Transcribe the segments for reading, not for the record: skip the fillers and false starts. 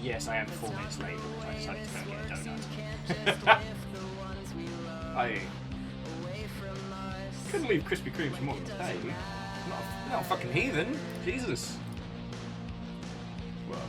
Yes, I am 4 minutes late. I decided to go get a donut. I couldn't leave Krispy Kreme for more than a day. I'm not a fucking heathen. Jesus. Well.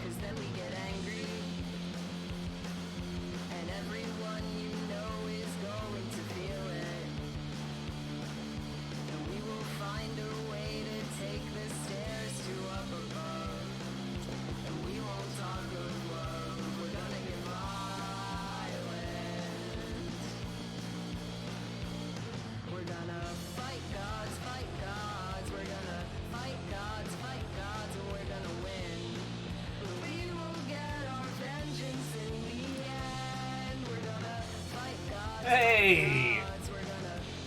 Hey!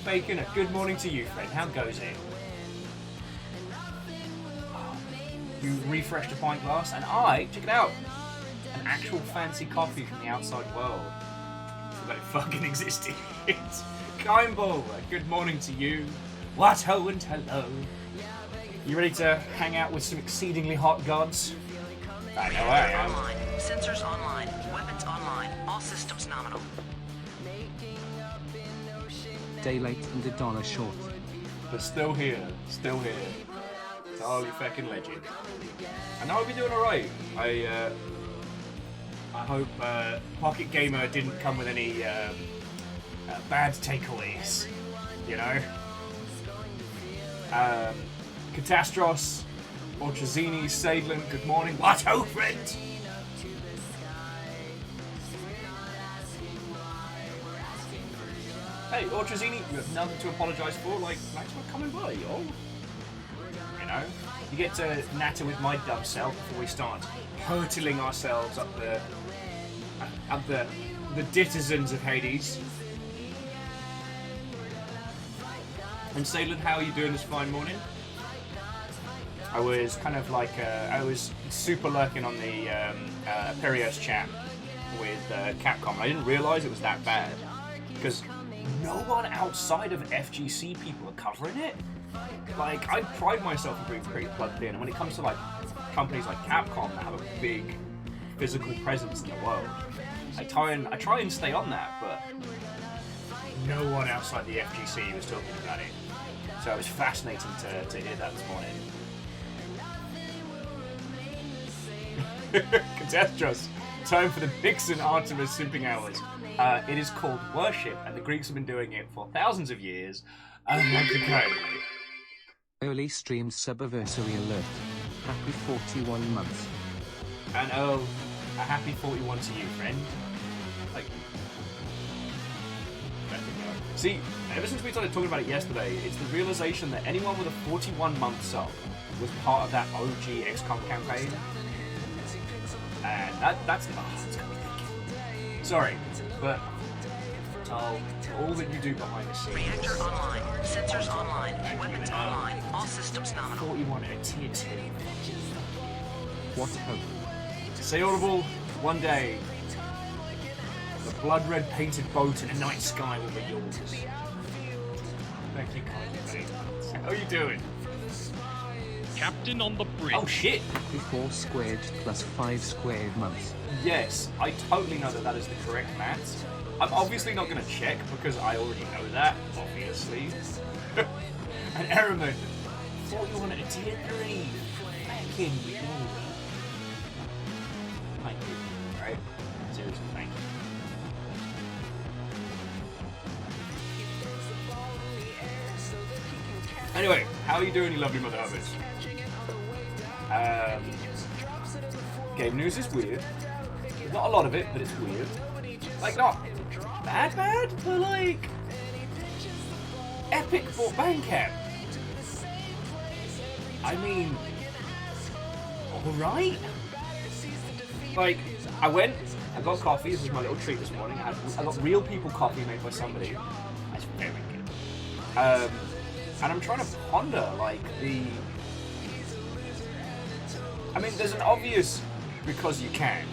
Bacon, a good morning to you, friend. How goes it? You refreshed a pint glass, and check it out, an actual fancy coffee from the outside world. Forgot it fucking existed. Kimball, a good morning to you. What ho and hello. You ready to hang out with some exceedingly hot gods? I know I am. Online. Sensors online. Weapons online. All systems nominal. Day late and $1 short. But still here. Still here. Holy fucking legend. And I hope you're doing alright. I hope Pocket Gamer didn't come with any bad takeaways. You know? Catastros, Orchazini, Sadlin, good morning. What ho, friend? Hey, Orchazini, you have nothing to apologise for. Like, thanks for coming by, y'all. You know, you get to natter with my dumb self before we start hurtling ourselves up the ditizens of Hades. And Salem, how are you doing this fine morning? I was kind of like, I was super lurking on the Perios chat with Capcom. I didn't realise it was that bad because no one outside of FGC people are covering it. Like, I pride myself on being pretty plugged in, and when it comes to like companies like Capcom that have a big physical presence in the world, I try and stay on that, but no one outside the FGC was talking about it. So it was fascinating to hear that this morning. Catastros, time for the Vixen Artemis simping hours. It is called worship, and the Greeks have been doing it for thousands of years. Early stream subiversary alert. Happy 41 months. And a happy 41 to you, friend. Like, see, ever since we started talking about it yesterday, it's the realization that anyone with a 41-month sub was part of that OG XCOM campaign. And that's gonna be thinking. Sorry, but all that you do behind the scenes. Reactor online. Sensors online. Weapons online. All systems nominal. 41 at a tier 2. What hope? Say audible, one day, the blood-red painted boat in a night sky will be yours. Thank you kindly, mate. How are you doing? Captain on the bridge. Oh shit! 4 squared plus 5 squared months. Yes, I totally know that is the correct maths. I'm obviously not going to check because I already know that, obviously. And Eremon, 41 at a tier 3. Fucking thank you. Right? Seriously, thank you. Anyway, how are you doing, you lovely mother hubbers? Game news is weird. Not a lot of it, but it's weird. Like, not bad, but like... Epic bought Bandcamp. I mean... Alright? Like, I went, I got coffee, this was my little treat this morning. I got Real People coffee made by somebody. That's very good. And I'm trying to ponder, like, I mean, there's an obvious because you can.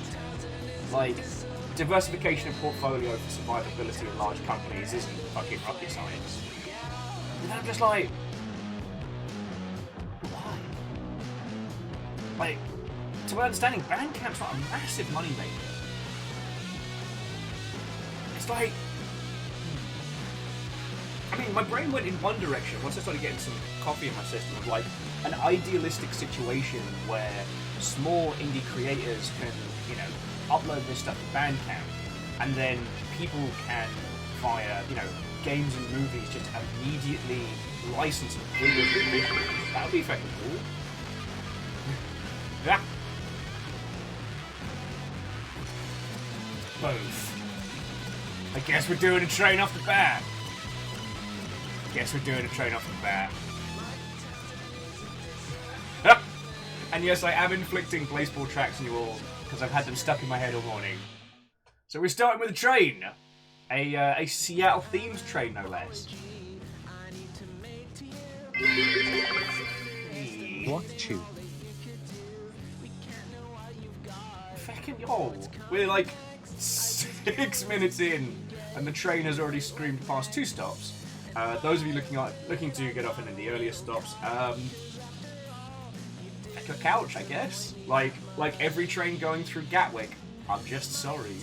Like, diversification of portfolio for survivability in large companies isn't fucking rocket science. And I'm just like, why? Like, to my understanding, Bandcamp's not a massive moneymaker. It's like... I mean, my brain went in one direction once I started getting some coffee in my system of like an idealistic situation where small indie creators can, you know, upload this stuff to Bandcamp and then people can, via, you know, games and movies, just immediately license and play with it. That would be fucking cool. Yeah. Both. I guess we're doing a train off the bat. And yes, I am inflicting baseball tracks on you all because I've had them stuck in my head all morning. So we're starting with a train. A Seattle themed train, no less. What chew? Fucking yo. We're like 6 minutes in, and the train has already screamed past 2 stops. Those of you looking to get off in the earlier stops, take a couch, I guess. Like every train going through Gatwick. I'm just sorry.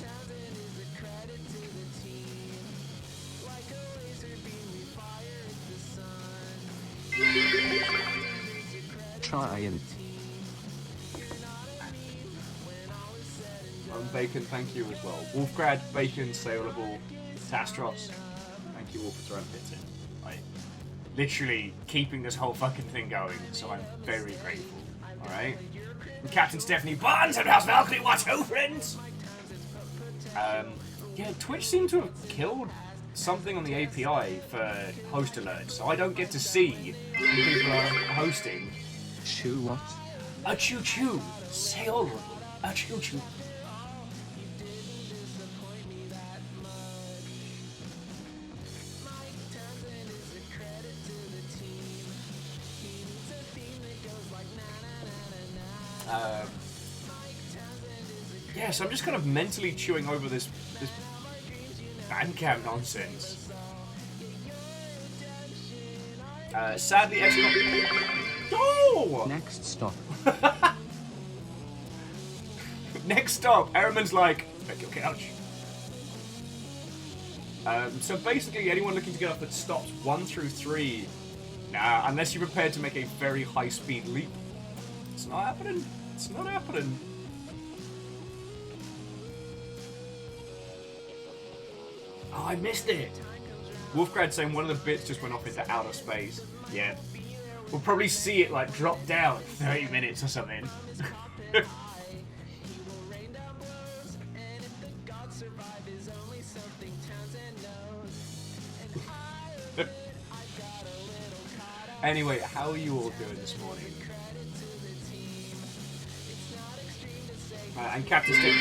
Trying. Bacon, thank you as well. Wolfgrad, Bacon, Saleable, Tastros. Thank you all for throwing bits in. Like, literally keeping this whole fucking thing going, so I'm very grateful. Alright? And Captain Stephanie Barnes and House Valkyrie, what ho, friends? Yeah, Twitch seemed to have killed something on the API for host alerts, so I don't get to see when people are hosting. Chew what? A choo-choo. Saleable. A choo-choo. Yeah, so I'm just kind of mentally chewing over this Bandcamp nonsense. Sadly, Oh! Next stop. Next stop. Errman's like, take your couch. So basically, anyone looking to get off at stops 1 through 3, nah, unless you're prepared to make a very high-speed leap, it's not happening. It's not happening. Oh, I missed it. Wolfgrad saying one of the bits just went off into outer space. Yeah. We'll probably see it like drop down 30 minutes or something. Anyway, how are you all doing this morning? And Captain Stick.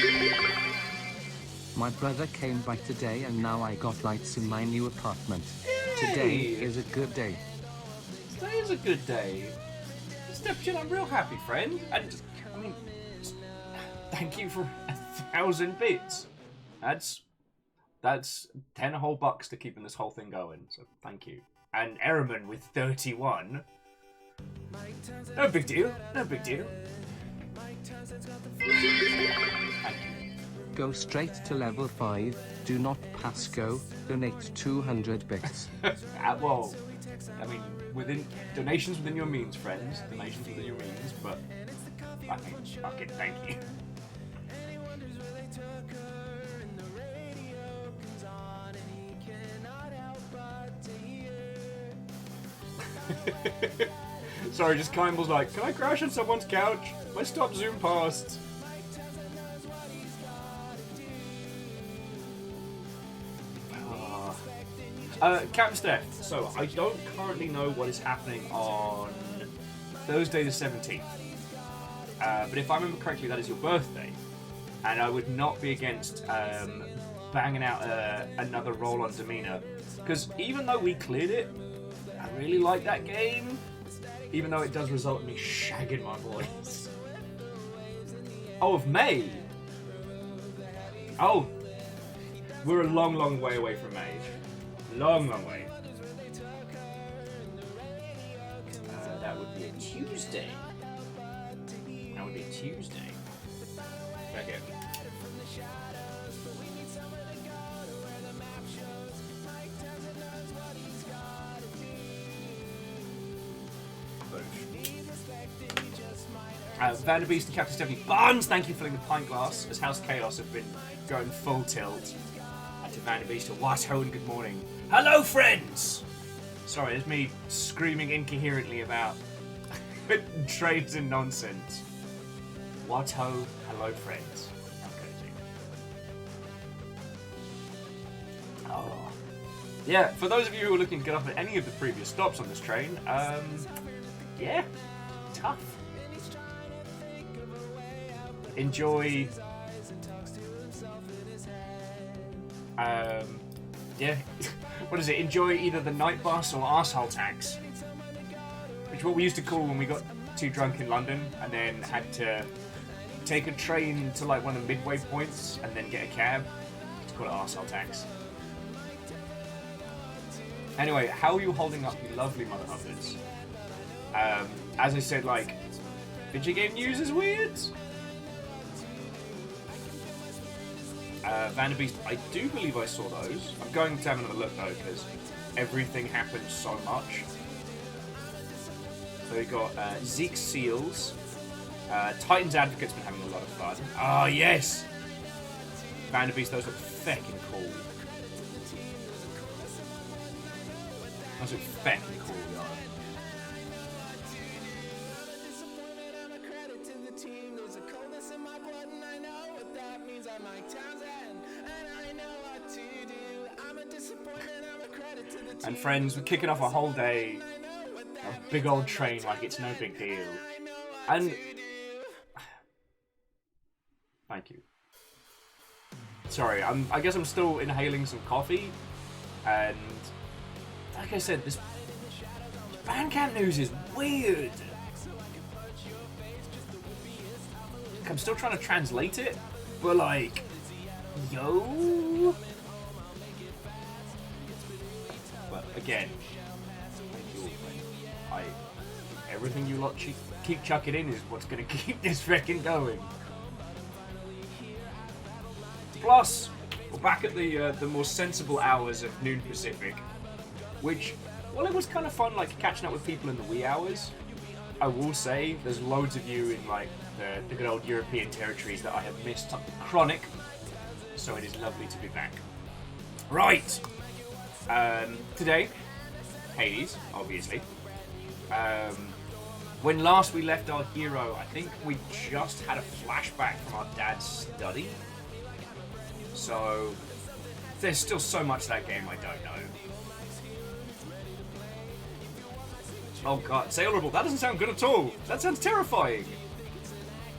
My brother came by today and now I got lights in my new apartment. Today is a good day. Today is a good day. Stepchen, I'm real happy, friend. And, I mean, thank you for 1,000 bits. That's 10 whole bucks to keeping this whole thing going, so thank you. And Errman with 31. No big deal, no big deal. Thank you. Go straight to level 5, do not pass go, donate 200 bits. Well, I mean, donations within your means, friends. Donations within your means, but fucking thank you. Sorry, just Kimball's like, can I crash on someone's couch? My stop zoom past. Captain Steph, so I don't currently know what is happening on Thursday the 17th. But if I remember correctly, that is your birthday. And I would not be against banging out another roll on Demeanor. Because even though we cleared it, I really like that game. Even though it does result in me shagging my voice. Oh, of May? Oh, we're a long, long way away from May. Long, long way. That would be a Tuesday. That would be a Tuesday. Back it. Vanderbeest and Captain Stephanie Barnes, thank you for filling the pint glass, as House Chaos have been going full tilt. To Vanderbeest, to Watto, and good morning. Hello, friends! Sorry, it's me screaming incoherently about trades and nonsense. Watto, hello, friends. Oh. Yeah, for those of you who are looking to get up at any of the previous stops on this train, yeah, tough. Enjoy. Yeah, what is it? Enjoy either the night bus or arsehole tax, which is what we used to call when we got too drunk in London and then had to take a train to like one of the midway points and then get a cab. It's called arsehole tax. Anyway, how are you holding up, you lovely motherfuckers? As I said, like, video game news is weird. Vanderbeest, I do believe I saw those. I'm going to have another look though, because everything happened so much. So we got Zeke Seals. Titans Advocate's been having a lot of fun. Ah, yes! Vanderbeest, those look feckin' cool. Those look feckin' cool, y'all. And friends, we're kicking off a whole day, a big old train like it's no big deal. And thank you. Sorry, I guess I'm still inhaling some coffee, and like I said, this Bandcamp news is weird. I'm still trying to translate it, but like, yo. But again, thank you all, friend. Everything you lot keep chucking in is what's gonna keep this freaking going. Plus, we're back at the more sensible hours of noon Pacific, which, well, it was kind of fun, like catching up with people in the wee hours. I will say, there's loads of you in like the good old European territories that I have missed chronic, so it is lovely to be back. Right. Today, Hades, obviously. When last we left our hero, I think we just had a flashback from our dad's study. So, there's still so much of that game I don't know. Oh god, Sailorable, that doesn't sound good at all! That sounds terrifying!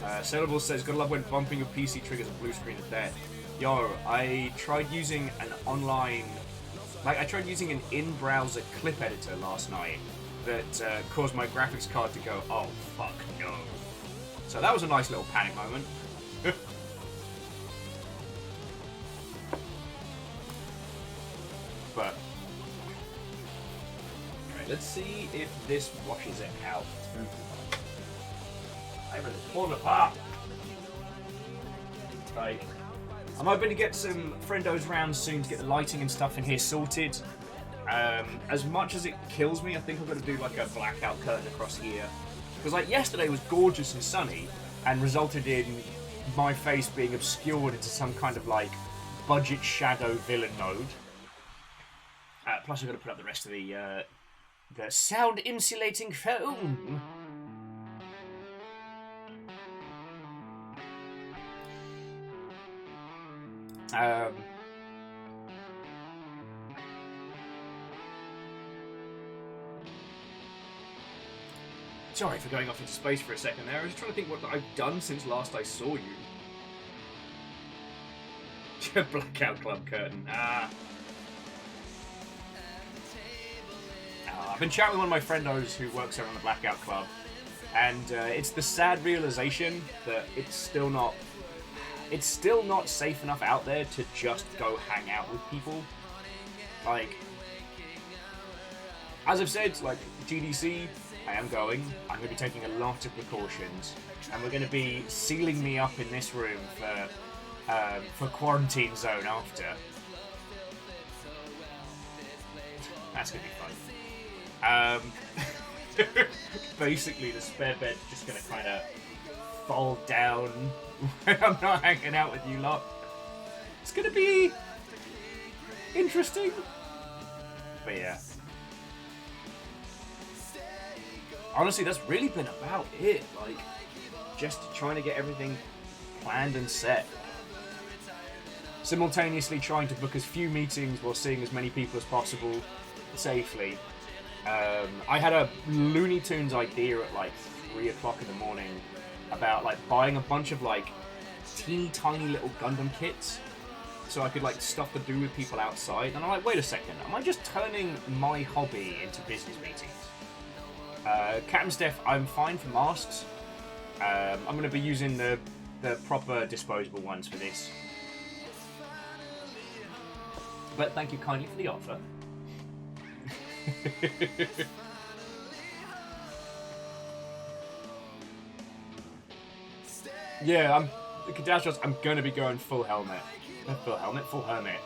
Sailorable says, gotta love when bumping your PC triggers a blue screen of death. Yo, I tried using an online... I tried using an in-browser clip editor last night that caused my graphics card to go, oh fuck no. So that was a nice little panic moment. But alright, let's see if this washes it out. I really pulled it apart. Like, I'm hoping to get some friendos round soon to get the lighting and stuff in here sorted. As much as it kills me, I think I'm going to do like a blackout curtain across here. Because like yesterday was gorgeous and sunny and resulted in my face being obscured into some kind of like budget shadow villain mode. Plus I've got to put up the rest of the sound insulating foam. Sorry for going off into space for a second there. I was trying to think what I've done since last I saw you. Blackout club curtain. I've been chatting with one of my friendos who works over on the Blackout Club, and it's the sad realization that it's still not safe enough out there to just go hang out with people. Like, as I've said, like GDC, I am going. I'm going to be taking a lot of precautions, and we're going to be sealing me up in this room for quarantine zone after. That's going to be fun. Basically, the spare bed's just going to kind of fold down when I'm not hanging out with you lot. It's going to be interesting. But yeah. Honestly, that's really been about it. Like, just trying to get everything planned and set. Simultaneously trying to book as few meetings while seeing as many people as possible safely. I had a Looney Tunes idea at like 3 o'clock in the morning about like buying a bunch of like teeny tiny little Gundam kits so I could like stuff to do with people outside. And I'm like, wait a second, am I just turning my hobby into business meetings? Captain Steph, I'm fine for masks. I'm going to be using the proper disposable ones for this. But thank you kindly for the offer. Yeah, the Cadastros, I'm going to be going full helmet. Full helmet? Full hermit.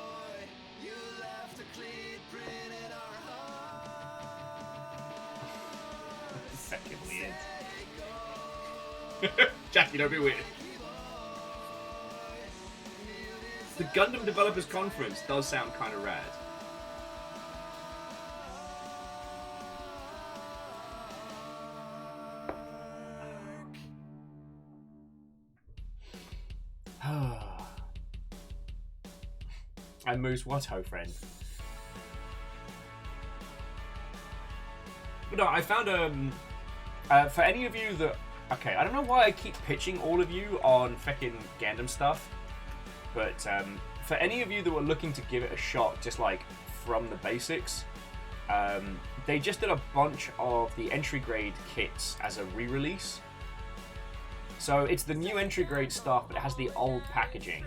Fucking weird. Jackie, don't be weird. The Gundam Developers Conference does sound kind of rad. And Moose, what ho, friend? But no, I found for any of you that okay, I don't know why I keep pitching all of you on feckin' Gundam stuff, but for any of you that were looking to give it a shot, just like from the basics, they just did a bunch of the entry grade kits as a re-release. So it's the new entry grade stuff, but it has the old packaging,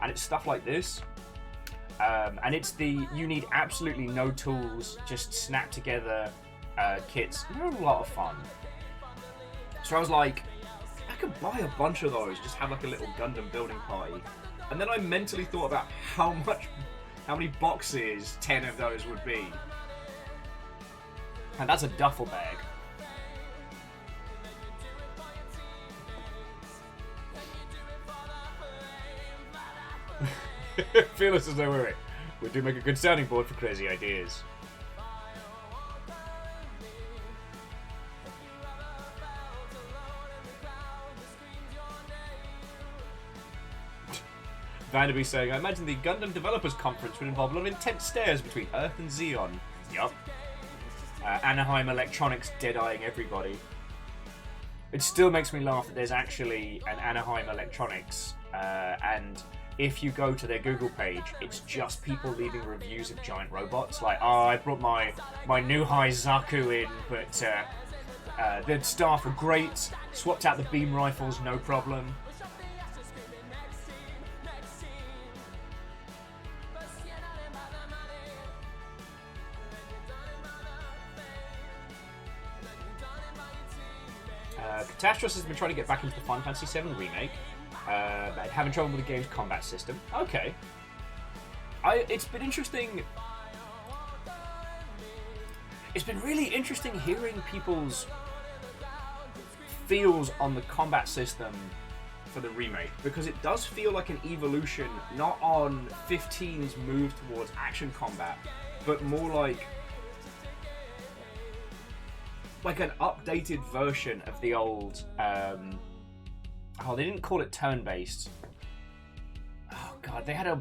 and it's stuff like this. And it's the you need absolutely no tools, just snap together kits. They're a lot of fun. So I was like, I could buy a bunch of those, just have like a little Gundam building party. And then I mentally thought about how many boxes 10 of those would be. And that's a duffel bag. Fearless as though we do make a good sounding board for crazy ideas. Vanderby saying, I imagine the Gundam Developers Conference would involve a lot of intense stares between Earth and Xeon. Yup. Anaheim Electronics dead-eyeing everybody. It still makes me laugh that there's actually an Anaheim Electronics, and if you go to their Google page, it's just people leaving reviews of giant robots. Like, oh, I brought my new high Zaku in, but the staff were great. Swapped out the beam rifles, no problem. Catastros has been trying to get back into the Final Fantasy VII remake, but having trouble with the game's combat system. Okay. It's been interesting. It's been really interesting hearing people's feels on the combat system for the remake, because it does feel like an evolution, not on 15's move towards action combat, but more like an updated version of the old they didn't call it turn-based. Oh god, they had a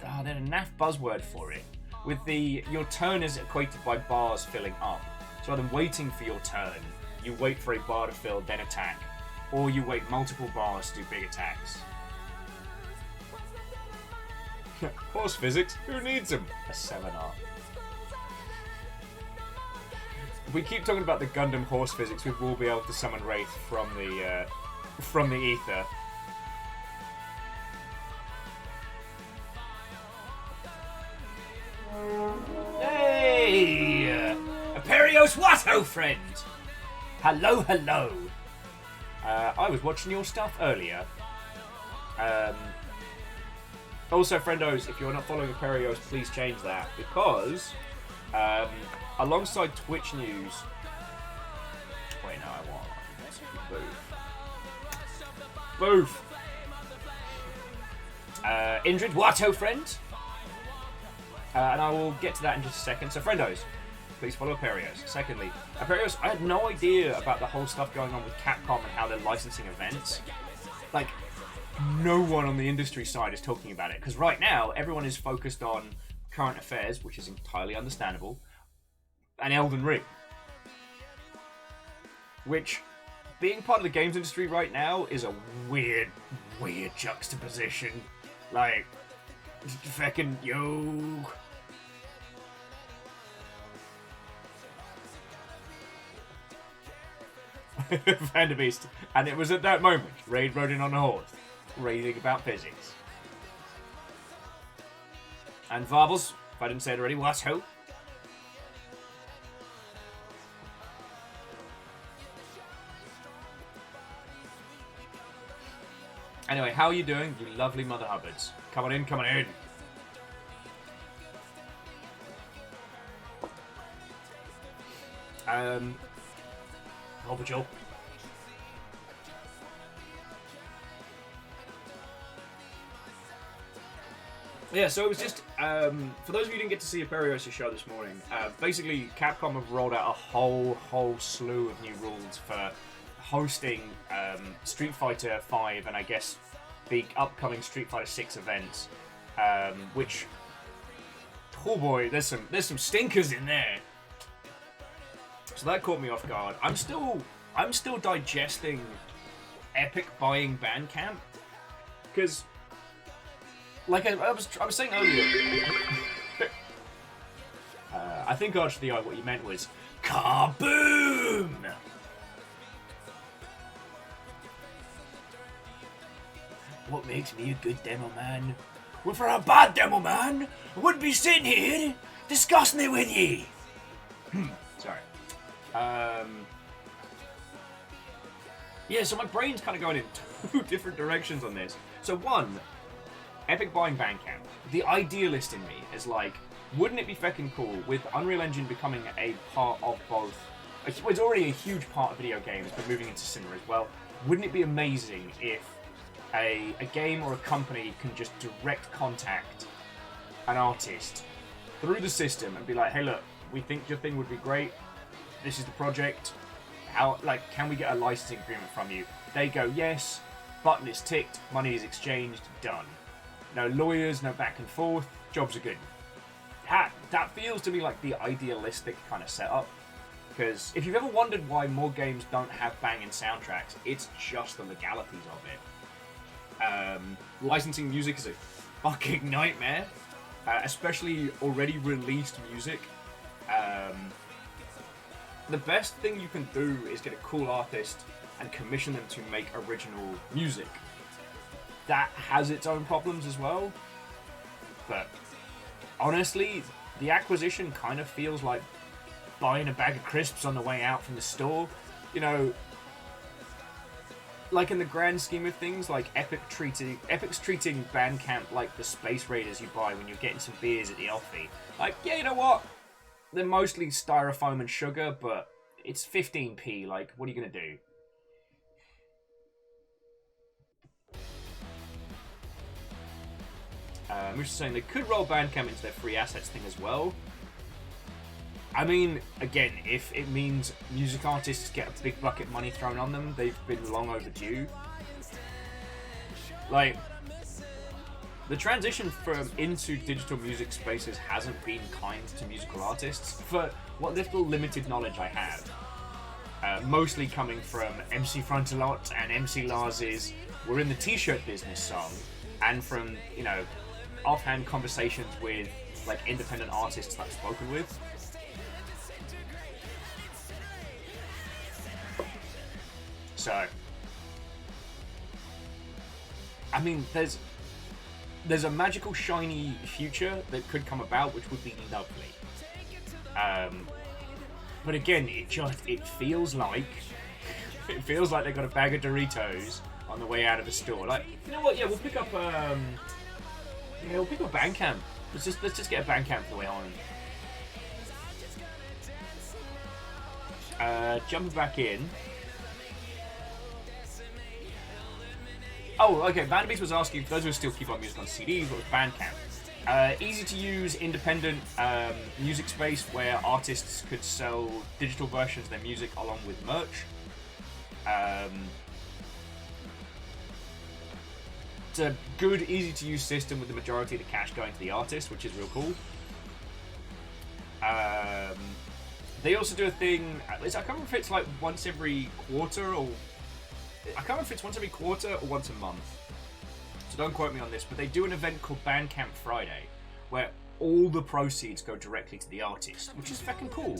naff buzzword for it, with your turn is equated by bars filling up. So rather than waiting for your turn, you wait for a bar to fill, then attack, or you wait multiple bars to do big attacks. Horse physics, who needs them? A seminar. If we keep talking about the Gundam horse physics, we will be able to summon Wraith from the ether. Hey! A Perios Watto friend! Hello, hello. I was watching your stuff earlier. Also, friendos, if you're not following Perios, please change that, because alongside Twitch news... Wait, no, I want... Boof. Indrid Watto friend. And I will get to that in just a second. So, friendos, please follow Perios. Secondly, Perios, I had no idea about the whole stuff going on with Capcom and how they're licensing events. Like, no one on the industry side is talking about it. Because right now, everyone is focused on current affairs, which is entirely understandable, and Elden Ring. Which, being part of the games industry right now is a weird juxtaposition. Like, fucking, yo... Vanderbeest. And it was at that moment, Raid rode in on a horse, raving about physics. And Varbles, if I didn't say it already, what ho? Anyway, how are you doing, you lovely Mother Hubbards? Come on in, come on in. Over Joe. Yeah, so it was just, for those of you who didn't get to see a Perios show this morning, basically Capcom have rolled out a whole slew of new rules for hosting Street Fighter 5 and I guess the upcoming Street Fighter 6 events, which, oh boy, there's some stinkers in there. So that caught me off guard. I'm still digesting Epic buying Bandcamp, because, like I was saying earlier, I think actually what you meant was kaboom. What makes me a good demo man? Well, for a bad demo man, I wouldn't be sitting here discussing it with ye. Sorry. Yeah, so my brain's kind of going in two different directions on this. So one, Epic buying Bandcamp. The idealist in me is like, wouldn't it be fucking cool with Unreal Engine becoming a part of both? It's already a huge part of video games, but moving into cinema as well. Wouldn't it be amazing if a game or a company can just direct contact an artist through the system and be like, hey, look, we think your thing would be great. This is the project. How, like, can we get a licensing agreement from you? They go, yes. Button is ticked. Money is exchanged. Done. No lawyers, no back and forth. Jobs are good. That feels to me like the idealistic kind of setup. Because if you've ever wondered why more games don't have banging soundtracks, it's just the legalities of it. Licensing music is a fucking nightmare. Especially already released music. The best thing you can do is get a cool artist and commission them to make original music. That has its own problems as well. But honestly, the acquisition kind of feels like buying a bag of crisps on the way out from the store. You know, like in the grand scheme of things, like Epic's treating Bandcamp like the Space Raiders you buy when you're getting some beers at the Alfie. Like, yeah, you know what? They're mostly styrofoam and sugar, but it's 15p. Like, what are you gonna do? Which is saying they could roll Bandcamp into their free assets thing as well. I mean, again, if it means music artists get a big bucket of money thrown on them, they've been long overdue. Like, the transition from into digital music spaces hasn't been kind to musical artists. For what little limited knowledge I have, mostly coming from MC Frontalot and MC Lars's "We're in the T-shirt business" song, and from, you know, offhand conversations with like independent artists that I've spoken with. So, I mean, there's a magical shiny future that could come about, which would be lovely. But again, it feels like they got a bag of Doritos on the way out of the store. Like, you know what? Yeah, we'll pick up Bandcamp. Let's just get a Bandcamp for the way home. Jumping back in. Oh, okay. Vanderbeast was asking, for those who still keep up music on CDs, what was Bandcamp? Easy to use, independent music space where artists could sell digital versions of their music along with merch. It's a good, easy to use system with the majority of the cash going to the artist, which is real cool. They also do a thing, I can't remember if it's like once every quarter or once a month. So don't quote me on this, but they do an event called Bandcamp Friday, where all the proceeds go directly to the artist, which is fucking cool.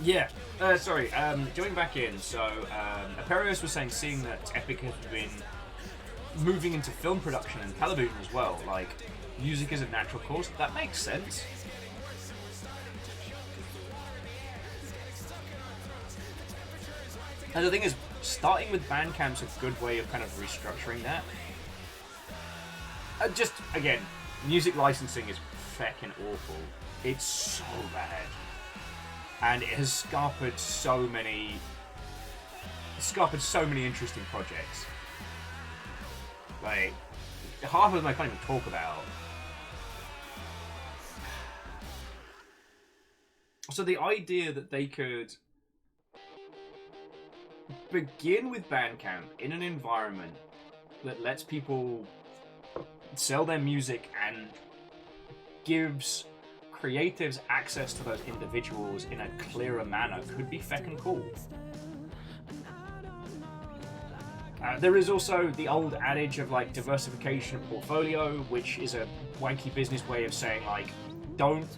Yeah, sorry, going back in, so Aperios was saying, seeing that Epic has been moving into film production and television as well, like, music is a natural course, that makes sense. And the thing is, starting with Bandcamp's a good way of kind of restructuring that. Just, again, music licensing is feckin' awful. It's so bad. And it has scarpered so many interesting projects. Like, half of them I can't even talk about. So the idea that they could begin with Bandcamp in an environment that lets people sell their music and gives creatives access to those individuals in a clearer manner could be feckin' cool. There is also the old adage of like diversification of portfolio, which is a wanky business way of saying like, don't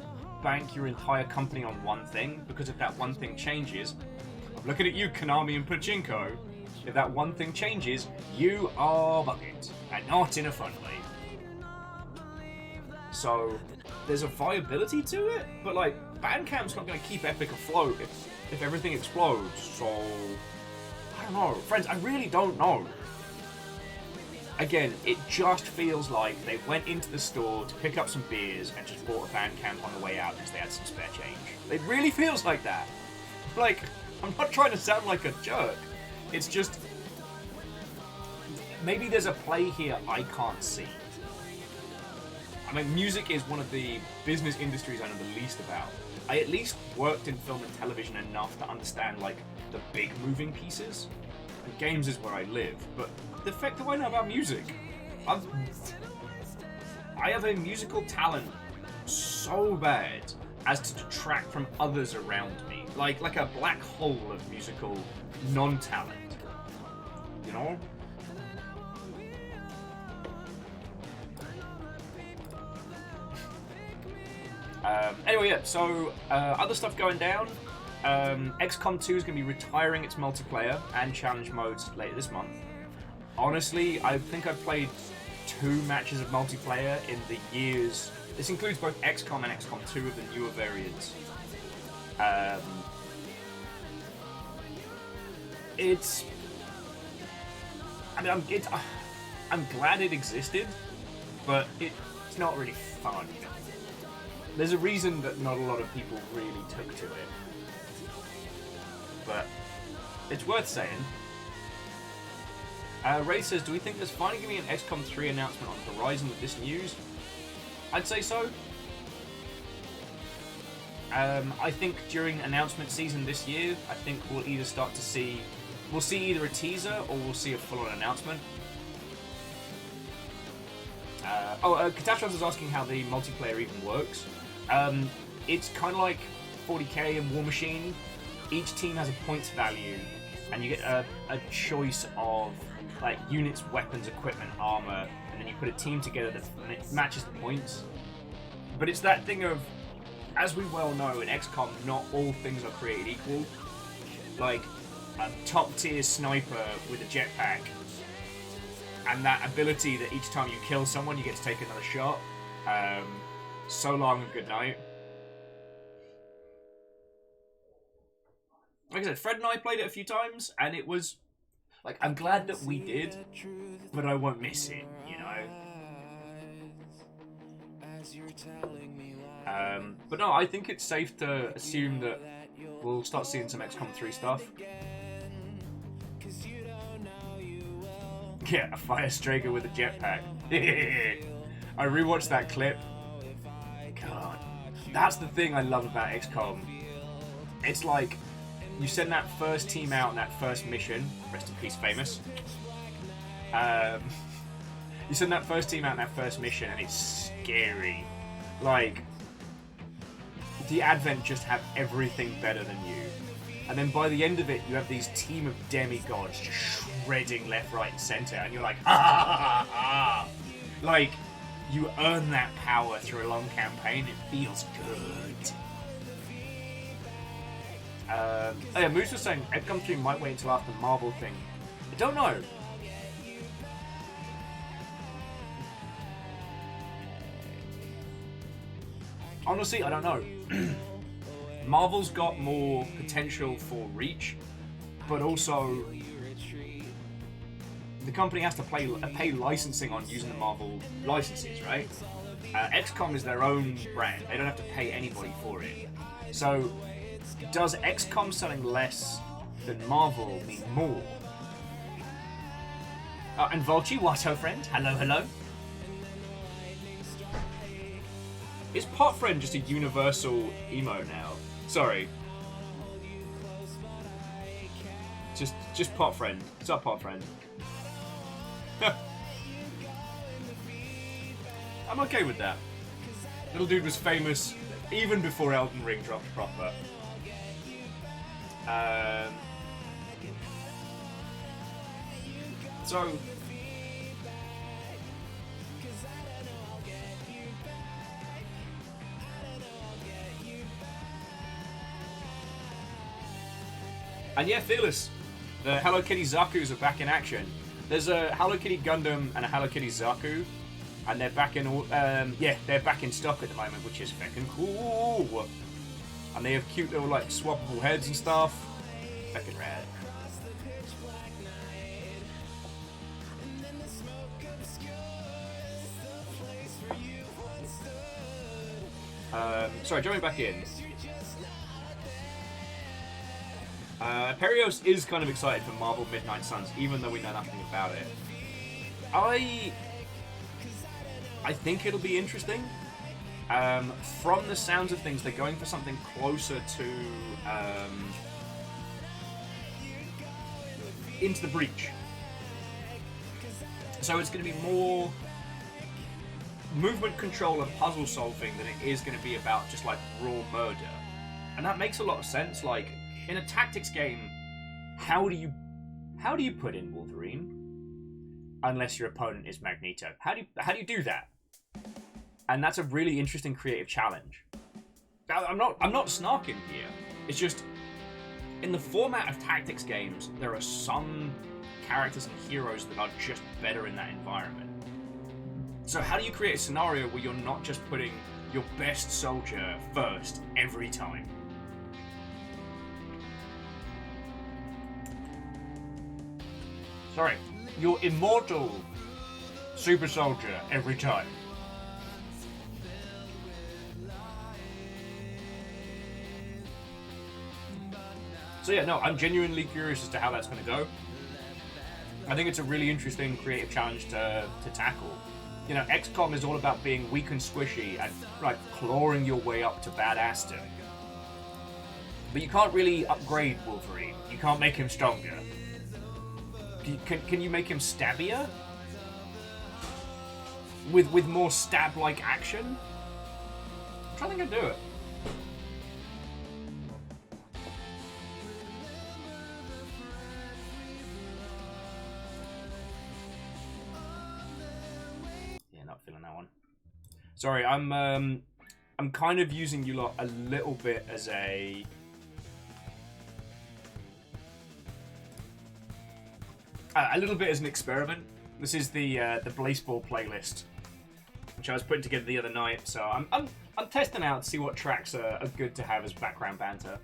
bank your entire company on one thing, because if that one thing changes, I'm looking at you, Konami and Pachinko, if that one thing changes, you are bucket, and not in a fun way. So there's a viability to it, but like Bandcamp's not going to keep Epic afloat if everything explodes. So I don't know, friends. I really don't know. Again, it just feels like they went into the store to pick up some beers and just bought a Bandcamp on the way out because they had some spare change. It really feels like that. Like, I'm not trying to sound like a jerk. It's just maybe there's a play here I can't see. I mean, music is one of the business industries I know the least about. I at least worked in film and television enough to understand, like, the big moving pieces. And games is where I live, but the fact that I know about music, I have a musical talent so bad as to detract from others around me. Like a black hole of musical non-talent. You know? Anyway, yeah, so other stuff going down. XCOM 2 is going to be retiring its multiplayer and challenge modes later this month. Honestly, I think I've played 2 matches of multiplayer in the years. This includes both XCOM and XCOM 2 of the newer variants. I'm glad it existed, but it's not really fun. There's a reason that not a lot of people really took to it. But it's worth saying. Ray says, do we think there's finally going to be an XCOM 3 announcement on the horizon with this news? I'd say so. I think during announcement season this year, I think we'll either we'll see either a teaser or we'll see a full-on announcement. Catastrophe was asking how the multiplayer even works. It's kind of like 40k and War Machine. Each team has a points value, and you get a choice of like units, weapons, equipment, armor, and then you put a team together that matches the points. But it's that thing of as we well know in XCOM, not all things are created equal. Like, a top-tier sniper with a jetpack, and that ability that each time you kill someone, you get to take another shot. So long and good night. Like I said, Fred and I played it a few times, and it was... Like, I'm glad that we did, but I won't miss it, you know? But no, I think it's safe to assume that we'll start seeing some XCOM 3 stuff. Yeah, a fire striker with a jetpack. I rewatched that clip. God, that's the thing I love about XCOM. It's like, you send that first team out in that first mission, rest in peace, Famous. You send that first team out in that first mission, and it's scary. Like, the Advent just have everything better than you. And then by the end of it, you have these team of demigods just shredding left, right, and center, and you're like, ah. Like, you earn that power through a long campaign. It feels good. Oh yeah, Moose was saying XCOM 3 might wait until after the Marvel thing. I don't know. Honestly, I don't know. Marvel's got more potential for reach, but also the company has to pay licensing on using the Marvel licenses, right? XCOM is their own brand. They don't have to pay anybody for it. So, does XCOM selling less than Marvel mean more? And Volchi, what, oh friend? Hello, hello. Is Pot Friend just a universal emo now? Sorry. Just Pot Friend. What's up, Pot Friend? I'm okay with that. Little dude was famous even before Elden Ring dropped proper. So... And yeah, Fearless. The Hello Kitty Zaku's are back in action. There's a Hello Kitty Gundam and a Hello Kitty Zaku, and they're back in they're back in stock at the moment, which is fucking cool. And they have cute little like swappable heads and stuff. Fucking rad. Sorry, jumping back in. Perios is kind of excited for Marvel Midnight Suns, even though we know nothing about it. I think it'll be interesting. From the sounds of things, they're going for something closer to Into the Breach. So it's going to be more movement control and puzzle solving than it is going to be about just like raw murder. And that makes a lot of sense. Like, in a tactics game, how do you put in Wolverine unless your opponent is Magneto? How do you do that? And that's a really interesting creative challenge. I'm not snarking here. It's just in the format of tactics games, there are some characters and heroes that are just better in that environment. So how do you create a scenario where you're not just putting your best soldier first every time? Sorry, your immortal super soldier every time. So yeah, no, I'm genuinely curious as to how that's going to go. I think it's a really interesting creative challenge to tackle. You know, XCOM is all about being weak and squishy and like clawing your way up to badassdom. But you can't really upgrade Wolverine. You can't make him stronger. Can you make him stabbier? With more stab-like action? I'm trying to think I do it. Yeah, not feeling that one. Sorry, I'm I'm kind of using you lot a little bit as a little bit as an experiment. This is the Baseball playlist, which I was putting together the other night. So I'm testing out to see what tracks are good to have as background banter.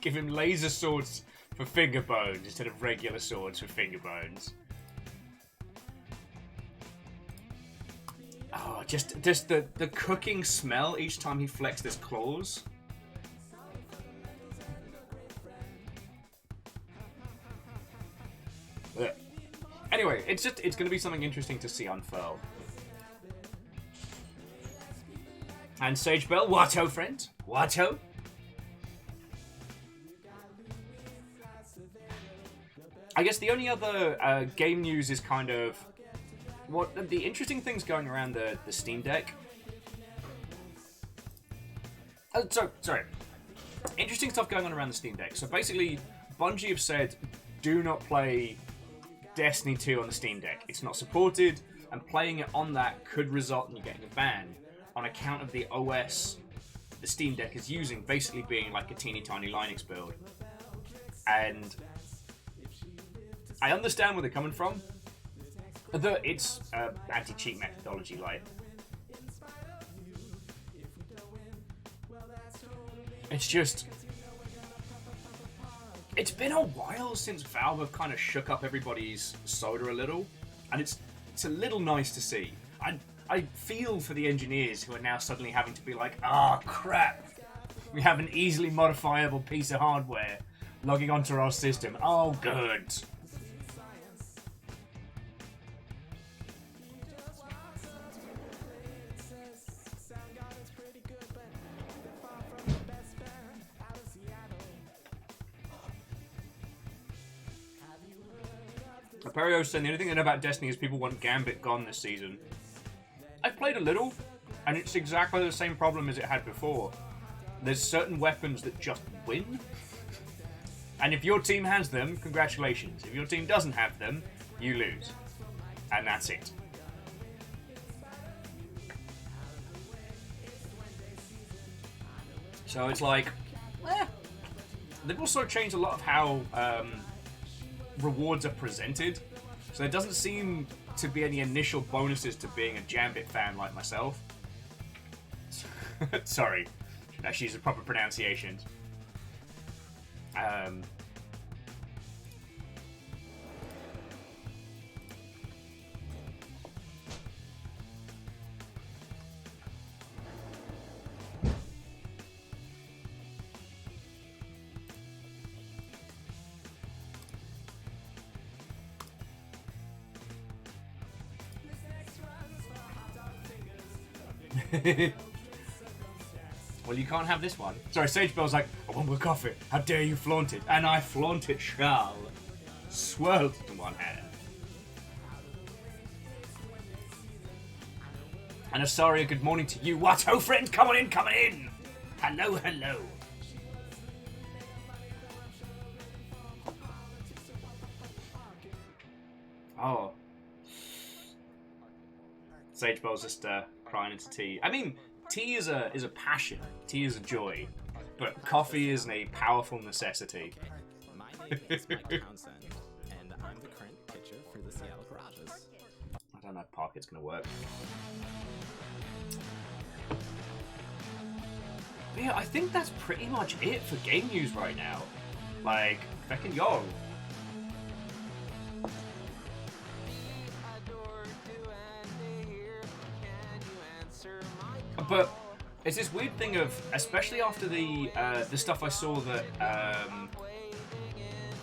Give him laser swords for finger bones instead of regular swords for finger bones. Oh, just the cooking smell each time he flexed his claws. Ugh. Anyway, it's going to be something interesting to see unfurl. And Sage Bell, Watto, friend? Watto? I guess the only other game news is kind of what the interesting things going around the Steam Deck. Sorry. Interesting stuff going on around the Steam Deck. So basically, Bungie have said, do not play Destiny 2 on the Steam Deck. It's not supported, and playing it on that could result in you getting a ban on account of the OS the Steam Deck is using, basically being like a teeny tiny Linux build. And I understand where they're coming from. It's anti-cheat methodology, like. It's just... It's been a while since Valve have kind of shook up everybody's soda a little, and it's a little nice to see. I feel for the engineers who are now suddenly having to be like, ah, crap, we have an easily modifiable piece of hardware logging onto our system. Oh, good. Perio's saying the only thing I know about Destiny is people want Gambit gone this season. I've played a little, and it's exactly the same problem as it had before. There's certain weapons that just win. And if your team has them, congratulations. If your team doesn't have them, you lose. And that's it. So it's like, they've also changed a lot of how rewards are presented. So there doesn't seem to be any initial bonuses to being a Jambit fan like myself. Sorry, she's a proper pronunciation. Well, you can't have this one. Sorry, Sage Bell's like, I want more coffee. How dare you flaunt it? And I flaunt it shall. Swirled in one hand. And Asaria, good morning to you. What? Oh, friend, come on in, come on in. Hello, hello. Oh. Sage Bell's just crying into tea. I mean, tea is a passion. Tea is a joy. But coffee is a powerful necessity. My name is Mike Townsend, and I'm the current pitcher for the Seattle Garages. I don't know if Parket's going to work. But yeah, I think that's pretty much it for game news right now. Like, fucking yo. But it's this weird thing of, especially after the stuff I saw that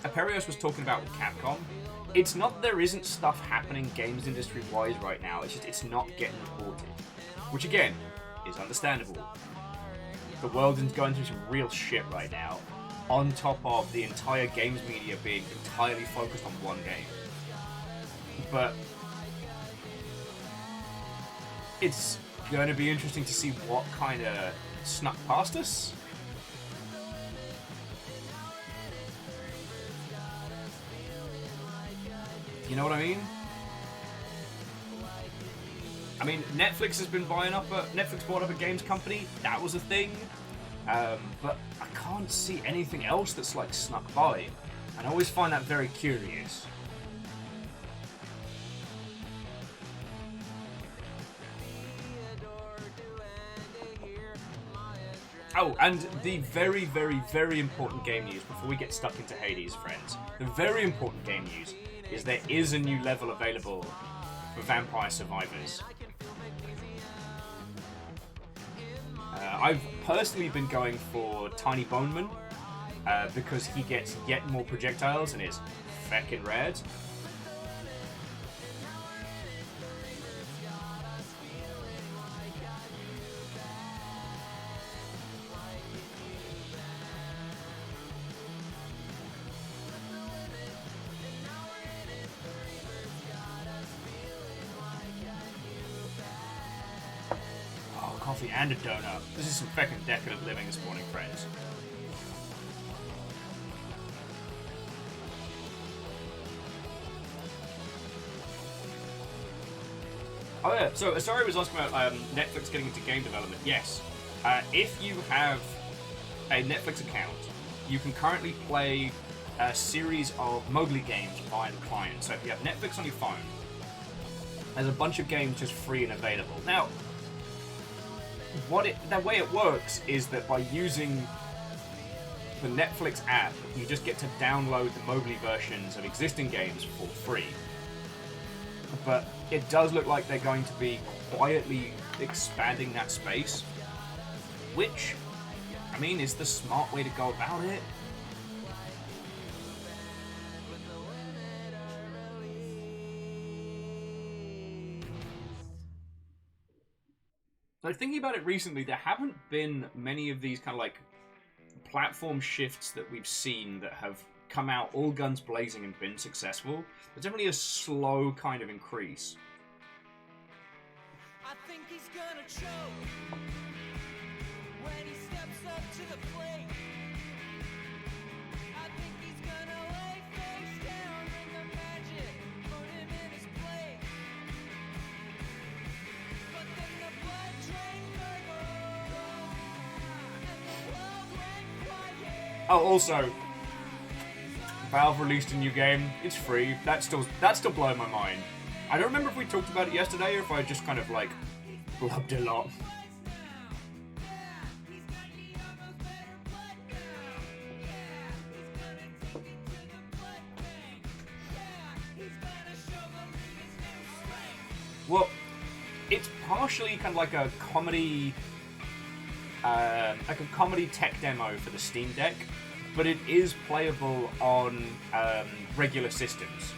Aperios was talking about with Capcom, it's not that there isn't stuff happening games industry-wise right now, it's just it's not getting reported. Which again, is understandable. The world is going through some real shit right now, on top of the entire games media being entirely focused on one game. But it's going to be interesting to see what kind of snuck past us. You know what I mean? I mean, Netflix has been Netflix bought up a games company. That was a thing. But I can't see anything else that's like snuck by. And I always find that very curious. Oh, and the very, very, very important game news before we get stuck into Hades, friends. The very important game news is there is a new level available for Vampire Survivors. I've personally been going for Tiny Boneman because he gets yet more projectiles and is feckin' rad. Coffee and a donut. This is some fucking decadent living this morning, friends. Oh yeah, so Asari was asking about Netflix getting into game development. Yes. If you have a Netflix account, you can currently play a series of Mowgli games via the client. So if you have Netflix on your phone, there's a bunch of games just free and available. Now, the way it works is that by using the Netflix app, you just get to download the Mowgli versions of existing games for free. But it does look like they're going to be quietly expanding that space, which, I mean, is the smart way to go about it. Like, thinking about it recently, there haven't been many of these kind of like platform shifts that we've seen that have come out all guns blazing and been successful. There's definitely a slow kind of increase. I think he's gonna choke when he steps up to the plate. I think he's gonna lay face down in the magic, put him in his place. But then the blood train gurgled, and the world went quiet. Oh, also, Valve released a new game. It's free. That's still blowing my mind. I don't remember if we talked about it yesterday or if I just kind of like blubbed a lot. Well, it's partially kind of like a comedy tech demo for the Steam Deck, but it is playable on regular systems.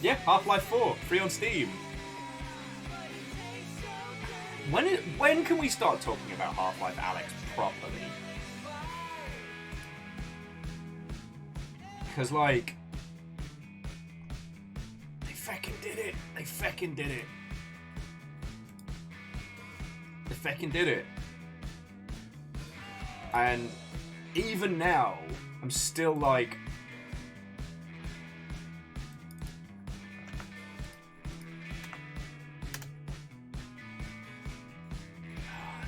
Yeah, Half-Life 4, free on Steam. When can we start talking about Half-Life, Alex, properly? Because, like, they feckin' did it. They feckin' did it. They feckin' did it. And even now, I'm still like,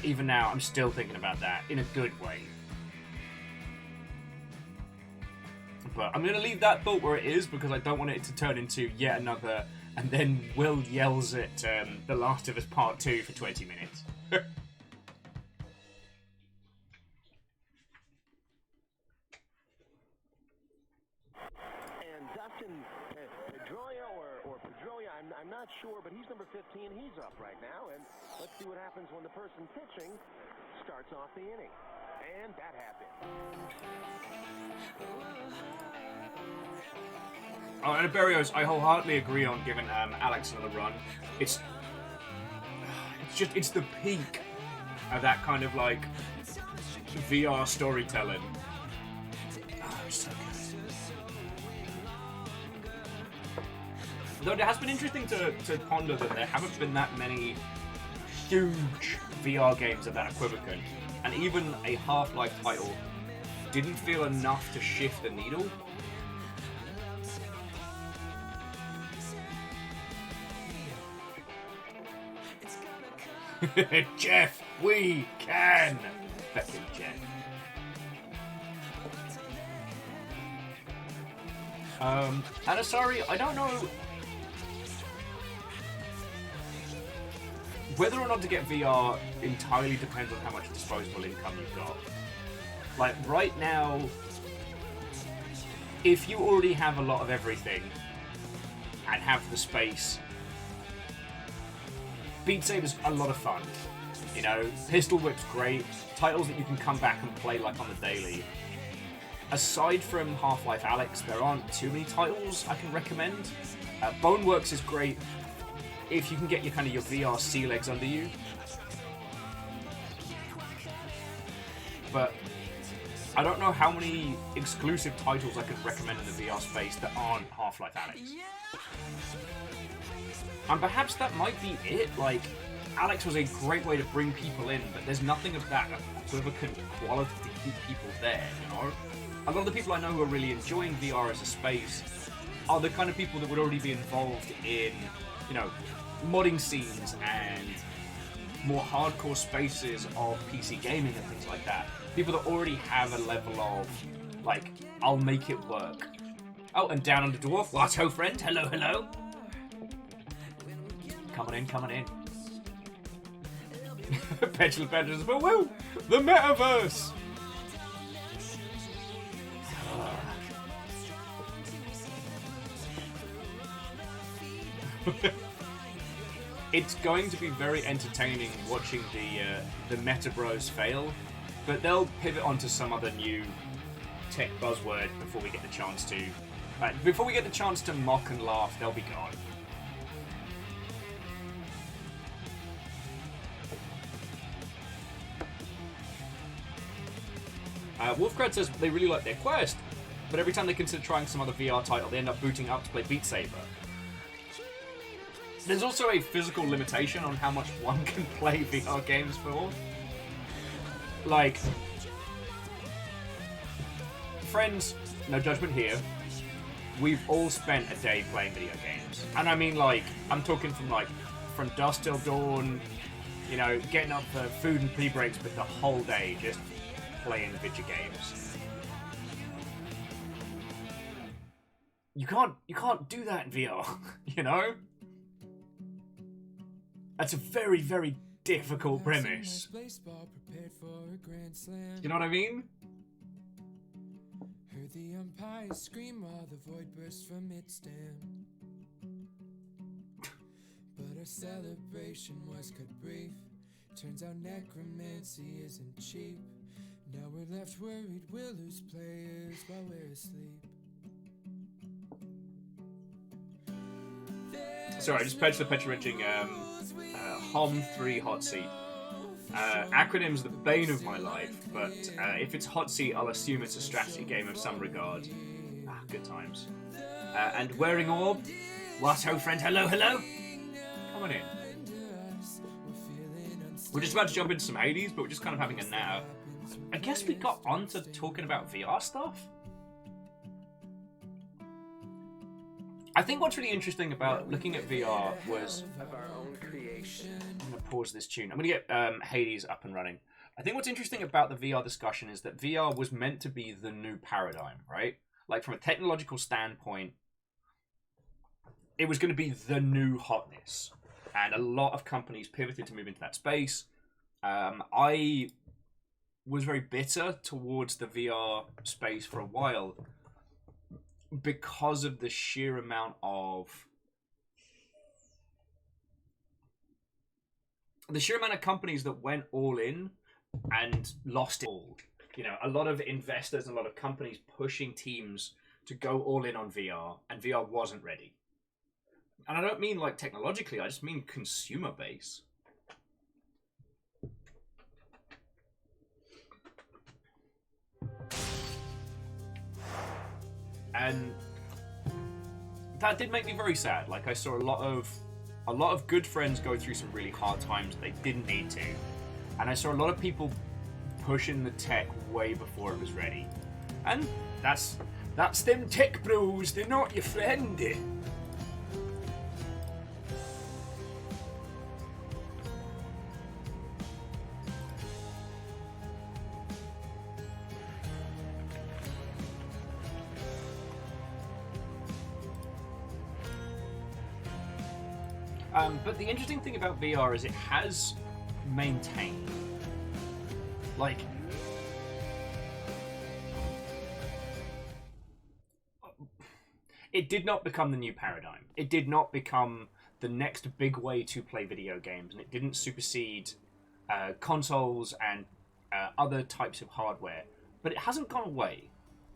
even now, I'm still thinking about that in a good way. But I'm going to leave that thought where it is because I don't want it to turn into yet another, and then Will yells at The Last of Us Part 2 for 20 minutes. And Dustin Pedroia or Pedroia, I'm not sure, but he's number 15. He's up right now, and let's see what happens when the person pitching starts off the inning. And that happened. Oh, and Berrios, I wholeheartedly agree on giving Alex another run. It's the peak of that kind of like VR storytelling. Oh, it's so good. Though it has been interesting to ponder that there haven't been that many huge VR games of that equivalent, and even a Half-Life title didn't feel enough to shift the needle. Jeff, we can. Fucking Jeff. And sorry, I don't know whether or not to get VR entirely depends on how much disposable income you've got. Like, right now, if you already have a lot of everything and have the space, Beat Saber's a lot of fun. You know, Pistol Whip's great, titles that you can come back and play like on the daily. Aside from Half-Life Alyx, there aren't too many titles I can recommend. Boneworks is great if you can get your kind of your VR sea legs under you. But I don't know how many exclusive titles I could recommend in the VR space that aren't Half-Life Alyx. And perhaps that might be it. Like, Alyx was a great way to bring people in, but there's nothing of that equivalent quality to keep people there, you know? A lot of the people I know who are really enjoying VR as a space are the kind of people that would already be involved in, you know, modding scenes and more hardcore spaces of PC gaming and things like that. People that already have a level of, like, I'll make it work. Oh, and Down Under Dwarf. What ho, friend? Hello, hello. Come on in, come on in. Petulant Badgers, but woo! The metaverse! It's going to be very entertaining watching the Meta Bros fail, but they'll pivot onto some other new tech buzzword before we get the chance to. Before we get the chance to mock and laugh, they'll be gone. Wolfgrad says they really like their Quest, but every time they consider trying some other VR title, they end up booting up to play Beat Saber. There's also a physical limitation on how much one can play VR games for. Like, friends, no judgment here, we've all spent a day playing video games. And I mean, like, I'm talking from dusk till dawn, you know, getting up for food and pee breaks, but the whole day just playing video games. You can't do that in VR, you know? That's a very, very difficult premise. You know what I mean? Heard the umpire scream while the void burst from its dam. But our celebration was cut brief. Turns out necromancy isn't cheap. Now we're left worried we'll lose players while we're asleep. Sorry, I just purchased the petrol-wrenching HOM 3 hot seat. Acronyms the bane of my life, but if it's hot seat, I'll assume it's a strategy game of some regard. Ah, good times. And wearing orb. What ho, friend? Hello, hello. Come on in. We're just about to jump into some Hades, but we're just kind of having a nap. I guess we got on to talking about VR stuff. I think what's really interesting about looking at VR was... I'm going to pause this tune. I'm going to get Hades up and running. I think what's interesting about the VR discussion is that VR was meant to be the new paradigm, right? Like, from a technological standpoint, it was going to be the new hotness. And a lot of companies pivoted to move into that space. I was very bitter towards the VR space for a while because of the sheer amount of companies that went all in and lost it all. You know, a lot of investors and a lot of companies pushing teams to go all in on VR, and VR wasn't ready. And I don't mean like technologically, I just mean consumer base. And that did make me very sad. Like, I saw a lot of good friends go through some really hard times they didn't need to. And I saw a lot of people pushing the tech way before it was ready. And that's them tech bros, they're not your friend. But the interesting thing about VR is it has maintained. Like, it did not become the new paradigm. It did not become the next big way to play video games, and it didn't supersede consoles and other types of hardware. But it hasn't gone away,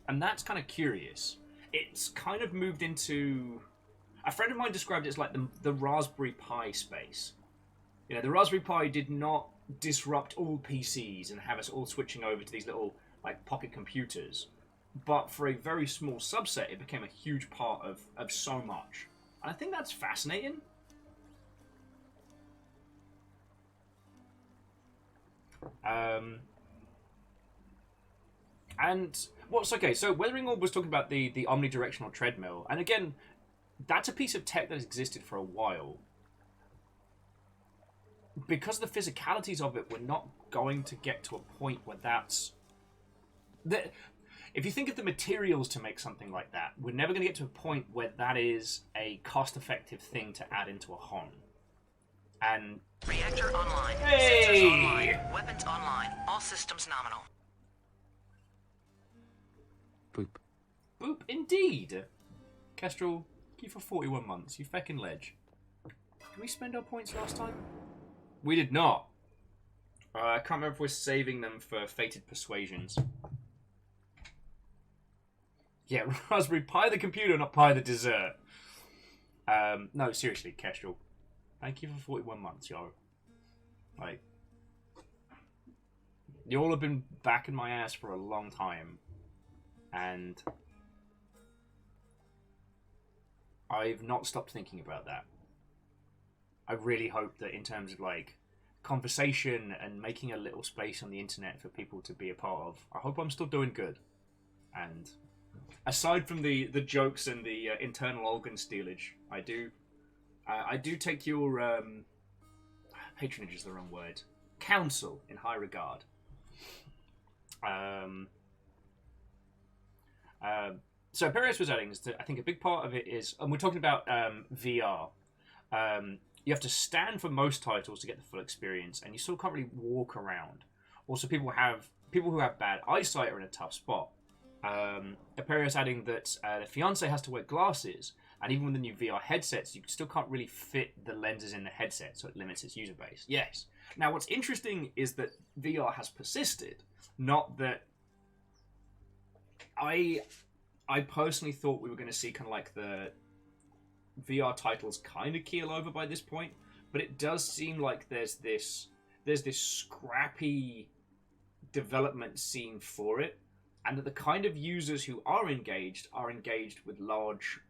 and that's kind of curious. It's kind of moved into... A friend of mine described it as like the Raspberry Pi space. You know, the Raspberry Pi did not disrupt all PCs and have us all switching over to these little like pocket computers. But for a very small subset, it became a huge part of so much. And I think that's fascinating. And what's okay, so Weathering Orb was talking about the omnidirectional treadmill, and again, that's a piece of tech that has existed for a while. Because of the physicalities of it, we're not going to get to a point where that's... If you think of the materials to make something like that, we're never going to get to a point where that is a cost-effective thing to add into a home. And... Reactor online. Hey! Sensors online. Weapons online. All systems nominal. Boop. Boop, indeed. Kestrel, you for 41 months. You feckin' ledge. Did we spend our points last time? We did not. I can't remember if we're saving them for Fated Persuasions. Yeah, Raspberry Pi the computer, not Pi the dessert. No, seriously, Kestrel. Thank you for 41 months, yo. Like, you all have been backing my ass for a long time. And I've not stopped thinking about that. I really hope that in terms of like conversation and making a little space on the internet for people to be a part of, I hope I'm still doing good. And aside from the jokes and the internal organ stealage, I do take your patronage is the wrong word, counsel in high regard. So Perez was adding, I think a big part of it is, and we're talking about VR. You have to stand for most titles to get the full experience, and you still can't really walk around. Also, people who have bad eyesight are in a tough spot. Perez adding that the fiance has to wear glasses, and even with the new VR headsets, you still can't really fit the lenses in the headset, so it limits its user base. Yes. Now, what's interesting is that VR has persisted, not that. I personally thought we were going to see kind of like the VR titles kind of keel over by this point, but it does seem like there's this scrappy development scene for it, and that the kind of users who are engaged with large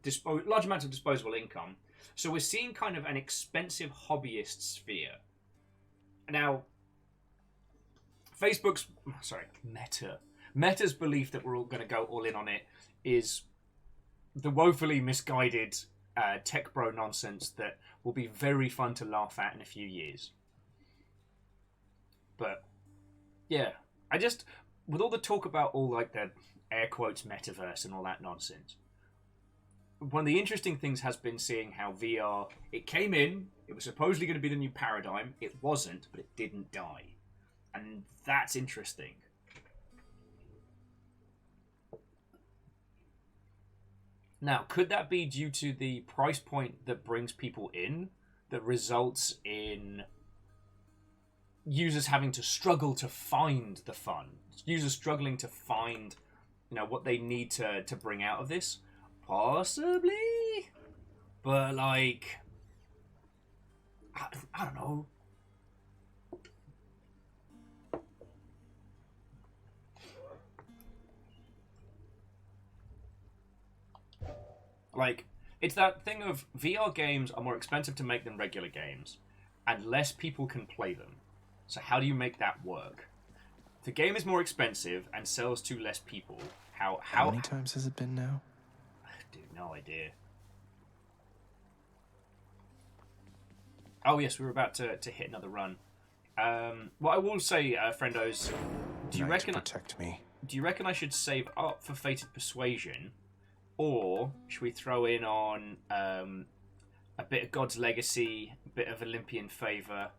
amounts of disposable income. So we're seeing kind of an expensive hobbyist sphere. Now, Meta's belief that we're all going to go all in on it is the woefully misguided tech bro nonsense that will be very fun to laugh at in a few years. But yeah, with all the talk about all like the air quotes metaverse and all that nonsense, one of the interesting things has been seeing how VR, it came in, it was supposedly going to be the new paradigm, it wasn't, but it didn't die. And that's interesting. Now, could that be due to the price point that brings people in, that results in users having to struggle to find the fun? Users struggling to find, what they need to bring out of this? Possibly? But, like, I don't know. Like, it's that thing of VR games are more expensive to make than regular games, and less people can play them. So how do you make that work? If the game is more expensive and sells to less people, how many times has it been now? Dude, no idea. Oh yes, we were about to hit another run. What I will say, friendos, do you reckon protect me? Do you reckon I should save up for Fated Persuasion? Or should we throw in on a bit of God's Legacy, a bit of Olympian Favor.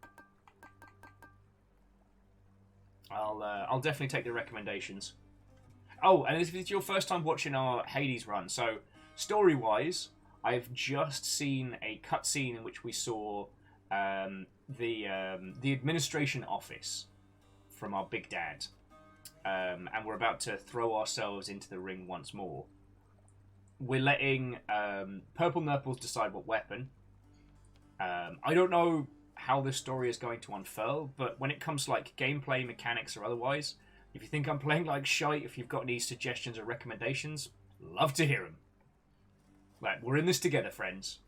I'll definitely take the recommendations. Oh, and if it's your first time watching our Hades run, so story-wise, I've just seen a cutscene in which we saw the administration office from our big dad, and we're about to throw ourselves into the ring once more. We're letting Purple Nurples decide what weapon. I don't know how this story is going to unfurl, but when it comes to like gameplay, mechanics, or otherwise, if you think I'm playing like shite, if you've got any suggestions or recommendations, love to hear them. Like, we're in this together, friends.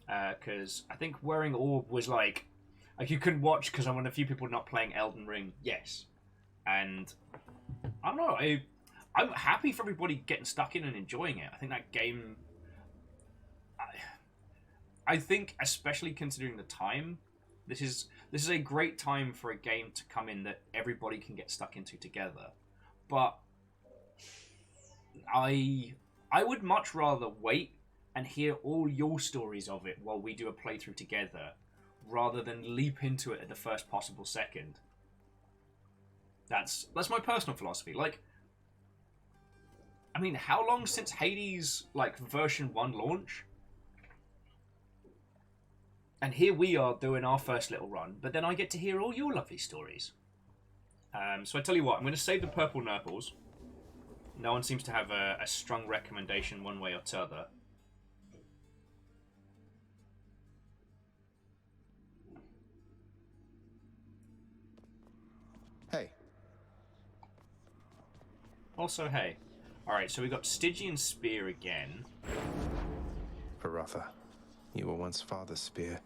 Because I think wearing Orb was like you couldn't watch because I'm one of the few people not playing Elden Ring. Yes, and I don't know. I'm happy for everybody getting stuck in and enjoying it. I think that game. I think, especially considering the time, this is a great time for a game to come in that everybody can get stuck into together. But I would much rather wait and hear all your stories of it while we do a playthrough together, rather than leap into it at the first possible second. That's my personal philosophy. Like, I mean, how long since Hades like version 1 launch? And here we are doing our first little run, but then I get to hear all your lovely stories. So I tell you what, I'm going to save the Purple Nurples. No one seems to have a strong recommendation one way or t'other. Hey. Also, hey. Alright, so we got Stygian Spear again. Baratha, you were once Father's spear.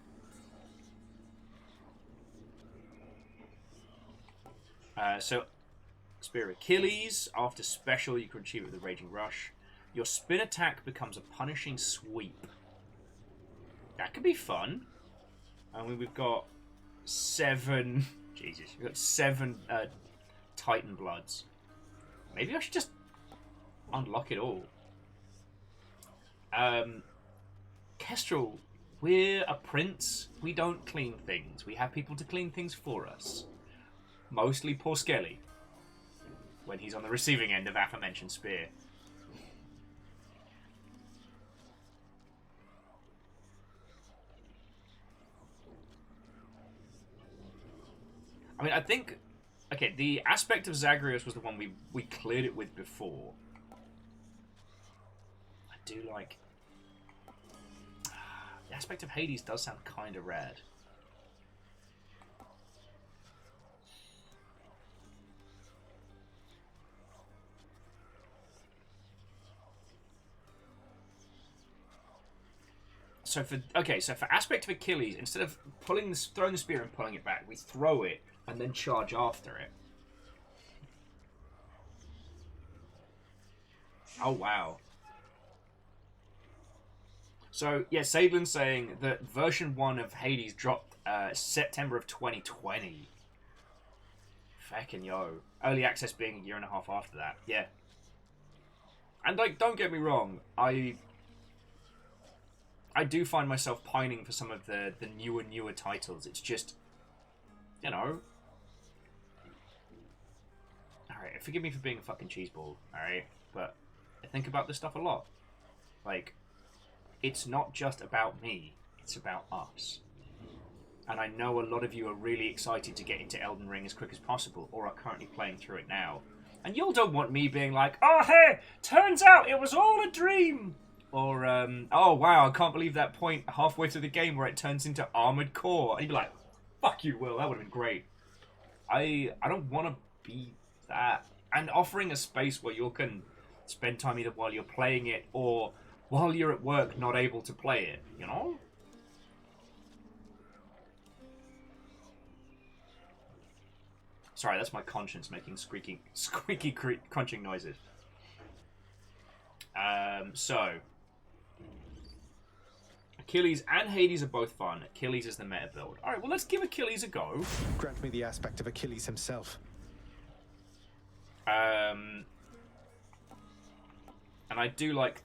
So, Spear Achilles. After special, you can achieve it with the Raging Rush. Your spin attack becomes a punishing sweep. That could be fun. I mean, we've got 7... Jesus. We've got 7 Titan Bloods. Maybe I should just unlock it all. Kestrel, we're a prince. We don't clean things. We have people to clean things for us. Mostly poor Skelly, when he's on the receiving end of aforementioned spear. I mean, I think... Okay, the aspect of Zagreus was the one we cleared it with before. I do like... The aspect of Hades does sound kind of rad. So for aspect of Achilles, instead of throwing the spear and pulling it back, we throw it and then charge after it. Oh wow. So yeah, Sadlin's saying that version 1 of Hades dropped September of 2020. Feckin' yo. Early access being a year and a half after that. Yeah. And like, don't get me wrong, I do find myself pining for some of the newer titles. It's just, you know. Alright, forgive me for being a fucking cheeseball, alright? But I think about this stuff a lot. Like, it's not just about me, it's about us. And I know a lot of you are really excited to get into Elden Ring as quick as possible, or are currently playing through it now. And y'all don't want me being like, oh hey, turns out it was all a dream! Or, oh wow, I can't believe that point halfway through the game where it turns into Armored Core. And you'd be like, fuck you, Will, that would have been great. I don't want to be that. And offering a space where you can spend time either while you're playing it or while you're at work not able to play it, you know? Sorry, that's my conscience making squeaky crunching noises. So... Achilles and Hades are both fun. Achilles is the meta build. Alright, well let's give Achilles a go. Grant me the aspect of Achilles himself. And I do like...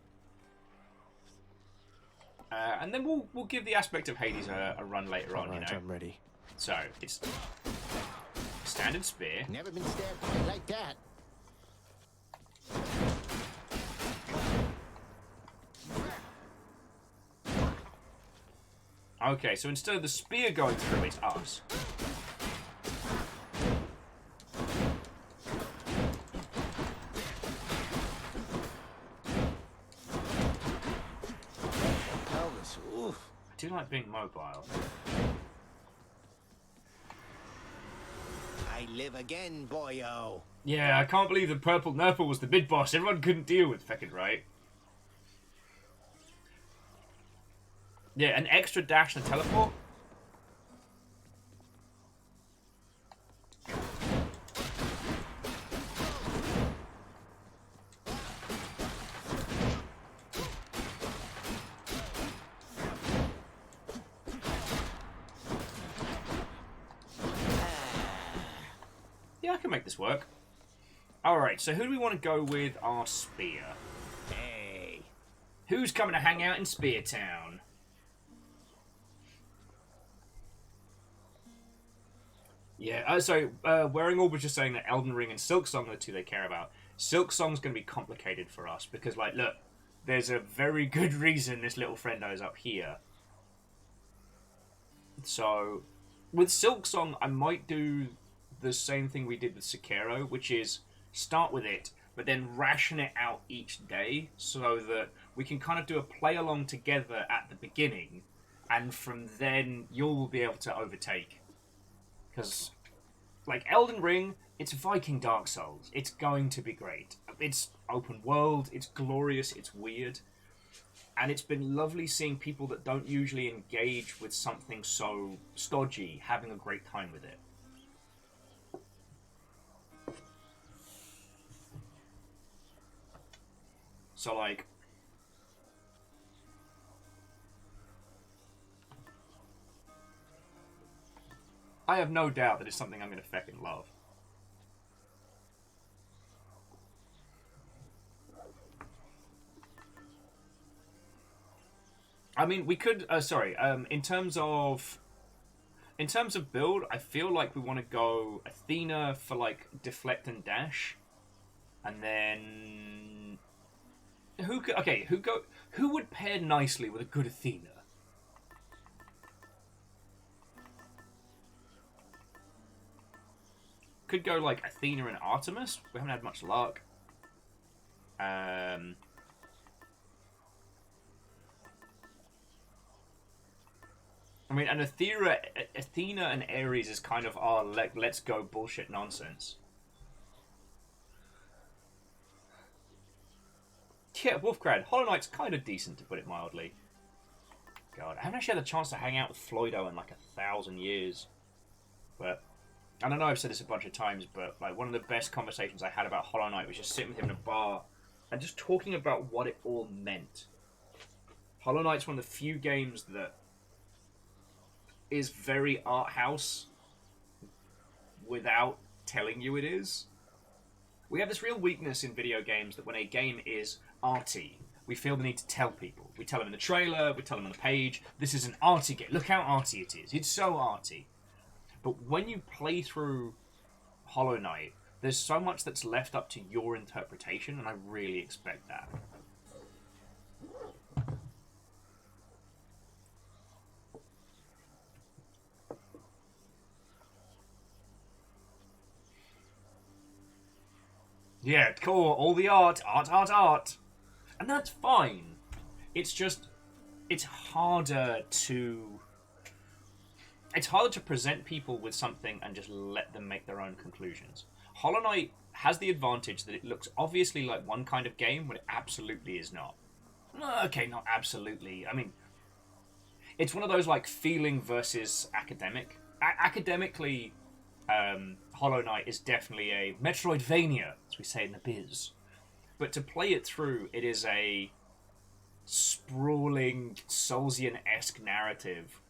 that, and then we'll give the aspect of Hades a run later on. Alright, You know. I'm ready. So it's standard spear. Never been stabbed quite like that. Okay, so instead of the spear going through, it's us. Pelvis, oof. I do like being mobile. I live again, boyo. Yeah, I can't believe the Purple Nurple was the mid boss. Everyone couldn't deal with feckin' right. Yeah, an extra dash and teleport. Yeah, I can make this work. Alright, so who do we want to go with our spear? Hey. Who's coming to hang out in Spear Town? Yeah, Wearing Orb was just saying that Elden Ring and Silksong are the two they care about. Silksong's going to be complicated for us because, like, look, there's a very good reason this little friendo's up here. So, with Silksong, I might do the same thing we did with Sekiro, which is start with it, but then ration it out each day so that we can kind of do a play-along together at the beginning, and from then you'll be able to overtake. Because, like, Elden Ring, it's Viking Dark Souls. It's going to be great. It's open world, it's glorious, it's weird. And it's been lovely seeing people that don't usually engage with something so stodgy having a great time with it. So, like... I have no doubt that it's something I'm going to feckin' love. I mean, we could... in terms of build, I feel like we want to go Athena for, like, deflect and dash. And then... Who would pair nicely with a good Athena? Could go like Athena and Artemis. We haven't had much luck. I mean, and Athena and Ares is kind of our let's go bullshit nonsense. Yeah, Wolfcrad. Hollow Knight's kind of decent, to put it mildly. God, I haven't actually had a chance to hang out with Floydo in like 1,000 years. But, and I know I've said this a bunch of times, but like one of the best conversations I had about Hollow Knight was just sitting with him in a bar and just talking about what it all meant. Hollow Knight's one of the few games that is very art house without telling you it is. We have this real weakness in video games that when a game is arty, we feel the need to tell people. We tell them in the trailer, we tell them on the page, this is an arty game. Look how arty it is. It's so arty. But when you play through Hollow Knight, there's so much that's left up to your interpretation, and I really expect that. Yeah, cool, all the art. And that's fine. It's just, it's harder to present people with something and just let them make their own conclusions. Hollow Knight has the advantage that it looks obviously like one kind of game when it absolutely is not. Okay, not absolutely. I mean, it's one of those like feeling versus academic. Academically, Hollow Knight is definitely a Metroidvania, as we say in the biz. But to play it through, it is a sprawling, Soulsian-esque narrative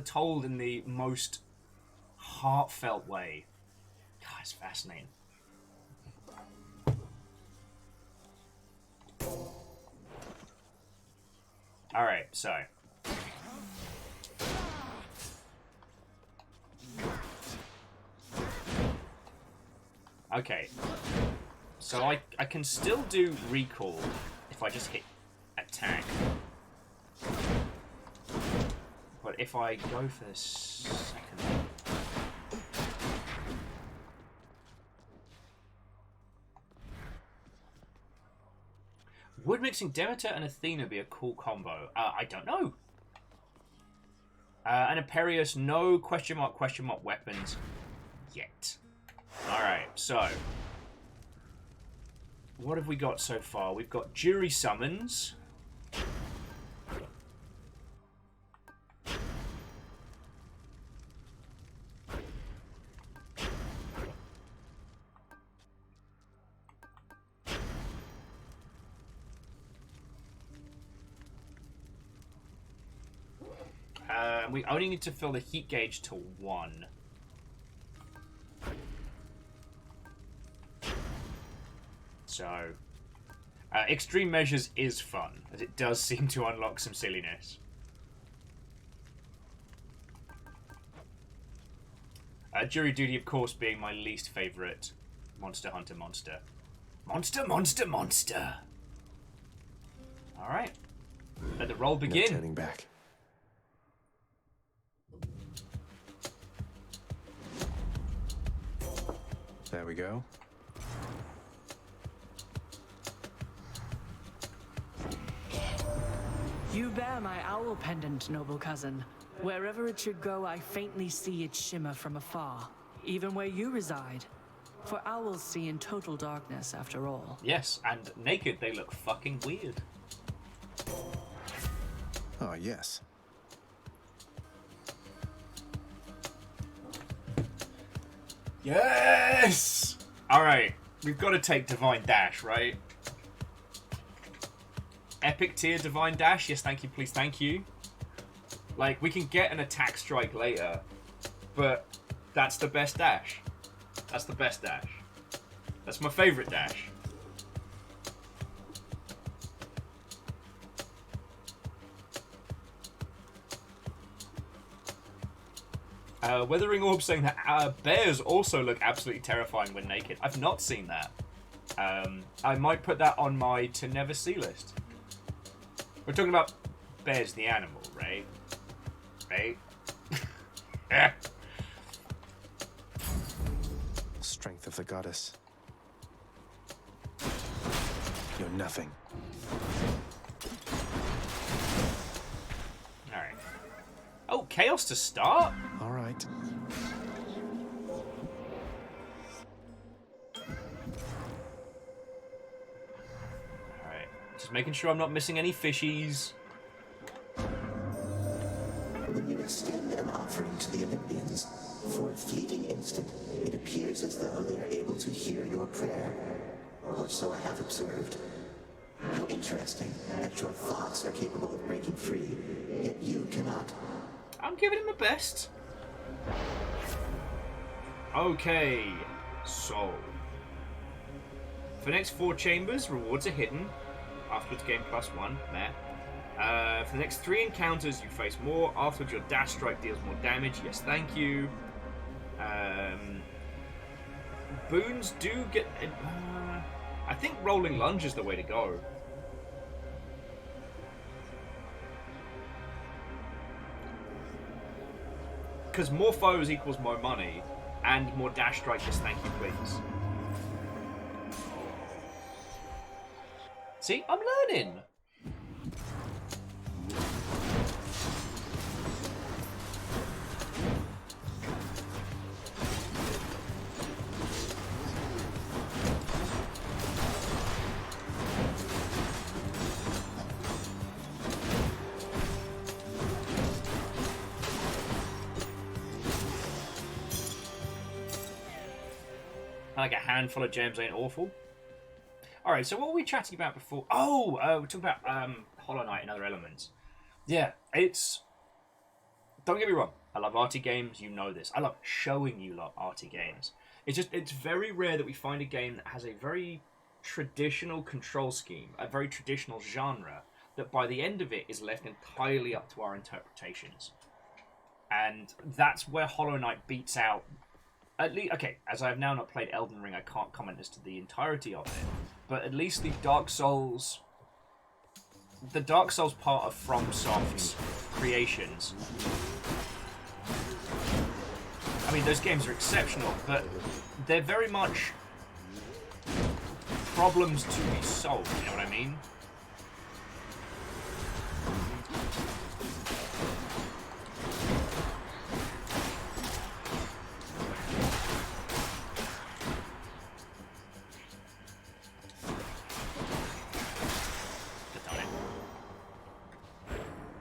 told in the most heartfelt way. God, it's fascinating. Alright, so. Okay. So I can still do recall if I just hit attack. But if I go for this second... Would mixing Demeter and Athena be a cool combo? I don't know. And Imperius, no question mark weapons yet. Alright, so... What have we got so far? We've got Jury Summons. We only need to fill the heat gauge to 1. So, extreme measures is fun, as it does seem to unlock some silliness. Jury duty, of course, being my least favourite Monster Hunter monster. Monster! Alright. Let the roll begin. No turning back. There we go. You bear my owl pendant, noble cousin. Wherever it should go, I faintly see it shimmer from afar, even where you reside. For owls see in total darkness, after all. Yes, and naked they look fucking weird. Oh, yes. Yes! Alright, we've got to take Divine Dash, right? Epic tier Divine Dash? Yes, thank you, please, thank you. Like, we can get an attack strike later, but that's the best dash. That's the best dash. That's my favourite dash. Weathering Orb saying that bears also look absolutely terrifying when naked. I've not seen that. I might put that on my to never see list. We're talking about bears the animal, right? Right? Yeah. Strength of the goddess. You're nothing. Alright. Oh, chaos to start? All right. Alright. Just making sure I'm not missing any fishies. When you extend an offering to the Olympians, for a fleeting instant, it appears as though they are able to hear your prayer. Or so I have observed. How interesting that your thoughts are capable of breaking free, yet you cannot. I'm giving it my best. Okay, so for the next 4 chambers, rewards are hidden. Afterwards, gain +1. There. For the next 3 encounters, you face more. Afterwards, your dash strike deals more damage. Yes, thank you. Boons do get. I think rolling lunge is the way to go. Because more foes equals more money, and more dash strike, just thank you, please. See, I'm learning. Like a handful of gems ain't awful. Alright, so what were we chatting about before? Oh, we're talking about Hollow Knight and other elements. Yeah, it's... Don't get me wrong, I love arty games, you know this. I love showing you lot arty games. It's very rare that we find a game that has a very traditional control scheme, a very traditional genre, that by the end of it is left entirely up to our interpretations. And that's where Hollow Knight beats out. At least, okay, as I have now not played Elden Ring, I can't comment as to the entirety of it. But at least the Dark Souls part of FromSoft's creations. I mean, those games are exceptional, but they're very much problems to be solved, you know what I mean?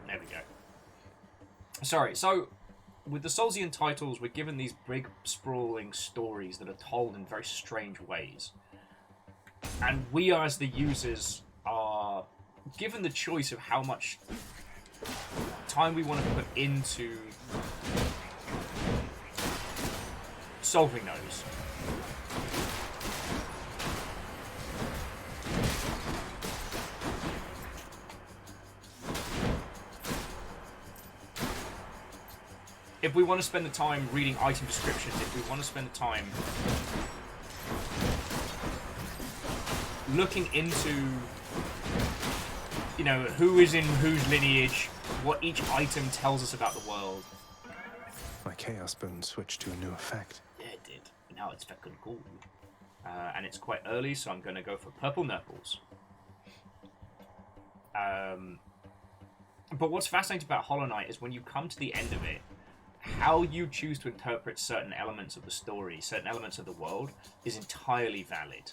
There we go. Sorry, so with the Soulsian titles, we're given these big, sprawling stories that are told in very strange ways. And we, as the users, are given the choice of how much time we want to put into solving those. If we want to spend the time reading item descriptions, if we want to spend the time looking into, you know, who is in whose lineage, what each item tells us about the world. My Chaos Boon switched to a new effect. Yeah, it did. Now it's fucking cool. And it's quite early, so I'm going to go for Purple Nurples. But what's fascinating about Hollow Knight is when you come to the end of it, how you choose to interpret certain elements of the story, certain elements of the world, is entirely valid.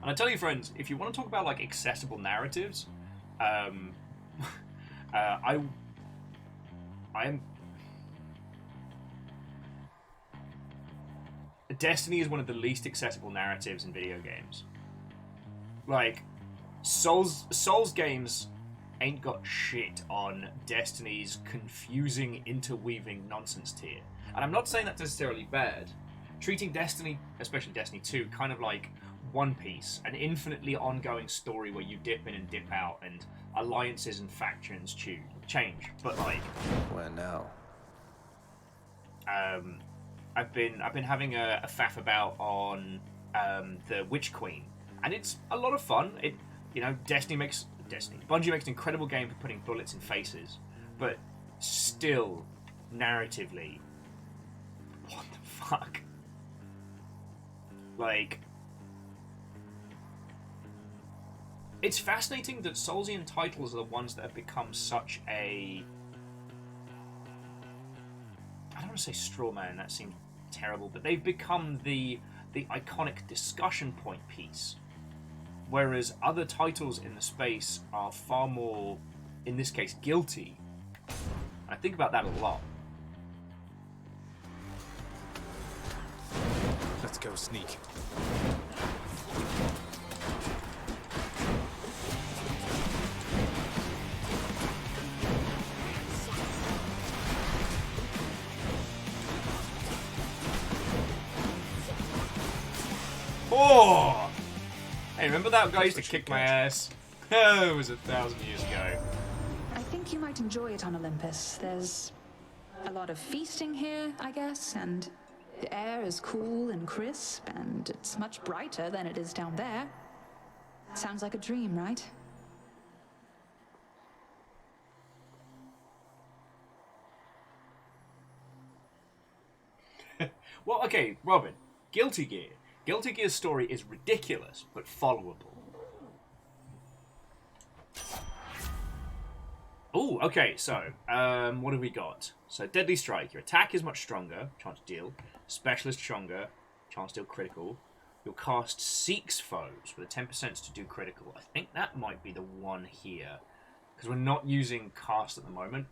And I tell you, friends, if you want to talk about like accessible narratives, I am. Destiny is one of the least accessible narratives in video games. Like, Souls games ain't got shit on Destiny's confusing, interweaving nonsense tier. And I'm not saying that's necessarily bad. Treating Destiny, especially Destiny 2, kind of like One Piece, an infinitely ongoing story where you dip in and dip out, and alliances and factions change. But like, Where now? I've been having a faff about on the Witch Queen, and it's a lot of fun. Bungie makes an incredible game for putting bullets in faces, but still, narratively, what the fuck? Like, it's fascinating that Soulsian titles are the ones that have become such a... I don't want to say straw man, that seems terrible, but they've become the iconic discussion point piece. Whereas other titles in the space are far more, in this case, guilty. I think about that a lot. Let's go sneak. Oh! Hey, remember that guy used to kick my ass? It was 1,000 years ago. I think you might enjoy it on Olympus. There's a lot of feasting here, I guess, and the air is cool and crisp, and it's much brighter than it is down there. Sounds like a dream, right? Well, okay, Robin. Guilty Gear. Guilty Gear's story is ridiculous, but followable. Oh, okay, so, what have we got? So, Deadly Strike. Your attack is much stronger, chance to deal. Specialist stronger. chance to deal critical. Your cast seeks foes with a 10% to do critical. I think that might be the one here, because we're not using cast at the moment.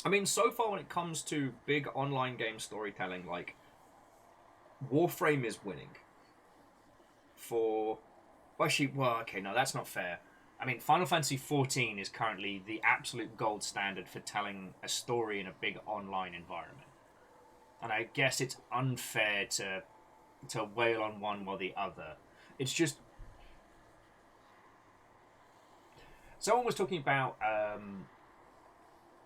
I mean, so far when it comes to big online game storytelling, like, Warframe is winning. Well, okay, no, that's not fair. I mean, Final Fantasy XIV is currently the absolute gold standard for telling a story in a big online environment. And I guess it's unfair to wail on one while the other. It's just... Someone was talking about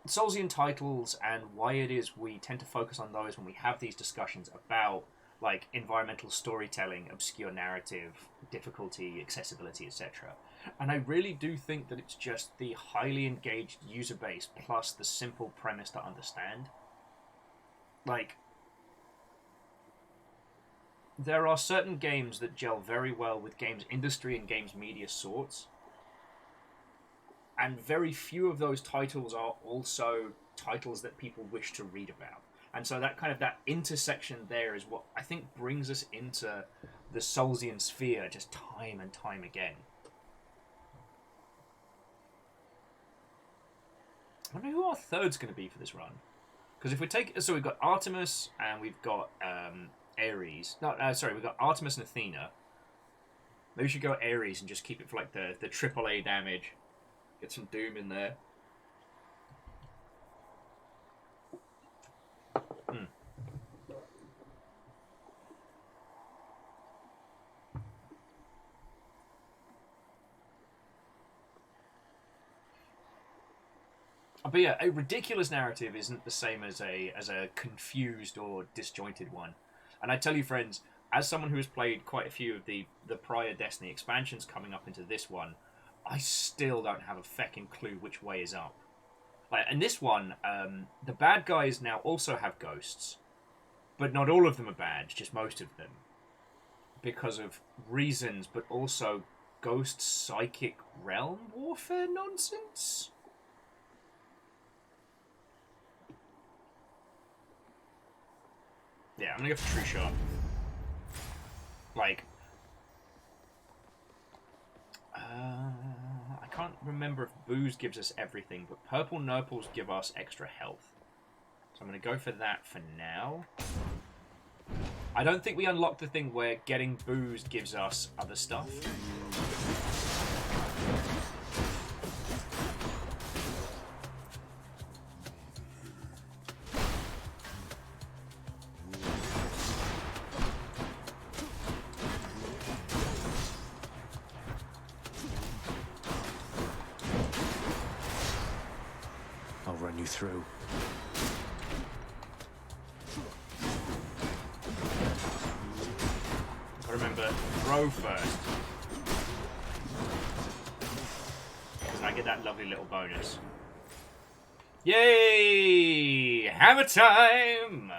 Soulsian titles and why it is we tend to focus on those when we have these discussions about like environmental storytelling, obscure narrative, difficulty, accessibility, etc. And I really do think that it's just the highly engaged user base plus the simple premise to understand. Like, there are certain games that gel very well with games industry and games media sorts, and very few of those titles are also titles that people wish to read about. And so that kind of that intersection there is what I think brings us into the Soulsian sphere just time and time again. I wonder who our third's going to be for this run. Because if we take... So we've got Artemis and we've got Ares. No, sorry, we've got Artemis and Athena. Maybe we should go Ares and just keep it for like the AAA damage. Get some Doom in there. But yeah, a ridiculous narrative isn't the same as a confused or disjointed one. And I tell you, friends, as someone who has played quite a few of the prior Destiny expansions coming up into this one, I still don't have a feckin' clue which way is up. Like, in this one, the bad guys now also have ghosts, but not all of them are bad, just most of them, because of reasons, but also ghost psychic realm warfare nonsense. Yeah, I'm gonna go for True Shot. Like, I can't remember if Booze gives us everything, but Purple Nurples give us extra health. So I'm gonna go for that for now. I don't think we unlock the thing where getting Booze gives us other stuff. Through. I remember throw first, because I get that lovely little bonus. Yay! Hammer time!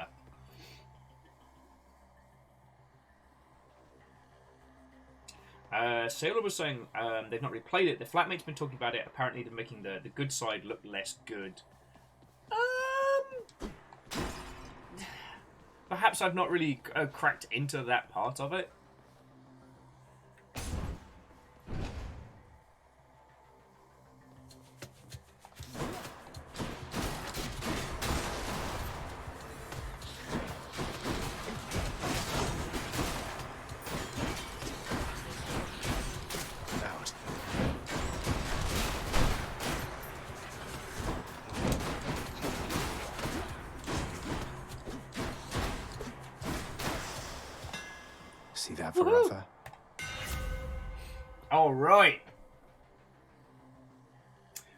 Sailor was saying they've not replayed it. The flatmate's been talking about it. Apparently they're making the good side look less good. Perhaps I've not really cracked into that part of it. See that, Varatha? All right.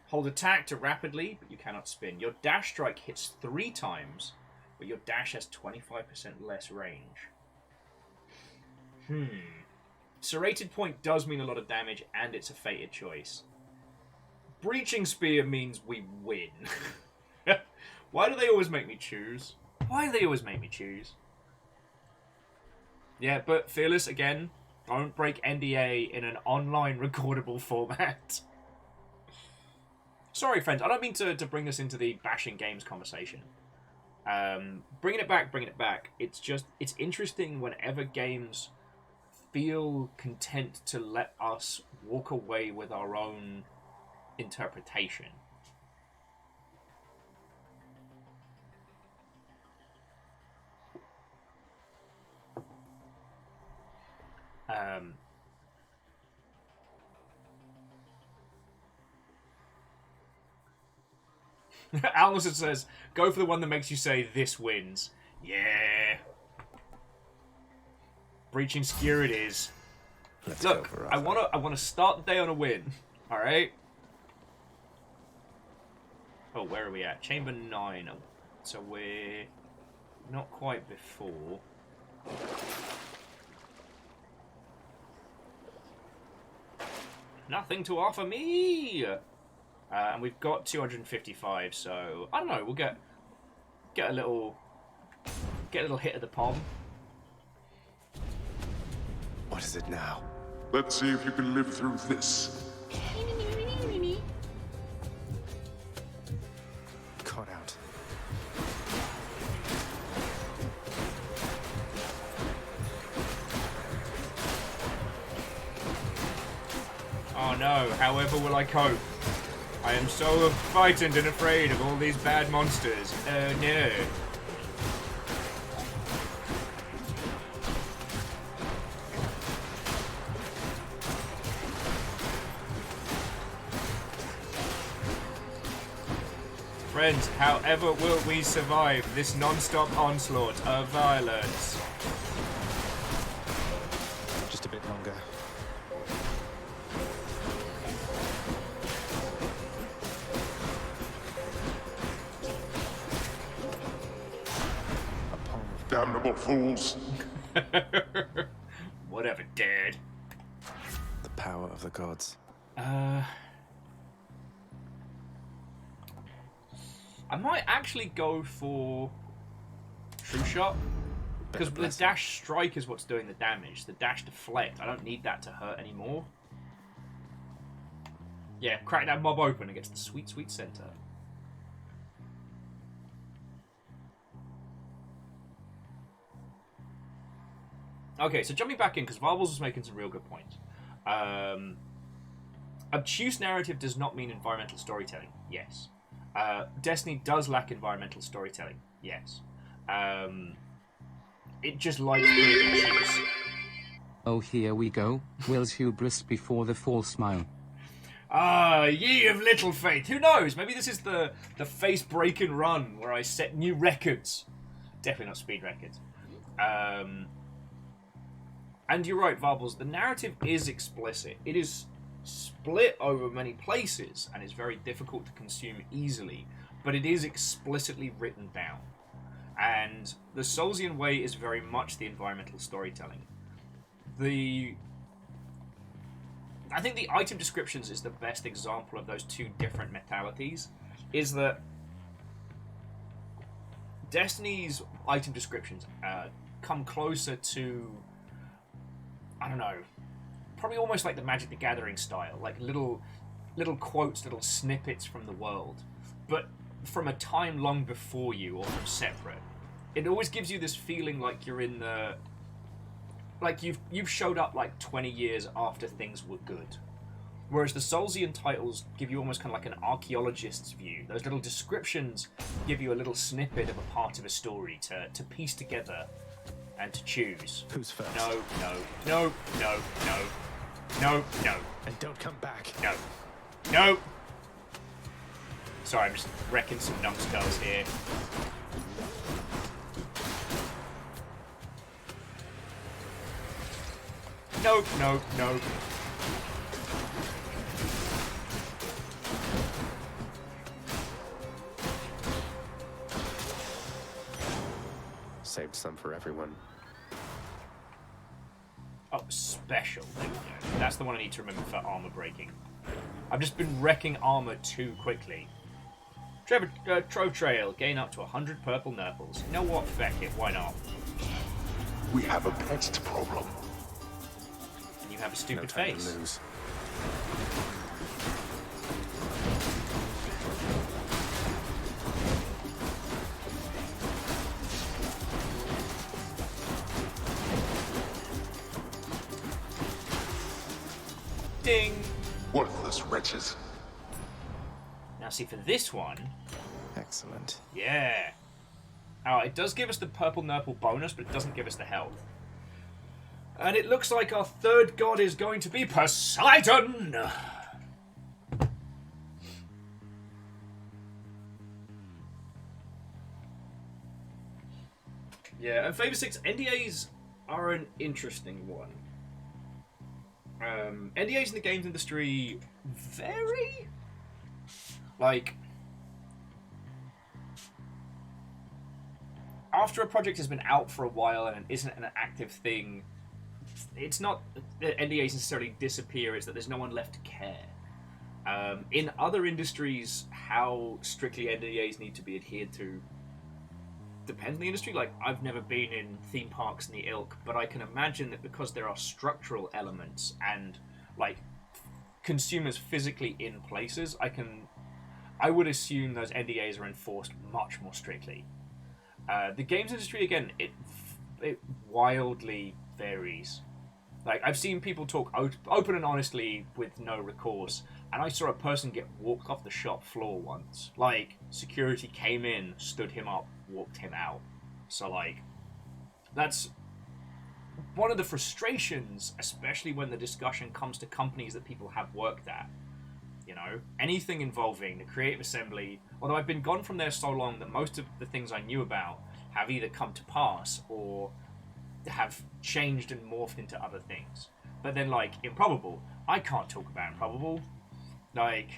Hold attack to rapidly, but you cannot spin. Your dash strike hits 3 times, but your dash has 25% less range. Serrated point does mean a lot of damage, and it's a fated choice. Breaching Spear means we win. Why do they always make me choose? Why do they always make me choose? Yeah, but Fearless, again, don't break NDA in an online recordable format. Sorry, friends, I don't mean to bring us into the bashing games conversation. Bringing it back. It's just, it's interesting whenever games feel content to let us walk away with our own interpretation. Alison says, go for the one that makes you say, this wins. Yeah. Breaching Skewer it is. Look, I wanna start the day on a win. Alright? Oh, where are we at? Chamber 9. So we're not quite before. Nothing to offer me! And we've got 255, so I don't know. We'll get a little hit of the palm. What is it now? Let's see if you can live through this. Caught out. Oh no! However will I cope? I am so frightened and afraid of all these bad monsters. Oh no. Friends, however will we survive this non-stop onslaught of violence? Just a bit longer. Damnable fools. Whatever, Dad. The power of the gods. I might actually go for True Shot. Because the dash strike is what's doing the damage. The dash deflect, I don't need that to hurt anymore. Yeah, crack that mob open and get to the sweet, sweet center. Okay, so jumping back in, because Varbles was making some real good points. Obtuse narrative does not mean environmental storytelling. Yes. Destiny does lack environmental storytelling. Yes. It just likes being obtuse. Oh, here we go. Will's hubris before the false smile. Ah, ye of little faith. Who knows? Maybe this is the face break and run where I set new records. Definitely not speed records. And you're right, Varbles, the narrative is explicit. It is split over many places and is very difficult to consume easily, but it is explicitly written down. And the Soulsian way is very much the environmental storytelling. I think the item descriptions is the best example of those two different mentalities, is that Destiny's item descriptions come closer to, I don't know, probably almost like the Magic the Gathering style, like little quotes, little snippets from the world, but from a time long before you or from separate. It always gives you this feeling like you're in the, like you've showed up like 20 years after things were good. Whereas the Soulsian titles give you almost kind of like an archaeologist's view. Those little descriptions give you a little snippet of a part of a story to piece together and to choose. Who's first? No. And don't come back. No. Sorry, I'm just wrecking some numbskulls here. No. Saved some for everyone. Oh, special. There we go. That's the one I need to remember for armor breaking. I've just been wrecking armor too quickly. Trove Trail, gain up to 100 purple nurples. You know what? Feck it, why not? We have a pest problem. And you have a stupid No time to face. lose. Ding! Worthless wretches. Now see, for this one... Excellent. Yeah. Oh, it does give us the purple nurple bonus, but it doesn't give us the health. And it looks like our third god is going to be Poseidon! Yeah, and Favour 6, NDAs are an interesting one. NDAs in the games industry vary? Like, after a project has been out for a while and it isn't an active thing, it's not that NDAs necessarily disappear, it's that there's no one left to care. In other industries, how strictly NDAs need to be adhered to depends on the industry. Like, I've never been in theme parks in the ilk, but I can imagine that because there are structural elements and, like, consumers physically in places, I would assume those NDAs are enforced much more strictly. The games industry, again, it wildly varies. Like, I've seen people talk open and honestly with no recourse, and I saw a person get walked off the shop floor once. Like, security came in, stood him up, walked him out. So, like, that's one of the frustrations, especially when the discussion comes to companies that people have worked at. You know, anything involving the creative assembly, although I've been gone from there so long that most of the things I knew about have either come to pass or have changed and morphed into other things. But then, like, Improbable, I can't talk about Improbable. Like,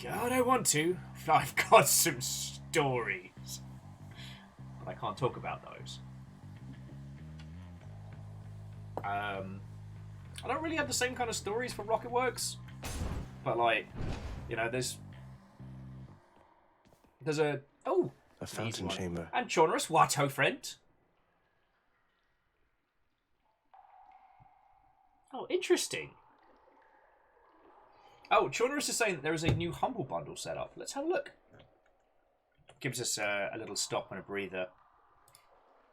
God, I want to. I've got some stories. But I can't talk about those. I don't really have the same kind of stories for Rocketworks. But, like, you know, there's a... Oh! A fountain chamber. And Chaunerus, what, ho, friend? Oh, interesting. Oh, Chaunerus is saying that there is a new Humble Bundle set up. Let's have a look. Gives us a little stop and a breather.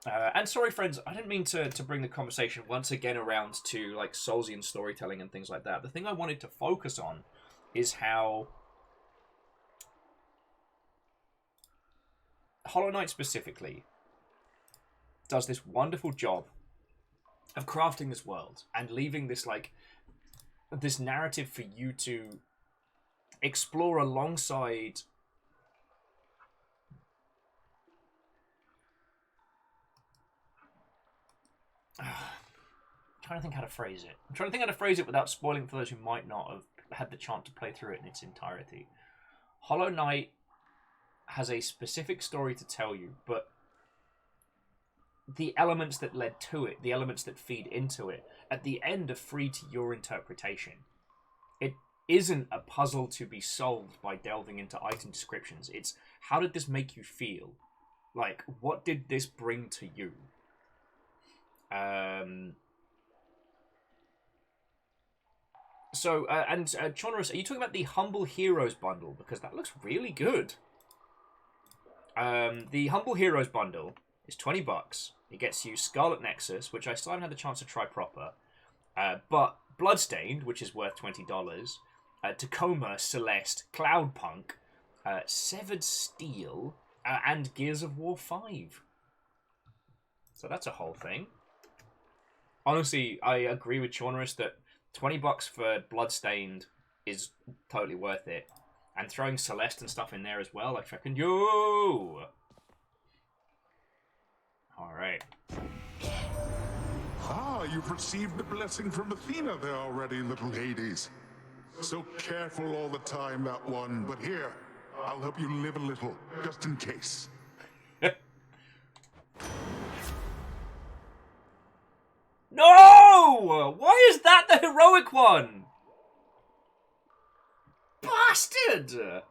And sorry, friends, I didn't mean to bring the conversation once again around to, like, Soulsian storytelling and things like that. The thing I wanted to focus on is how Hollow Knight specifically does this wonderful job of crafting this world and leaving this, like, this narrative for you to explore alongside I'm trying to think how to phrase it. I'm trying to think how to phrase it without spoiling for those who might not have had the chance to play through it in its entirety. Hollow Knight has a specific story to tell you, but the elements that led to it, the elements that feed into it, at the end are free to your interpretation. It isn't a puzzle to be solved by delving into item descriptions. It's, how did this make you feel? Like, what did this bring to you? Chaunerus, are you talking about the Humble Heroes bundle? Because that looks really good. The Humble Heroes bundle is $20. It gets you Scarlet Nexus, which I still haven't had the chance to try proper. But Bloodstained, which is worth $20. Tacoma, Celeste, Cloudpunk, Severed Steel, and Gears of War 5. So that's a whole thing. Honestly, I agree with Chaunerus that $20 for Bloodstained is totally worth it. And throwing Celeste and stuff in there as well, I reckon, yo! Alright. Ah, you've received the blessing from Athena there already, little Hades. So careful all the time, that one. But here, I'll help you live a little, just in case. No! Why is that the heroic one? Bastard!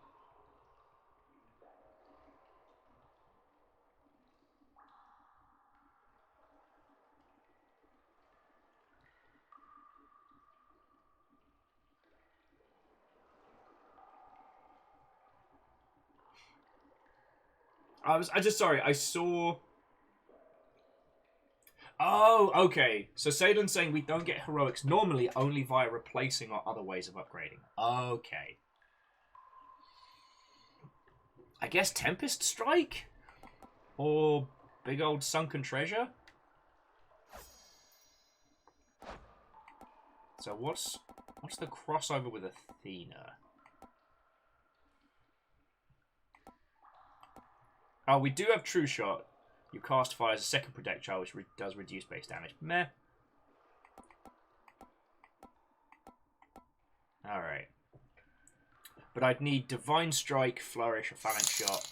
Sorry, I saw... Oh, okay. So Saden's saying we don't get heroics normally, only via replacing or other ways of upgrading. Okay. I guess Tempest Strike? Or big old Sunken Treasure? So what's the crossover with Athena? Oh, we do have True Shot. You cast fire as a second projectile, which does reduce base damage. Meh. Alright. But I'd need Divine Strike, Flourish, or Phalanx Shot.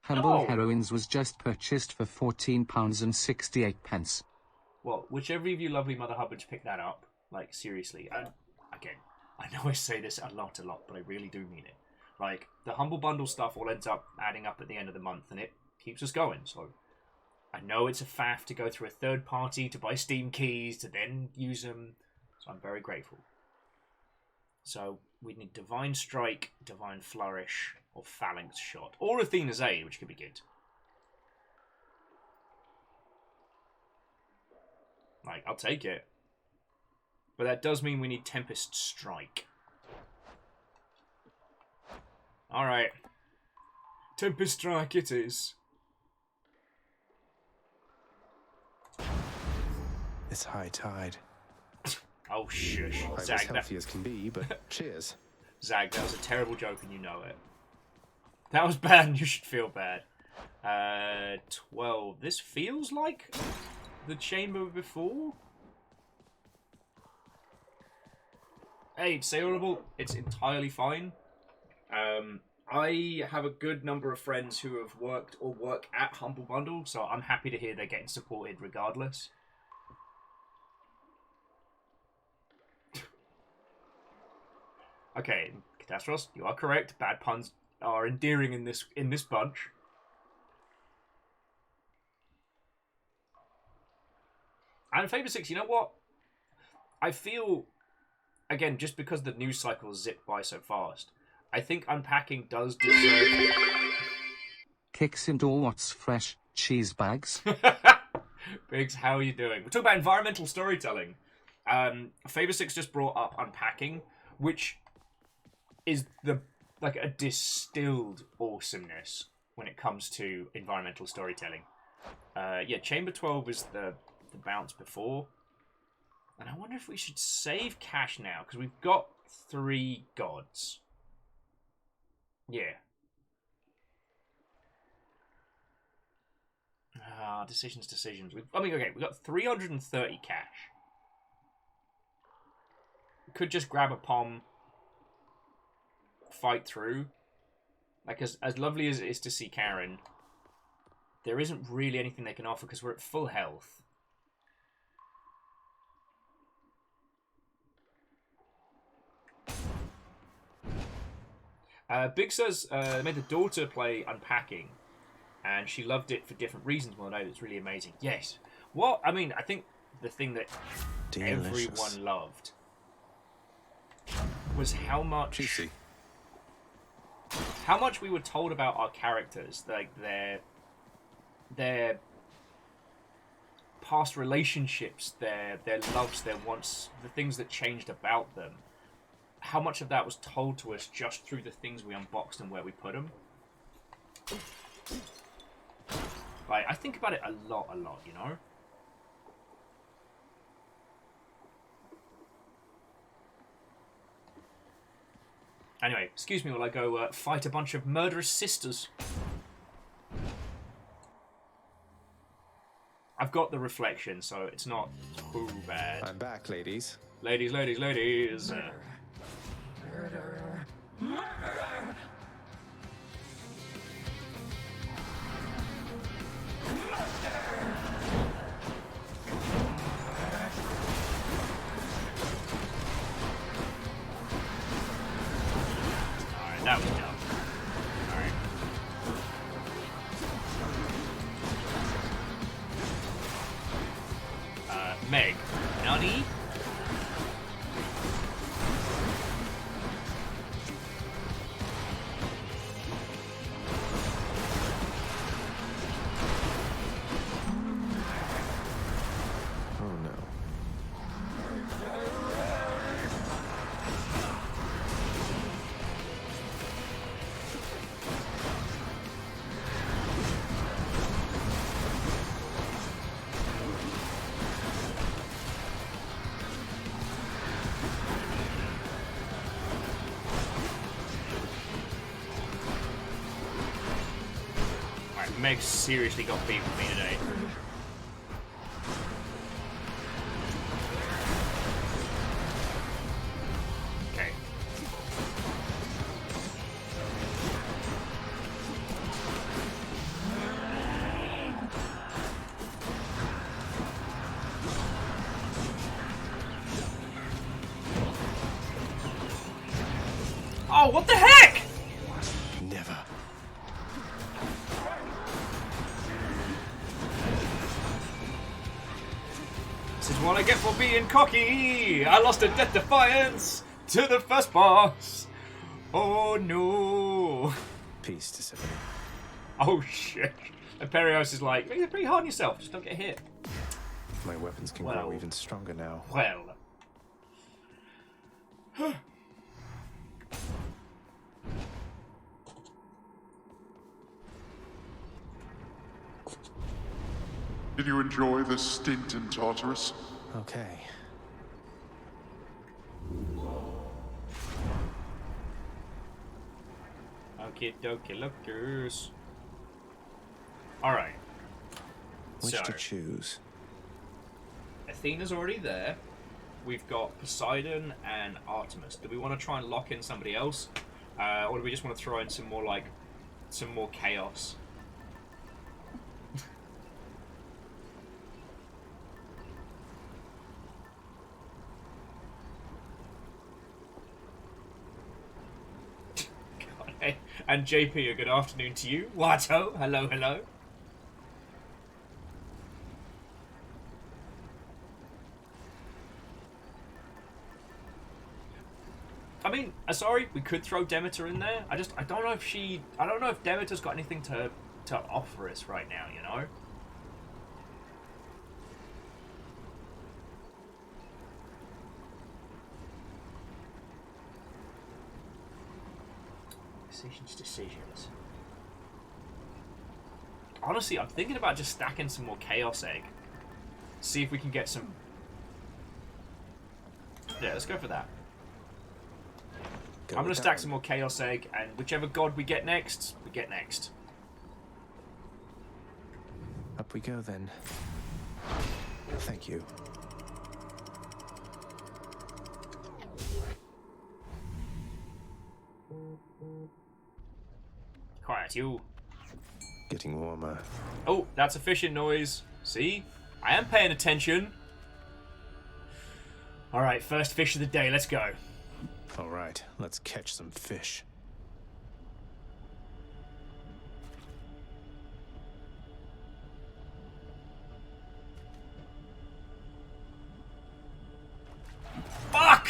Humble Heroines was just purchased for £14.68. Well, whichever of you lovely Mother Hubbards pick that up, like, seriously, again, I know I say this a lot, but I really do mean it. Like, the Humble Bundle stuff all ends up adding up at the end of the month, and it keeps us going, so... I know it's a faff to go through a third party to buy Steam keys, to then use them, so I'm very grateful. So, we need Divine Strike, Divine Flourish, or Phalanx Shot. Or Athena's Aid, which could be good. Like, I'll take it. But that does mean we need Tempest Strike. Alright. Tempest Strike it is. It's high tide. Oh, shush. I'm Zag, as healthy as can be, but cheers. Zag, that was a terrible joke and you know it. That was bad and you should feel bad. 12. This feels like the chamber before? Hey, it's saleable. It's entirely fine. I have a good number of friends who have worked or work at Humble Bundle, so I'm happy to hear they're getting supported regardless. Okay, Catastros, you are correct. Bad puns are endearing in this bunch. And Fable 6, you know what? I feel, again, just because the news cycles zip by so fast, I think unpacking does deserve... Kicks into what's fresh, cheese bags. Biggs, how are you doing? We're talking about environmental storytelling. Fable 6 just brought up unpacking, which is like a distilled awesomeness when it comes to environmental storytelling. Yeah, Chamber 12 was the bounce before. And I wonder if we should save cash now, because we've got 3 gods. Yeah. Decisions. Okay, we've got 330 cash. Could just grab a pom, fight through. Like, as lovely as it is to see Karen, there isn't really anything they can offer because we're at full health. Big says made the daughter play unpacking, and she loved it for different reasons. Well, no, it's really amazing. Yes. Well, I mean, I think the thing that everyone loved was how much we were told about our characters, like their past relationships, their loves, their wants, the things that changed about them. How much of that was told to us just through the things we unboxed and where we put them. Like, I think about it a lot, you know? Anyway, excuse me while I go fight a bunch of murderous sisters. I've got the reflection, so it's not too bad. I'm back, ladies. Ladies. Alright, that was dumb. Alright. Meg. Nani? Meg seriously got beat with me today. Okay. Oh, what the heck? Never. This is what I get for being cocky. I lost a Death Defiance to the first boss. Oh no. Peace to Sibyl. Oh shit. Imperios is like, you're pretty hard on yourself, just don't get hit. My weapons can Well. grow even stronger now. Well. Did you enjoy the stint in Tartarus? Okay. Okie dokie, lookers. Alright. Which So, to choose? Athena's already there. We've got Poseidon and Artemis. Do we want to try and lock in somebody else? Or do we just want to throw in some more chaos? God, and JP, a good afternoon to you. Watto, hello, hello. I mean, sorry, we could throw Demeter in there. I don't know if Demeter's got anything to offer us right now, you know? Decisions. Honestly, I'm thinking about just stacking some more Chaos Egg. See if we can get some... Yeah, let's go for that. I'm going to stack some more Chaos Egg, and whichever god we get next, we get next. Up we go then. Thank you. Quiet, you. Getting warmer. Oh, that's a fishing noise. See? I am paying attention. Alright, first fish of the day, let's go. Alright, let's catch some fish. Fuck!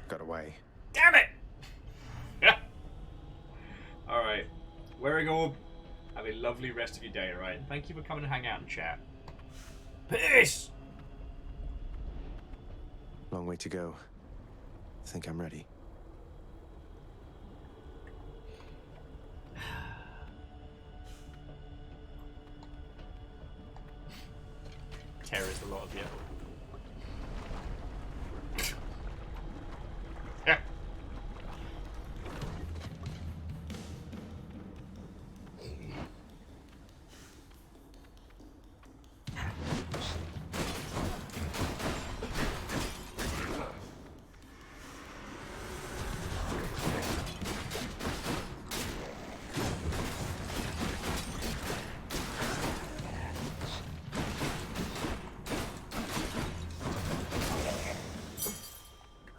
Got away. Damn it! Yeah. Alright. Wearing orb. Have a lovely rest of your day, alright? Thank you for coming to hang out and chat. Peace! Long way to go. Think I'm ready. Terror's a lot of you. Yeah.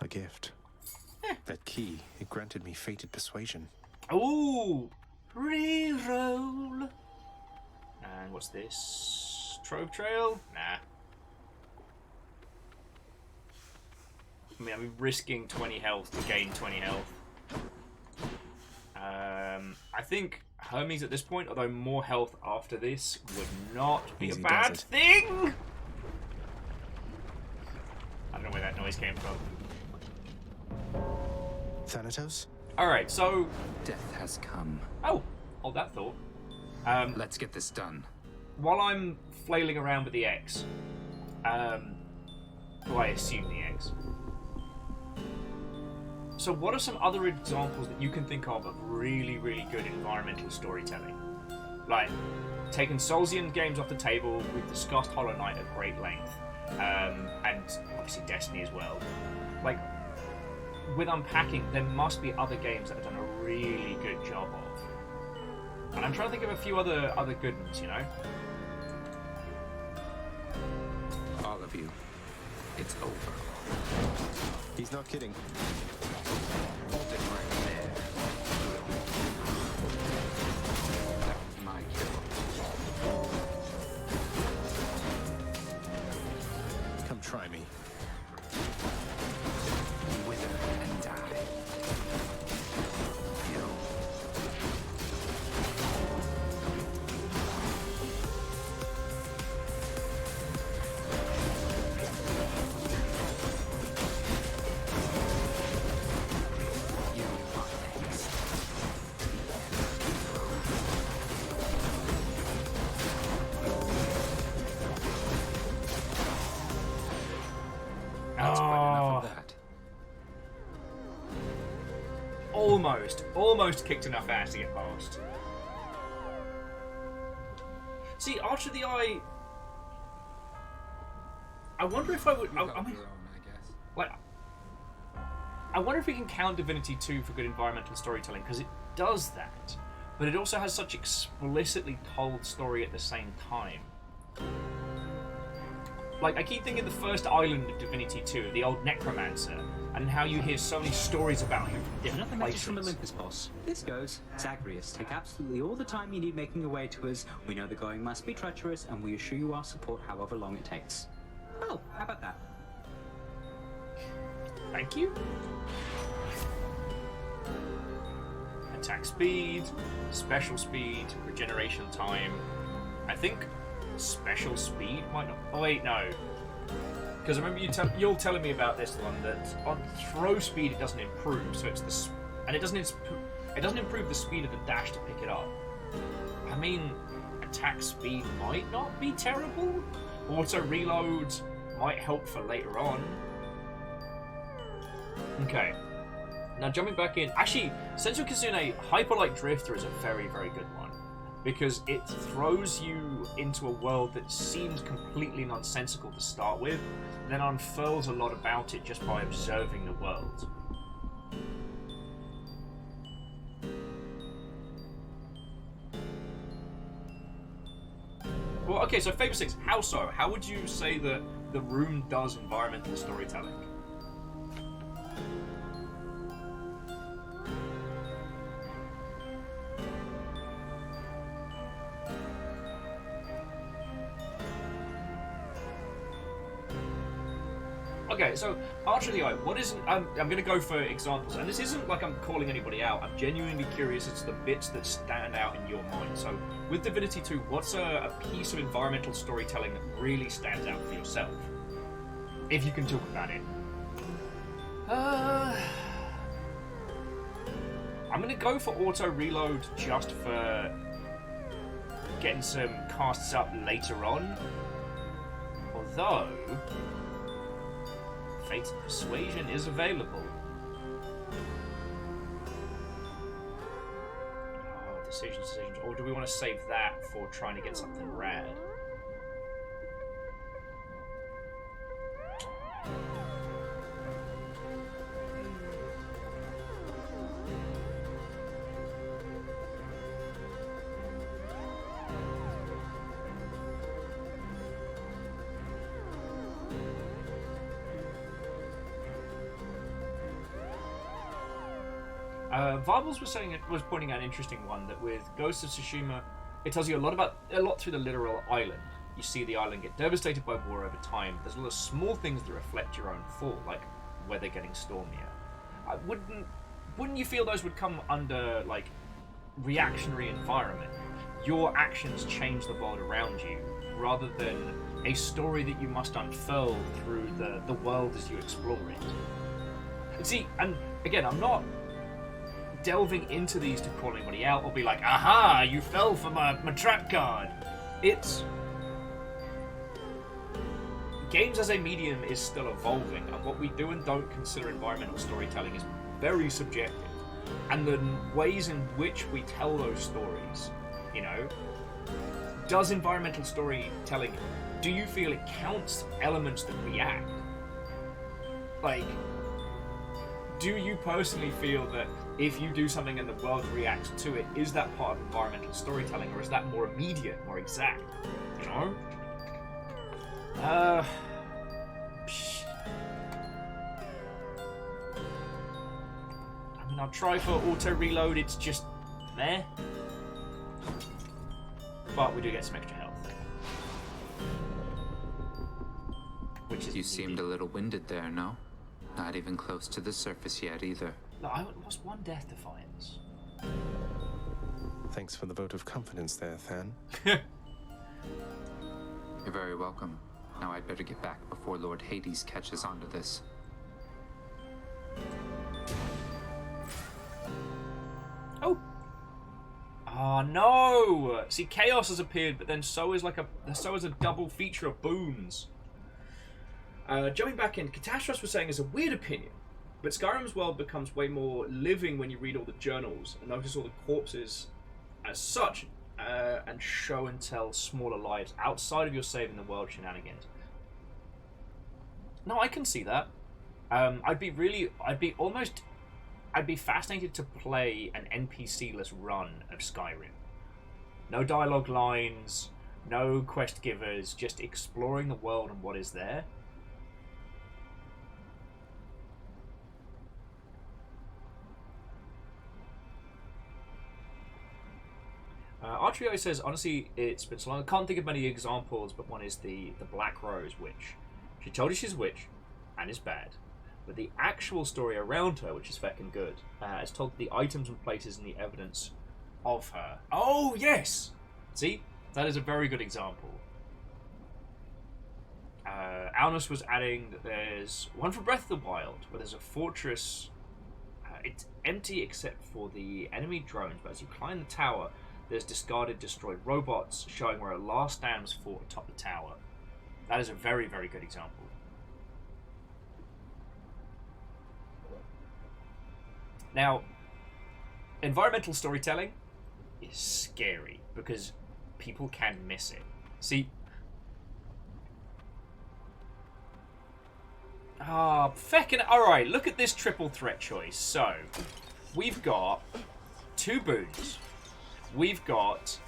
A gift. That key, it granted me fated persuasion. Ooh! Reroll! And what's this? Trove Trail? Nah. I mean, I'm risking 20 health to gain 20 health. I think Hermes at this point, although more health after this would not be a bad thing! I don't know where that noise came from. Thanatos? Alright, so... Death has come. Oh! Hold that thought. Let's get this done. While I'm flailing around with the X, well, I assume the X. So what are some other examples that you can think of really, really good environmental storytelling? Like, taken Soulsian games off the table. We've discussed Hollow Knight at great length, and obviously Destiny as well. Like, with unpacking, there must be other games that have done a really good job of. And I'm trying to think of a few other good ones, you know? All of you. It's over. He's not kidding. Hold it right there. That was my kill. Come try me. Wither and die. Kill. You are next. That's quite enough of that. Almost kicked enough ass to get past. See, Archer of the Eye. I wonder if I would. I mean, like, I wonder if we can count Divinity 2 for good environmental storytelling, because it does that, but it also has such explicitly told story at the same time. Like, I keep thinking the first island of Divinity 2, the old Necromancer, and how you hear so many stories about him from different Another message places. from Olympus, boss. This goes, Zagreus, take absolutely all the time you need making your way to us. We know the going must be treacherous, and we assure you our support however long it takes. Oh, how about that? Thank you. Attack speed, special speed, regeneration time. I think special speed might not. Oh wait, no. Because I remember you're telling me about this one, that on throw speed it doesn't improve, so it's and it doesn't improve the speed of the dash to pick it up. I mean, attack speed might not be terrible. Auto reload might help for later on. Okay. Now jumping back in, actually, Sensu Kizune Hyperlight Drifter is a very, very good one, because it throws you into a world that seems completely nonsensical to start with, then unfurls a lot about it just by observing the world. Well, okay, so Fable 6, how so? How would you say that the room does environmental storytelling? Okay, so Archer of the Eye, what is... I'm going to go for examples, and this isn't like I'm calling anybody out. I'm genuinely curious as to the bits that stand out in your mind. So, with Divinity 2, what's a piece of environmental storytelling that really stands out for yourself? If you can talk about it. I'm going to go for auto reload just for getting some casts up later on. Although... Fate's Persuasion is available. Oh, decisions. Or do we want to save that for trying to get something rad? Varbles was pointing out an interesting one, that with Ghost of Tsushima, it tells you a lot through the literal island. You see the island get devastated by war over time. There's a lot of small things that reflect your own fall, like weather getting stormier. Wouldn't you feel those would come under like reactionary environment? Your actions change the world around you, rather than a story that you must unfurl through the world as you explore it. See, and again, I'm not delving into these to call anybody out or be like, aha, you fell for my trap card. It's... Games as a medium is still evolving, and what we do and don't consider environmental storytelling is very subjective. And the ways in which we tell those stories, you know, does environmental storytelling, do you feel it counts elements that react? Like, do you personally feel that if you do something and the world reacts to it, is that part of environmental storytelling, or is that more immediate, more exact? You know? I mean, I'll try for auto reload, it's just there. But we do get some extra health. Which is You seemed a little winded there, no? Not even close to the surface yet either. No, I lost one death defiance. Thanks for the vote of confidence there, Than. You're very welcome. Now I'd better get back before Lord Hades catches on to this. Oh! Oh no! See, Chaos has appeared, but then so is a double feature of boons. Jumping back in, Catastrophe was saying is a weird opinion, but Skyrim's world becomes way more living when you read all the journals and notice all the corpses as such, and show and tell smaller lives outside of your saving the world shenanigans. No, I can see that. I'd be fascinated to play an NPC-less run of Skyrim. No dialogue lines, no quest givers, just exploring the world and what is there. Artrio says, honestly, it's been so long. I can't think of many examples, but one is the Black Rose Witch. She told you she's a witch, and is bad. But the actual story around her, which is feckin' good, is told the items and places and the evidence of her. Oh, yes! See? That is a very good example. Alnus was adding that there's one for Breath of the Wild, where there's a fortress. It's empty except for the enemy drones, but as you climb the tower, there's discarded, destroyed robots, showing where a last stand was fought atop the tower. That is a very, very good example. Now, environmental storytelling is scary because people can miss it. See, feckin', alright, look at this triple threat choice. So, we've got 2 boons. We've got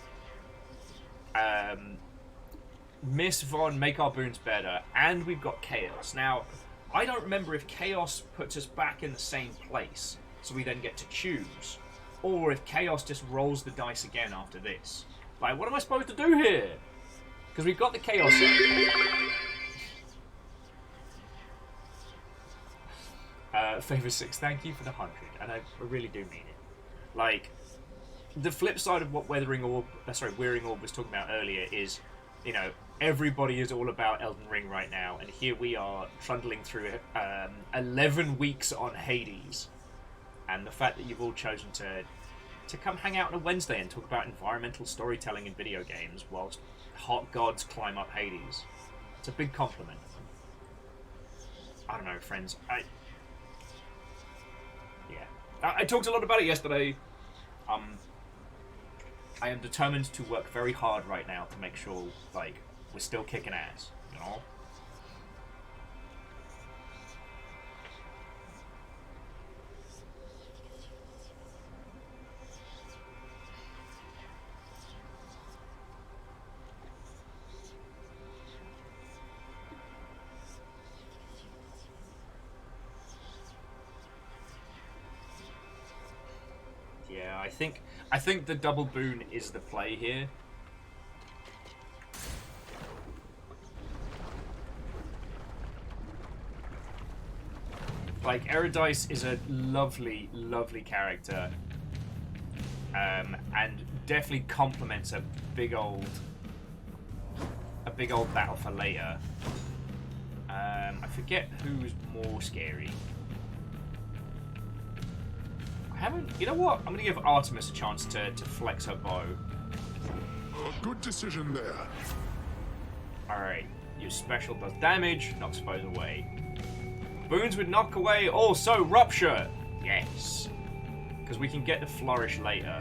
Miss Von make our boons better, and we've got Chaos. Now, I don't remember if Chaos puts us back in the same place, so we then get to choose, or if Chaos just rolls the dice again after this. Like, what am I supposed to do here? Because we've got the Chaos. Favor 6, thank you for the 100, and I really do mean it. Like, the flip side of what Wearing Orb was talking about earlier is, you know, everybody is all about Elden Ring right now, and here we are trundling through 11 weeks on Hades, and the fact that you've all chosen to come hang out on a Wednesday and talk about environmental storytelling in video games whilst hot gods climb up Hades. It's a big compliment. I don't know, friends. I talked a lot about it yesterday. I am determined to work very hard right now to make sure, like, we're still kicking ass, you know? Yeah, I think the double boon is the play here. Like, Eridice is a lovely, lovely character, and definitely complements a big old battle for later. I forget who's more scary. You know what? I'm gonna give Artemis a chance to flex her bow. A good decision there. Alright, your special does damage, knocks foes away. Boons would knock away also Rupture! Yes! Because we can get the Flourish later.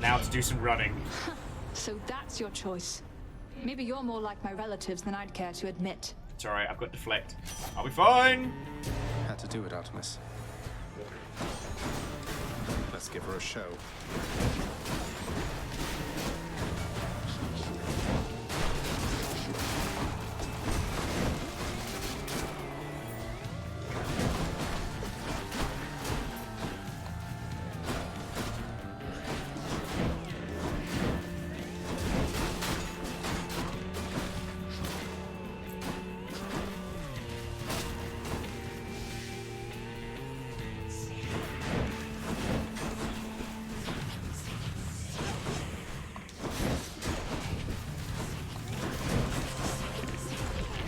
Now to do some running. So that's your choice. Maybe you're more like my relatives than I'd care to admit. It's alright, I've got deflect. I'll be fine! Had to do it, Artemis. Let's give her a show.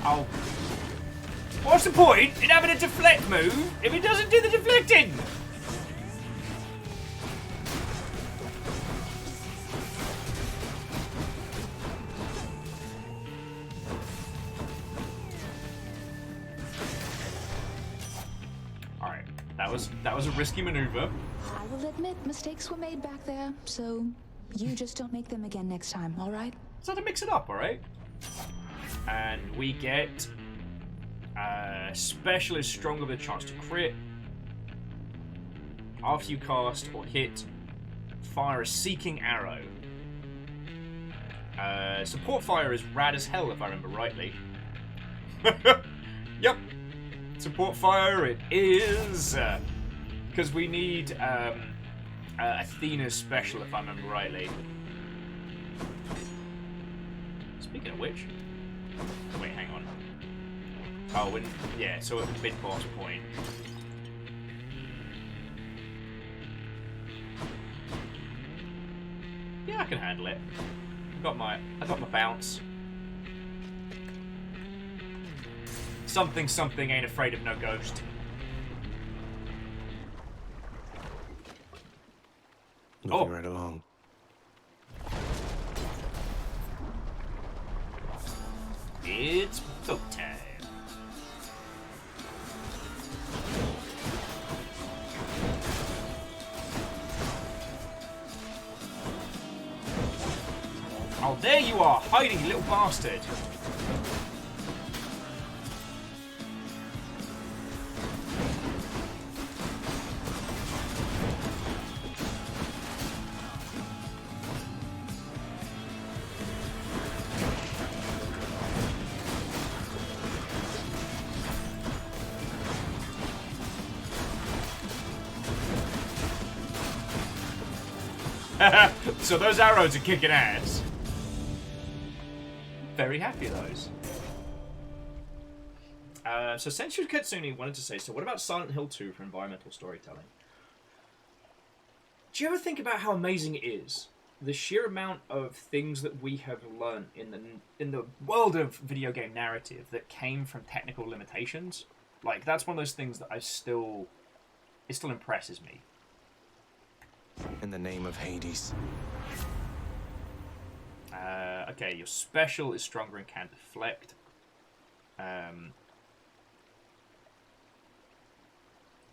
Oh. What's the point in having a deflect move if it doesn't do the deflecting? Alright, that was a risky maneuver. I will admit mistakes were made back there, so you just don't make them again next time, alright? So to mix it up, alright? And we get special is stronger with a chance to crit. After you cast or hit, fire a seeking arrow. Support fire is rad as hell if I remember rightly. Yep. Support fire it is. Because we need Athena's special if I remember rightly. Speaking of which. Wait, hang on. Oh, yeah, so at mid-boss point. Yeah, I can handle it. I got my bounce. Something ain't afraid of no ghost. Moving right along. It's boat time. Oh, there you are, hiding, you little bastard. So those arrows are kicking ass. Very happy those. So Sensu Katsuni wanted to say, so what about Silent Hill 2 for environmental storytelling? Do you ever think about how amazing it is? The sheer amount of things that we have learned in the world of video game narrative that came from technical limitations. Like, that's one of those things that it still impresses me. In the name of Hades. Okay, your special is stronger and can deflect.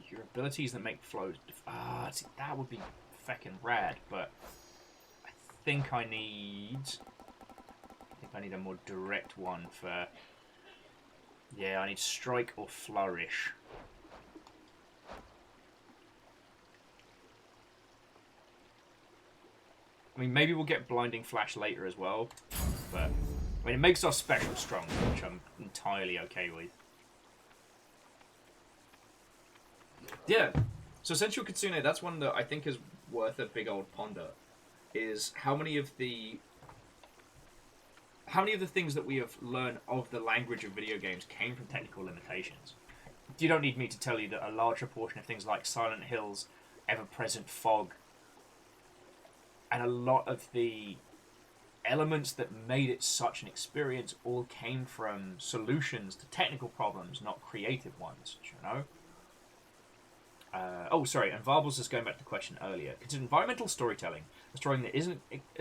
Your abilities that make flows... see, that would be feckin' rad, but I think I need a more direct one for... Yeah, I need strike or flourish. I mean, maybe we'll get Blinding Flash later as well, but I mean, it makes our special stronger, which I'm entirely okay with. Yeah, so Sensual Kitsune, that's one that I think is worth a big old ponder, is how many of the things that we have learned of the language of video games came from technical limitations. You don't need me to tell you that a large proportion of things like Silent Hill's ever-present fog and a lot of the elements that made it such an experience all came from solutions to technical problems, not creative ones, you know? Oh, sorry, and Varbles is going back to the question earlier. Consider environmental storytelling, a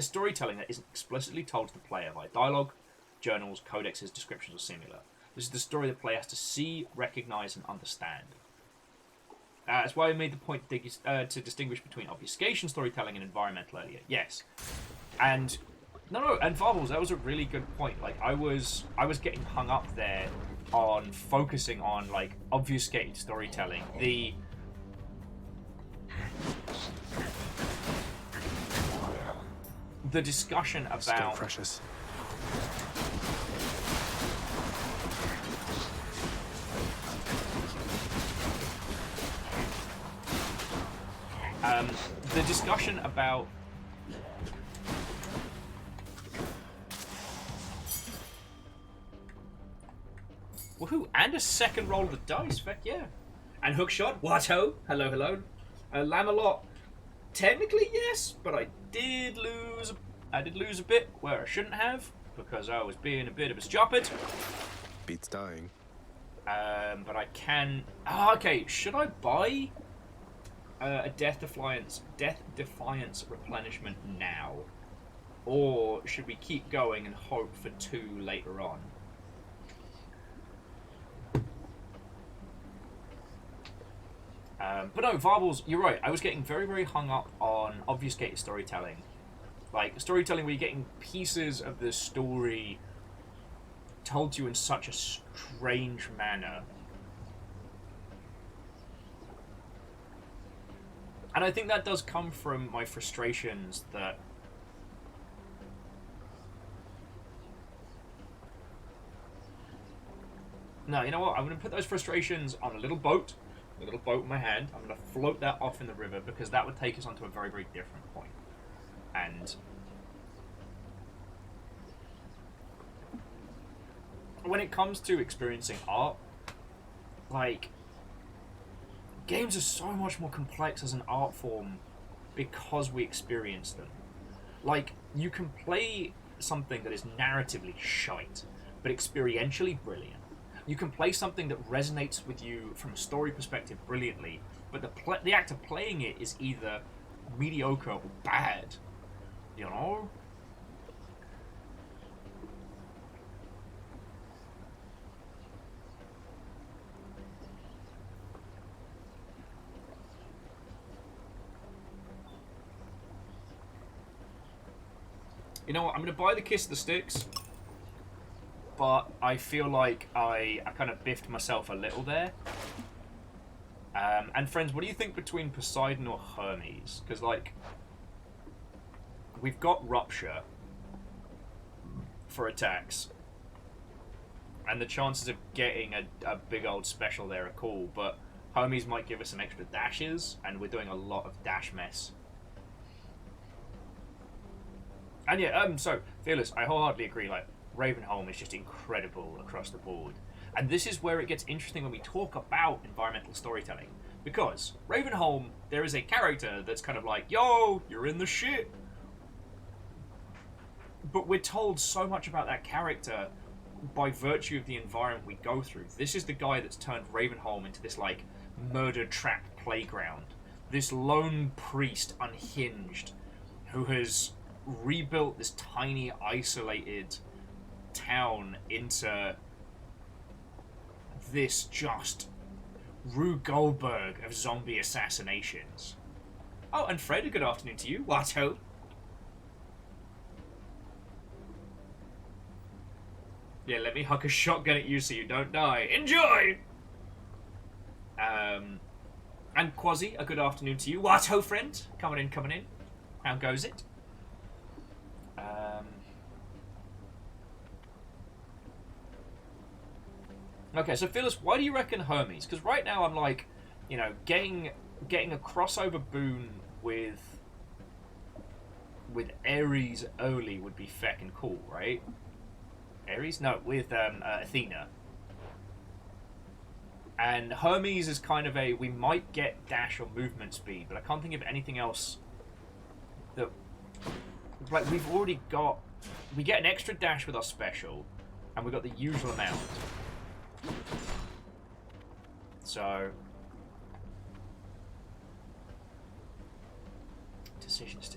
storytelling that isn't explicitly told to the player by dialogue, journals, codexes, descriptions, or similar. This is the story the player has to see, recognize, and understand. That's why I made the point to distinguish between obfuscation storytelling and environmental earlier. Yes. And no, and Varbles, that was a really good point. Like I was getting hung up there on focusing on like obfuscated storytelling. The discussion about Still precious. the discussion about woohoo, and a second roll of the dice, heck yeah. And hookshot, what-ho, hello, hello. Lam-a-lot, technically yes, but I did lose a bit where I shouldn't have, because I was being a bit of a stupid. Beats dying. But I can... okay, should I buy a Death Defiance replenishment now? Or should we keep going and hope for 2 later on? But no, Varbles, you're right. I was getting very, very hung up on obfuscated storytelling. Like, storytelling where you're getting pieces of the story told to you in such a strange manner. And I think that does come from my frustrations that... No, you know what? I'm going to put those frustrations on a little boat in my hand. I'm going to float that off in the river, because that would take us onto a very, very different point. And when it comes to experiencing art, like, games are so much more complex as an art form because we experience them. Like, you can play something that is narratively shite, but experientially brilliant. You can play something that resonates with you from a story perspective brilliantly, but the act of playing it is either mediocre or bad. You know? You know what? I'm going to buy the Kiss of the Sticks, but I feel like I kind of biffed myself a little there. And friends, what do you think between Poseidon or Hermes? Because, like, we've got Rupture for attacks, and the chances of getting a big old special there are cool, but Hermes might give us some extra dashes, and we're doing a lot of dash mess. And yeah, so, Fearless, I wholeheartedly agree, like, Ravenholm is just incredible across the board. And this is where it gets interesting when we talk about environmental storytelling. Because, Ravenholm, there is a character that's kind of like, yo, you're in the shit. But we're told so much about that character by virtue of the environment we go through. This is the guy that's turned Ravenholm into this, like, murder-trapped playground. This lone priest, unhinged, who has rebuilt this tiny, isolated town into this just Rube Goldberg of zombie assassinations. Oh, and Fred, a good afternoon to you. What-ho? Yeah, let me huck a shotgun at you so you don't die. Enjoy! And Quasi, a good afternoon to you. What-ho, friend? Coming in, coming in. How goes it? Okay, so Phyllis, why do you reckon Hermes? Because right now I'm like, you know, getting a crossover boon with Ares early would be feckin' cool, right? Ares? No, with Athena. And Hermes is kind of we might get dash or movement speed, but I can't think of anything else that, like, we get an extra dash with our special, and we got the usual amount. So, decisions.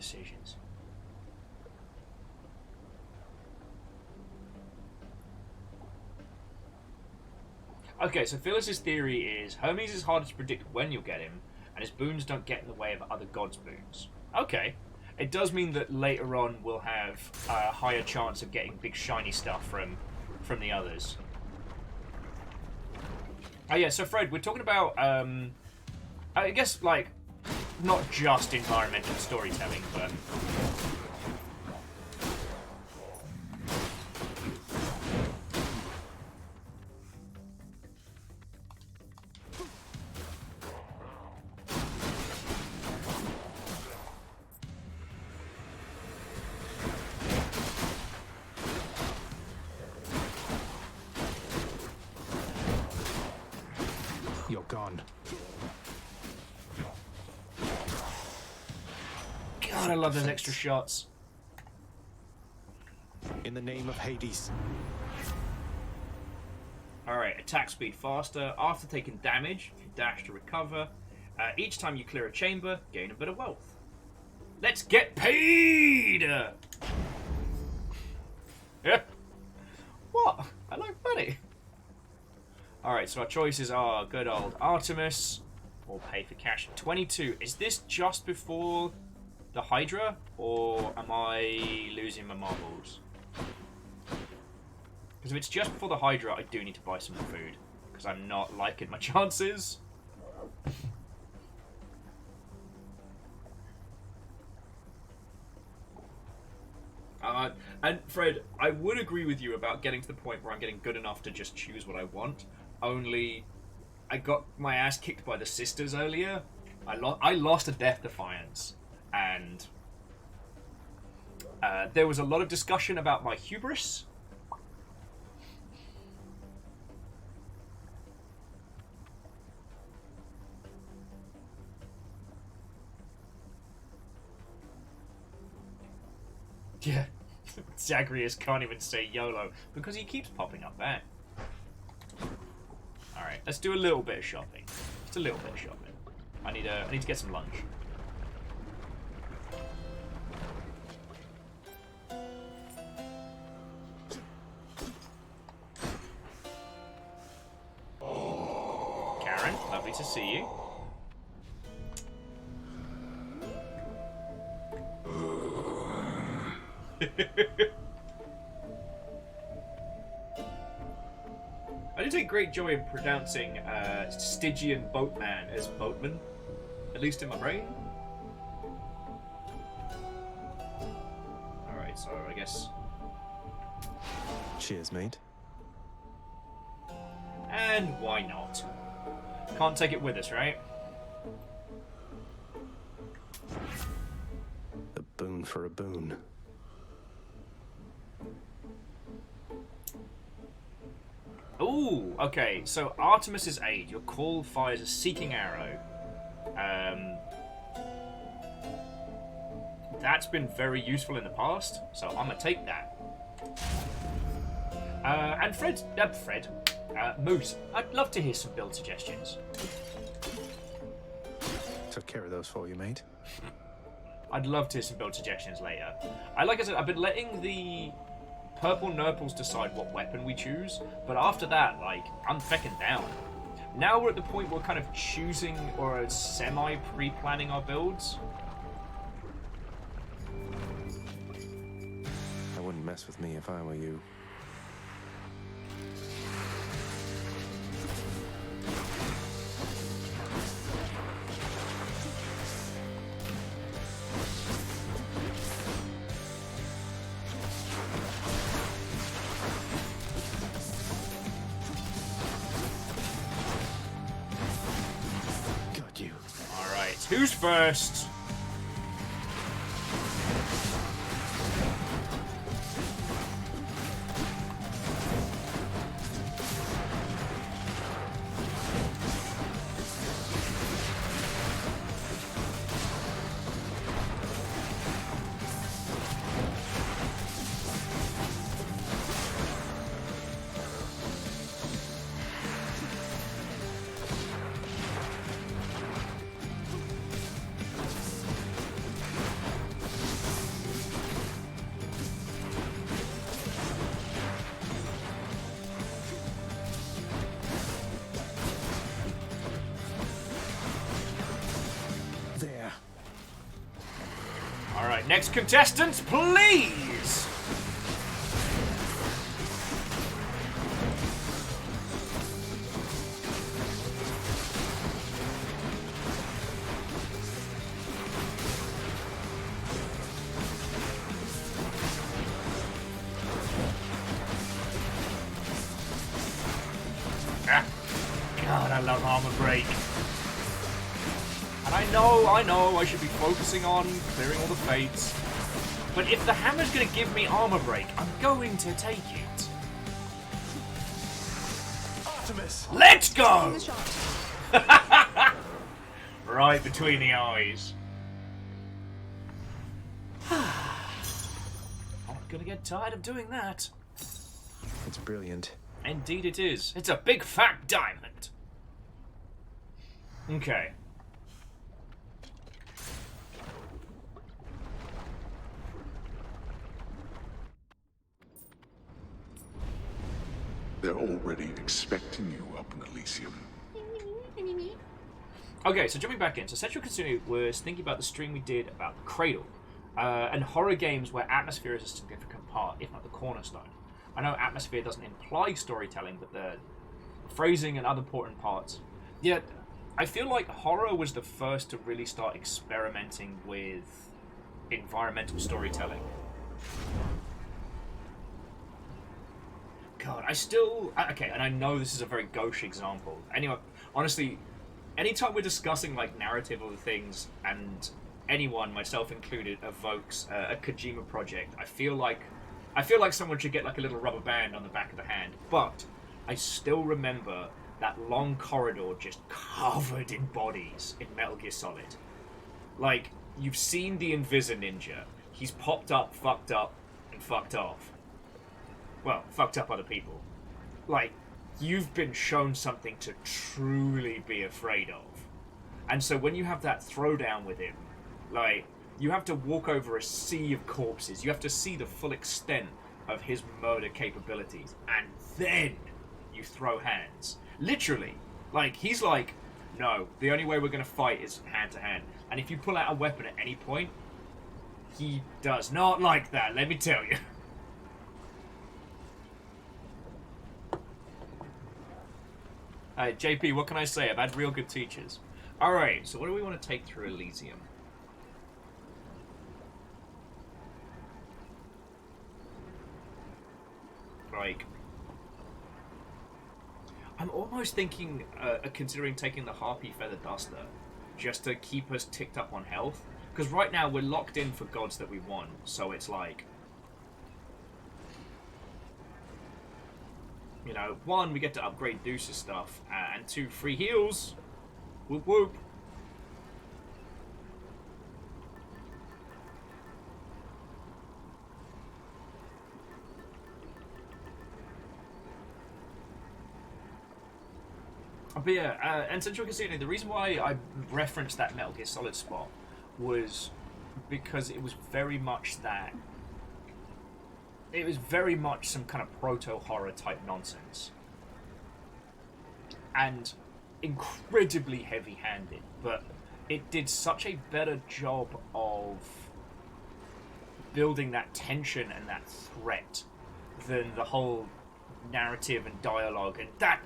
Okay, so Phyllis's theory is Hermes is harder to predict when you'll get him, and his boons don't get in the way of other gods' boons. Okay. It does mean that later on we'll have a higher chance of getting big shiny stuff from the others. Oh yeah, so Fred, we're talking about, I guess, like, not just environmental storytelling, but... You're gone. God, I love those extra shots. In the name of Hades. Alright, attack speed faster. After taking damage, you dash to recover. Each time you clear a chamber, gain a bit of wealth. Let's get paid! Yeah. What? I like money. Alright, so our choices are good old Artemis or pay for cash. 22. Is this just before the Hydra, or am I losing my marbles? Because if it's just before the Hydra, I do need to buy some food, because I'm not liking my chances. And Fred, I would agree with you about getting to the point where I'm getting good enough to just choose what I want. Only, I got my ass kicked by the sisters earlier. I lost a Death Defiance, and there was a lot of discussion about my hubris. Yeah, Zagreus can't even say YOLO because he keeps popping up back. Alright, let's do a little bit of shopping. Just a little bit of shopping. I need to get some lunch. Karen, lovely to see you. I do take great joy in pronouncing Stygian boatman as boatman, at least in my brain. Alright, so I guess... Cheers, mate. And why not? Can't take it with us, right? A boon for a boon. Ooh, okay, so Artemis's aid. Your call fires a seeking arrow. That's been very useful in the past, so I'm gonna take that. And Moose, I'd love to hear some build suggestions. Took care of those for you, mate. I'd love to hear some build suggestions later. Like I said, I've been letting the purple nurples decide what weapon we choose, but after that, like, I'm fecking down. Now we're at the point where we're kind of choosing or semi-pre-planning our builds. I wouldn't mess with me if I were you. Who's first? Alright, next contestants, please! God, I love Armor Break. And I know, I should be focusing on clearing all the fates. But if the hammer's gonna give me Armor Break, I'm going to take it. Artemis! Let's go! Right between the eyes. I'm gonna get tired of doing that. It's brilliant. Indeed it is. It's a big fat diamond. Okay. They're already expecting you up in Elysium. Okay, so jumping back in. So Central Kitsune was thinking about the stream we did about the Cradle. And horror games where atmosphere is a significant part, if not the cornerstone. I know atmosphere doesn't imply storytelling, but the phrasing and other important parts. Yet, I feel like horror was the first to really start experimenting with environmental storytelling. God, okay, and I know this is a very gauche example. Anyway, honestly, anytime we're discussing like narrative or things, and anyone, myself included, evokes a Kojima project, I feel like someone should get like a little rubber band on the back of the hand. But I still remember that long corridor just covered in bodies in Metal Gear Solid. Like, you've seen the Invisa Ninja. He's popped up, fucked off. Well, fucked up other people. Like, you've been shown something to truly be afraid of. And so when you have that throwdown with him, like, you have to walk over a sea of corpses. You have to see the full extent of his murder capabilities. And then you throw hands. Literally. Like, he's like, no, the only way we're going to fight is hand to hand. And if you pull out a weapon at any point, he does not like that, let me tell you. JP, what can I say? I've had real good teachers. Alright, so what do we want to take through Elysium? Like, I'm almost thinking, considering taking the Harpy Feather Duster, just to keep us ticked up on health. Because right now we're locked in for gods that we want, so it's like, you know, 1, we get to upgrade Deuce's stuff, and 2, free heals. Whoop whoop. But yeah, and Central Casino, the reason why I referenced that Metal Gear Solid spot was because it was very much that. It was very much some kind of proto-horror type nonsense. And incredibly heavy-handed, but it did such a better job of building that tension and that threat than the whole narrative and dialogue and that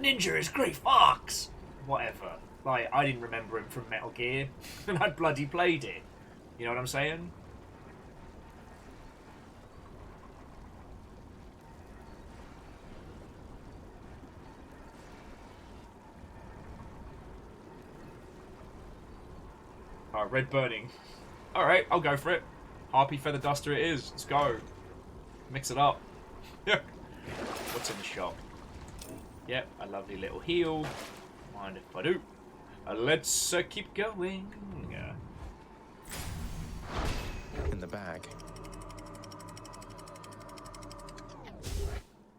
ninja is Gray Fox! Whatever. Like, I didn't remember him from Metal Gear, and I'd bloody played it. You know what I'm saying? Alright, red burning. Alright, I'll go for it. Harpy Feather Duster it is. Let's go. Mix it up. What's in the shop? Yep, a lovely little heal. Mind if I do? Let's keep going. In the bag.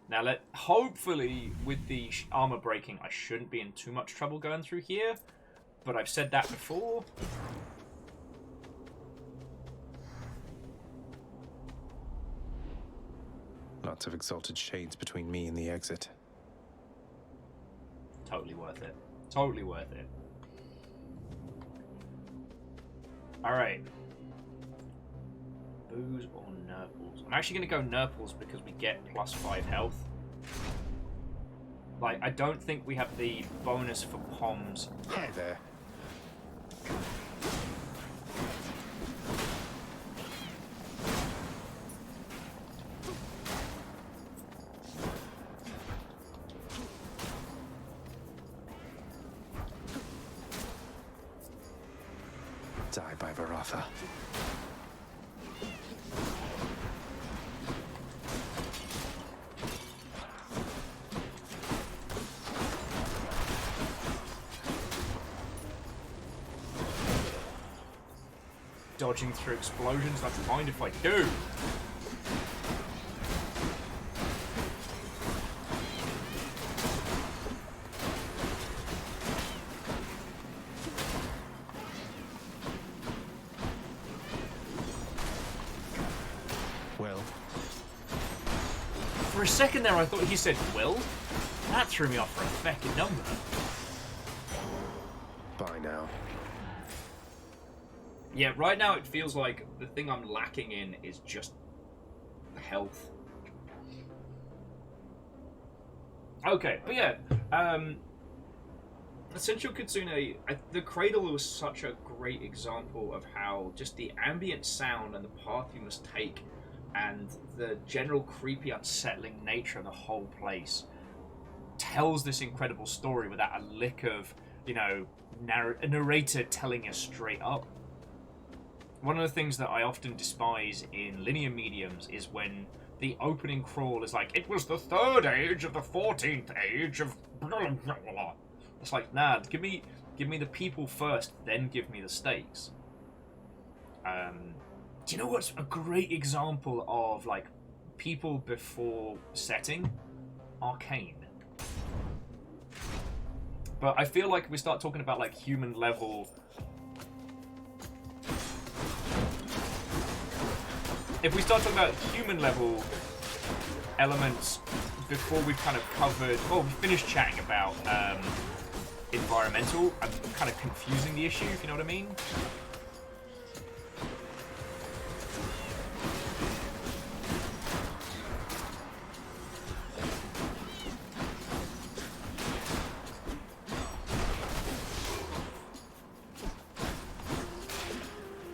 Now, hopefully, with the armor breaking, I shouldn't be in too much trouble going through here. But I've said that before. Lots of exalted shades between me and the exit. Totally worth it. Totally worth it. Alright. Poos or Nurples? I'm actually going to go Nurples because we get +5 health. Like, I don't think we have the bonus for Poms. Hi there. Die by Varatha. Dodging through explosions, that's fine if I do. Well. For a second there I thought he said will. That threw me off for a feckin' number. Bye now. Yeah, right now it feels like the thing I'm lacking in is just health. Okay, but yeah, Essential Kitsune, the Cradle was such a great example of how just the ambient sound and the path you must take and the general creepy, unsettling nature of the whole place tells this incredible story without a lick of, you know, a narrator telling you straight up. One of the things that I often despise in linear mediums is when the opening crawl is like, it was the 3rd age of the 14th age of blah, blah, blah, blah. It's like, nah, give me the people first, then give me the stakes. Do you know what's a great example of, like, people before setting? Arcane. But I feel like if we start talking about, like, human level... If we start talking about human level elements before we've kind of covered... Well, we finished chatting about environmental, I'm kind of confusing the issue, if you know what I mean.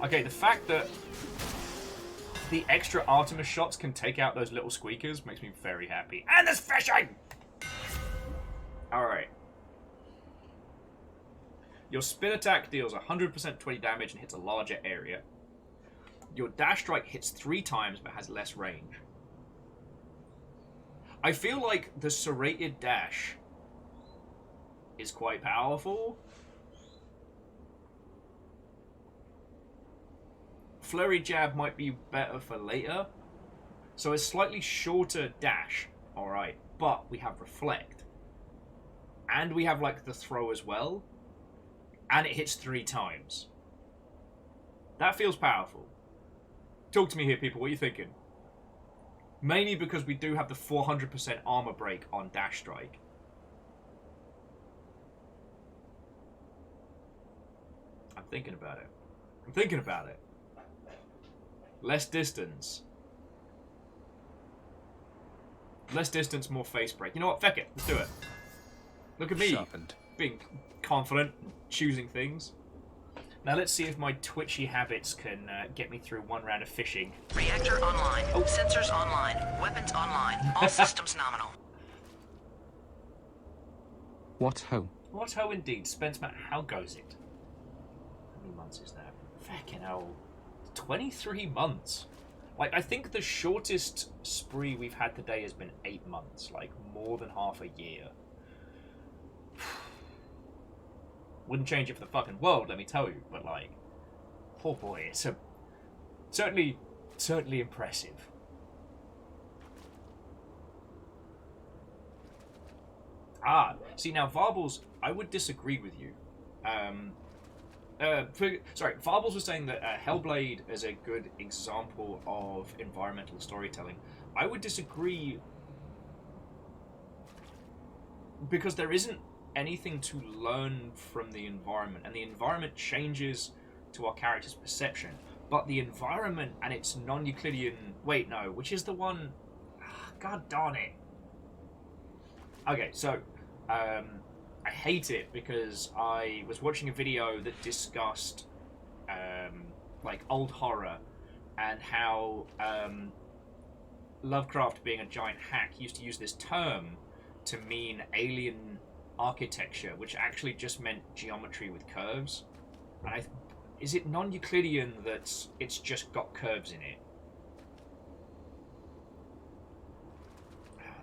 Okay, the fact that the extra Artemis shots can take out those little squeakers makes me very happy. And there's fishing! Alright. Your spin attack deals 100% 20 damage and hits a larger area. Your dash strike hits 3 times but has less range. I feel like the serrated dash is quite powerful. Flurry jab might be better for later. So a slightly shorter dash, alright, but we have reflect. And we have like the throw as well. And it hits 3 times. That feels powerful. Talk to me here, people, what are you thinking? Mainly because we do have the 400% armor break on dash strike. I'm thinking about it. I'm thinking about it. Less distance. Less distance, more face break. You know what? Feck it. Let's do it. Look at me. Sharpened. Being confident and choosing things. Now let's see if my twitchy habits can get me through 1 round of fishing. Reactor online. Oh. Sensors online. Weapons online. All systems nominal. What ho? What ho indeed. Spence, Matt, how goes it? How many months is that? Fucking hell. 23 months. Like, I think the shortest spree we've had today has been 8 months. Like, more than half a year. Wouldn't change it for the fucking world, let me tell you. But, like, poor boy, it's a... Certainly impressive. Ah, see, now, Varbles, I would disagree with you. Varbles was saying that Hellblade is a good example of environmental storytelling. I would disagree because there isn't anything to learn from the environment, and the environment changes to our character's perception. but the environment and its non-Euclidean... Wait, no, which is the one... God darn it. Okay, so I hate it because I was watching a video that discussed like old horror and how Lovecraft, being a giant hack, used to use this term to mean alien architecture, which actually just meant geometry with curves. And is it non-Euclidean that it's just got curves in it?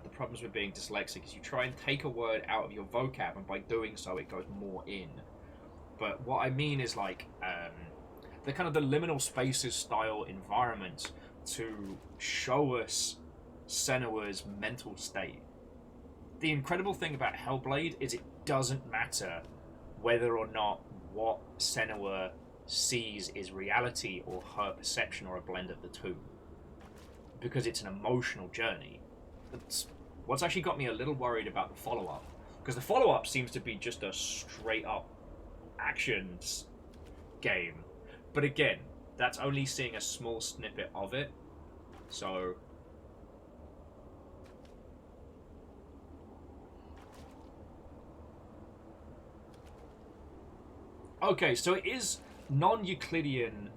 The problems with being dyslexic is you try and take a word out of your vocab, and by doing so it goes more in. But what I mean is like the kind of the liminal spaces style environment to show us Senua's mental state. The incredible thing about Hellblade is it doesn't matter whether or not what Senua sees is reality or her perception or a blend of the two, because it's an emotional journey. That's what's actually got me a little worried about the follow-up, because the follow-up seems to be just a straight-up actions game. But again, that's only seeing a small snippet of it, so... Okay, so it is non-Euclidean...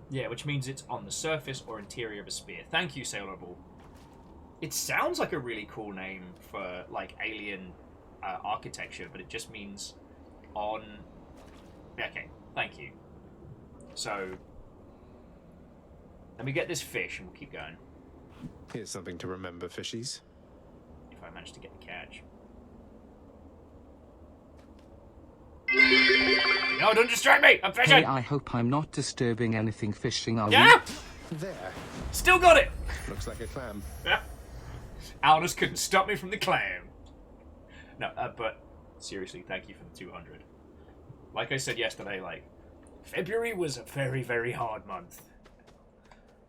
Yeah, which means it's on the surface or interior of a sphere. Thank you, Sailorable. It sounds like a really cool name for, like, alien architecture, but it just means on... Okay, thank you. So, let me get this fish and we'll keep going. Here's something to remember, fishies. If I manage to get the catch. No, don't distract me! I'm fishing! Hey, I hope I'm not disturbing anything fishing, are Yeah! There. Still got it! Looks like a clam. Yeah. Aldous couldn't stop me from the clam. No, but seriously, thank you for the 200. Like I said yesterday, like, February was a very, very hard month.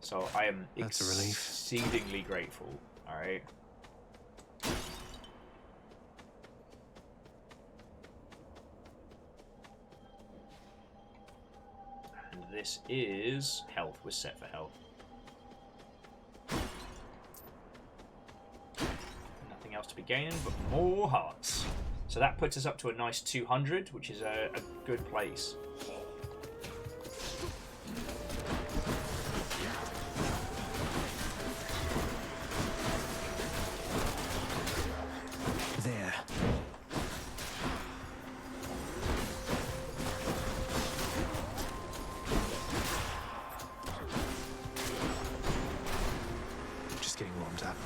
So I am exceedingly grateful, alright? And this is health. We're set for health. Nothing else to be gaining but more hearts. So that puts us up to a nice 200, which is a good place. There. Just getting warmed up.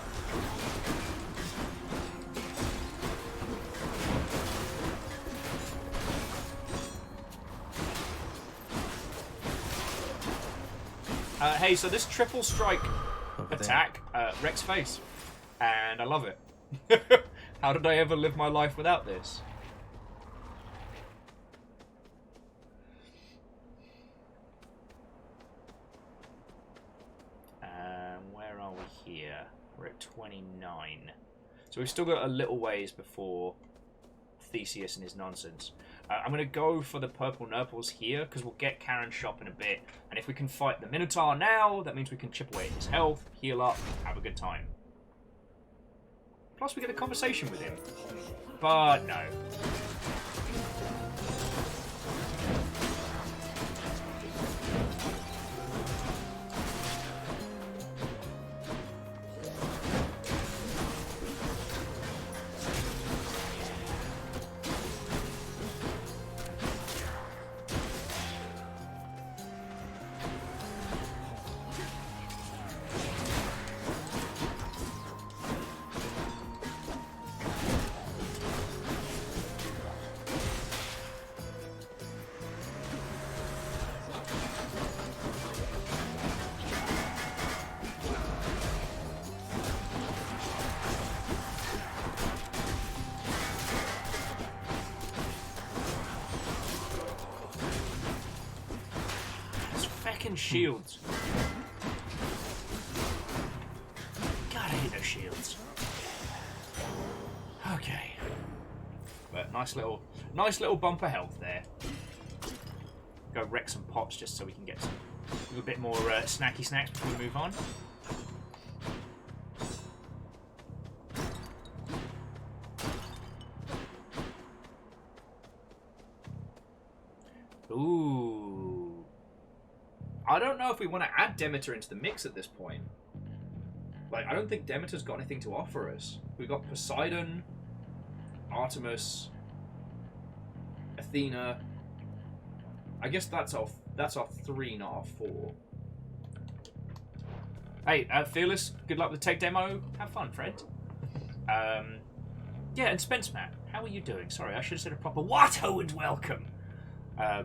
Hey, so this triple strike attack wrecks face, and I love it. How did I ever live my life without this? Where are we here? We're at 29. So we've still got a little ways before Theseus and his nonsense. I'm going to go for the purple nurples here, because we'll get Karen's shop in a bit. And if we can fight the Minotaur now, that means we can chip away at his health, heal up, have a good time. Plus we get a conversation with him. But no. Shields. God, I hate those shields. Okay. But nice little bump of health there. go wreck some pots just so we can get a little bit more snacky snacks before we move on. Ooh. I don't know if we want to add Demeter into the mix at this point. Like, I don't think Demeter's got anything to offer us. We've got Poseidon, Artemis, Athena. I guess that's our 3, not our 4. Hey, Fearless, good luck with the tech demo. Have fun, friend. Yeah, and Spence Matt, how are you doing? Sorry, I should have said a proper Watto and welcome. I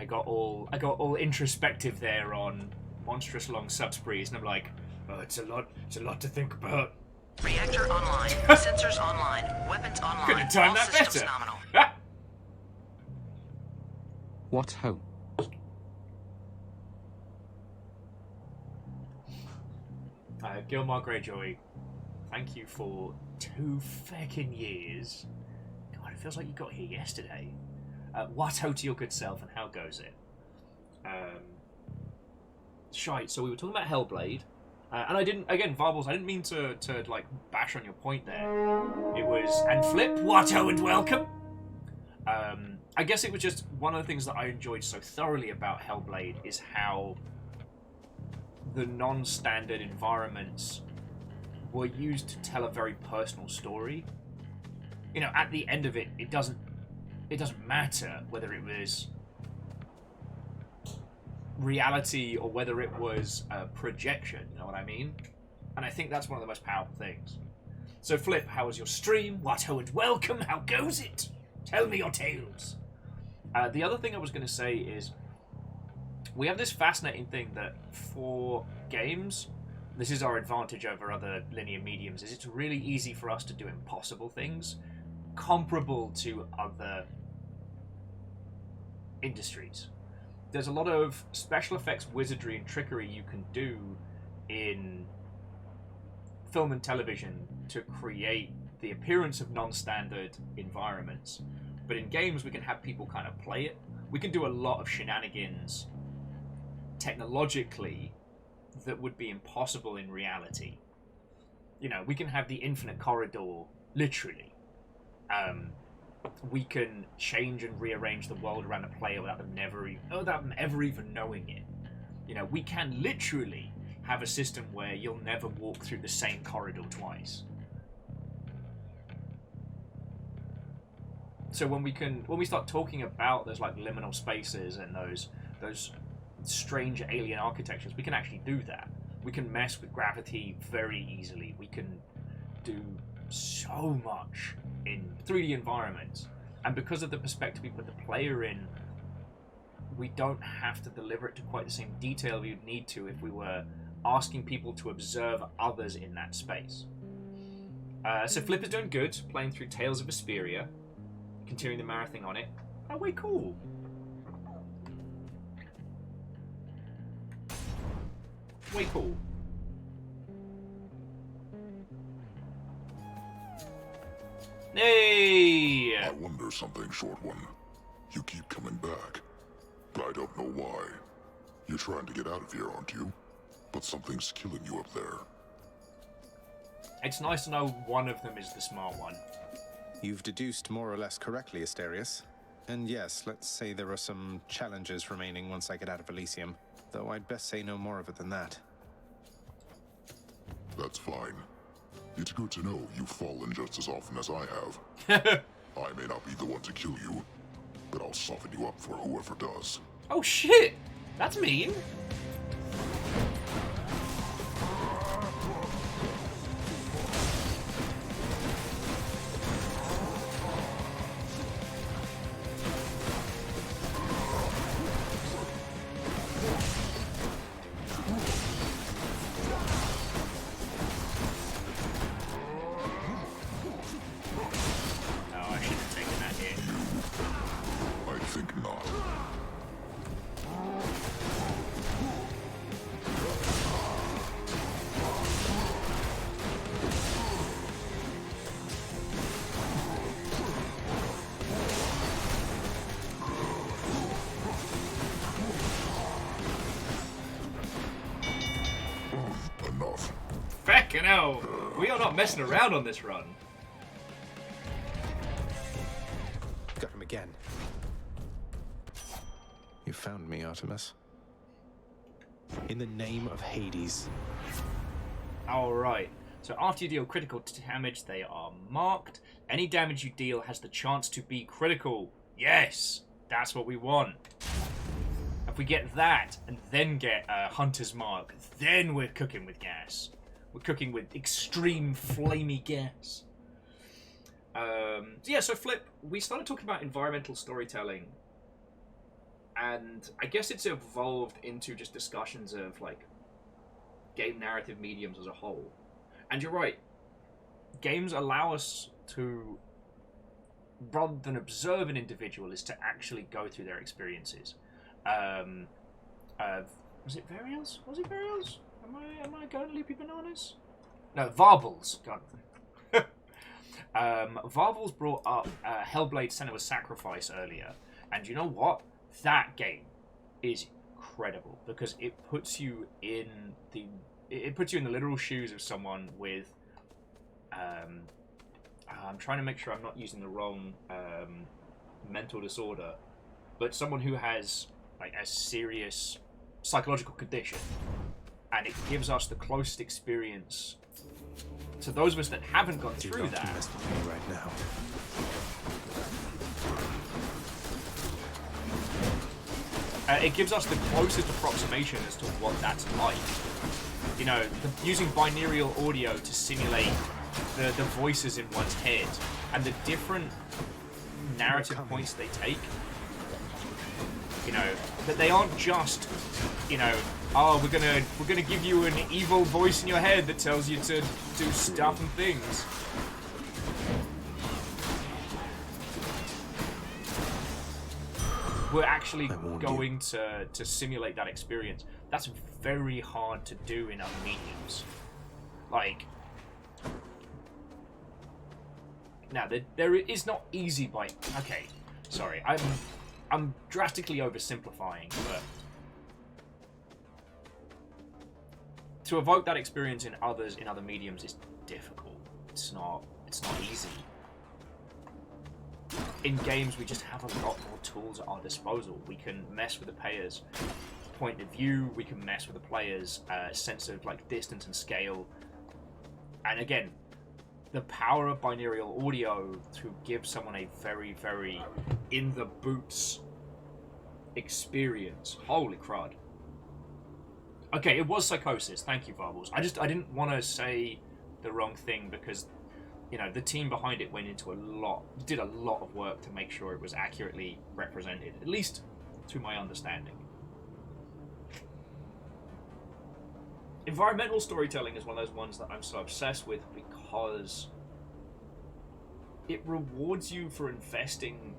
got all introspective there on monstrous long sub sprees, and I'm like, oh, it's a lot to think about. Reactor online. Sensors online. Weapons online. Couldn't have timed All that systems better. nominal. What ho? Gilmore Greyjoy, thank you for 2 fucking years. God, it feels like you got here yesterday. What ho to your good self, and how goes it? Shite, so we were talking about Hellblade, and I didn't, again, Varbles, I didn't mean to like, bash on your point there. It was, and Flip, what ho and welcome! I guess it was just one of the things that I enjoyed so thoroughly about Hellblade is how the non-standard environments were used to tell a very personal story. You know, at the end of it, it doesn't matter whether it was reality or whether it was a projection, you know what I mean? And I think that's one of the most powerful things. So Flip, how was your stream? What ho and welcome, how goes it? Tell me your tales. The other thing I was going to say is, we have this fascinating thing that for games, this is our advantage over other linear mediums, is it's really easy for us to do impossible things comparable to other industries. There's a lot of special effects wizardry and trickery you can do in film and television to create the appearance of non-standard environments. But in games, we can have people kind of play it. We can do a lot of shenanigans technologically that would be impossible in reality. You know, we can have the infinite corridor, literally. We can change and rearrange the world around a player without them ever even knowing it. You know, we can literally have a system where you'll never walk through the same corridor twice. So when we start talking about those like liminal spaces and those strange alien architectures, we can actually do that. We can mess with gravity very easily. We can do so much in 3D environments. And because of the perspective we put the player in, we don't have to deliver it to quite the same detail we would need to if we were asking people to observe others in that space. So Flip is doing good, playing through Tales of Vesperia, continuing the marathon on it. Oh, way cool. Way cool. Hey! I wonder something, Short One. You keep coming back, but I don't know why. You're trying to get out of here, aren't you? But something's killing you up there. It's nice to know one of them is the smart one. You've deduced more or less correctly, Asterius. And yes, let's say there are some challenges remaining once I get out of Elysium, though I'd best say no more of it than that. That's fine. It's good to know you've fallen just as often as I have. I may not be the one to kill you, but I'll soften you up for whoever does. Oh shit! That's mean! Now, we are not messing around on this run. Got him again. You found me, Artemis. In the name of Hades. Alright, so after you deal critical damage, they are marked. Any damage you deal has the chance to be critical. Yes, that's what we want. If we get that, and then get a Hunter's Mark, then we're cooking with gas. We're cooking with extreme flamey gas. So Flip, we started talking about environmental storytelling. And I guess it's evolved into just discussions of, like, game narrative mediums as a whole. And you're right. Games allow us to, rather than observe an individual, is to actually go through their experiences. Was it Varials? Was it Varials? Am I going loopy bananas? No, Varbles. God. Varbles brought up Hellblade: Senua's Sacrifice earlier, and you know what? That game is incredible because it puts you in the literal shoes of someone with. I'm trying to make sure I'm not using the wrong mental disorder, but someone who has like a serious psychological condition, and it gives us the closest experience to those of us that haven't gone through that. Mess with me right now. It gives us the closest approximation as to what that's like. You know, using binaural audio to simulate the voices in one's head and the different narrative points they take. You know, that they aren't just, you know, oh, we're gonna give you an evil voice in your head that tells you to do stuff and things. We're actually going to simulate that experience. That's very hard to do in other mediums. Like, now there is not easy by. Okay, sorry, I'm drastically oversimplifying, but to evoke that experience in other mediums is difficult. It's not easy. In games, we just have a lot more tools at our disposal. We can mess with the player's point of view. We can mess with the player's sense of like distance and scale. And again, the power of binaural audio to give someone a very, very in the boots experience. Holy crud! Okay, it was Psychosis. Thank you, Varbles. I didn't want to say the wrong thing because, you know, the team behind it did a lot of work to make sure it was accurately represented, at least to my understanding. Environmental storytelling is one of those ones that I'm so obsessed with because it rewards you for investing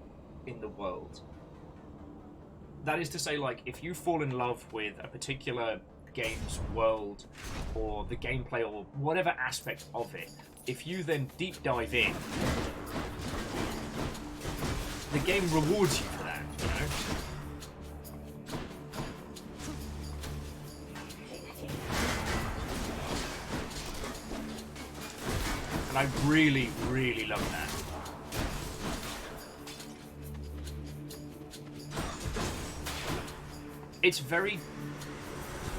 in the world. That is to say, like, if you fall in love with a particular game's world or the gameplay or whatever aspect of it, if you then deep dive in, the game rewards you for that, you know? And I really, really love that.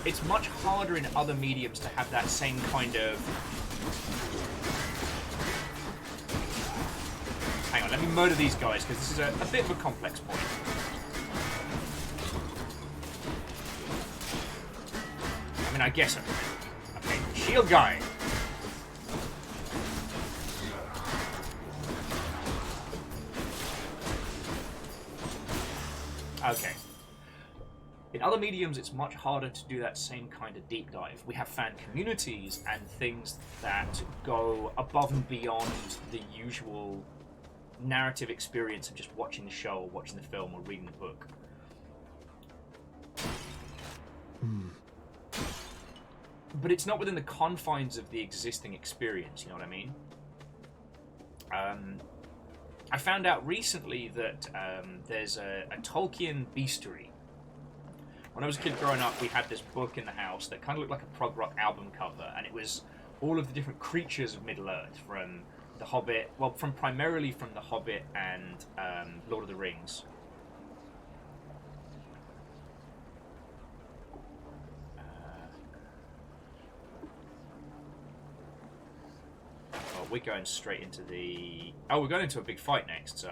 It's much harder in other mediums to have that same kind of... Hang on, let me murder these guys, because this is a bit of a complex point. I mean, I guess I could. Okay, shield guy. Okay. In other mediums, it's much harder to do that same kind of deep dive. We have fan communities and things that go above and beyond the usual narrative experience of just watching the show or watching the film or reading the book. But it's not within the confines of the existing experience, you know what I mean? I found out recently that there's a Tolkien bestiary. When I was a kid growing up, we had this book in the house that kind of looked like a prog rock album cover, and it was all of the different creatures of Middle-earth, from The Hobbit, well, primarily from The Hobbit and Lord of the Rings. We're going straight into the... Oh, we're going into a big fight next, so...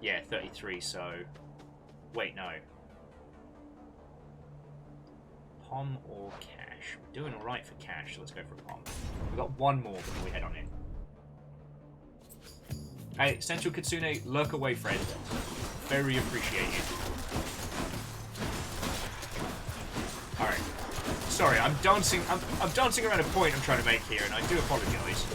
Yeah, 33, so... Wait, no. Pom or cash? We're doing alright for cash, so let's go for a pom. We've got one more before we head on in. Hey, Central Kitsune, lurk away, friend. Very appreciated. Alright. Sorry, I'm dancing around a point I'm trying to make here, and I do apologise.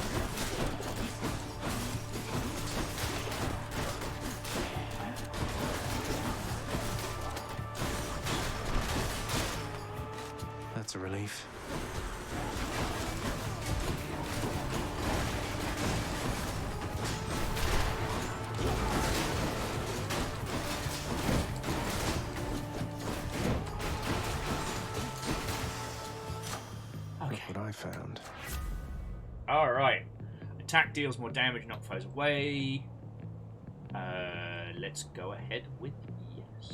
That's a relief. Look what I found. Alright. Attack deals more damage, knock foes away. Let's go ahead with yes.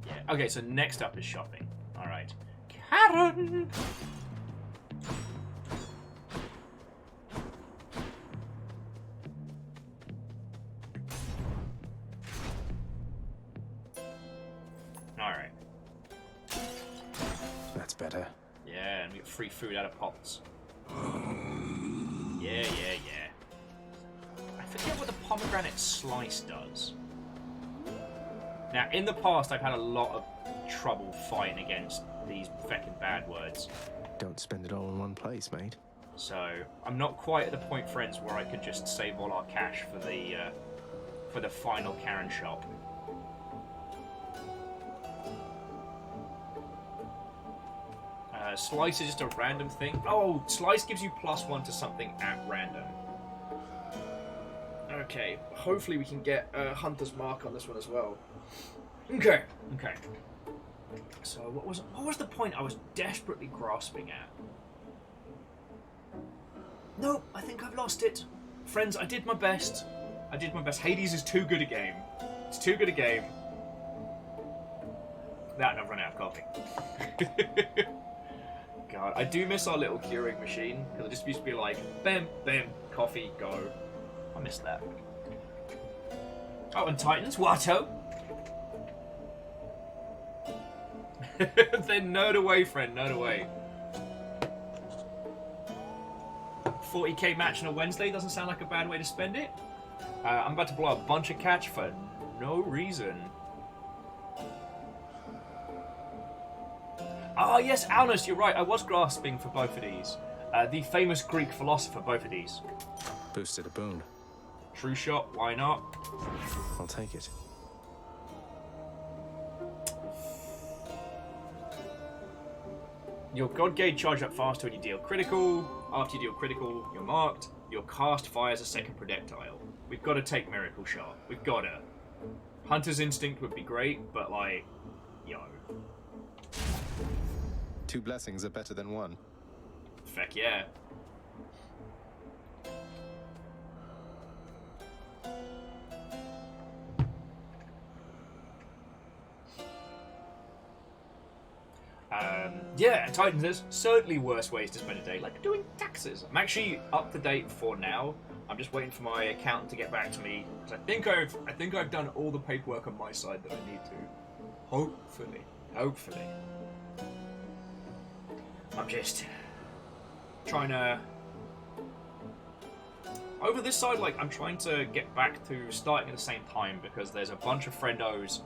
Yeah. Okay, so next up is shopping. Alright. Karen! Alright. That's better. Yeah, and we get free food out of pots. Yeah. I forget what the pomegranate slice does. Now, in the past, I've had a lot of trouble fighting against these feckin' bad words. Don't spend it all in one place, mate. So, I'm not quite at the point, friends, where I could just save all our cash for the final Karen shop. Slice is just a random thing. Oh, Slice gives you +1 to something at random. Okay, hopefully we can get Hunter's Mark on this one as well. Okay. So what was the point I was desperately grasping at? Nope, I think I've lost it. Friends, I did my best. Hades is too good a game. It's too good a game. That and I've run out of coffee. God, I do miss our little Keurig machine, because it just used to be like, bam, bam, coffee, go. I miss that. Oh, and Titans, Watto! Then nerd away, friend, nerd away. 40k match on a Wednesday doesn't sound like a bad way to spend it. I'm about to blow a bunch of catch for no reason. Ah, yes, Alnus, you're right. I was grasping for both of these. The famous Greek philosopher, both of these. Boosted a boon. True shot, why not? I'll take it. Your God Gauge charge up faster when you deal critical. After you deal critical, you're marked. Your cast fires a second projectile. We've got to take Miracle Shot. We've got to. Hunter's Instinct would be great, but like, yo. 2 blessings are better than 1. Feck yeah. Yeah, Titans, there's certainly worse ways to spend a day, like doing taxes. I'm actually up to date for now. I'm just waiting for my accountant to get back to me, because I think I've done all the paperwork on my side that I need to. Hopefully. I'm just trying to... Over this side, like, I'm trying to get back to starting at the same time, because there's a bunch of friendos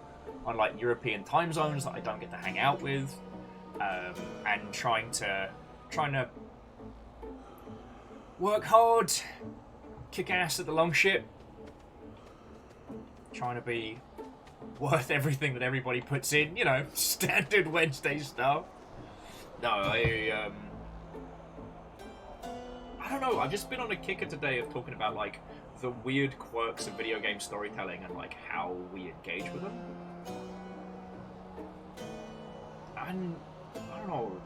on, like, European time zones that I don't get to hang out with. And trying to work hard, kick ass at the long ship, trying to be worth everything that everybody puts in, you know, standard Wednesday stuff. No, I don't know, I've just been on a kicker today of talking about, like, the weird quirks of video game storytelling and like how we engage with them. And I don't know.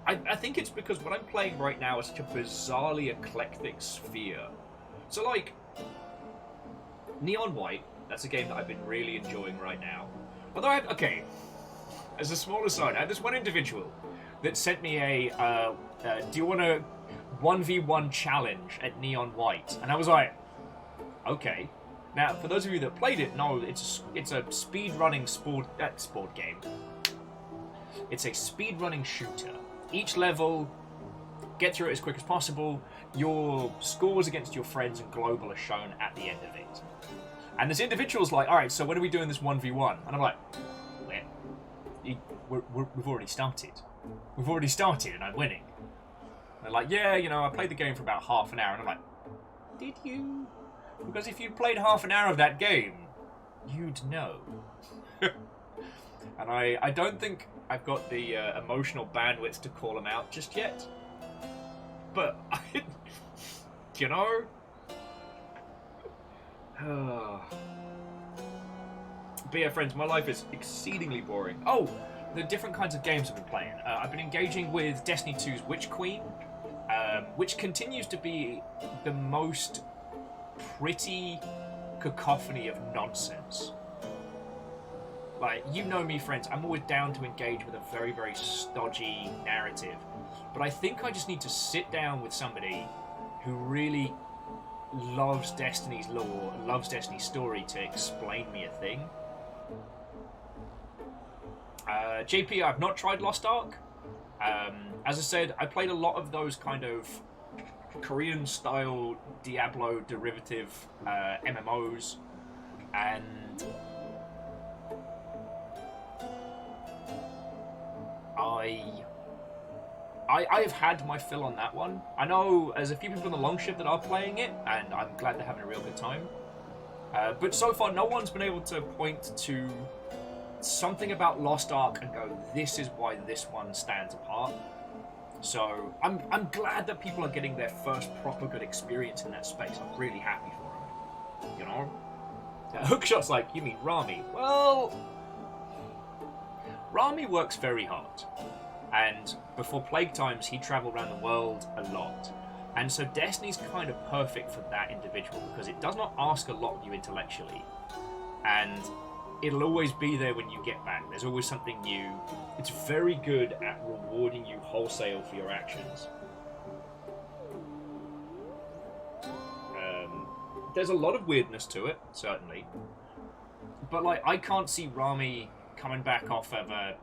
I think it's because what I'm playing right now is such a bizarrely eclectic sphere. So like Neon White, that's a game that I've been really enjoying right now. Although okay, as a small aside, I have this one individual that sent me a do you want a 1v1 challenge at Neon White? And I was like, okay. Now, for those of you that played it, no, it's a speedrunning sport game. It's a speedrunning shooter. Each level, get through it as quick as possible. Your scores against your friends and global are shown at the end of it. And this individual's like, all right, so when are we doing this 1v1? And I'm like, we've already started. We've already started, and I'm winning. And they're like, yeah, you know, I played the game for about half an hour. And I'm like, did you? Because if you played half an hour of that game, you'd know. And I don't think I've got the emotional bandwidth to call them out just yet. But, you know? But yeah, friends, my life is exceedingly boring. Oh, the different kinds of games I've been playing. I've been engaging with Destiny 2's Witch Queen, which continues to be the most pretty cacophony of nonsense. Like, you know me, friends, I'm always down to engage with a very, very stodgy narrative. But I think I just need to sit down with somebody who really loves Destiny's lore, loves Destiny's story to explain me a thing. JP, I've not tried Lost Ark. As I said, I played a lot of those kind of Korean-style Diablo derivative MMOs, and I've had my fill on that one. I know there's a few people on the Longship that are playing it, and I'm glad they're having a real good time. But so far, no one's been able to point to something about Lost Ark and go, this is why this one stands apart. So I'm glad that people are getting their first proper good experience in that space. I'm really happy for them. You know? Hookshot's like, you mean Rami? Well, Rami works very hard. And before Plague Times, he travelled around the world a lot. And so Destiny's kind of perfect for that individual because it does not ask a lot of you intellectually. And it'll always be there when you get back. There's always something new. It's very good at rewarding you wholesale for your actions. There's a lot of weirdness to it, certainly. But, like, I can't see Rami coming back off of a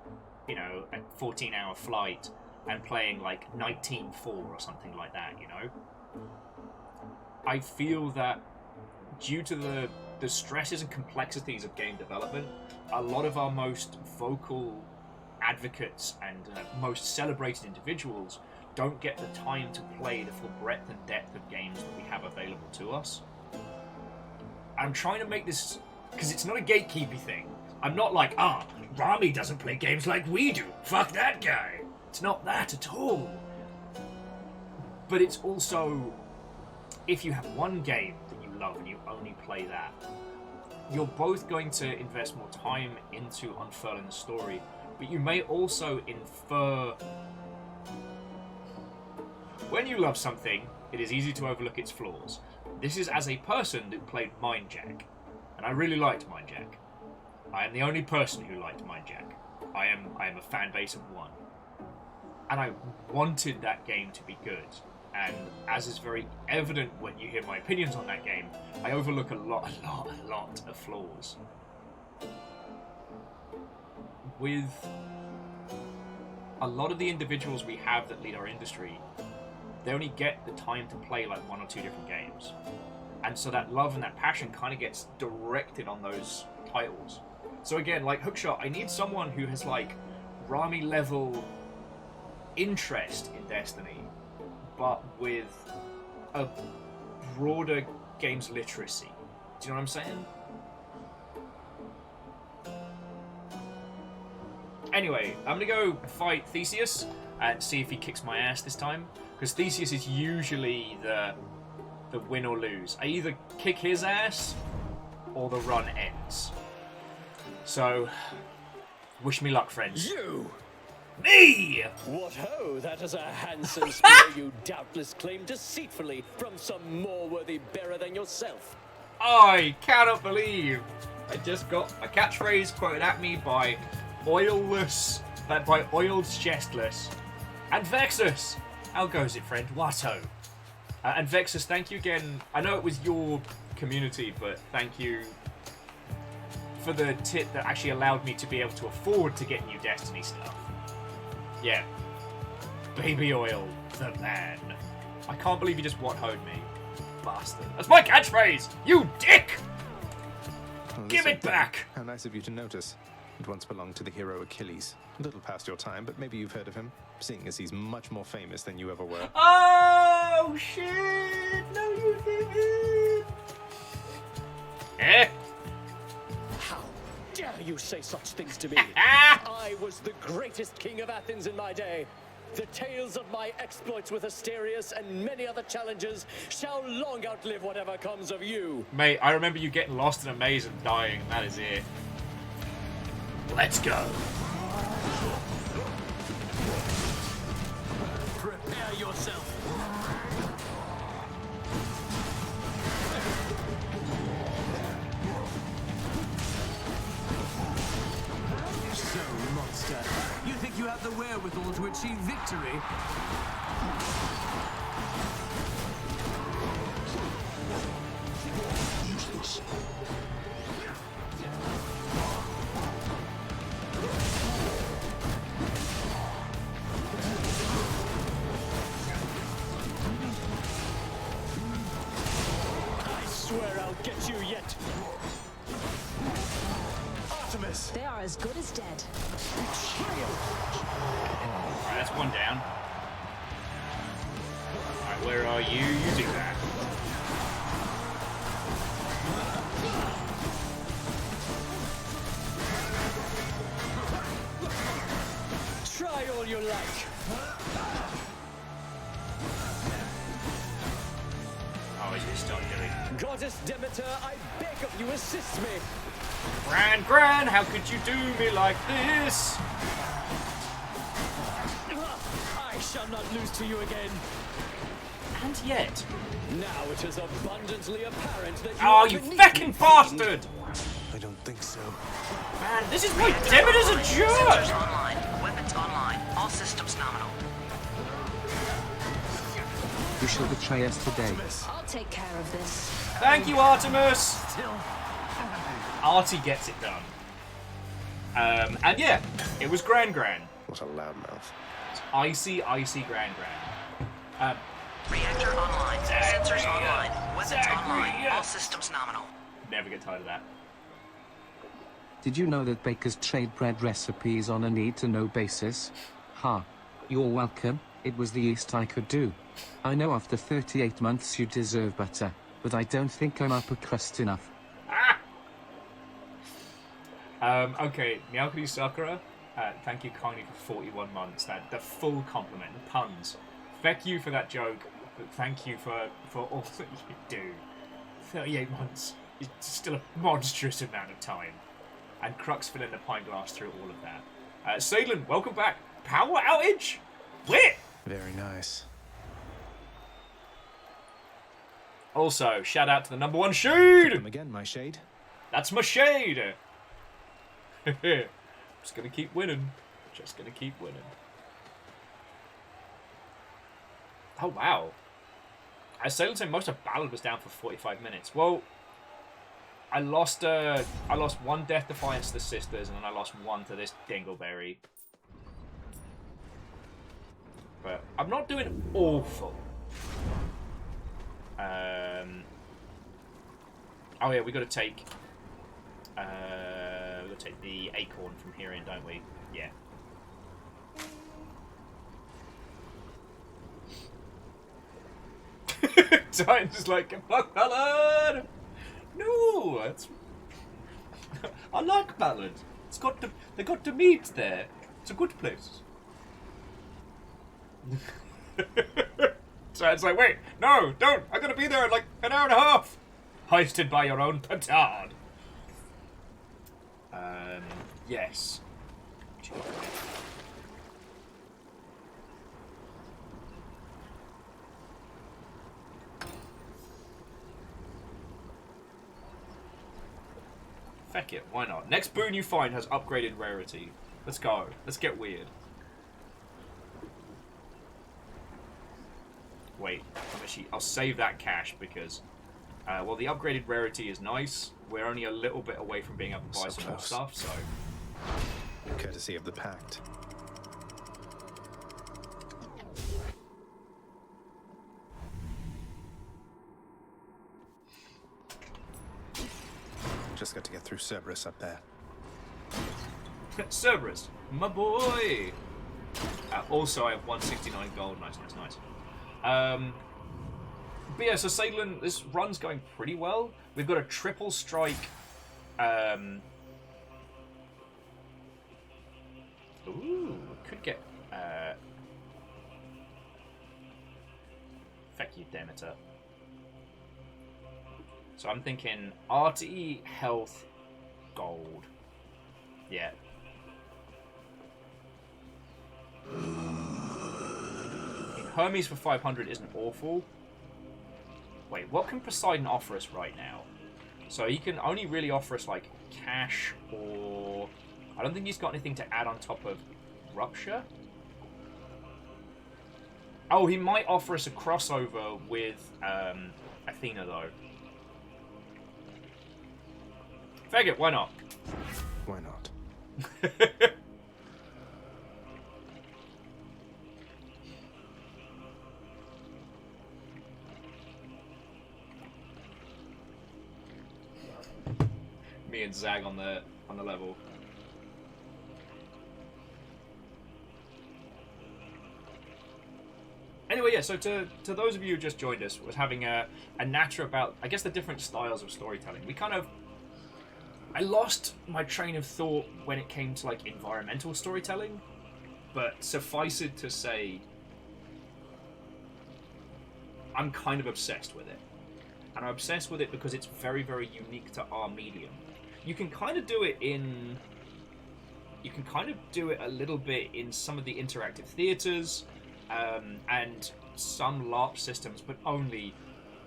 14-hour flight and playing, like, 19-4 or something like that, you know? I feel that due to the stresses and complexities of game development, a lot of our most vocal advocates and most celebrated individuals don't get the time to play the full breadth and depth of games that we have available to us. I'm trying to make this, because it's not a gatekeepy thing. I'm not like, Rami doesn't play games like we do. Fuck that guy. It's not that at all. But it's also, if you have one game that you love and you only play that, you're both going to invest more time into unfurling the story, but you may also infer. When you love something, it is easy to overlook its flaws. This is as a person who played Mindjack, and I really liked Mindjack. I am the only person who liked Mindjack. I am a fan base of one. And I wanted that game to be good. And as is very evident when you hear my opinions on that game, I overlook a lot of flaws. With a lot of the individuals we have that lead our industry, they only get the time to play like one or two different games. And so that love and that passion kind of gets directed on those titles. So again, like Hookshot, I need someone who has like Rami level interest in Destiny, but with a broader games literacy. Do you know what I'm saying? Anyway, I'm gonna go fight Theseus and see if he kicks my ass this time, because Theseus is usually the the win or lose. I either kick his ass or the run ends. So, wish me luck, friends. You! Me! What ho, that is a handsome spear you doubtless claim deceitfully from some more worthy bearer than yourself. I cannot believe I just got a catchphrase quoted at me by Oilless, by Oiled Chestless, and Vexus. How goes it, friend? Watto. And Vexus, thank you again. I know it was your community, but thank you for the tip that actually allowed me to be able to afford to get new Destiny stuff. Yeah. Baby Oil, the man. I can't believe you just what-hoed me. Bastard. That's my catchphrase! You dick! Oh, Give it back! How nice of you to notice. It once belonged to the hero Achilles. A little past your time, but maybe you've heard of him, seeing as he's much more famous than you ever were. Oh, shit! No, you didn't! Eh? How dare you say such things to me? I was the greatest king of Athens in my day. The tales of my exploits with Asterius and many other challenges shall long outlive whatever comes of you. Mate, I remember you getting lost in a maze and dying. That is it. Let's go. Prepare yourself. So, monster, you think you have the wherewithal to achieve victory? Useless. I swear I'll get you yet. Artemis! They are as good as dead. Alright, that's one down. Alright, where are you? You do that. Try all you like. Oh, he's gonna start doing. Goddess Demeter, I beg of you, assist me. Gran, how could you do me like this? I shall not lose to you again. And yet. Now it is abundantly apparent that you Oh, are you beneath fucking me, bastard! I don't think so. Man, this is why Demeter's a jerk! Sensors online. Weapons online. All systems nominal. You shall betray us today. I'll take care of this. Thank you, Artemis! Artie gets it done. And yeah, it was Gran. What a loudmouth. Icy Gran. Reactor online. Sensors online. Weapons online. All systems nominal. Never get tired of that. Did you know that bakers trade bread recipes on a need-to-know basis? Ha. You're welcome. It was the least I could do. I know after 38 months you deserve better, but I don't think I'm upper crust enough. Okay, Meowkity Sakura, thank you kindly for 41 months. The full compliment, the puns. Thank you for that joke, but thank you for all that you do. 38 months is still a monstrous amount of time. And Crux filling the pint glass through all of that. Salem, welcome back. Power outage? Where? Very nice. Also, shout out to the #1 shade! Come again, my shade. That's my shade! Just gonna keep winning. Just gonna keep winning. Oh, wow. As Salem said, most of Ballad was down for 45 minutes. Well, I lost one Death Defiance to the Sisters, and then I lost one to this Dingleberry. But I'm not doing awful. Oh yeah, we got to take the acorn from here in, don't we? Yeah. Titan's like, come on, Ballad! No, that's... I like Ballad. They got to meet there. It's a good place. So it's like, wait, no, don't. I'm gonna be there in like an hour and a half. Hoisted by your own petard. Yes. Feck it, why not? Next boon you find has upgraded rarity. Let's go. Let's get weird. Wait, I'll save that cash because, well, the upgraded rarity is nice. We're only a little bit away from being able to buy some more stuff, so. Courtesy of the Pact. Just got to get through Cerberus up there. Cerberus, my boy! Also, I have 169 gold. Nice, nice, nice. But yeah, so Salem, this run's going pretty well. We've got a triple strike. Ooh, could get. Feck you, Demeter. So I'm thinking RTE, health, gold. Yeah. Hermes for 500 isn't awful. Wait, what can Poseidon offer us right now? So he can only really offer us like cash or... I don't think he's got anything to add on top of Rupture. Oh, he might offer us a crossover with Athena though. Fag it, why not? Why not? Me and Zag on the level. Anyway, yeah, so to those of you who just joined us, was having a natter about, I guess, the different styles of storytelling. I lost my train of thought when it came to, like, environmental storytelling, but suffice it to say, I'm kind of obsessed with it. And I'm obsessed with it because it's very, very unique to our medium. You can kind of do it in... You can kind of do it a little bit in some of the interactive theatres, and some LARP systems, but only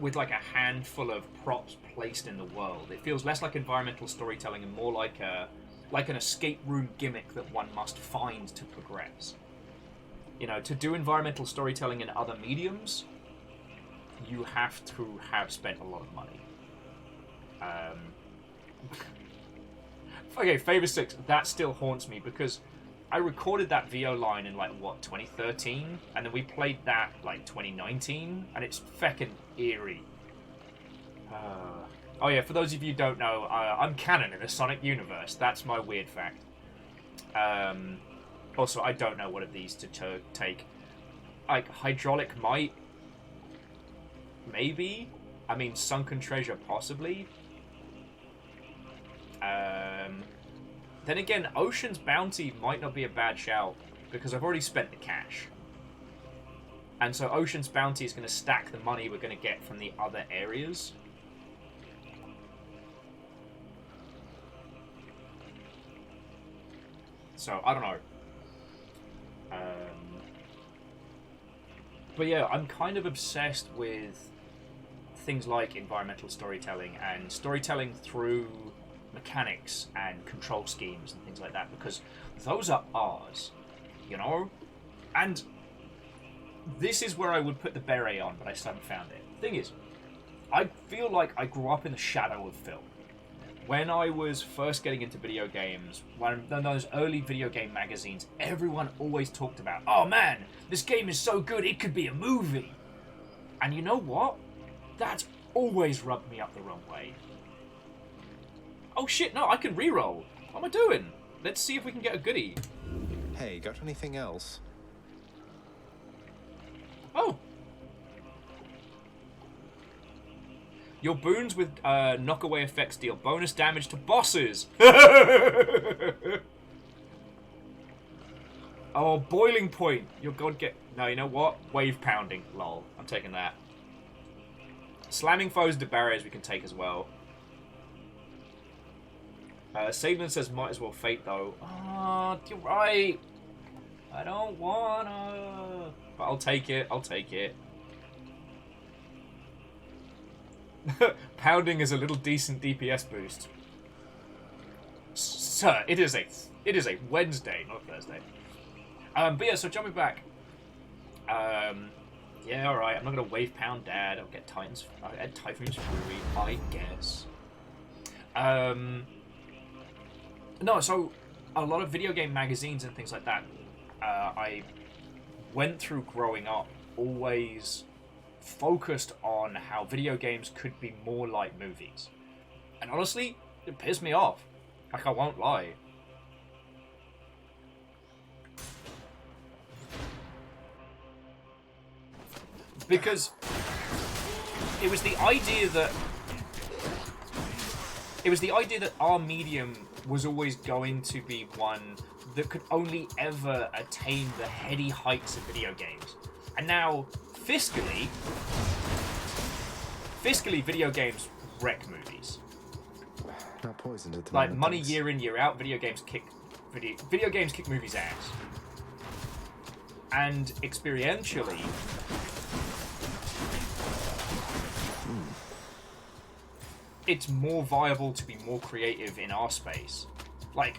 with like a handful of props placed in the world. It feels less like environmental storytelling and more like an escape room gimmick that one must find to progress. You know, to do environmental storytelling in other mediums, you have to have spent a lot of money. Okay, Favor 6, that still haunts me because I recorded that VO line in, like, what, 2013? And then we played that, like, 2019? And it's feckin' eerie. Oh, yeah, for those of you who don't know, I'm canon in the Sonic universe. That's my weird fact. Also, I don't know what of these to take. Like, Hydraulic Might? Maybe? I mean, Sunken Treasure, possibly? Then again, Ocean's Bounty might not be a bad shout, because I've already spent the cash. And so Ocean's Bounty is going to stack the money we're going to get from the other areas. So, I don't know. But yeah, I'm kind of obsessed with things like environmental storytelling and storytelling through mechanics and control schemes and things like that, because those are ours, you know? And this is where I would put the beret on, but I still haven't found it. Thing is, I feel like I grew up in the shadow of film. When I was first getting into video games, when those early video game magazines, everyone always talked about, oh man, this game is so good, it could be a movie. And you know what? That's always rubbed me up the wrong way. Oh shit, no, I can reroll. What am I doing? Let's see if we can get a goodie. Hey, got anything else? Oh. Your boons with knockaway effects deal bonus damage to bosses. Oh, boiling point. Your god get... No, you know what? Wave pounding. Lol. I'm taking that. Slamming foes into barriers we can take as well. Sabin says might as well fate though. Oh, you're right. I don't wanna. But I'll take it. I'll take it. Pounding is a little decent DPS boost. Sir, it is a Wednesday, not Thursday. But yeah, so jumping back. Yeah, alright, I'm not gonna wave pound Dad, I'll get Typhoon's Fury, I guess. No, so a lot of video game magazines and things like that, I went through growing up always focused on how video games could be more like movies. And honestly, it pissed me off. Like, I won't lie. Because it was the idea that our medium was always going to be one that could only ever attain the heady heights of video games. And now, fiscally, video games wreck movies. Not poisoned at the like moment, money thanks. year in, year out, video games kick movies' ass. And experientially, it's more viable to be more creative in our space. Like,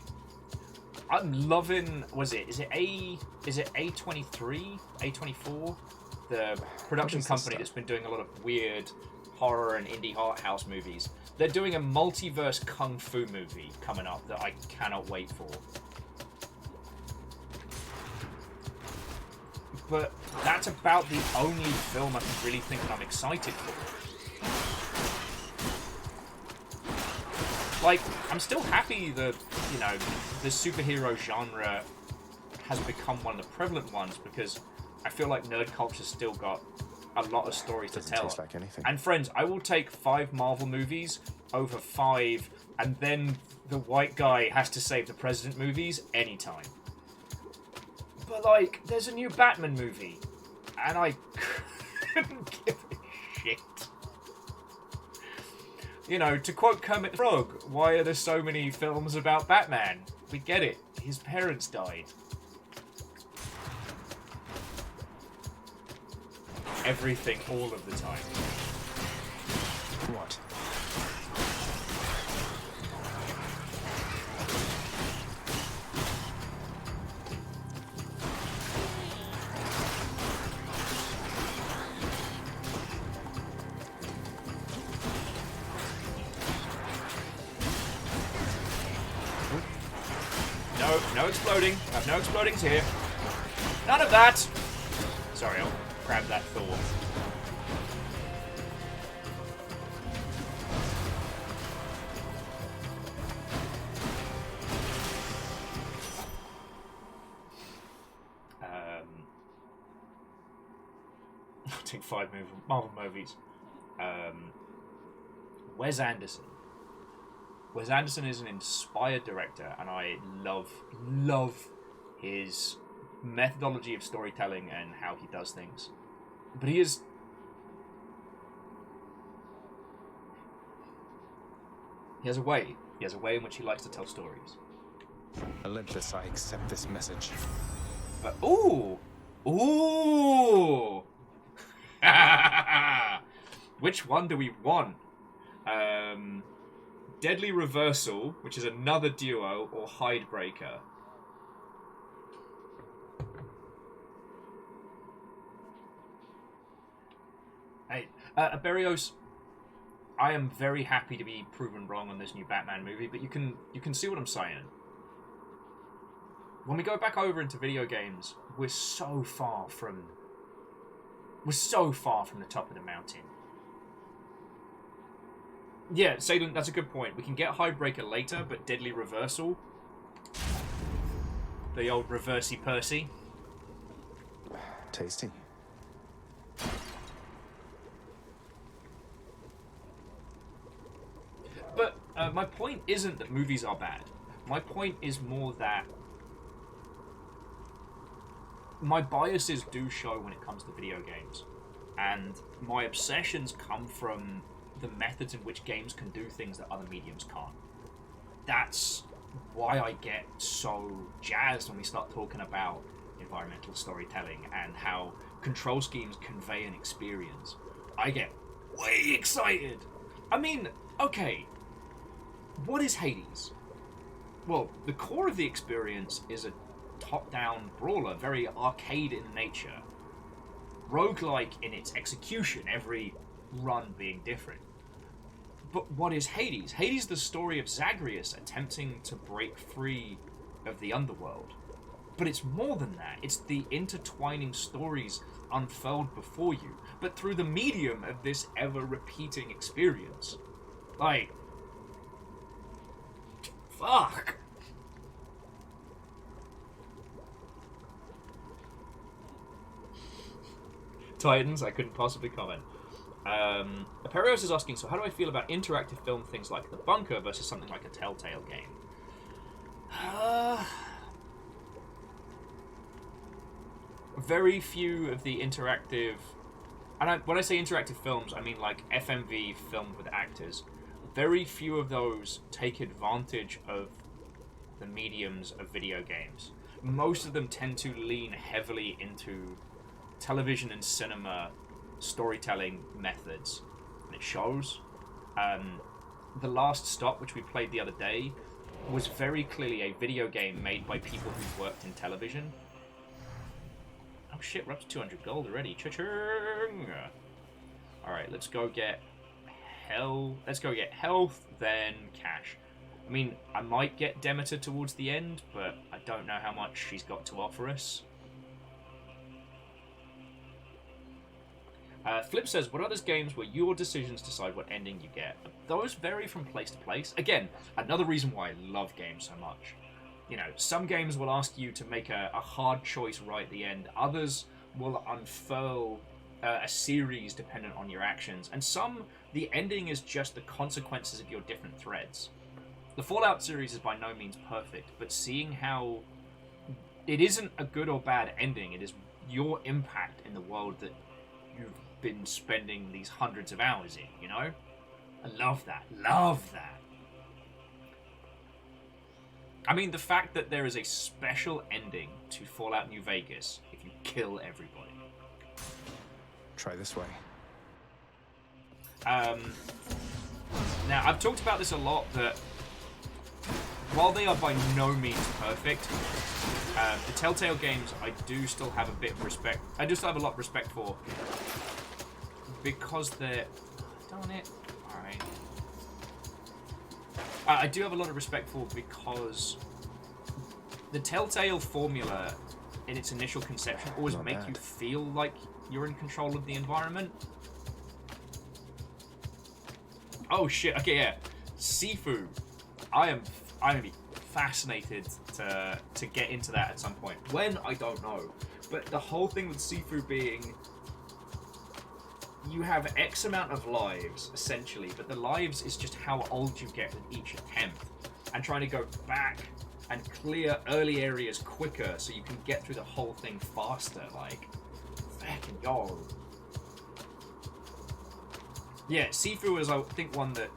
I'm loving. Is it A23, A24, the production company that's been doing a lot of weird horror and indie art house movies. They're doing a multiverse kung fu movie coming up that I cannot wait for. But that's about the only film I can really think that I'm excited for. Like, I'm still happy that, you know, the superhero genre has become one of the prevalent ones because I feel like nerd culture's still got a lot of stories to tell. Taste like anything. And friends, I will take 5 Marvel movies over 5, and then the white guy has to save the president movies anytime. But like, there's a new Batman movie, and I couldn't give a shit. You know, to quote Kermit the Frog, why are there so many films about Batman? We get it. His parents died. Everything, all of the time. What? No exploding. I have no explodings here. None of that! Sorry, I'll grab that Thor. I'll take 5 Marvel movies. Wes Anderson. Wes Anderson is an inspired director, and I love his methodology of storytelling and how he does things. But he has a way. He has a way in which he likes to tell stories. Olympus, I accept this message. But ooh! Which one do we want? Deadly Reversal, which is another duo, or Hidebreaker. Hey, Aberios, I am very happy to be proven wrong on this new Batman movie, but you can see what I'm saying. When we go back over into video games, we're so far from the top of the mountain. Yeah, Salem, that's a good point. We can get Hidebreaker later, but Deadly Reversal, the old reversey Percy. Tasty. But my point isn't that movies are bad. My point is more that my biases do show when it comes to video games, and my obsessions come from the methods in which games can do things that other mediums can't. That's why I get so jazzed when we start talking about environmental storytelling and how control schemes convey an experience. I get way excited. I mean, okay, what is Hades? Well, the core of the experience is a top-down brawler, very arcade in nature. Roguelike in its execution, every run being different. But what is Hades? Hades is the story of Zagreus attempting to break free of the underworld. But it's more than that. It's the intertwining stories unfurled before you, but through the medium of this ever-repeating experience. Like, fuck. Titans, I couldn't possibly comment. Aperios is asking, so how do I feel about interactive film things like The Bunker versus something like a Telltale game? Very few of the interactive... And when I say interactive films, I mean like FMV filmed with actors. Very few of those take advantage of the mediums of video games. Most of them tend to lean heavily into television and cinema storytelling methods, and it shows. The Last Stop, which we played the other day, was very clearly a video game made by people who worked in television. Oh shit, we're up to 200 gold already. Cha-ching! Alright, let's go get health, then cash. I mean, I might get Demeter towards the end, but I don't know how much she's got to offer us. Flip says, what are those games where your decisions decide what ending you get? Those vary from place to place. Again, another reason why I love games so much. You know, some games will ask you to make a hard choice right at the end. Others will unfurl a series dependent on your actions. And some, the ending is just the consequences of your different threads. The Fallout series is by no means perfect, but seeing how it isn't a good or bad ending, it is your impact in the world that you've been spending these hundreds of hours in, you know? I love that. Love that. I mean, the fact that there is a special ending to Fallout New Vegas if you kill everybody. Try this way. Now, I've talked about this a lot, that while they are by no means perfect, the Telltale games I do still have a bit of respect. I do still have a lot of respect for, because they're... Darn it. Alright. I do have a lot of respect for because the Telltale formula in its initial conception always make you feel like you're in control of the environment. Oh shit, okay, yeah. Sifu. I'm gonna be fascinated to get into that at some point. When, I don't know. But the whole thing with Sifu being, you have X amount of lives, essentially, but the lives is just how old you get with each attempt. And trying to go back and clear early areas quicker so you can get through the whole thing faster, like, fucking yo. Yeah, Sifu is, I think, one that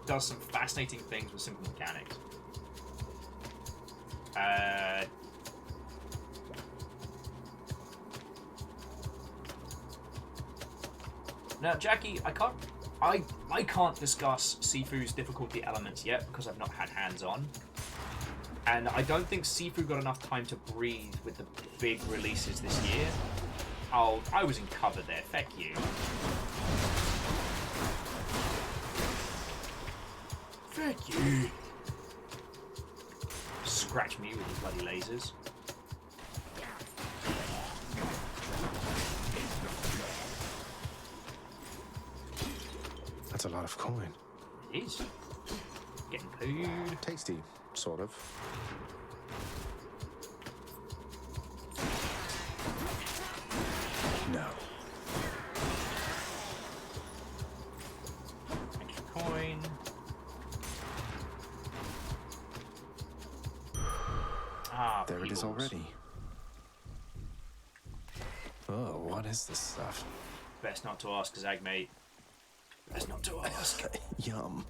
does some fascinating things with simple mechanics. Now, Jackie, I can't discuss Sifu's difficulty elements yet because I've not had hands-on. And I don't think Sifu got enough time to breathe with the big releases this year. Oh, I was in cover there, feck you. Feck you. Scratch me with his bloody lasers. That's a lot of coin. It is. Getting pooed. Tasty, sort of. No. Extra coin. Ah, there it is already. Oh, what is this stuff? Best not to ask, Zag, mate. Best not to ask. Yum.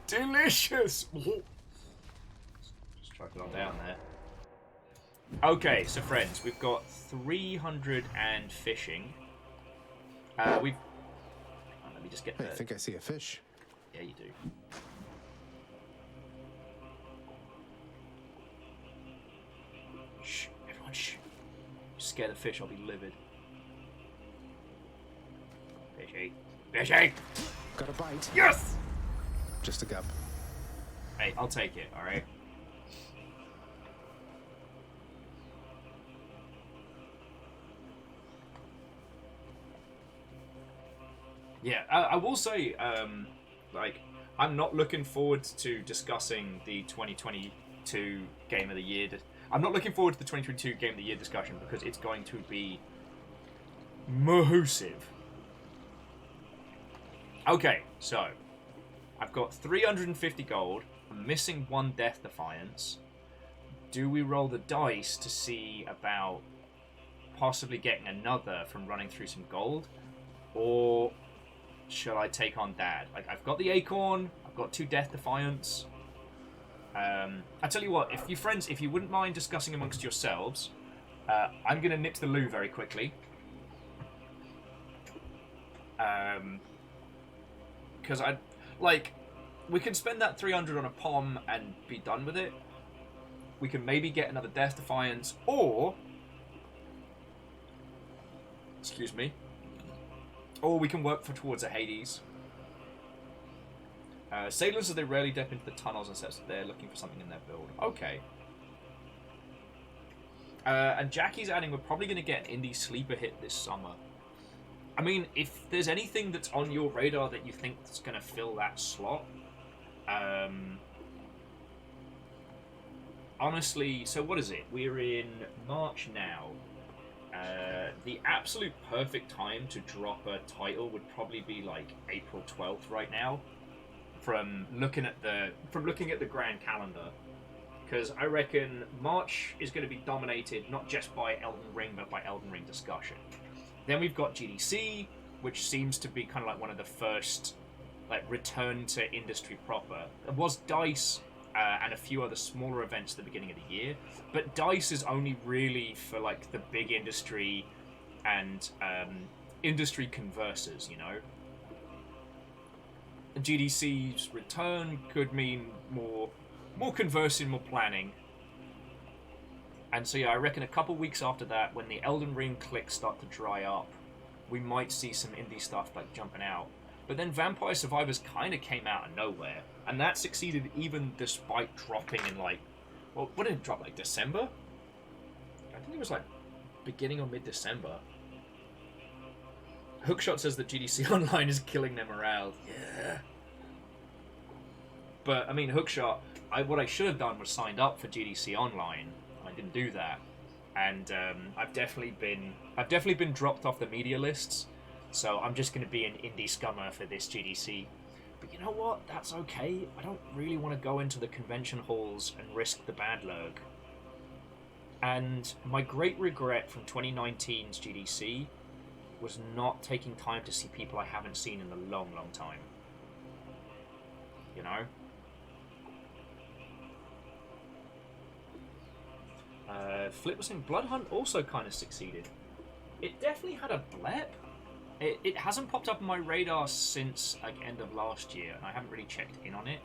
Delicious! Just chuck it on down there. Okay, so friends, we've got 300 and fishing. Let me just get I think I see a fish. Yeah, you do. Shh, everyone, shh. Scare the fish, I'll be livid. Fishy. Fishy! Got a bite. Yes! Just a gub. Hey, I'll take it, alright? Yeah, I will say, like, I'm not looking forward to discussing the 2022 Game of the Year. I'm not looking forward to the 2022 Game of the Year discussion because it's going to be massive. Okay, so I've got 350 gold. I'm missing 1 Death Defiance. Do we roll the dice to see about possibly getting another from running through some gold? Or should I take on Dad? Like, I've got the Acorn, I've got 2 Death Defiance. I tell you what, if you wouldn't mind discussing amongst yourselves, I'm going to nip to the loo very quickly. Because we can spend that 300 on a pom and be done with it. We can maybe get another Death Defiance, or... Excuse me. Or we can work towards a Hades. Sailors, as they rarely dip into the tunnels and says they're looking for something in their build. Okay. And Jackie's adding we're probably going to get an indie sleeper hit this summer. I mean, if there's anything that's on your radar that you think that's going to fill that slot, honestly, so what is it? We're in March now. The absolute perfect time to drop a title would probably be like April 12th right now. From looking at the grand calendar, because I reckon March is going to be dominated not just by Elden Ring but by Elden Ring discussion. Then we've got GDC, which seems to be kind of like one of the first like return to industry proper. There was DICE and a few other smaller events at the beginning of the year, but DICE is only really for like the big industry and industry conversers, you know. GDC's return could mean more conversing, more planning. And so yeah, I reckon a couple weeks after that, when the Elden Ring clicks start to dry up, we might see some indie stuff like jumping out. But then Vampire Survivors kind of came out of nowhere, and that succeeded even despite dropping in like, well, what did it drop, like December? I think it was like beginning or mid-December. Hookshot says that GDC Online is killing their morale. Yeah. But, I mean, Hookshot, what I should have done was signed up for GDC Online. I didn't do that. And I've definitely been dropped off the media lists. So I'm just going to be an indie scummer for this GDC. But you know what? That's okay. I don't really want to go into the convention halls and risk the bad lurg. And my great regret from 2019's GDC was not taking time to see people I haven't seen in a long, long time. You know? Flip was saying Blood Hunt also kind of succeeded. It definitely had a blep. It hasn't popped up on my radar since like end of last year, and I haven't really checked in on it.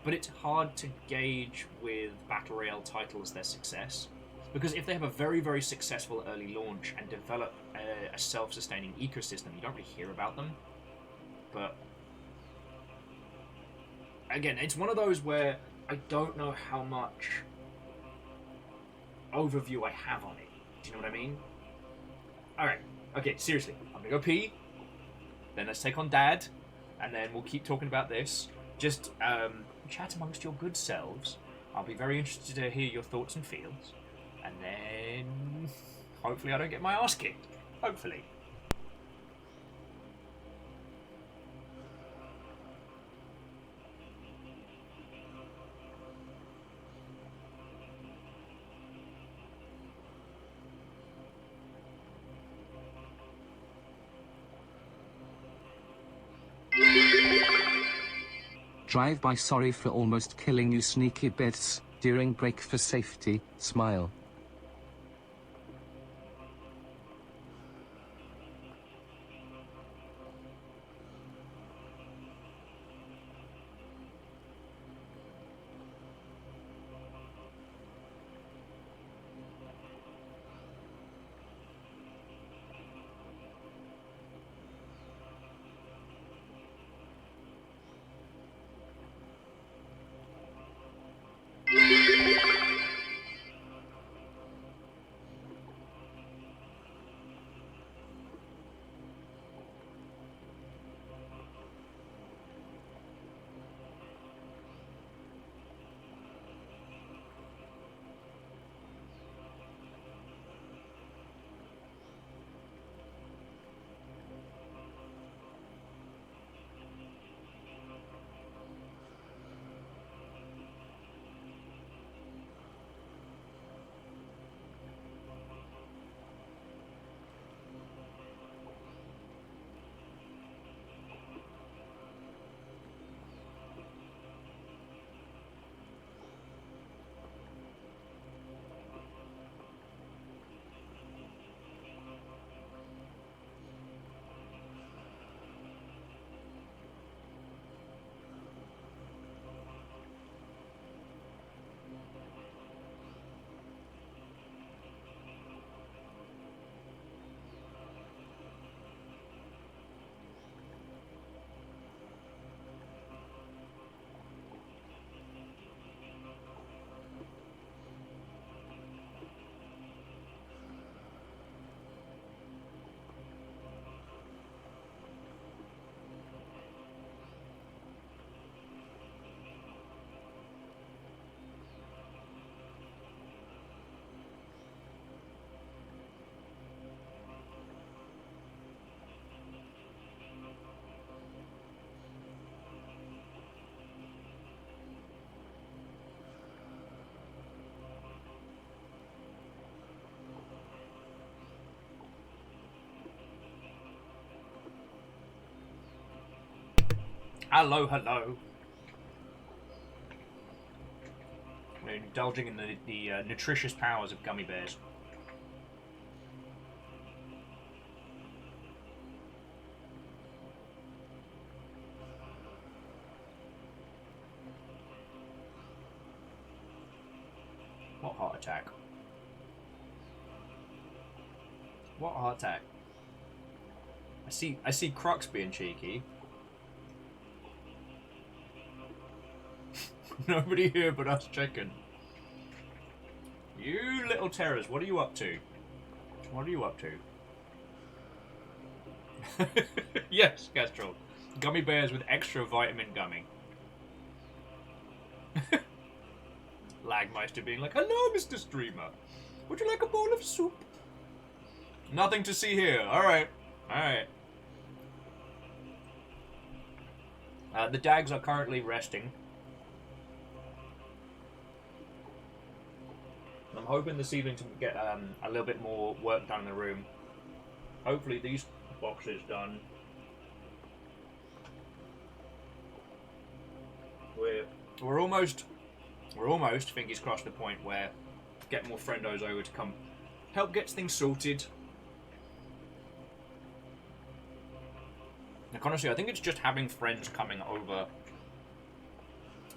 But it's hard to gauge with Battle Royale titles their success. Because if they have a very, very successful early launch and develop a self-sustaining ecosystem, you don't really hear about them. But again, it's one of those where I don't know how much overview I have on it. Do you know what I mean? Alright, okay, seriously. I'm gonna go pee, then let's take on Dad, and then we'll keep talking about this. Just chat amongst your good selves. I'll be very interested to hear your thoughts and feels. And then hopefully I don't get my ass kicked. Hopefully. Drive by, sorry for almost killing you, sneaky bits. During break for safety, smile. Hello, hello. We're indulging in the nutritious powers of gummy bears. What heart attack? What heart attack? I see Crux being cheeky. Nobody here but us chicken. You little terrors, what are you up to? What are you up to? Yes, Castrol. Gummy bears with extra vitamin gummy. Lagmeister being like, hello, Mr. Streamer. Would you like a bowl of soup? Nothing to see here. Alright. Alright. The dags are currently resting. I'm hoping this evening to get a little bit more work done in the room. Hopefully these boxes done. We're almost, fingers crossed, the point where get more friendos over to come help get things sorted. Like, honestly, I think it's just having friends coming over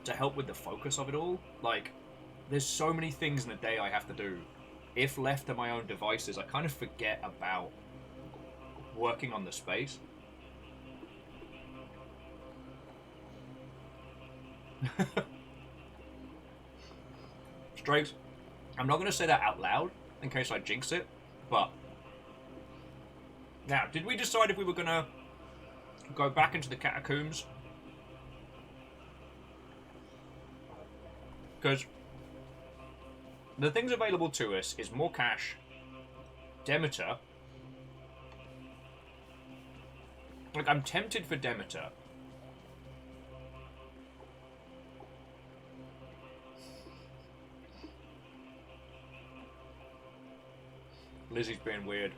to help with the focus of it all. Like, there's so many things in the day I have to do. If left to my own devices, I kind of forget about working on the space. Straight. I'm not going to say that out loud in case I jinx it, but now, did we decide if we were going to go back into the catacombs? Because the things available to us is more cash, Demeter. Like, I'm tempted for Demeter. Lizzie's being weird.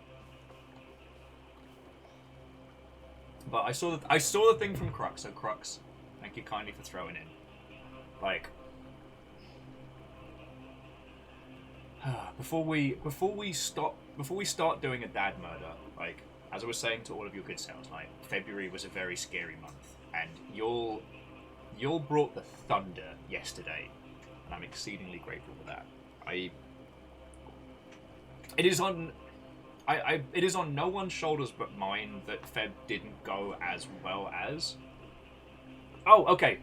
But I saw the thing from Crux, so Crux, Thank you kindly for throwing in. Like, before we start doing a dad murder, like, as I was saying to all of your good selves, like, February was a very scary month, and y'all brought the thunder yesterday, and I'm exceedingly grateful for that. It is on no one's shoulders but mine that Feb didn't go as well as. Oh, okay.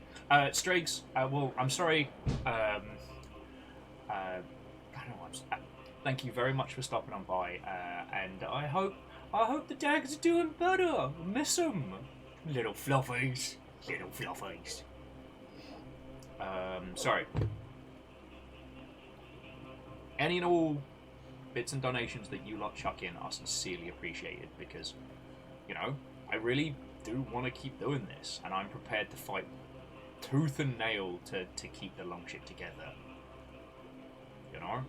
Strags, well, I'm sorry. I don't know what thank you very much for stopping on by, and I hope the dags are doing better. Miss them. Little fluffies. Little fluffies. Sorry. Any and all bits and donations that you lot chuck in are sincerely appreciated, because, you know, I really do want to keep doing this, and I'm prepared to fight tooth and nail to keep the long ship together. You know?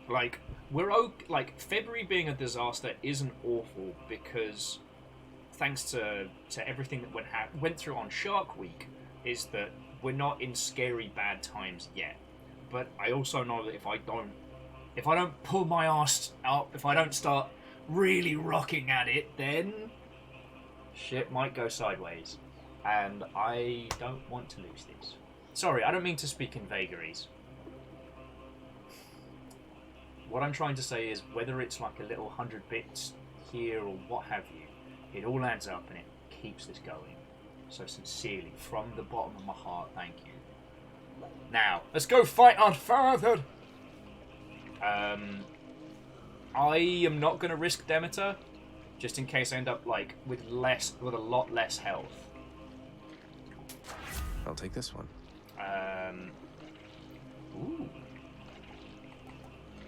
Like, we're okay. Like, February being a disaster isn't awful, because thanks to everything that went through on Shark Week, is that we're not in scary bad times yet. But I also know that if I don't pull my ass up, if I don't start really rocking at it, then shit might go sideways. And I don't want to lose this. Sorry, I don't mean to speak in vagaries. What I'm trying to say is, whether it's like a little 100 bits here or what have you, it all adds up and it keeps this going. So sincerely, from the bottom of my heart, thank you. Now, let's go fight on further! I am not going to risk Demeter, just in case I end up, like, with a lot less health. I'll take this one. Ooh.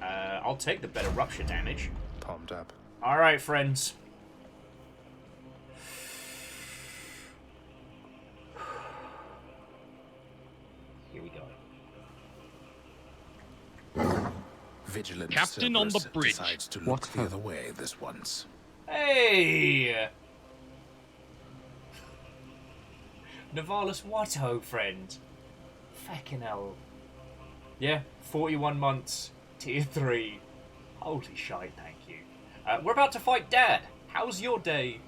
I'll take the better rupture damage. Palmed up. Alright, friends. Here we go. Vigilant Captain on the Cerberus bridge. decides to look the other way this once. Hey! Nivalis Watto, friend. Fucking hell. Yeah, 41 months, tier 3. Holy shite, thank you. We're about to fight Dad. How's your day?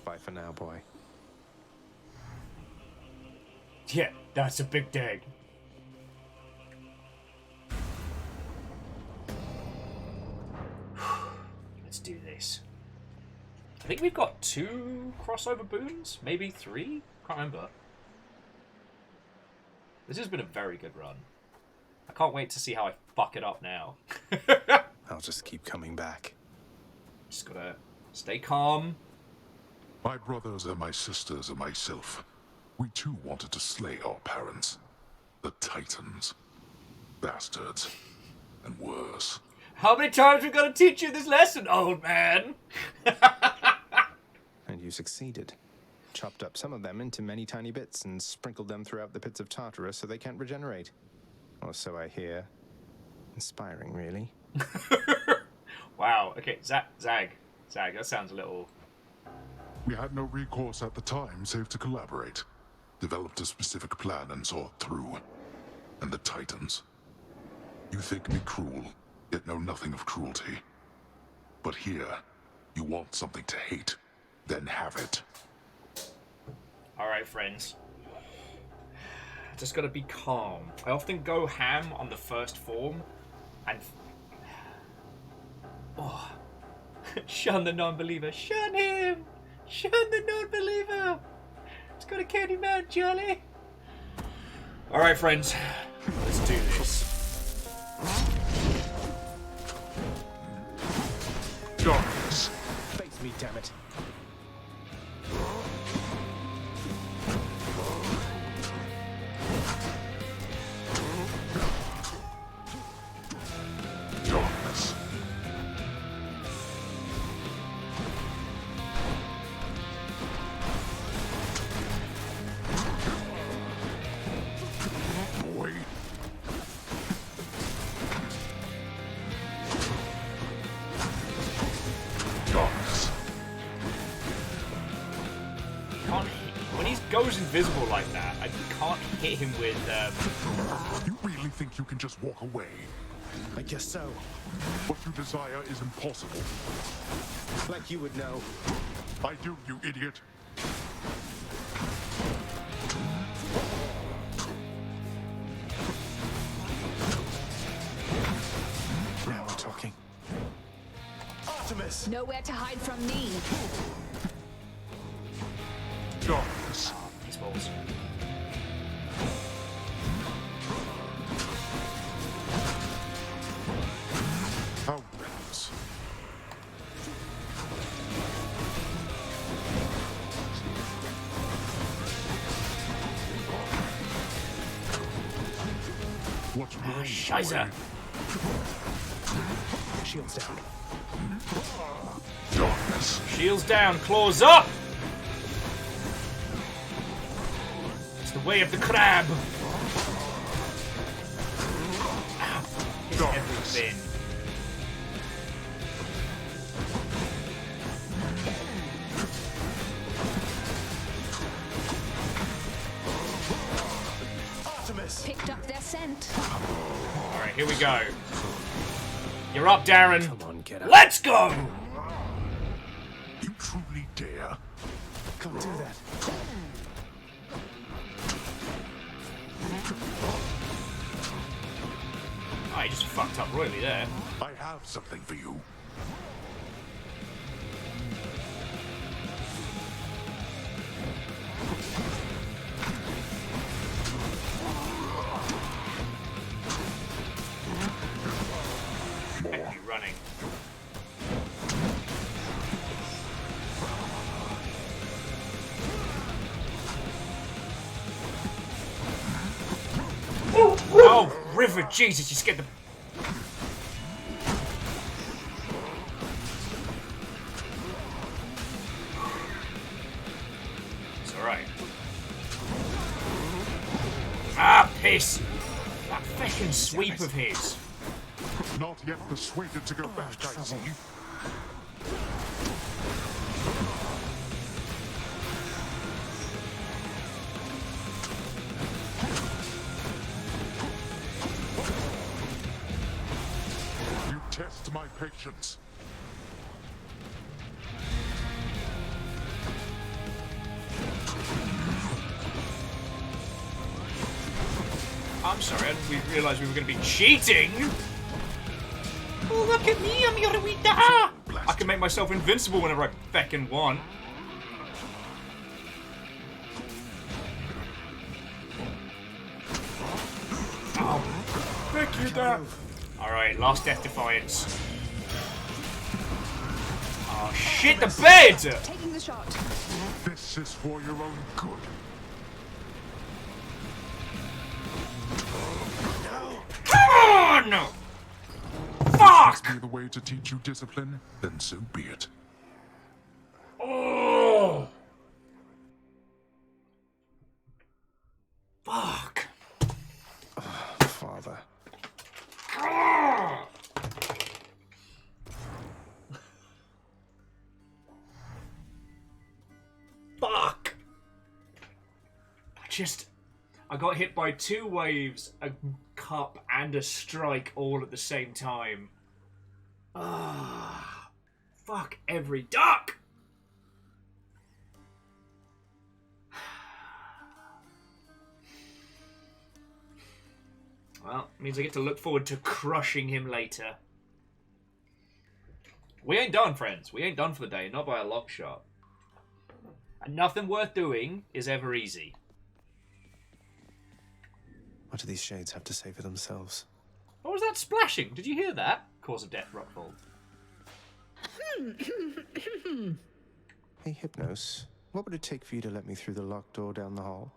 Bye for now, boy. Yeah, that's a big dag. Let's do this. I think we've got 2 crossover boons, maybe 3? Can't remember. This has been a very good run. I can't wait to see how I fuck it up now. I'll just keep coming back. Just gotta stay calm. My brothers and my sisters and myself, we too wanted to slay our parents. The Titans. Bastards. And worse. How many times we gotta teach you this lesson, old man? And you succeeded. Chopped up some of them into many tiny bits and sprinkled them throughout the pits of Tartarus so they can't regenerate. Or so I hear. Inspiring, really. Wow, okay, Zag, that sounds a little... We had no recourse at the time save to collaborate. Developed a specific plan and saw it through. And the Titans. You think me cruel, yet know nothing of cruelty. But here, you want something to hate, then have it. Alright, friends. Just gotta be calm. I often go ham on the first form, and... Oh. Shun the non-believer. Shun him! Shun the non-believer! It's got a candy man, Charlie! Alright, friends. Let's do this. Darkness. Face me, damn it. Darkness. Wait. Darkness. was invisible like that, I can't hit him with. You really think you can just walk away? I guess so. What you desire is impossible. Like you would know. I do, you idiot. Now we're talking. Artemis! Nowhere to hide from me. Darkness. These balls. Outrageous. What's wrong? Scheiße. Shields down. Darkness. Shields down, claws up! It's the way of the crab! Ow. Hit everything. Artemis! Picked up their scent. Alright, here we go. You're up, Darren. Come on, get out. Let's go! You truly dare? Come do that. Oh, he just fucked up royally there. I have something for you. Heck, you running. Oh, River, Jesus, you scared the... It's alright. Ah, piss! That fucking sweep of his. Not yet persuaded to go back, I see. You test my patience. I'm sorry, I didn't realise we were going to be cheating! Oh, look at me, I'm Yoruita! I can make myself invincible whenever I feckin' want. Oh, thank you, Dad. Alright, last Death Defiance. Oh, shit, the bed! Taking the shot. This is for your own good. Come on! Fuck! Be the way to teach you discipline, then so be it. Oh! Fuck! Father. Fuck! I got hit by 2 waves, a cup, and a strike all at the same time. Ah, fuck every duck! Well, means I get to look forward to crushing him later. We ain't done, friends. We ain't done for the day, not by a long shot. And nothing worth doing is ever easy. What do these shades have to say for themselves? What was that splashing? Did you hear that? Cause of death, Rockfall. Hey, Hypnos. What would it take for you to let me through the locked door down the hall?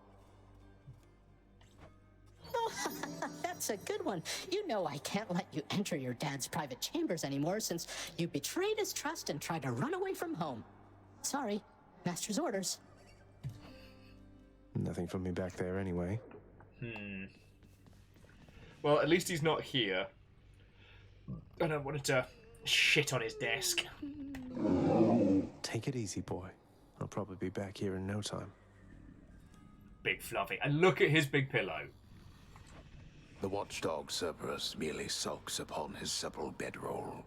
That's a good one. You know I can't let you enter your dad's private chambers anymore since you betrayed his trust and tried to run away from home. Sorry, master's orders. Nothing from me back there anyway. Well, at least he's not here. I don't want it to shit on his desk. Take it easy, boy. I'll probably be back here in no time. big fluffy. And look at his big pillow. The watchdog Cerberus merely sulks upon his supple bedroll.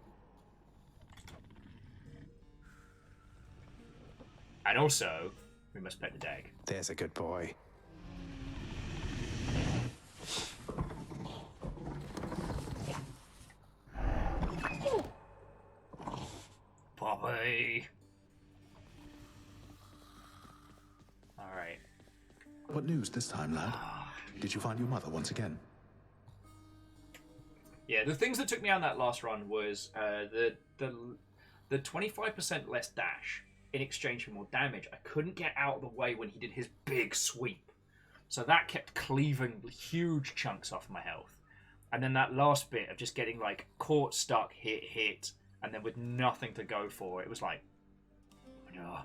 And also, we must pet the dag. There's a good boy. Poppy. Alright. What news this time, lad? Did you find your mother once again? Yeah, the things that took me on that last run was the 25% less dash in exchange for more damage. I couldn't get out of the way when he did his big sweep. So that kept cleaving huge chunks off my health. And then that last bit of just getting like caught, stuck, hit, and then with nothing to go for, it was like, ugh.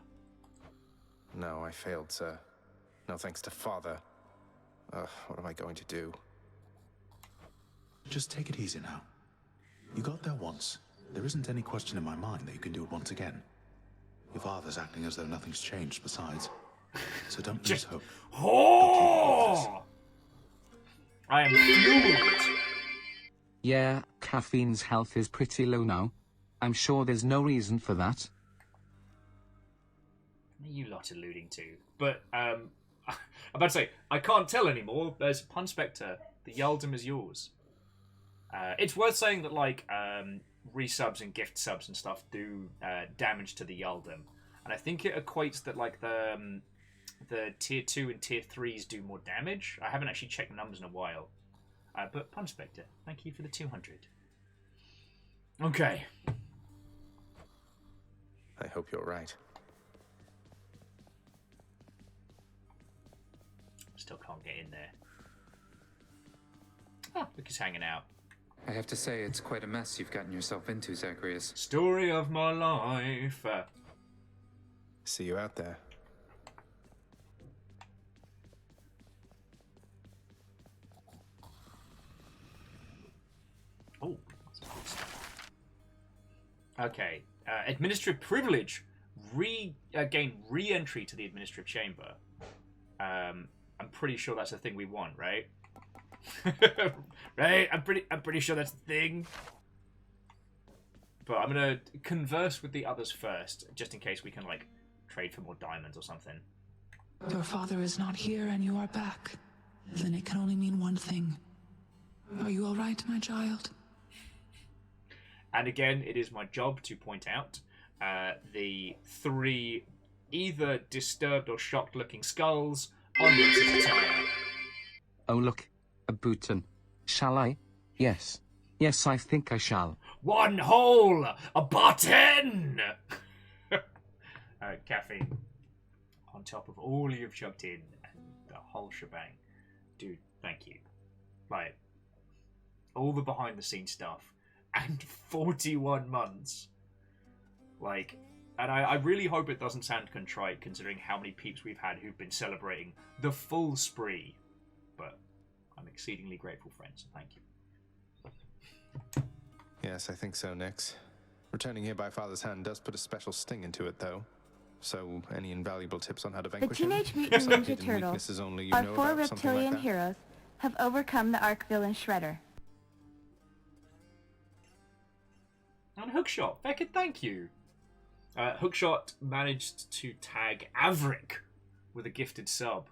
No, I failed, sir. No thanks to father. What am I going to do? Just take it easy now. You got there once. There isn't any question in my mind that you can do it once again. Your father's acting as though nothing's changed besides. So don't lose hope. Oh! I am fueled. Yeah, caffeine's health is pretty low now. I'm sure there's no reason for that. What are you lot alluding to? But, I'm about to say, I can't tell anymore. There's Pun Spectre. The Yaldum is yours. It's worth saying that, like, resubs and gift subs and stuff do damage to the Yaldum. And I think it equates that, like, the tier 2 and tier 3s do more damage. I haven't actually checked the numbers in a while. But Pun Spectre, thank you for the 200. Okay. I hope you're right. Still can't get in there. Ah, look, he's hanging out. I have to say, it's quite a mess you've gotten yourself into, Zacharias. Story of my life. See you out there. Oh. Okay. Administrative privilege. Gain re-entry to the administrative chamber. I'm pretty sure that's the thing we want, right? Right? I'm pretty sure that's the thing. But I'm gonna converse with the others first, just in case we can like trade for more diamonds or something. Your father is not here and you are back. Then it can only mean one thing. Are you all right, my child? And again, it is my job to point out the 3 either disturbed or shocked looking skulls on Richard's attire. Oh look, a button. Shall I? Yes. Yes, I think I shall. One hole! A button! Caffeine. On top of all you've chucked in and the whole shebang. Dude, thank you. Like, all the behind the scenes stuff. And 41 months. Like, and I really hope it doesn't sound contrite considering how many peeps we've had who've been celebrating the full spree. But I'm exceedingly grateful, friends, so thank you. Yes, I think so, Nix. Returning here by father's hand does put a special sting into it, though. So, any invaluable tips on how to The vanquish Teenage him? Mutant Some Ninja hidden Turtles, weaknesses only you our know 4 about, something like reptilian that? heroes, have overcome the arc villain Shredder. And Hookshot, Beckett, thank you. Hookshot managed to tag Averick with a gifted sub.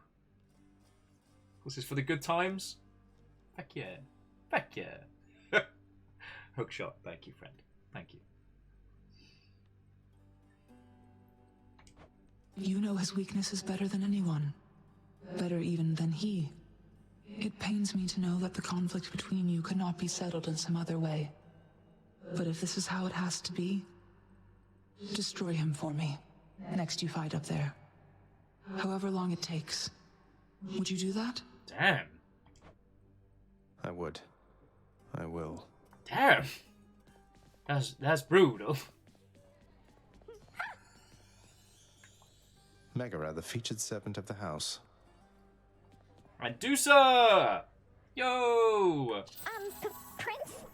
Was this for the good times? Heck yeah. Heck yeah. Hookshot, thank you, friend. Thank you. You know his weaknesses better than anyone. Better even than he. It pains me to know that the conflict between you could not be settled in some other way. But if this is how it has to be, destroy him for me. Next you fight up there. However long it takes. Would you do that? Damn. I would. I will. Damn. That's brutal. Megara, the featured servant of the house. Medusa! Yo! Prince?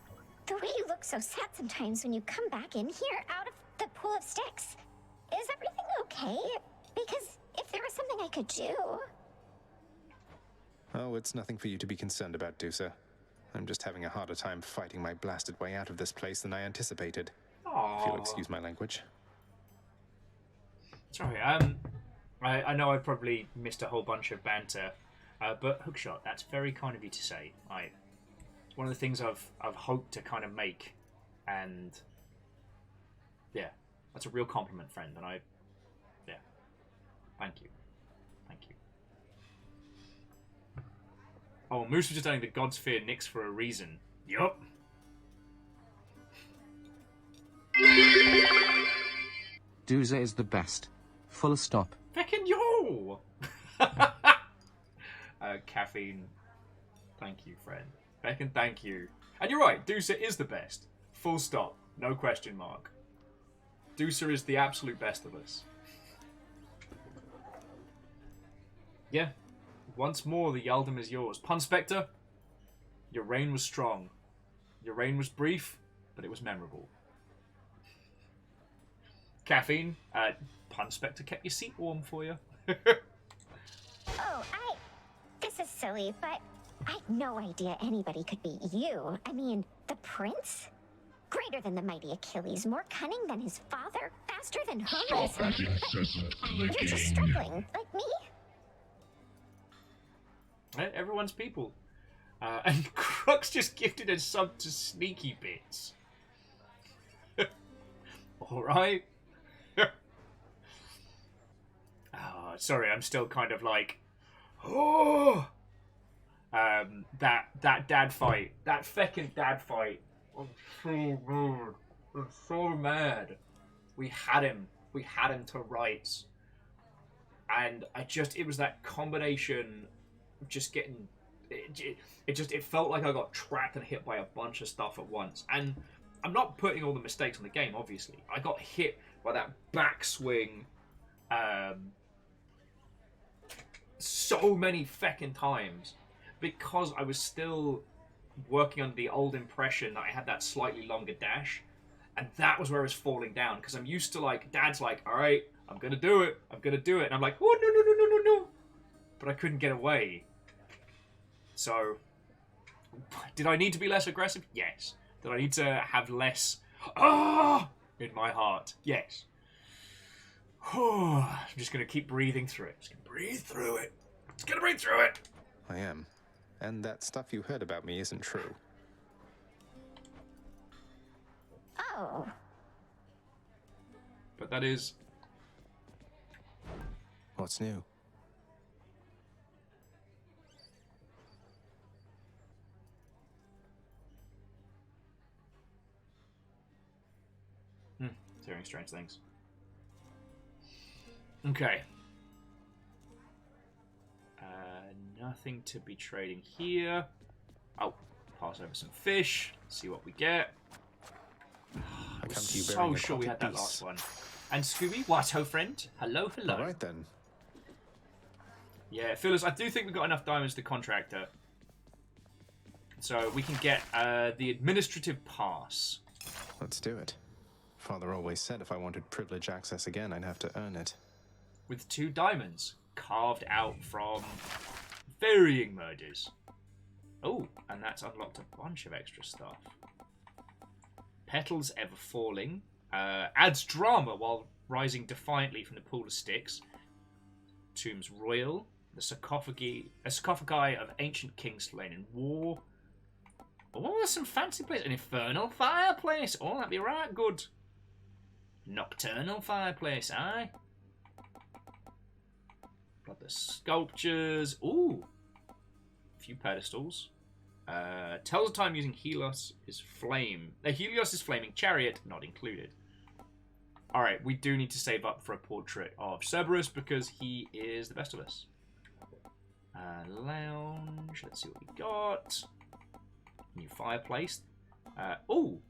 The way you look so sad sometimes when you come back in here out of the pool of sticks. Is everything okay? Because if there was something I could do... Oh, it's nothing for you to be concerned about, Dusa. I'm just having a harder time fighting my blasted way out of this place than I anticipated. If you'll excuse my language. Sorry, I know I probably missed a whole bunch of banter, but Hookshot, that's very kind of you to say. It's one of the things I've hoped to kind of make, and yeah, that's a real compliment, friend, and thank you. Oh, Moose was just saying the gods fear Nyx for a reason. Yup. Dusa is the best. Full stop. Feckin' yo! Caffeine. Thank you, friend. Feckin' thank you. And you're right, Dusa is the best. Full stop. No question mark. Dusa is the absolute best of us. Yeah. Once more, the Yaldum is yours. Pun Spectre, your reign was strong. Your reign was brief, but it was memorable. Caffeine, Pun Spectre kept your seat warm for you. This is silly, but I had no idea anybody could be you. I mean, the prince? Greater than the mighty Achilles, more cunning than his father, faster than Hermes. Stop that incessant You're just clicking. struggling, like me? Everyone's people. And Crux just gifted a sub to Sneaky Bits. Alright. Oh, sorry, I'm still kind of like... Oh! That dad fight. That feckin' dad fight. I'm so mad. I'm so mad. We had him. We had him to rights. And it was that combination... just getting it felt like I got trapped and hit by a bunch of stuff at once, and I'm not putting all the mistakes on the game, obviously. I got hit by that backswing so many feckin' times because I was still working on the old impression that I had that slightly longer dash, and that was where I was falling down because I'm used to, like, Dad's like, alright, I'm gonna do it, and I'm like, oh no, but I couldn't get away. So, did I need to be less aggressive? Yes. Did I need to have less in my heart? Yes. I'm just going to keep breathing through it. Just going to breathe through it. Just going to breathe through it. I am. And that stuff you heard about me isn't true. Oh. But that is... What's new? Hearing strange things. Okay. Nothing to be trading here. Oh, pass over some fish. See what we get. I come to you so sure we had that last one. And Scooby, what, ho friend? Hello. All right then. Yeah, Phyllis, I do think we've got enough diamonds to contract her. So we can get the administrative pass. Let's do it. Father always said if I wanted privilege access again, I'd have to earn it. With 2 diamonds carved out from varying murders. Oh, and that's unlocked a bunch of extra stuff. Petals ever falling. Adds drama while rising defiantly from the pool of sticks. Tombs royal. The sarcophagi of ancient kings slain in war. Oh, there's some fancy places. An infernal fireplace. Oh, that'd be right good. Nocturnal fireplace, aye. Got the sculptures. Ooh. A few pedestals. Tells the time using Helios is flame. Helios is flaming chariot, not included. Alright, we do need to save up for a portrait of Cerberus because he is the best of us. Lounge. Let's see what we got. New fireplace. Ooh.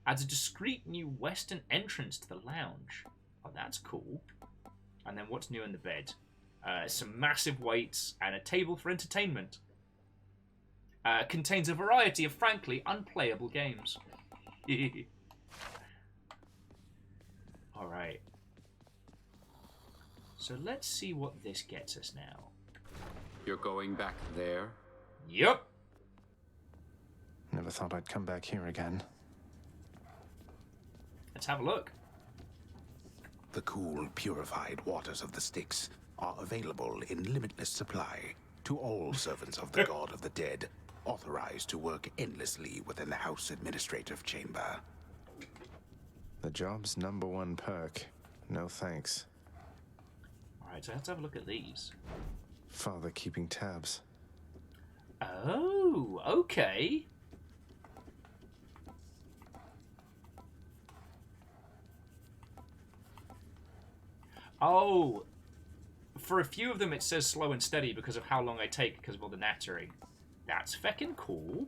Adds a discreet new western entrance to the lounge. Oh, that's cool. And then what's new in the bed? Some massive weights and a table for entertainment. Contains a variety of frankly unplayable games. Alright. So let's see what this gets us now. You're going back there? Yep. Never thought I'd come back here again. Let's have a look. The cool, purified waters of the Styx are available in limitless supply to all servants of the God of the Dead, authorized to work endlessly within the House Administrative Chamber. The job's #1 perk. No thanks. Alright, so let's have a look at these. Father keeping tabs. Oh, okay. Oh, for a few of them it says slow and steady because of how long they take because of all the nattering. That's feckin' cool.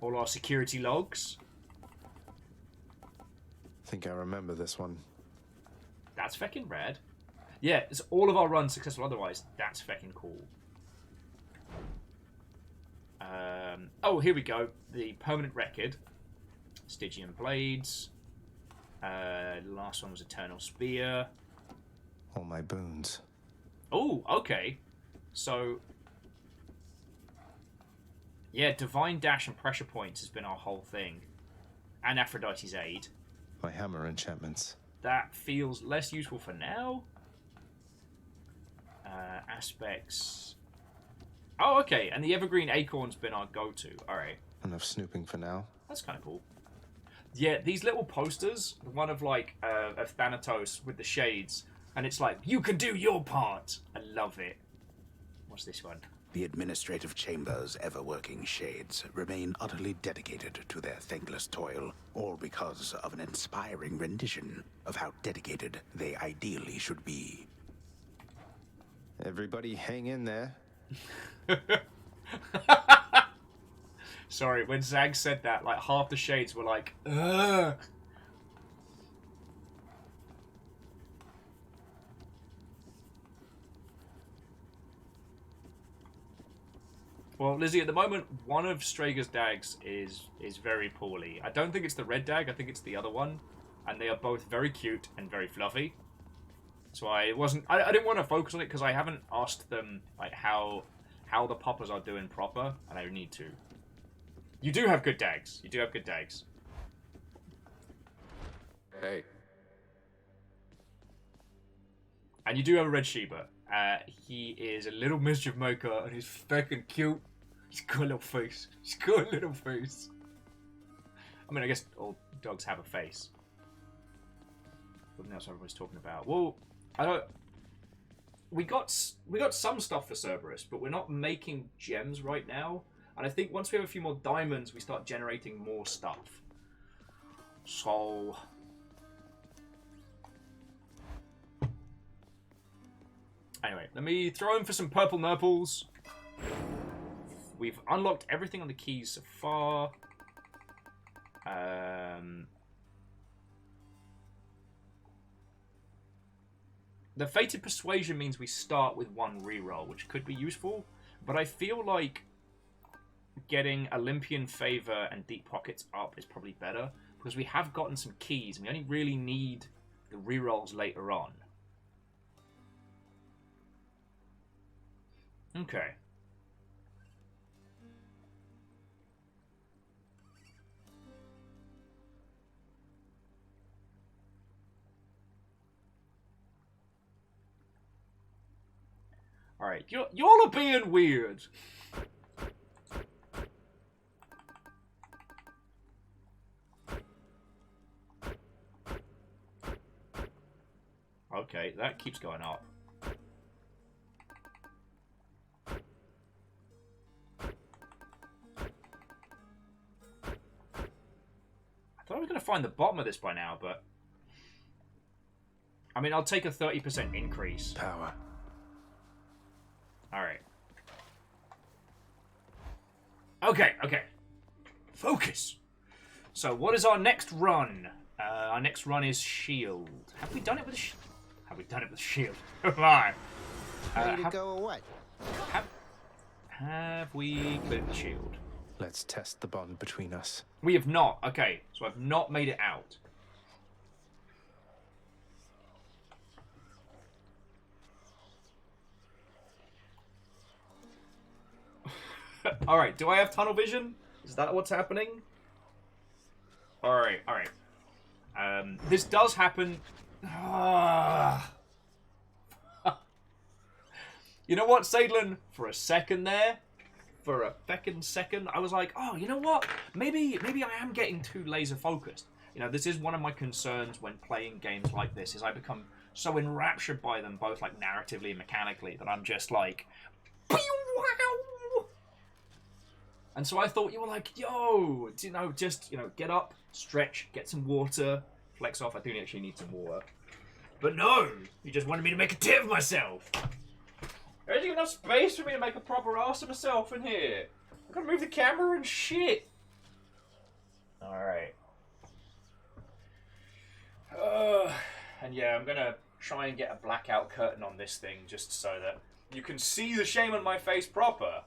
All our security logs. Think I remember this one. That's feckin' rad. Yeah, it's all of our runs successful otherwise. That's feckin' cool. Oh, here we go. The permanent record. Stygian Blades. Last one was Eternal Spear. All my boons. Oh, okay. So, yeah, Divine Dash and Pressure Points has been our whole thing. And Aphrodite's Aid. My hammer enchantments. That feels less useful for now. Aspects. Oh, okay. And the Evergreen Acorn's been our go-to. Alright. Enough snooping for now. That's kind of cool. Yeah, these little posters, one of like of Thanatos with the shades, and it's like, you can do your part. I love it. What's this one? The Administrative Chamber's ever-working shades remain utterly dedicated to their thankless toil, all because of an inspiring rendition of how dedicated they ideally should be. Everybody hang in there. Sorry, when Zag said that, like half the shades were like, ugh. Well, Lizzie, at the moment, one of Strager's dags is very poorly. I don't think it's the red dag, I think it's the other one. And they are both very cute and very fluffy. So I didn't want to focus on it because I haven't asked them like how the poppers are doing proper, and I need to. You do have good dags. You do have good dags. Hey. And you do have a red Sheba. He is a little mischief maker, and he's fucking cute. He's got a little face. He's got a little face. I mean, I guess all dogs have a face. What else everybody's talking about? Well, I don't. We got some stuff for Cerberus, but we're not making gems right now. And I think once we have a few more diamonds, we start generating more stuff. So anyway, let me throw in for some purple nurples. We've unlocked everything on the keys so far. The Fated Persuasion means we start with one reroll, which could be useful, but I feel like getting Olympian Favor and Deep Pockets up is probably better, because we have gotten some keys, and we only really need the rerolls later on. Okay. Alright, y'all are being weird. Okay, that keeps going up. I thought I was going to find the bottom of this by now, but... I mean, I'll take a 30% increase. Power. Alright. Okay. Focus! So, what is our next run? Our next run is Shield. Have we done it with Shield? Have we done it with Shield? Right. Ready to go away. Have we cleared the Shield? Let's test the bond between us. We have not. Okay, so I've not made it out. Alright, do I have tunnel vision? Is that what's happening? Alright, alright. This does happen... You know what, Sadlin? For a second there, for a feckin' second, I was like, oh, you know what? Maybe I am getting too laser focused. You know, this is one of my concerns when playing games like this, is I become so enraptured by them, both like narratively and mechanically, that I'm just like, wow. And so I thought you were like, yo, you know, just, you know, get up, stretch, get some water, flex off. I do actually need some water. But no, you just wanted me to make a tit of myself. There isn't enough space for me to make a proper ass of myself in here. I've got to move the camera and shit. Alright. And yeah, I'm going to try and get a blackout curtain on this thing just so that you can see the shame on my face proper.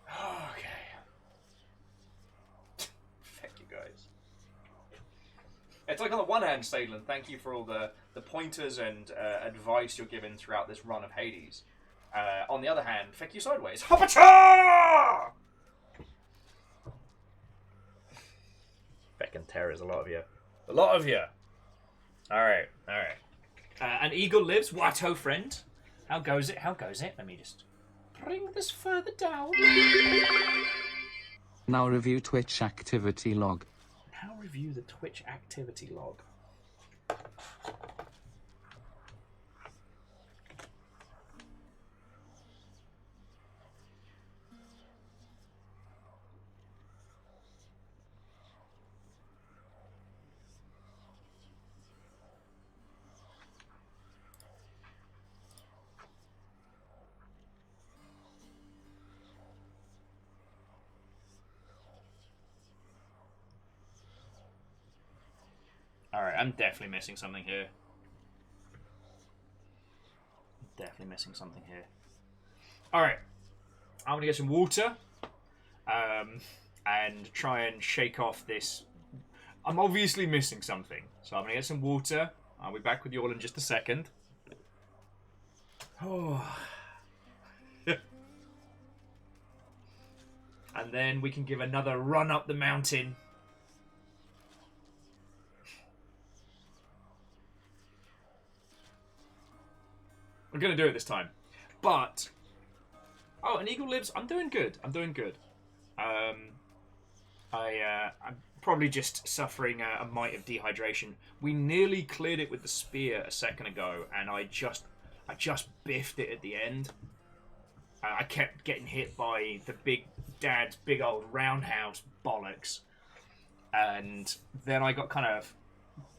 Okay. Thank you guys. It's like on the one hand, Sadlin, thank you for all the pointers and advice you're giving throughout this run of Hades. On the other hand, thank you sideways. Hoppacha! Feckin' terrors, a lot of you. A lot of you! Alright, alright. An eagle lives, what-ho friend? How goes it? How goes it? Let me just bring this further down. Now review Twitch activity log. Now review the Twitch activity log. Alright, I'm definitely missing something here. Definitely missing something here. Alright. I'm gonna get some water. And try and shake off this. I'm obviously missing something. So I'm gonna get some water. I'll be back with you all in just a second. Oh. And then we can give another run up the mountain. I'm going to do it this time. But... Oh, an eagle lives. I'm doing good. I'm doing good. I'm probably just suffering a mite of dehydration. We nearly cleared it with the spear a second ago, and I just biffed it at the end. I kept getting hit by the big dad's big old roundhouse bollocks. And then I got kind of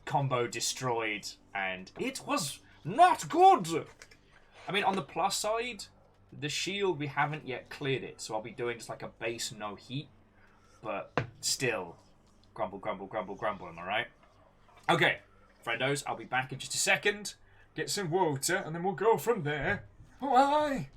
combo destroyed, and it was not good! I mean, on the plus side, the shield, we haven't yet cleared it, so I'll be doing just like a base no heat, but still, grumble, grumble, grumble, grumble, am I right? Okay, friendos, I'll be back in just a second, get some water, and then we'll go from there. Bye!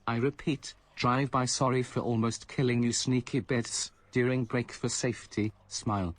I repeat, drive by sorry for almost killing you sneaky bits, during break for safety, smile.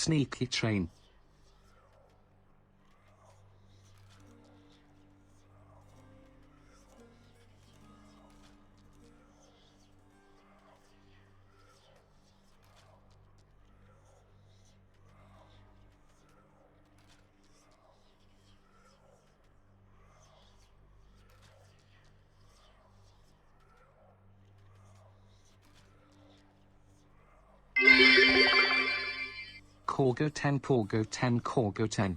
sneaky train. Corgo 10, Porgo 10, Corgo 10.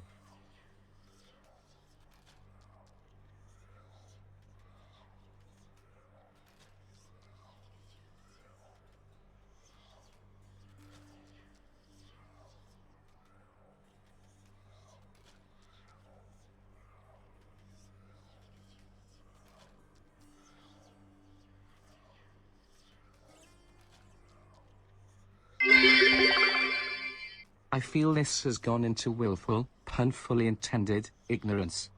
I feel this has gone into willful, pun fully intended, ignorance.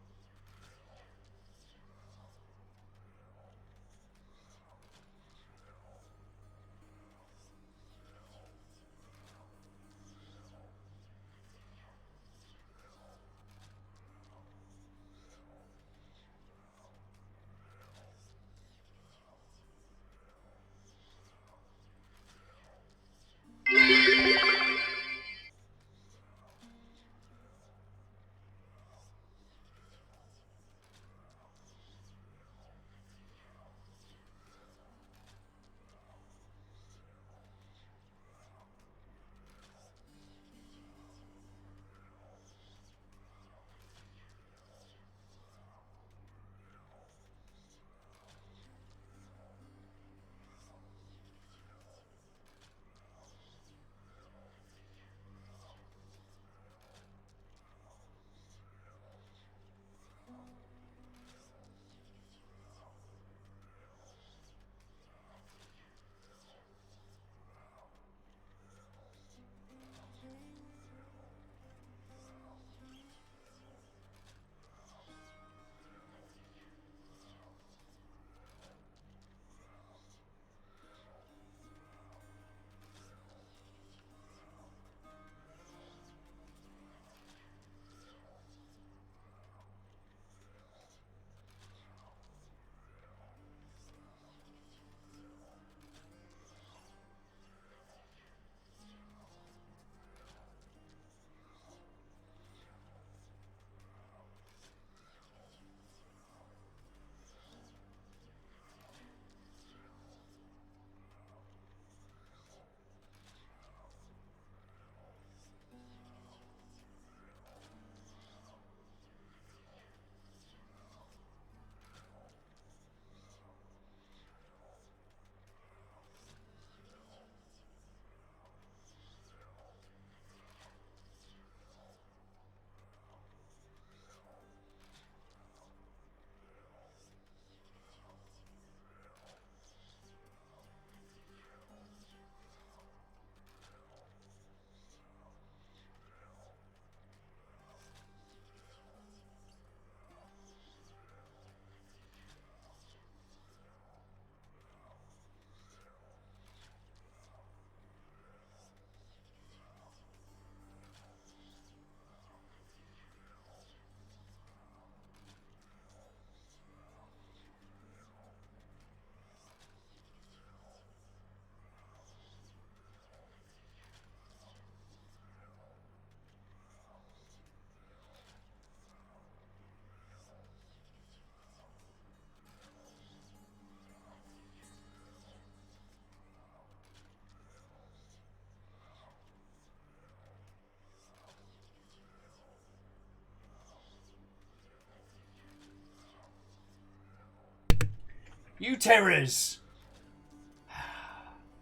You terrors!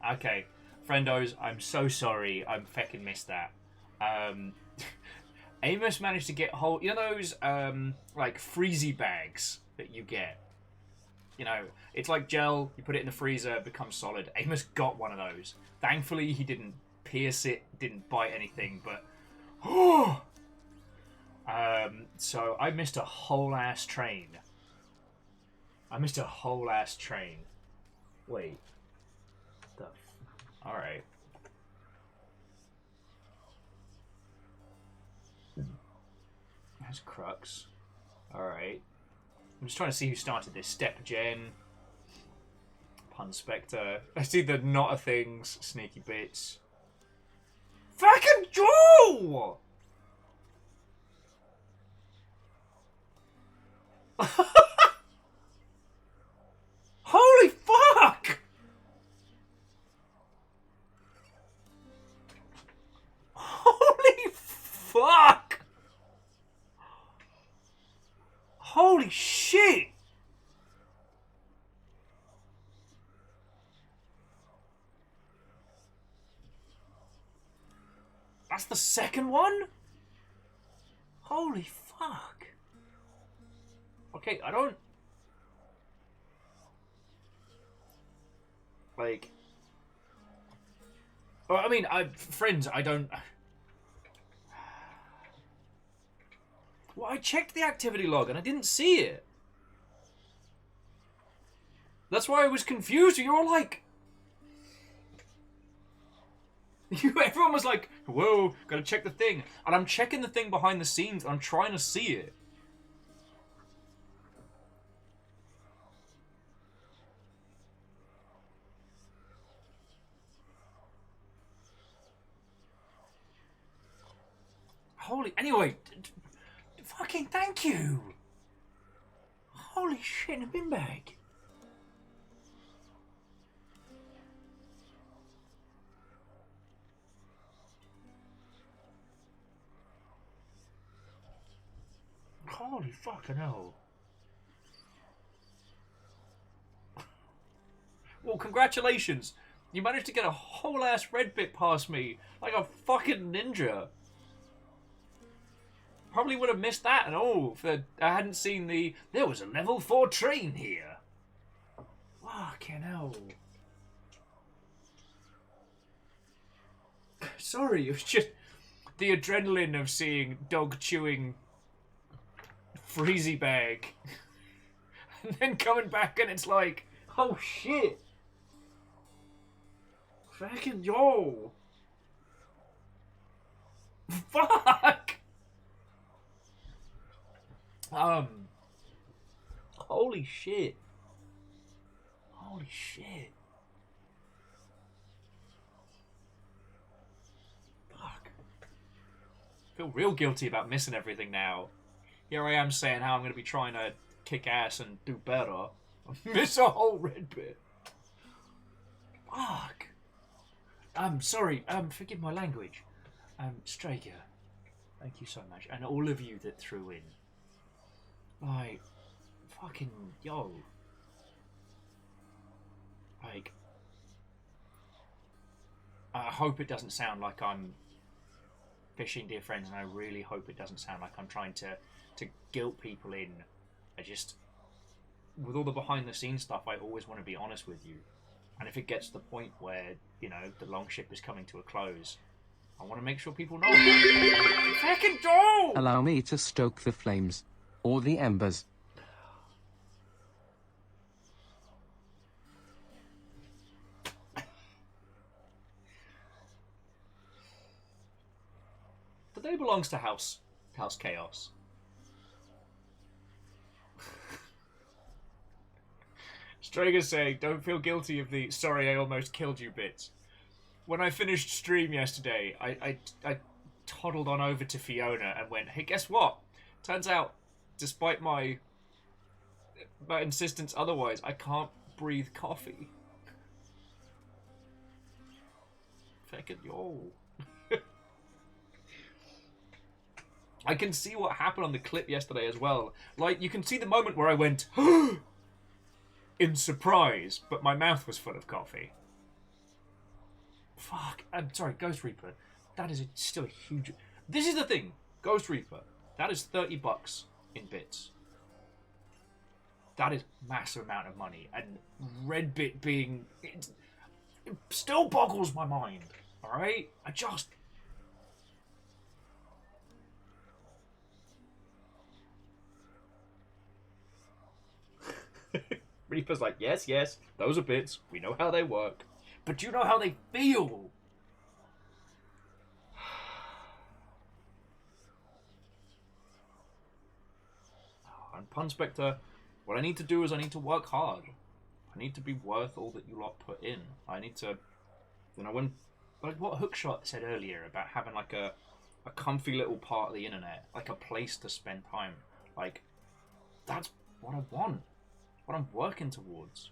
Okay, friendos, I'm so sorry. I feckin' missed that. Amos managed to get hold... You know those, like, freezy bags that you get? You know, it's like gel, you put it in the freezer, it becomes solid. Amos got one of those. Thankfully, he didn't pierce it, didn't bite anything, but... so I missed a whole-ass train. Wait. Alright. That's Crux. Alright. I'm just trying to see who started this. Step Gen. Pun Spectre. I see the not a things. Sneaky Bits. Fucking Joe! Holy fuck! Holy fuck! Holy shit! That's the second one? Holy fuck. Okay, I don't... Like... Well, I mean, friends, I don't... Well, I checked the activity log and I didn't see it. That's why I was confused. You were like... Everyone was like, whoa, gotta check the thing. And I'm checking the thing behind the scenes and I'm trying to see it. Holy... Anyway, fucking thank you. Holy shit, in a bin bag. Holy fucking hell. Well, congratulations. You managed to get a whole ass red bit past me like a fucking ninja. Probably would have missed that and all if I hadn't seen the... There was a level 4 train here. Fucking hell. Sorry, it was just the adrenaline of seeing dog chewing freezy bag. And then coming back and it's like, oh shit. Fucking yo. Fuck. Holy shit. Holy shit. Fuck. I feel real guilty about missing everything now. Here I am saying how I'm going to be trying to kick ass and do better. I miss a whole red bit. Fuck. Sorry. Forgive my language. Straker, thank you so much. And all of you that threw in. Like, fucking, yo. Like, I hope it doesn't sound like I'm fishing, dear friends, and I really hope it doesn't sound like I'm trying to guilt people in. I just, with all the behind the scenes stuff, I always want to be honest with you. And if it gets to the point where, you know, the long ship is coming to a close, I want to make sure people know. Fucking go! Allow me to stoke the flames. Or the embers. The day belongs to House Chaos. Strager's saying, don't feel guilty of the sorry I almost killed you bits. When I finished stream yesterday, I toddled on over to Fiona and went, hey, guess what? Turns out, despite my insistence otherwise, I can't breathe coffee. Fucking yo. I can see what happened on the clip yesterday as well. Like, you can see the moment where I went, in surprise, but my mouth was full of coffee. Fuck. I'm sorry, Ghost Reaper. That is still a huge... This is the thing. Ghost Reaper. That is $30 in bits. That is a massive amount of money. And red bit being... It still boggles my mind. Alright? I just... Reaper's like, yes, yes, those are bits. We know how they work. But you know how they feel. and Pun Spectre, what I need to do is I need to work hard. I need to be worth all that you lot put in. I need to, you know, when, like what Hookshot said earlier about having like a comfy little part of the internet, like a place to spend time. Like, that's what I want. What I'm working towards.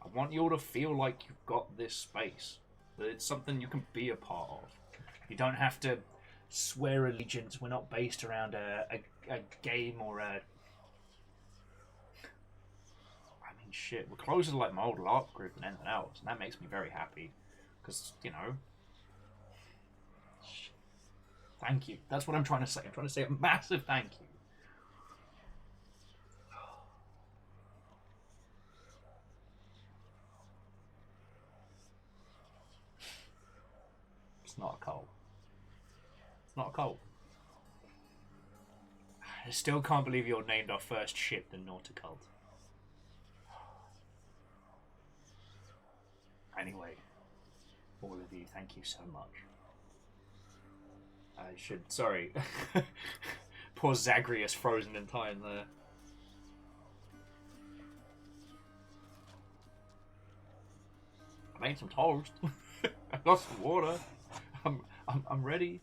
I want you all to feel like you've got this space. That it's something you can be a part of. You don't have to swear allegiance. We're not based around a game or a... I mean, shit. We're closer to like my old LARP group than anything else. And that makes me very happy. Because, you know... Thank you. That's what I'm trying to say. I'm trying to say a massive thank you. It's not a cold. It's not a cold. I still can't believe you're named our first ship the Nauticult. Anyway, all of you, thank you so much. I should... Sorry. Poor Zagreus frozen in time there. I made some toast. I got some water. I'm ready.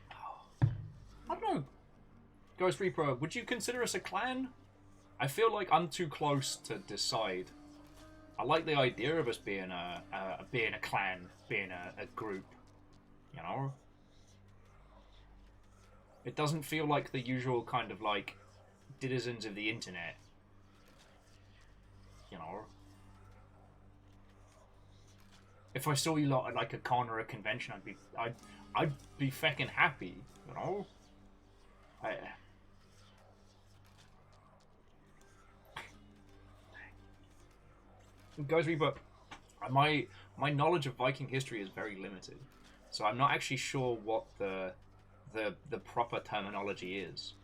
I don't know. Ghost Reaper, would you consider us a clan? I feel like I'm too close to decide. I like the idea of us being a clan, being a group. You know? It doesn't feel like the usual kind of like citizens of the internet. You know? If I saw you lot at like a con or a convention, I'd be feckin' happy, you know? Guys, but my knowledge of Viking history is very limited, so I'm not actually sure what the proper terminology is.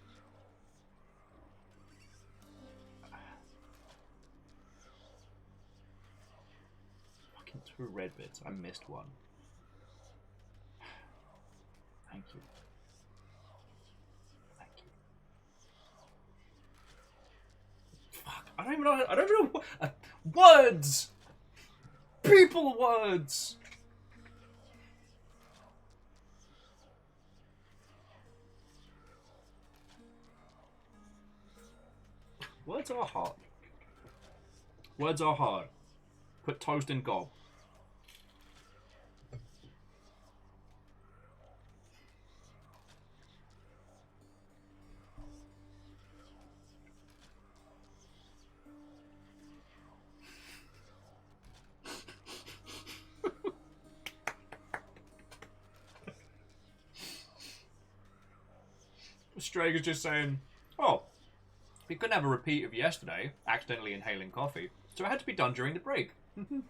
Fucking 2 red bits. I missed one. Thank you. Thank you. Fuck. I don't even know. Words. People words. Words are hard. Words are hard. Put toast in gob. Strake is just saying, oh, we couldn't have a repeat of yesterday, accidentally inhaling coffee, so it had to be done during the break. You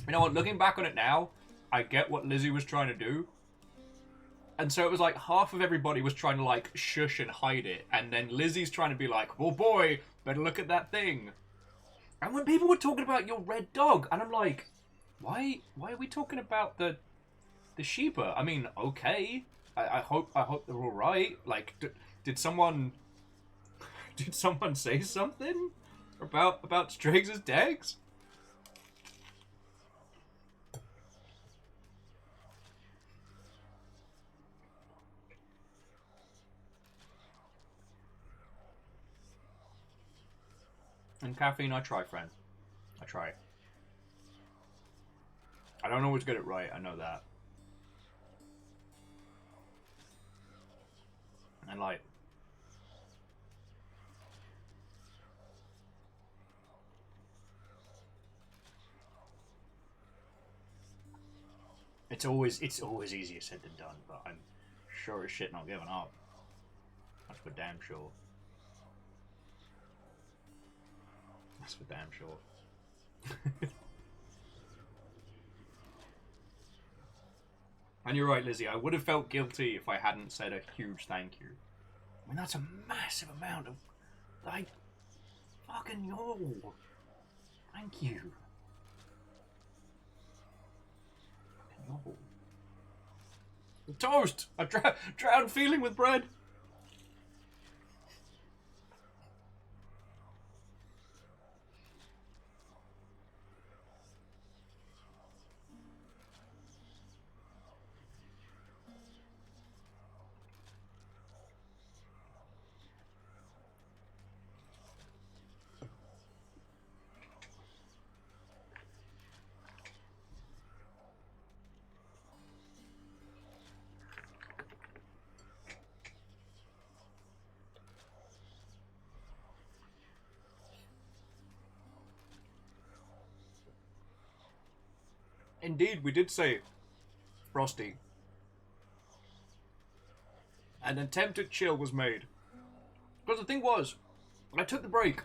know what, looking back on it now, I get what Lizzie was trying to do. And so it was like half of everybody was trying to like shush and hide it, and then Lizzie's trying to be like, well boy, better look at that thing. And when people were talking about your red dog, and I'm like, why are we talking about the Sheba? I mean, okay. I hope they're all right. Like, did someone say something about Striggs' Degs? And caffeine, I try, friend. I try. I don't always get it right. I know that. And like, it's always easier said than done, but I'm sure as shit not giving up. That's for damn sure. That's for damn sure. And you're right, Lizzie, I would have felt guilty if I hadn't said a huge thank you. I mean, that's a massive amount of... like... fucking yo. Thank you. Fucking yo. Toast! I drowned feeling with bread. Indeed, we did say, Frosty. An attempt at chill was made. Because the thing was, I took the break,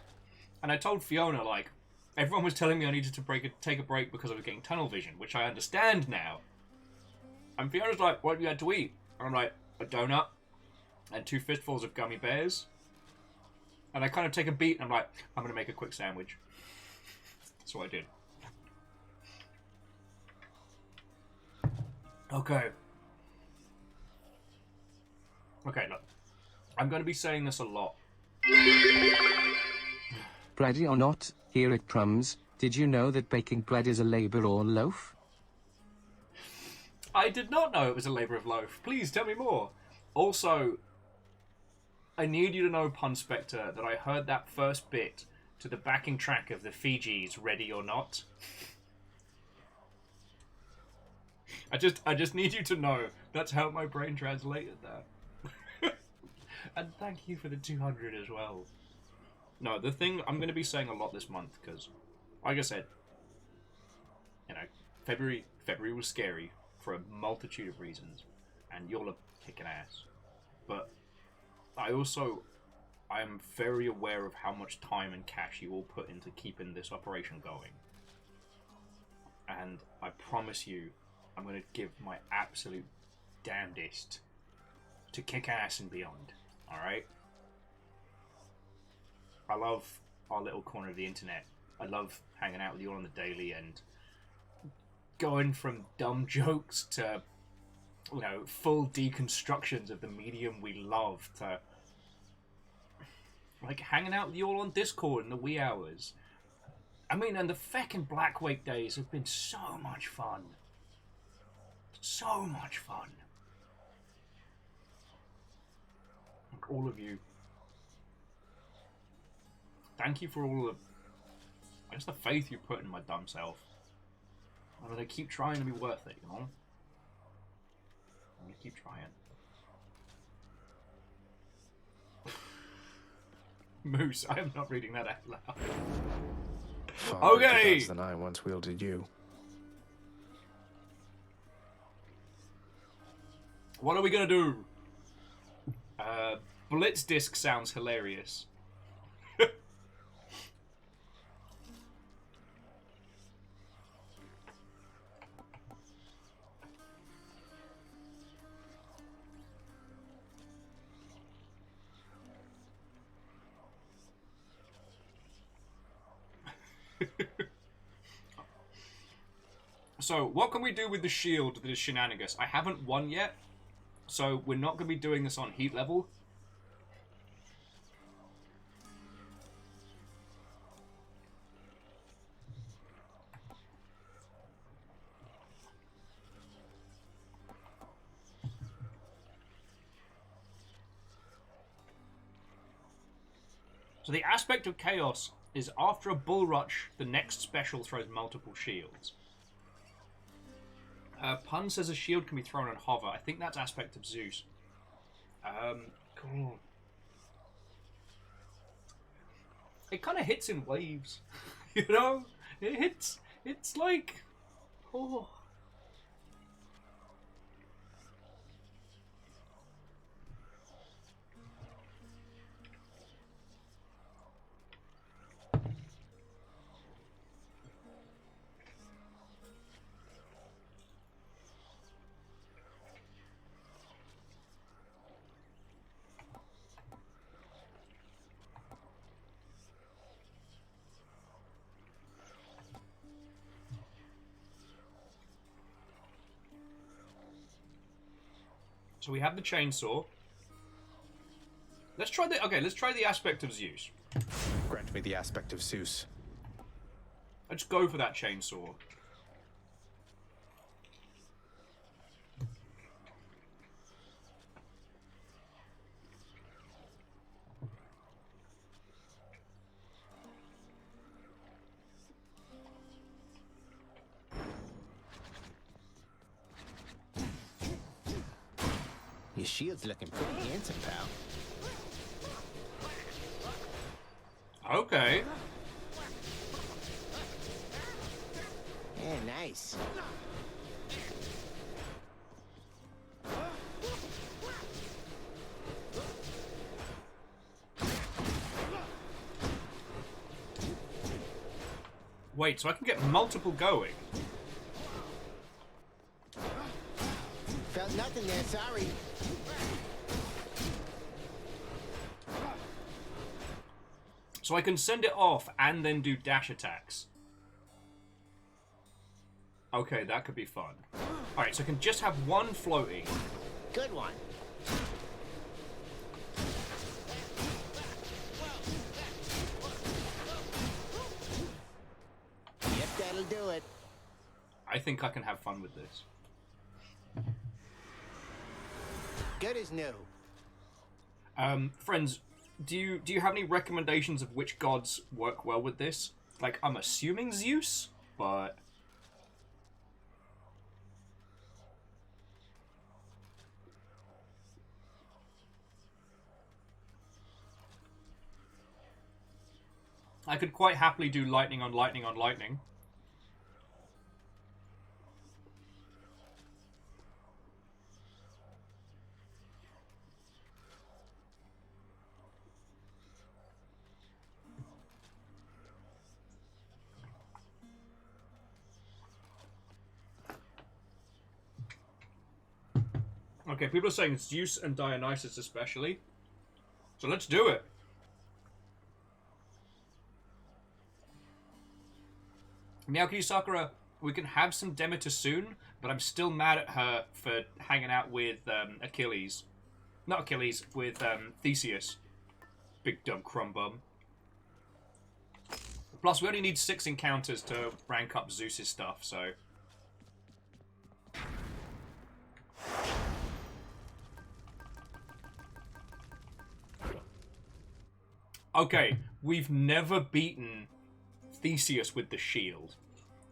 and I told Fiona, like, everyone was telling me I needed to take a break because I was getting tunnel vision, which I understand now. And Fiona's like, what have you had to eat? And I'm like, a donut, and 2 fistfuls of gummy bears. And I kind of take a beat, and I'm like, I'm going to make a quick sandwich. That's what I did. Okay. Okay, look. I'm going to be saying this a lot. Bready or not, here it comes. Did you know that baking bread is a labor or loaf? I did not know it was a labour of loaf. Please tell me more. Also, I need you to know, Pun Spectre, that I heard that first bit to the backing track of the Fijis, Ready or Not. I just need you to know that's how my brain translated that. And thank you for the 200 as well. No, the thing I'm going to be saying a lot this month, because, like I said, you know, February was scary for a multitude of reasons, and you'll have kicking ass. But I am very aware of how much time and cash you all put into keeping this operation going. And I promise you, I'm going to give my absolute damnedest to kick ass and beyond. Alright? I love our little corner of the internet. I love hanging out with you all on the daily and going from dumb jokes to, you know, full deconstructions of the medium we love to, like, hanging out with you all on Discord in the wee hours. I mean, and the feckin' Black Wake days have been so much fun. So much fun. Like, all of you. Thank you for all the, I guess, the faith you put in my dumb self. I'm gonna keep trying to be worth it, you know? I'm gonna keep trying. Moose, I am not reading that out loud. Far Okay! greater gods than I once wielded you. What are we gonna do? Blitz disc sounds hilarious. So, what can we do with the shield that is shenanigans? I haven't won yet, so we're not going to be doing this on heat level. So the aspect of chaos is after a bull rush, the next special throws multiple shields. Pun says a shield can be thrown on hover. I think that's aspect of Zeus. Cool. It kind of hits in waves, you know? It hits. It's like, oh. So we have the chainsaw. Let's try the... Okay, let's try the aspect of Zeus. Grant me the aspect of Zeus. Let's go for that chainsaw. Your shield's looking pretty handsome, pal. Okay. Yeah, nice. Wait, so I can get multiple going? Felt nothing there, sorry. So I can send it off and then do dash attacks. Okay, that could be fun. Alright, so I can just have one floating. Good one. Yep, that'll do it. I think I can have fun with this. Good as new. Friends, do you have any recommendations of which gods work well with this? Like, I'm assuming Zeus, but... I could quite happily do lightning on lightning on lightning. Okay, people are saying Zeus and Dionysus especially. So let's do it. Miyaki Sakura, we can have some Demeter soon, but I'm still mad at her for hanging out with Achilles. Not Achilles, with Theseus. Big dumb crumb bum. Plus, we only need 6 encounters to rank up Zeus's stuff, so... Okay, we've never beaten Theseus with the shield.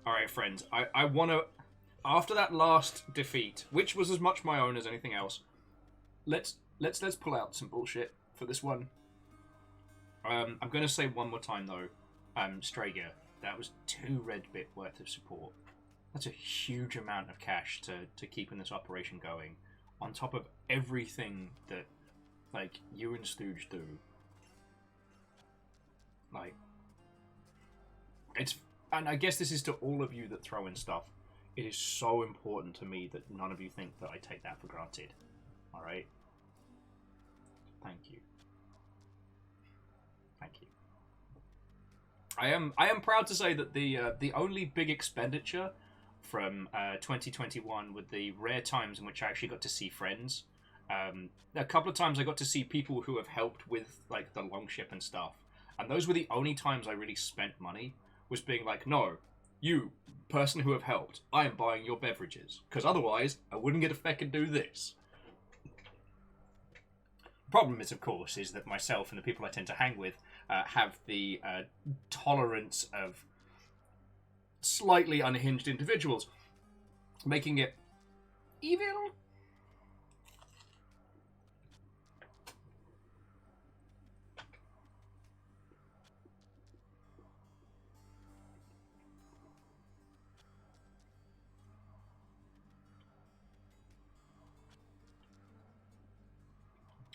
Alright, friends, I want to... After that last defeat, which was as much my own as anything else, let's pull out some bullshit for this one. I'm going to say one more time, though, Strager, that was 2 red bit worth of support. That's a huge amount of cash to keeping this operation going, on top of everything that, like, you and Stooge do. Like, it's, and I guess this is to all of you that throw in stuff. It is so important to me that none of you think that I take that for granted. All right. Thank you. Thank you. I am proud to say that the only big expenditure from 2021 were the rare times in which I actually got to see friends. A couple of times I got to see people who have helped with like the longship and stuff. And those were the only times I really spent money, was being like, no, you, person who have helped, I am buying your beverages. Because otherwise, I wouldn't get a feck and do this. Problem is, of course, is that myself and the people I tend to hang with have the tolerance of slightly unhinged individuals, making it evil.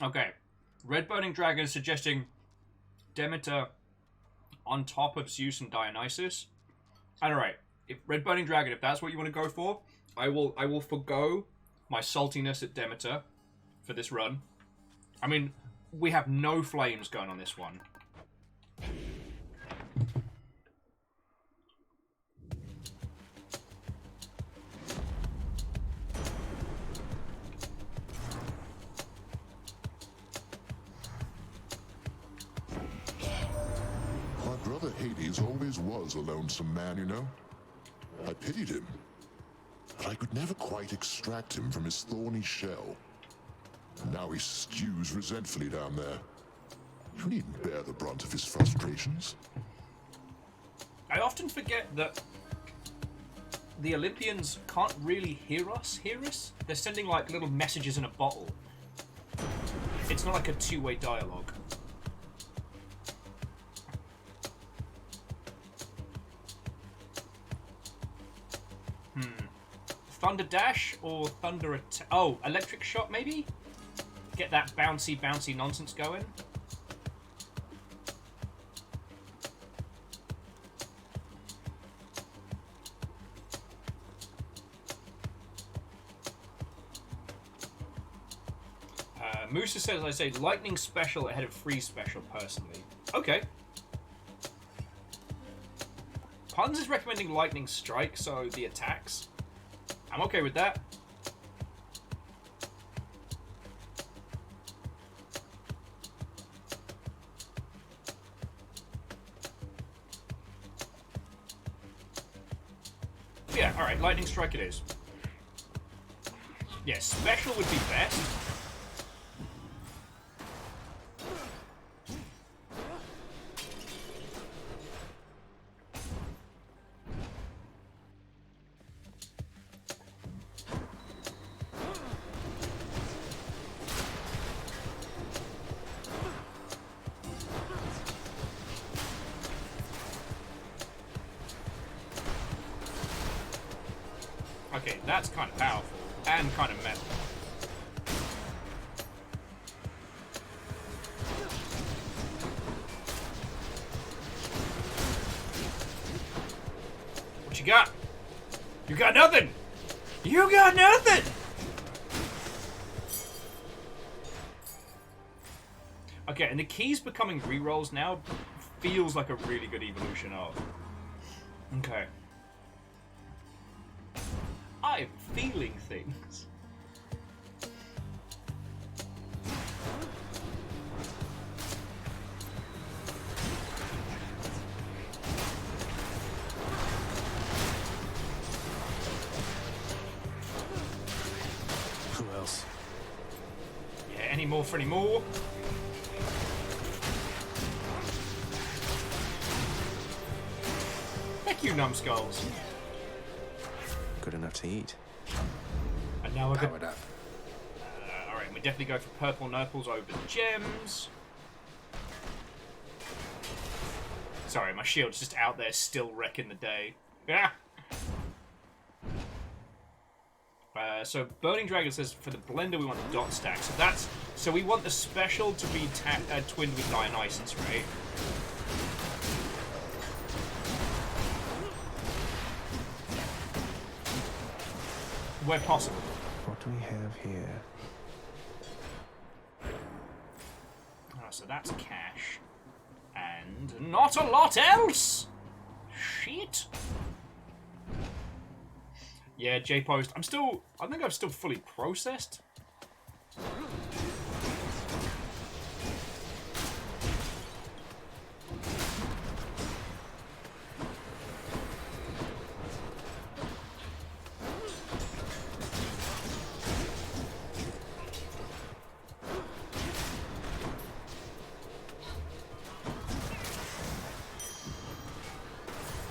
Okay, Red Burning Dragon is suggesting Demeter on top of Zeus and Dionysus. And alright, if Red Burning Dragon, if that's what you want to go for, I will forgo my saltiness at Demeter for this run. I mean, we have no flames going on this one. Hades always was a lonesome man, you know? I pitied him, but I could never quite extract him from his thorny shell. And now he stews resentfully down there. You needn't bear the brunt of his frustrations. I often forget that the Olympians can't really hear us. They're sending like little messages in a bottle. It's not like a two-way dialogue. Thunder Dash or Thunder Attack? Oh, Electric Shot maybe? Get that bouncy nonsense going. Musa says, I say lightning special ahead of freeze special personally. Okay. Puns is recommending lightning strike, so the attacks. I'm okay with that. Yeah, alright, lightning strike it is. Yeah, special would be best. Okay, that's kind of powerful and kind of metal. What you got? You got nothing! You got nothing! Okay, and the keys becoming rerolls now feels like a really good evolution of. Okay. I'm feeling things. Who else? Yeah, any more for any more? Heck you, numbskulls. Good enough to eat. And now we're powered up. Alright, we definitely go for purple nurples over gems. Sorry, my shield's just out there still wrecking the day. Yeah. So Burning Dragon says for the blender we want the dot stack. So we want the special to be twinned with Dionysus, right? Where possible. What do we have here? Oh, so that's cash. And not a lot else! Shit. Yeah, J-Post. I think I'm still fully processed.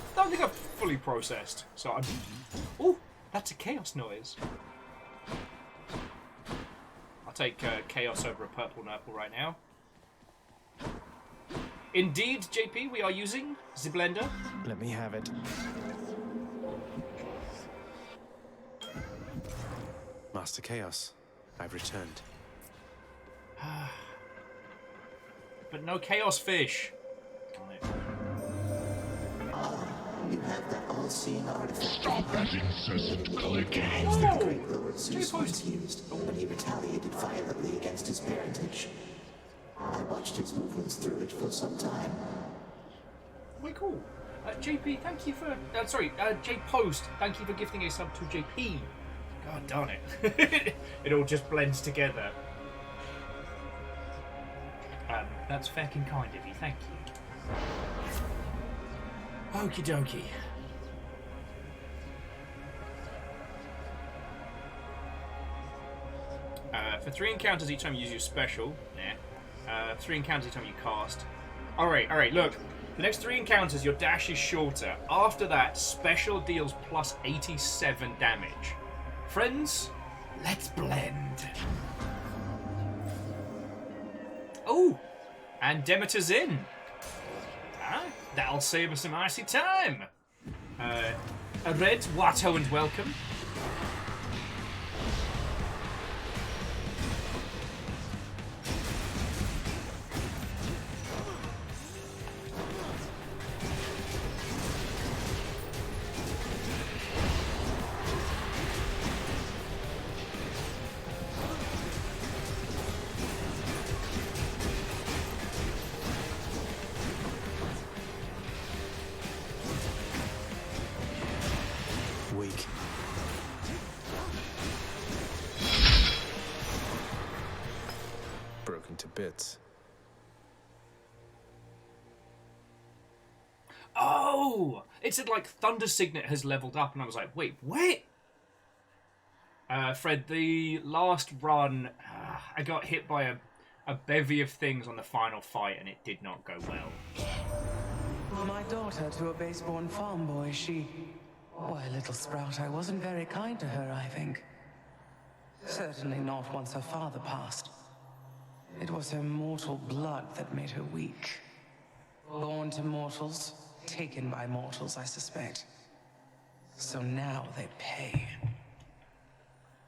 I don't think I'm fully processed, so I'm... Ooh, that's a chaos noise. I'll take chaos over a purple nurple right now. Indeed, JP, we are using the blender. Let me have it. Master Chaos, I've returned. But no chaos fish. You have that all-seeing artifact. Stop that incessant clicking. The great Lord Zeus once used when he retaliated violently against his parentage. I watched his movements through it for some time. Way cool. JP, thank you for... J-Post, thank you for gifting a sub to JP. God darn it. It all just blends together. That's fucking kind of you, thank you. Okie dokie. For 3 encounters each time you use your special. Nah. 3 encounters each time you cast. Alright, look. The next 3 encounters, your dash is shorter. After that, special deals plus 87 damage. Friends, let's blend. Oh! And Demeter's in. That'll save us some icy time. A red Watto and welcome. Weak. Broken to bits. Oh! It said like Thunder Signet has leveled up, and I was like, wait, what? Fred, the last run, I got hit by a bevy of things on the final fight, and it did not go well. My daughter to a base-born farm boy, she... Why, little sprout, I wasn't very kind to her, I think. Certainly not once her father passed. It was her mortal blood that made her weak. Born to mortals, taken by mortals, I suspect. So now they pay.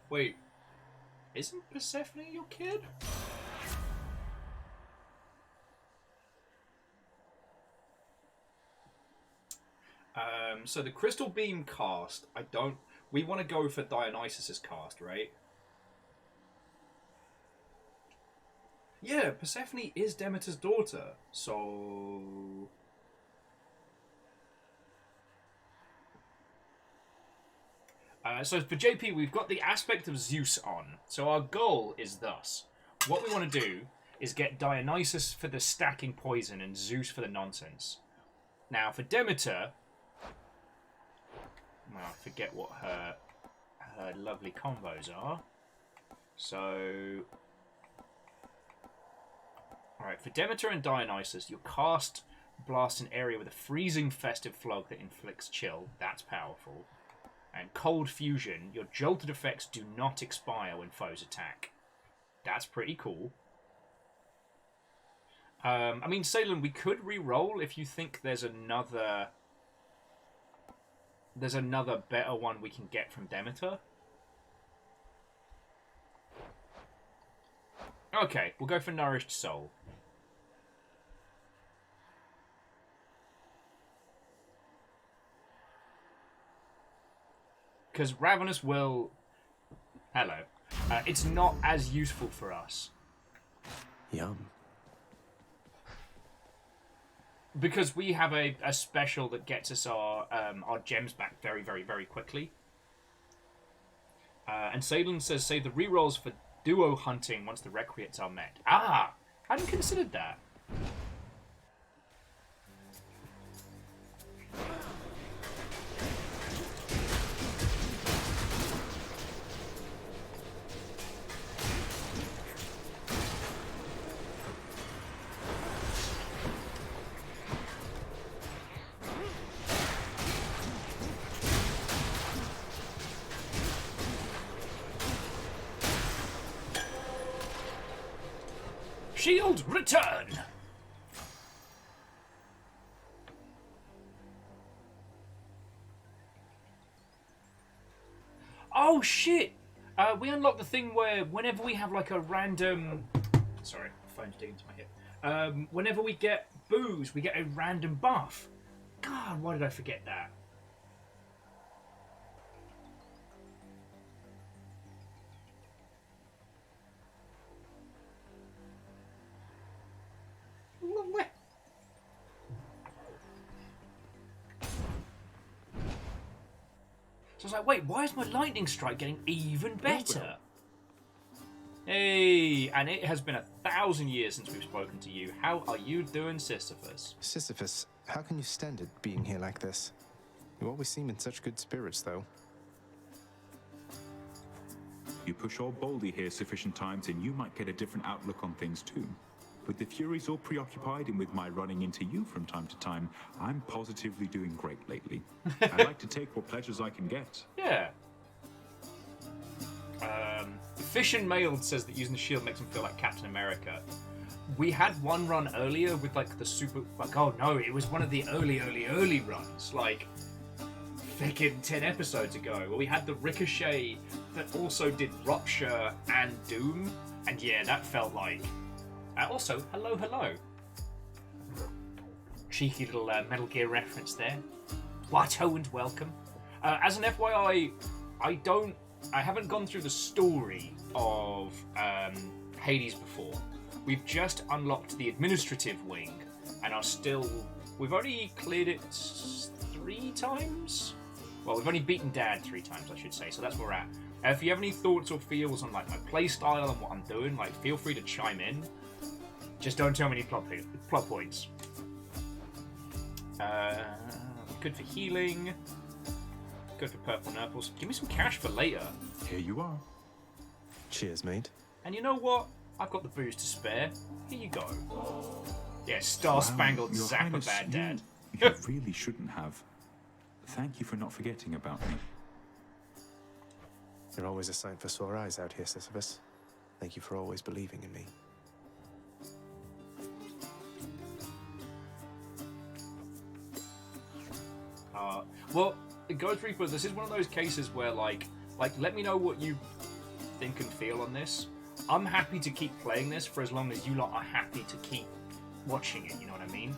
Wait, isn't Persephone your kid? So the Crystal Beam cast, we want to go for Dionysus's cast, right? Yeah, Persephone is Demeter's daughter, so... So for JP, we've got the aspect of Zeus on. So our goal is thus. What we want to do is get Dionysus for the stacking poison and Zeus for the nonsense. Now, for Demeter... Well, I forget what her lovely combos are. So... Alright, for Demeter and Dionysus, your cast blasts an area with a freezing festive flog that inflicts chill. That's powerful. And Cold Fusion, your jolted effects do not expire when foes attack. That's pretty cool. I mean, Salem, we could re-roll if you think there's another better one we can get from Demeter. Okay, we'll go for Nourished Soul. Because Ravenous will... Hello. It's not as useful for us. Yum. Because we have a special that gets us our gems back very, very, very quickly. And Salem says, save the rerolls for duo hunting once the requites are met. Ah! I hadn't considered that. Shield, return! Oh, shit! We unlocked the thing where whenever we have like a random... Sorry, phone's digging into my hip. Whenever we get booze, we get a random buff. God, why did I forget that? So I was like, wait, why is my lightning strike getting even better? Hey, and it has been 1,000 years since we've spoken to you. How are you doing, Sisyphus? Sisyphus, how can you stand it being here like this? You always seem in such good spirits, though. You push old Baldy here sufficient times and you might get a different outlook on things too. With the Furies all preoccupied and with my running into you from time to time, I'm positively doing great lately. I like to take what pleasures I can get. Yeah. Fish and Mailed says that using the shield makes him feel like Captain America. We had one run earlier with like the super... Like, oh no, it was one of the early runs. Like, freaking 10 episodes ago. Where we had the Ricochet that also did Rupture and Doom. And yeah, that felt like... also, hello. Cheeky little Metal Gear reference there. Watto and welcome. As an FYI, I haven't gone through the story of Hades before. We've just unlocked the administrative wing and are still... We've only cleared it 3 times? Well, we've only beaten Dad 3 times, I should say, so that's where we're at. If you have any thoughts or feels on like my playstyle and what I'm doing, like feel free to chime in. Just don't tell me any plot points. Good for healing. Good for purple nurples. Give me some cash for later. Here you are. Cheers, mate. And you know what? I've got the booze to spare. Here you go. Yeah, Star-Spangled Your Zapper Highness, Bad Dad. You really shouldn't have. Thank you for not forgetting about me. You're always a sight for sore eyes out here, Sisyphus. Thank you for always believing in me. Well, Ghost Reaper, this is one of those cases where, like, let me know what you think and feel on this. I'm happy to keep playing this for as long as you lot are happy to keep watching it, you know what I mean?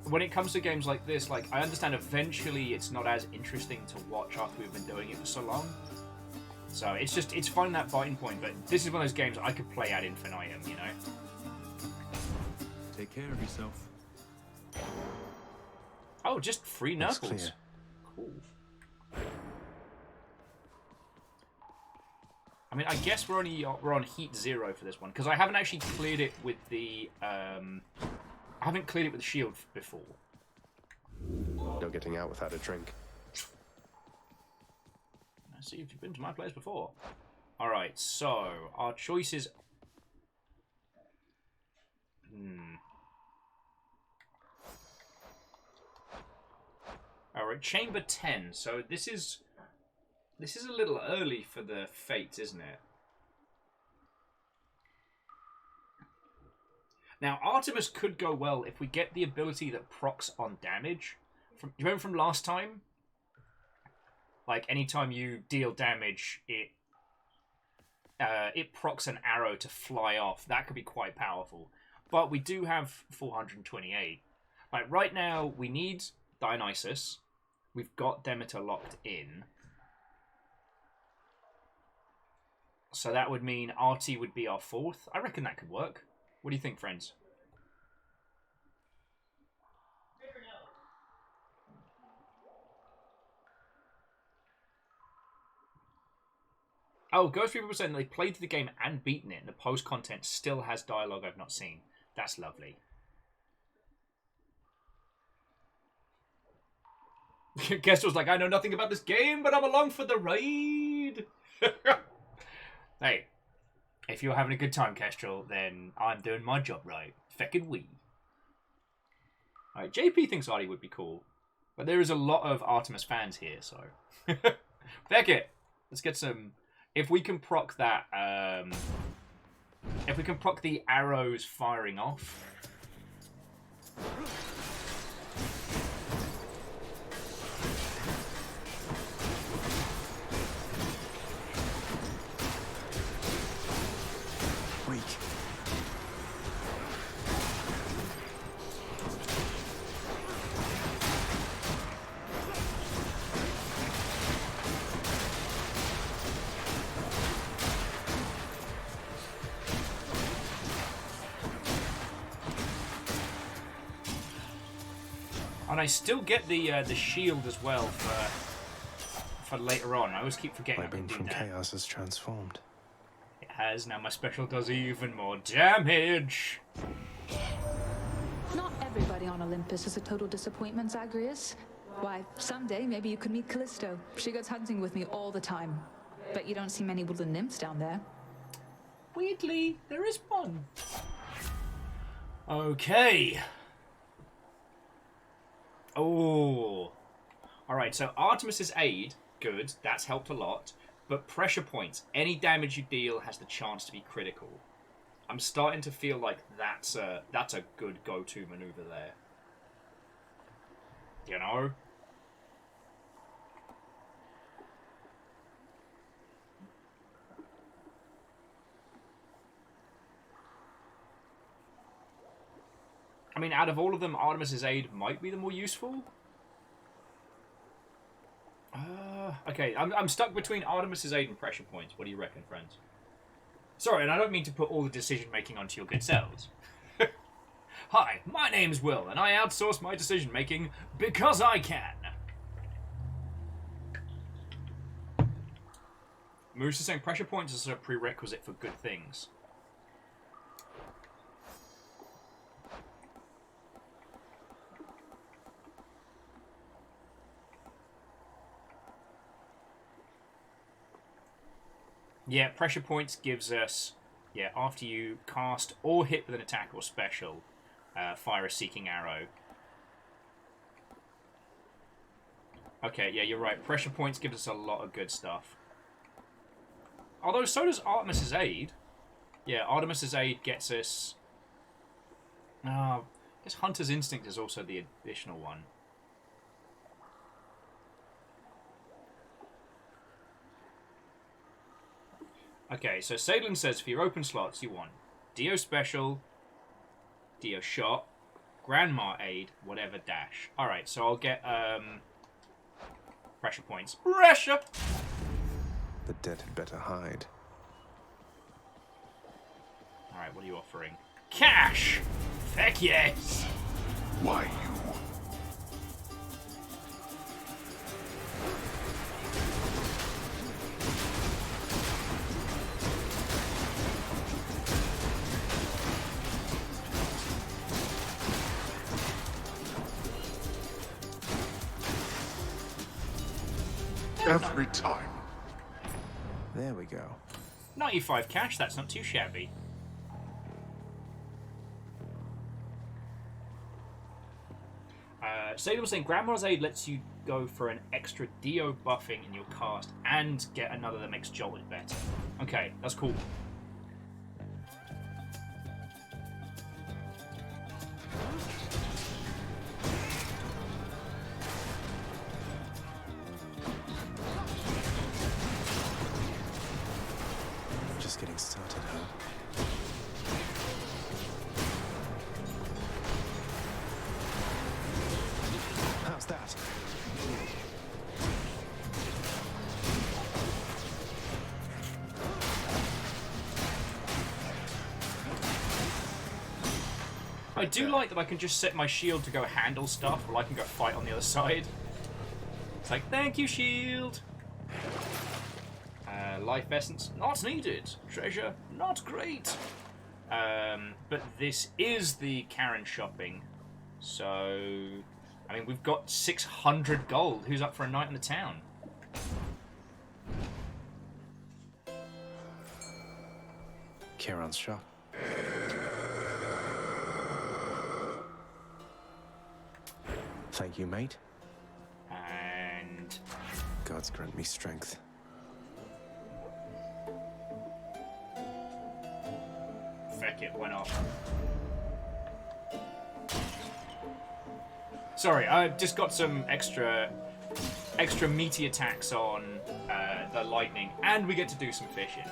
When it comes to games like this, like, I understand eventually it's not as interesting to watch after we've been doing it for so long. So it's finding that biting point, but this is one of those games I could play ad infinitum, you know? Take care of yourself. Oh, just free That's knuckles. clear. Cool. I mean, I guess we're on heat 0 for this one because I haven't actually cleared it with the I haven't cleared it with the shield before. No getting out without a drink. Let's see if you've been to my place before. All right, so our choices. All right, chamber 10. So this is a little early for the fates, isn't it? Now, Artemis could go well if we get the ability that procs on damage. You remember from last time? Like, anytime you deal damage, it procs an arrow to fly off. That could be quite powerful. But we do have 428. Like, right now, we need Dionysus. We've got Demeter locked in. So that would mean Artie would be our 4th. I reckon that could work. What do you think, friends? Oh, Ghost Reaper was saying they played the game and beaten it, and the post-content still has dialogue I've not seen. That's lovely. Kestrel's like, I know nothing about this game, but I'm along for the ride. Hey, if you're having a good time, Kestrel, then I'm doing my job right. Feckin' we. Alright, JP thinks Artie would be cool, but there is a lot of Artemis fans here, so... Beckett, let's get some... If we can proc that, if we can proc the arrows firing off. Weak. And I still get the shield as well for later on. I always keep forgetting. My beam from chaos has transformed. It has. Now my special does even more damage. Not everybody on Olympus is a total disappointment, Zagreus. Why, someday maybe you could meet Callisto. She goes hunting with me all the time. But you don't see many woodland nymphs down there. Weirdly, there is one. Okay. Oh. Alright, so Artemis's aid, good. That's helped a lot. But pressure points, any damage you deal has the chance to be critical. I'm starting to feel like that's a good go-to maneuver there. You know? I mean, out of all of them, Artemis's aid might be the more useful. Okay, I'm stuck between Artemis's aid and pressure points. What do you reckon, friends? Sorry, and I don't mean to put all the decision-making onto your good selves. Hi, my name's Will, and I outsource my decision-making because I can. Moose is saying pressure points is a prerequisite for good things. Yeah, pressure points gives us, yeah, after you cast or hit with an attack or special, fire a seeking arrow. Okay, yeah, you're right. Pressure points gives us a lot of good stuff. Although so does Artemis's aid. Yeah, Artemis's aid gets us... I guess Hunter's Instinct is also the additional one. Okay, so Sadlin says for your open slots you want Dio Special, Dio Shot, Grandma Aid, whatever dash. Alright, so I'll get pressure points. Pressure! The dead had better hide. Alright, what are you offering? Cash! Heck yes! Why you? Every time. There we go. 95 cash, that's not too shabby. Sadie was saying Grandma's Aid lets you go for an extra Dio buffing in your cast and get another that makes Jolted better. Okay, that's cool. Just getting started, huh? How's that? I do like that I can just set my shield to go handle stuff, or I can go fight on the other side. It's like, thank you, shield. Life essence, not needed. Treasure, not great. But this is the Karen shopping. So, I mean, we've got 600 gold. Who's up for a night in the town? Kieran's shop. Thank you, mate. And Gods grant me strength. feck it, why not? Sorry, I've just got some extra meaty attacks on the lightning, and we get to do some fishing.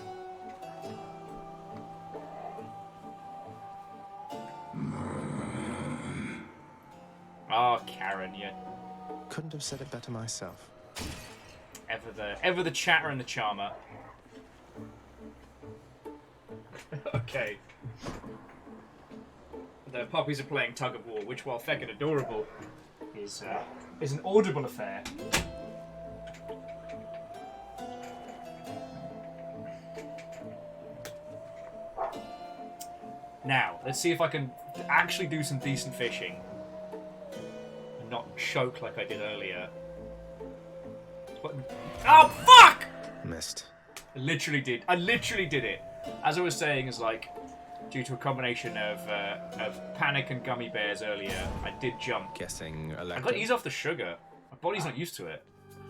Oh, Karen, yeah. Couldn't have said it better myself. Ever the chatter and the charmer. Okay. The puppies are playing tug of war, which, while feckin' adorable, is an audible affair. Now, let's see if I can actually do some decent fishing and not choke like I did earlier. Oh, fuck! Missed. I literally did it. As I was saying, is like, due to a combination of panic and gummy bears earlier, I did jump. Guessing I electric. got to ease off the sugar. My body's not used to it.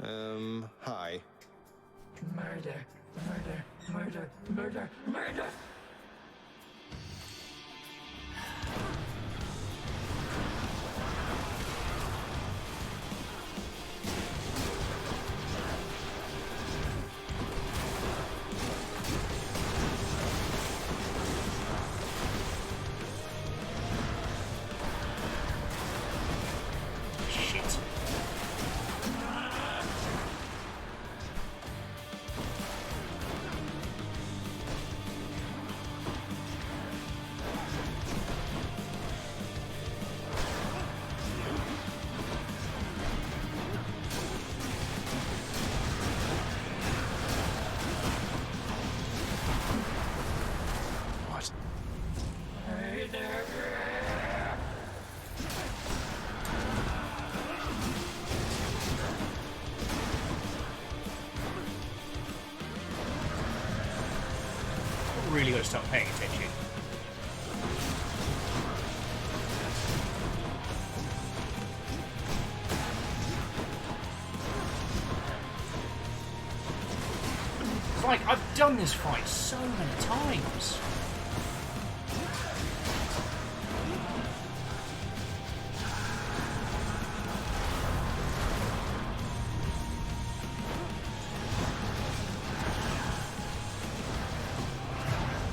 Hi. Murder, murder, murder, murder, murder. Shit. What? Really got to start paying attention. It's like, I've done this fight so many times.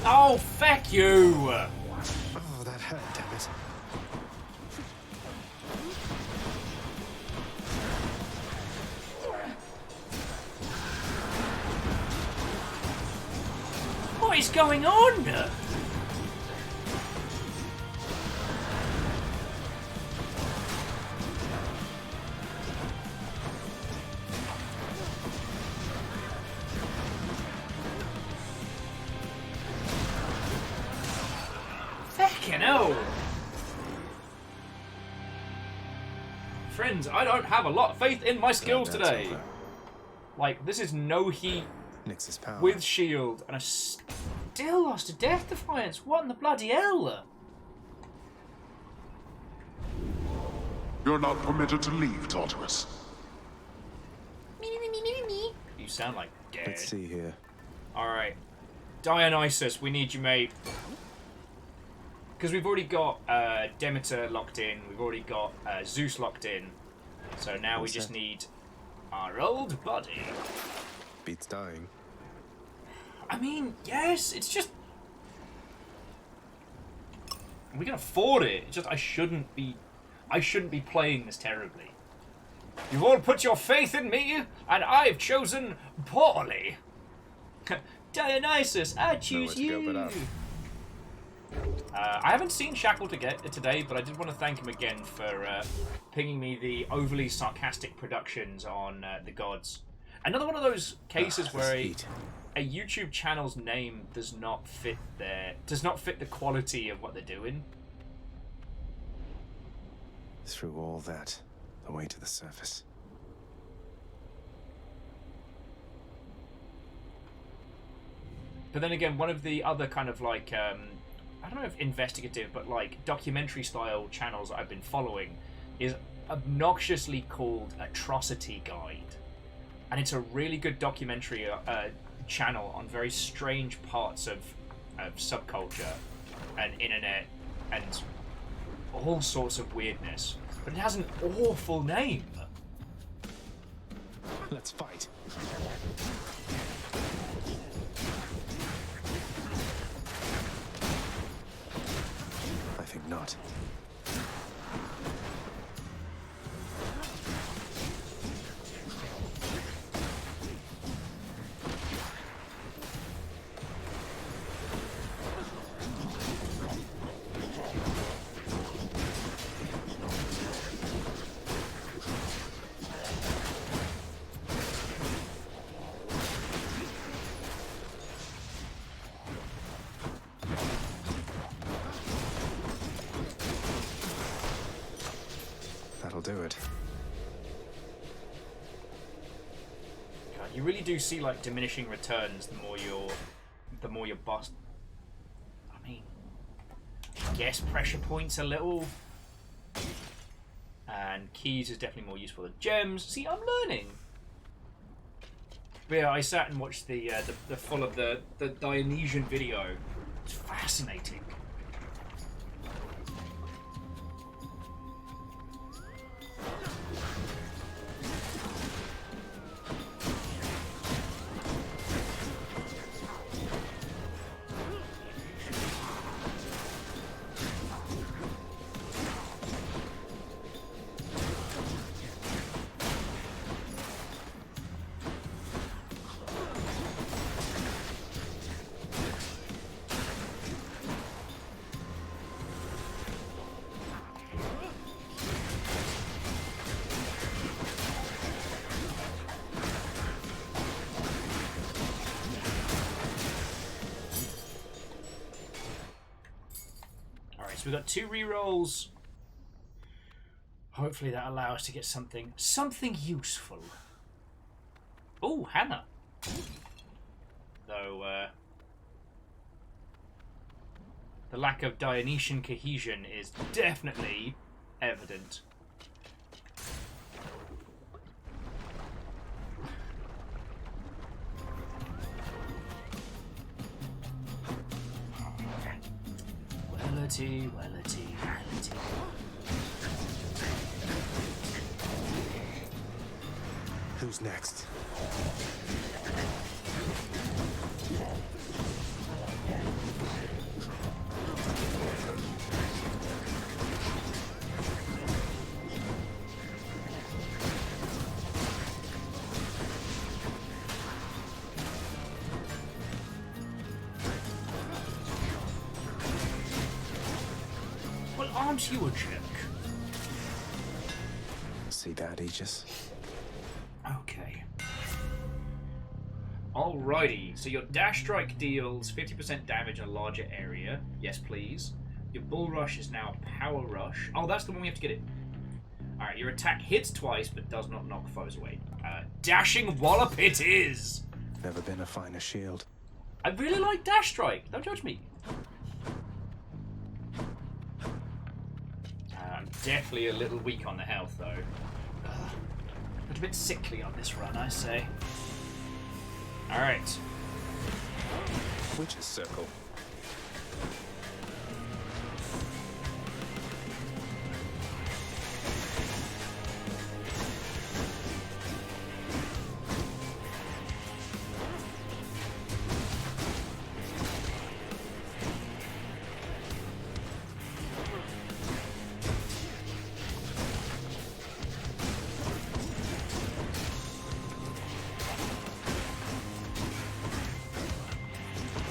Oh, feck you! Oh, that hurt, damn it. What is going on? Feckin' hell! Friends, I don't have a lot of faith in my skills today. Like, this is no heat Nix's power. with shield, and I still lost to Death Defiance. What in the bloody hell? You're not permitted to leave, Tartarus. You sound like dead. Let's see here. Alright. Dionysus, we need you, mate. Because we've already got Demeter locked in, we've already got Zeus locked in, so now we just need our old buddy. Beats dying. I mean, yes, it's just... We can afford it, it's just I shouldn't be playing this terribly. You've all put your faith in me, and I've chosen poorly. Dionysus, I choose you. I haven't seen Shackle today, but I did want to thank him again for pinging me the overly sarcastic productions on the gods. Another one of those cases where a YouTube channel's name does not fit the quality of what they're doing. Through all that, the way to the surface. But then again, one of the other kind of like I don't know if investigative, but like documentary style channels I've been following is obnoxiously called Atrocity Guide. And it's a really good documentary channel on very strange parts of subculture and internet and all sorts of weirdness. But it has an awful name. Let's fight. I think not. do it. God, you really do see like diminishing returns the more you're boss. I mean, I guess pressure points a little, and keys is definitely more useful than gems. See, I'm learning. But yeah, I sat and watched the full of the Dionysian video. It's fascinating. So we've got 2 rerolls. Hopefully that allows us to get something useful. Oh, Hannah. Though the lack of Dionysian cohesion is definitely evident. Wellity. Who's next? Well, aren't you a jerk? See that, Aegis? Okay. Alrighty, so your dash strike deals 50% damage in a larger area. Yes, please. Your bull rush is now power rush. Oh, that's the one we have to get it. Alright, your attack hits twice but does not knock foes away. Dashing wallop it is! Never been a finer shield. I really like dash strike. Don't judge me. I'm definitely a little weak on the health though. But a bit sickly on this run, I say. Alright. Witch's circle.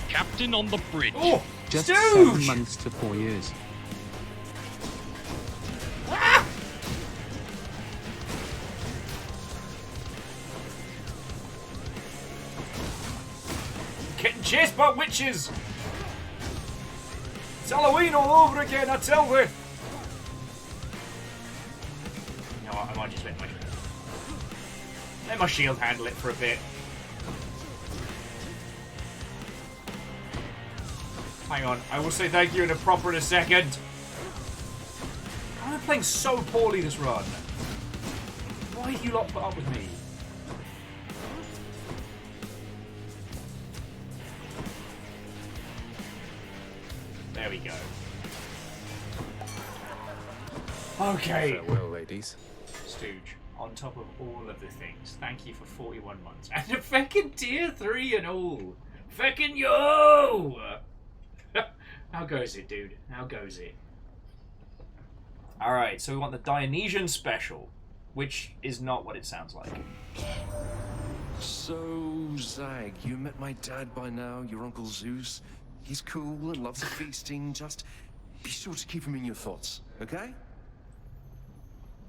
Captain on the bridge. Oh, Just Stooge! 7 months to 4 years. Ah! Getting chased by witches! It's Halloween all over again, I tell you! You know what, I might just let my shield handle it for a bit. Hang on, I will say thank you in a second. I'm playing so poorly this run. Why do you lot put up with me? There we go. Okay. Farewell, ladies. Stooge, on top of all of the things, thank you for 41 months. And a feckin' tier 3 and all. Feckin' yo! How goes it, dude? How goes it? Alright, so we want the Dionysian special, which is not what it sounds like. So, Zag, you met my dad by now, your Uncle Zeus. He's cool and loves feasting. Just be sure to keep him in your thoughts, okay?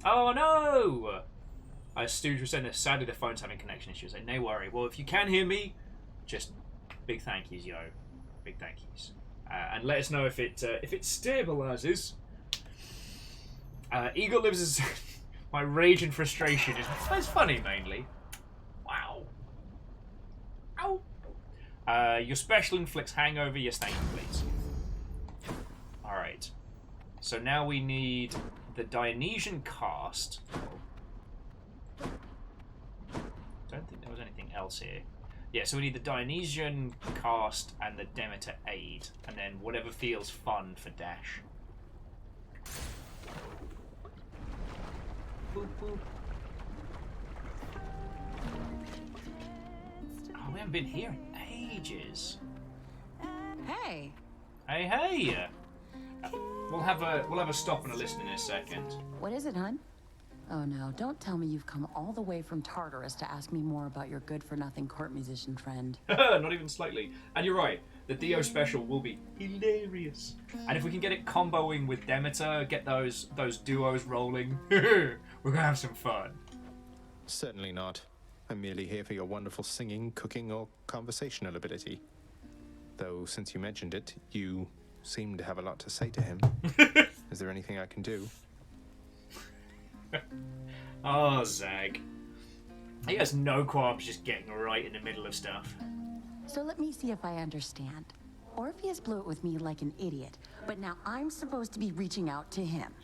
Oh no! Stooge was saying that sadly the phone's having connection issues. Like, no worry. Well, if you can hear me, just big thank yous, yo. Big thank yous. And let us know if it stabilizes. Eagle lives as My rage and frustration is it's funny mainly. Wow. Ow. Your special inflicts hangover. Yes, thank you, please. Alright. So now we need the Dionysian cast. Don't think there was anything else here. Yeah, so we need the Dionysian cast and the Demeter aid. And then whatever feels fun for Dash. Boop, boop. Oh, we haven't been here in ages. Hey. Hey, hey. We'll have a stop and a listen in a second. What is it, hun? Oh no, don't tell me you've come all the way from Tartarus to ask me more about your good-for-nothing court musician friend. Not even slightly. And you're right, the Dio special will be hilarious. And if we can get it comboing with Demeter, get those duos rolling, we're gonna have some fun. Certainly not. I'm merely here for your wonderful singing, cooking, or conversational ability. Though, since you mentioned it, you seem to have a lot to say to him. Is there anything I can do? Oh, Zag. He has no qualms just getting right in the middle of stuff. So let me see if I understand. Orpheus blew it with me like an idiot, but now I'm supposed to be reaching out to him.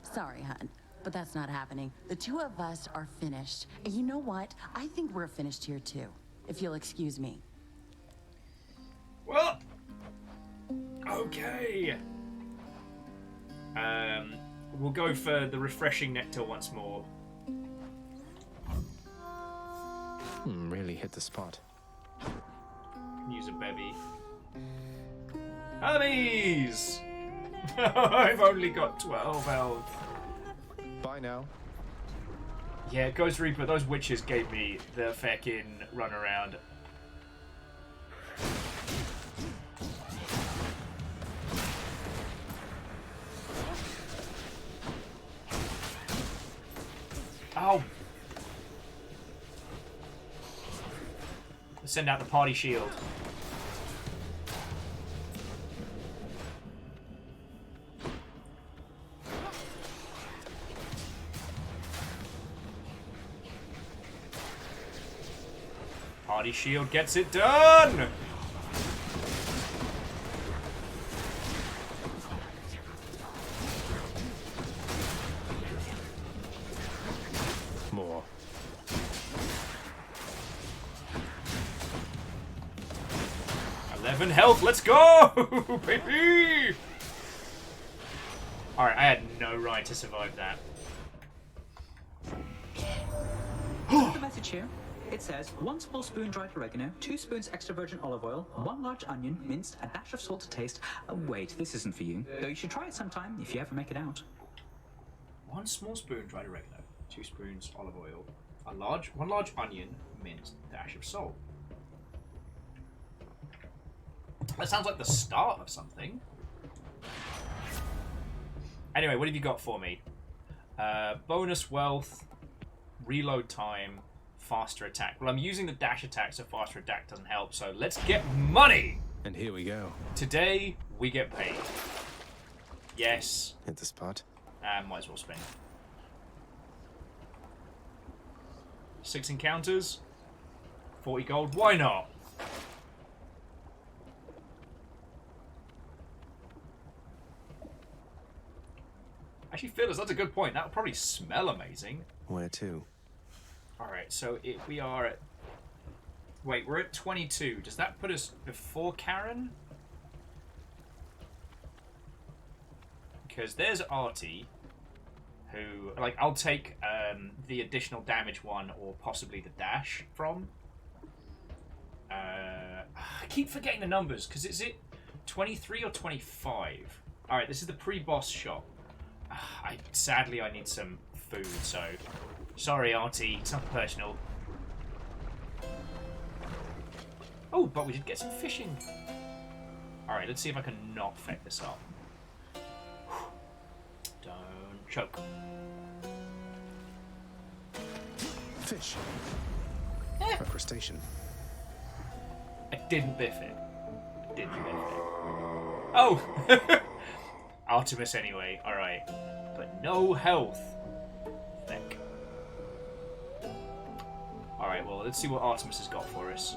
Sorry, hun, but that's not happening. The two of us are finished. And you know what? I think we're finished here too, if you'll excuse me. Well, okay. We'll go for the refreshing nectar once more. Really hit the spot. Can use a bevy. Enemies! I've only got 12 health. Bye now. Yeah, Ghost Reaper, those witches gave me the feckin' runaround. Oh! Let's send out the party shield. Party shield gets it done! More. Health, let's go, baby! Alright, I had no right to survive that. The message here. It says 1 small spoon dried oregano, 2 spoons extra virgin olive oil, 1 large onion, minced, a dash of salt to taste. Wait, this isn't for you. Though you should try it sometime if you ever make it out. 1 small spoon dried oregano, 2 spoons olive oil, 1 large onion, minced, dash of salt. That sounds like the start of something. Anyway, what have you got for me? Bonus wealth, reload time, faster attack. Well, I'm using the dash attack, so faster attack doesn't help, so let's get money! And here we go. Today, we get paid. Yes. Hit the spot. Might as well spend. 6 encounters, 40 gold, why not? Actually, Phyllis, that's a good point. That would probably smell amazing. Where to? Alright, so we are at... Wait, we're at 22. Does that put us before Karen? Because there's Artie, who... Like, I'll take the additional damage one, or possibly the dash from. I keep forgetting the numbers, because is it 23 or 25? Alright, this is the pre-boss shop. Sadly, I need some food, so... Sorry, Artie. It's not personal. Oh, but we did get some fishing. Alright, let's see if I can not feck this up. Don't choke. Fish. A crustacean. I didn't biff it. Didn't biff it. Oh! Artemis anyway, alright. But no health. Feck Alright, well, let's see what Artemis has got for us.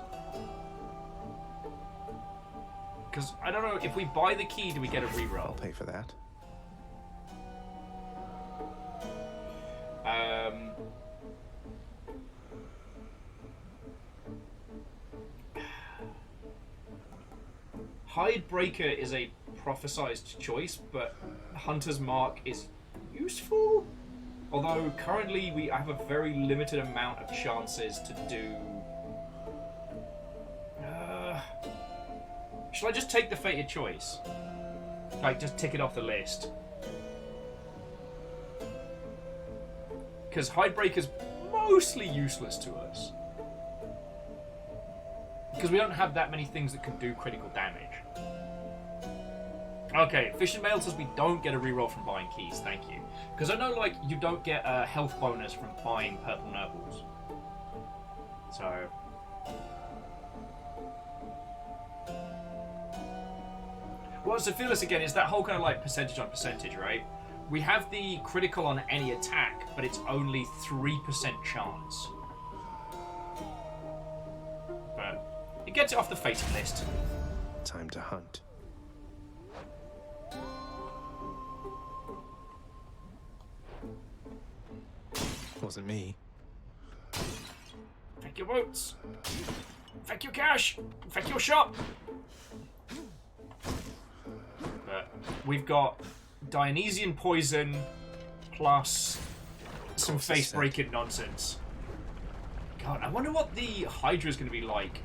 Because, I don't know, if we buy the key, do we get a reroll? I'll pay for that. Hidebreaker is a prophesized choice, but Hunter's Mark is useful? Although currently we have a very limited amount of chances to do... Shall I just take the fated choice? Like, just tick it off the list. Because Hidebreaker's mostly useless to us. Because we don't have that many things that can do critical damage. Okay, Fish and Mail says we don't get a reroll from buying keys, thank you. Because I know, like, you don't get a health bonus from buying purple nurbles. So... Well, so Fearless again is that whole kind of like percentage on percentage, right? We have the critical on any attack, but it's only 3% chance. But it gets it off the fated list. Time to hunt. Wasn't me. Thank you, votes. Thank you, cash. Thank you, shop. But we've got Dionysian poison plus some face-breaking nonsense. God, I wonder what the Hydra is going to be like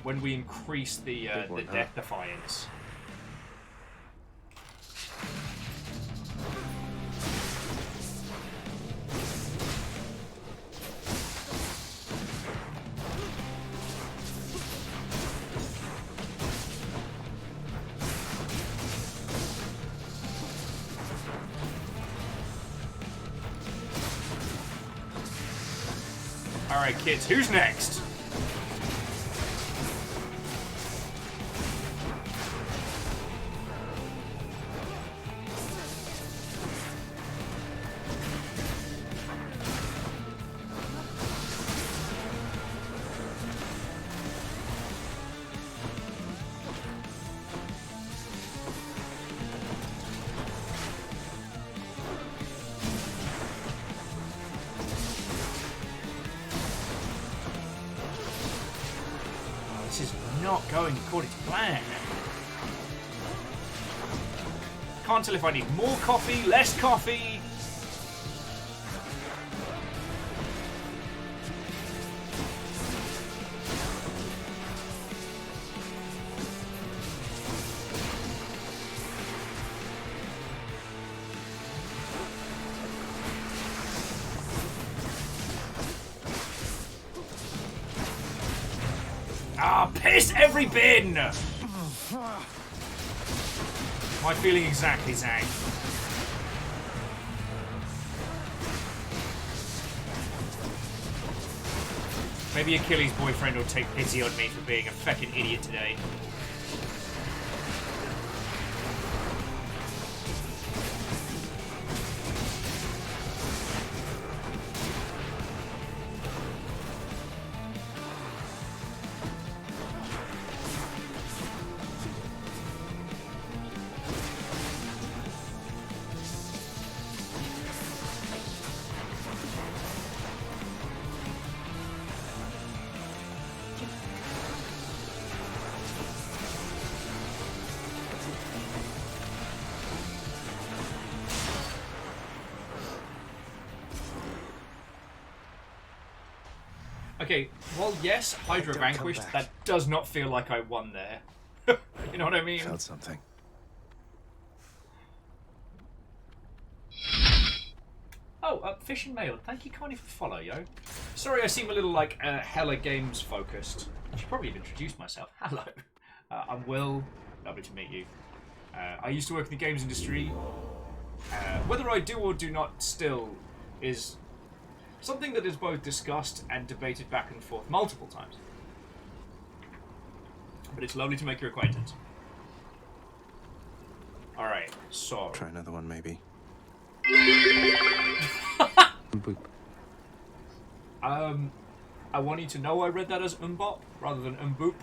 when we increase the Death Defiance. Alright, kids, who's next? Not going according to plan. Can't tell if I need more coffee, less coffee. Piss every bin! Am I feeling exactly, Zang? Maybe Achilles' boyfriend will take pity on me for being a feckin' idiot today. Okay, well, yes, Hydra vanquished. That does not feel like I won there. You know what I mean? Felt something. Oh, Fish and Mail, thank you kindly for the follow, yo. Sorry I seem a little, like, hella games focused. I should probably have introduced myself. Hello. I'm Will. Lovely to meet you. I used to work in the games industry. Whether I do or do not still is something that is both discussed and debated back and forth multiple times. But it's lovely to make your acquaintance. Alright, so... Try another one, maybe. I want you to know I read that as umbop rather than umboop.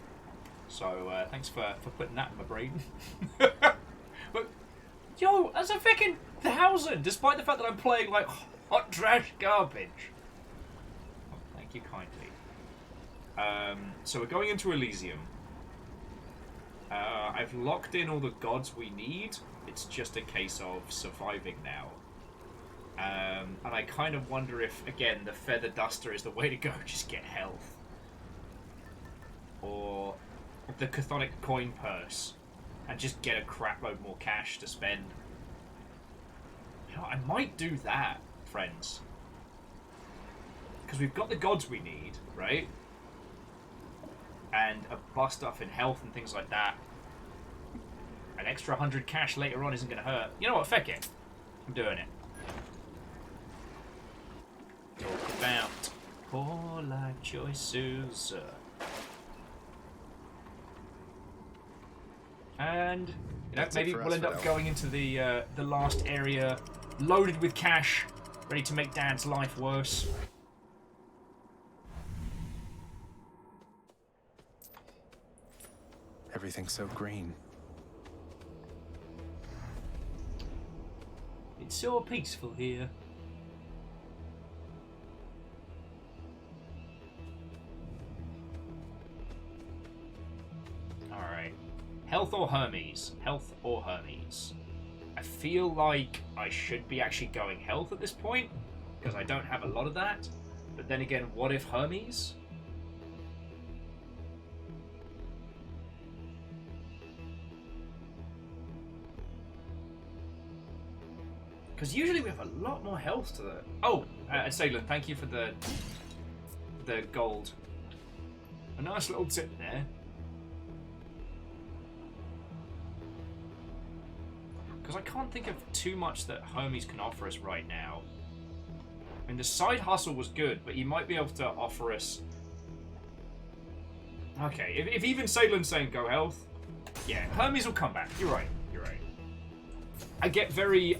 So thanks for putting that in my brain. But yo, that's a freaking 1,000, despite the fact that I'm playing like hot trash garbage. Oh, thank you kindly. So we're going into Elysium. I've locked in all the gods we need. It's just a case of surviving now. And I kind of wonder if, again, the Feather Duster is the way to go. Just get health. Or the Chthonic Coin Purse. And just get a crapload more cash to spend. You know, I might do that, friends. Because we've got the gods we need, right? And a bust off in health and things like that. An extra 100 cash later on isn't going to hurt. You know what? Feck it. I'm doing it. Talk about poor life choices. And you know, maybe we'll end up going into the last area loaded with cash, ready to make Dad's life worse. Everything's so green. It's so peaceful here. Alright. Health or Hermes? Health or Hermes? I feel like I should be actually going health at this point, because I don't have a lot of that. But then again, what if Hermes? Because usually we have a lot more health to the... Oh, Salem, thank you for the gold. A nice little tip there. Because I can't think of too much that Hermes can offer us right now. I mean, the side hustle was good, but he might be able to offer us... Okay, if even Salem's saying go health, yeah, Hermes will come back. You're right, you're right. I get very...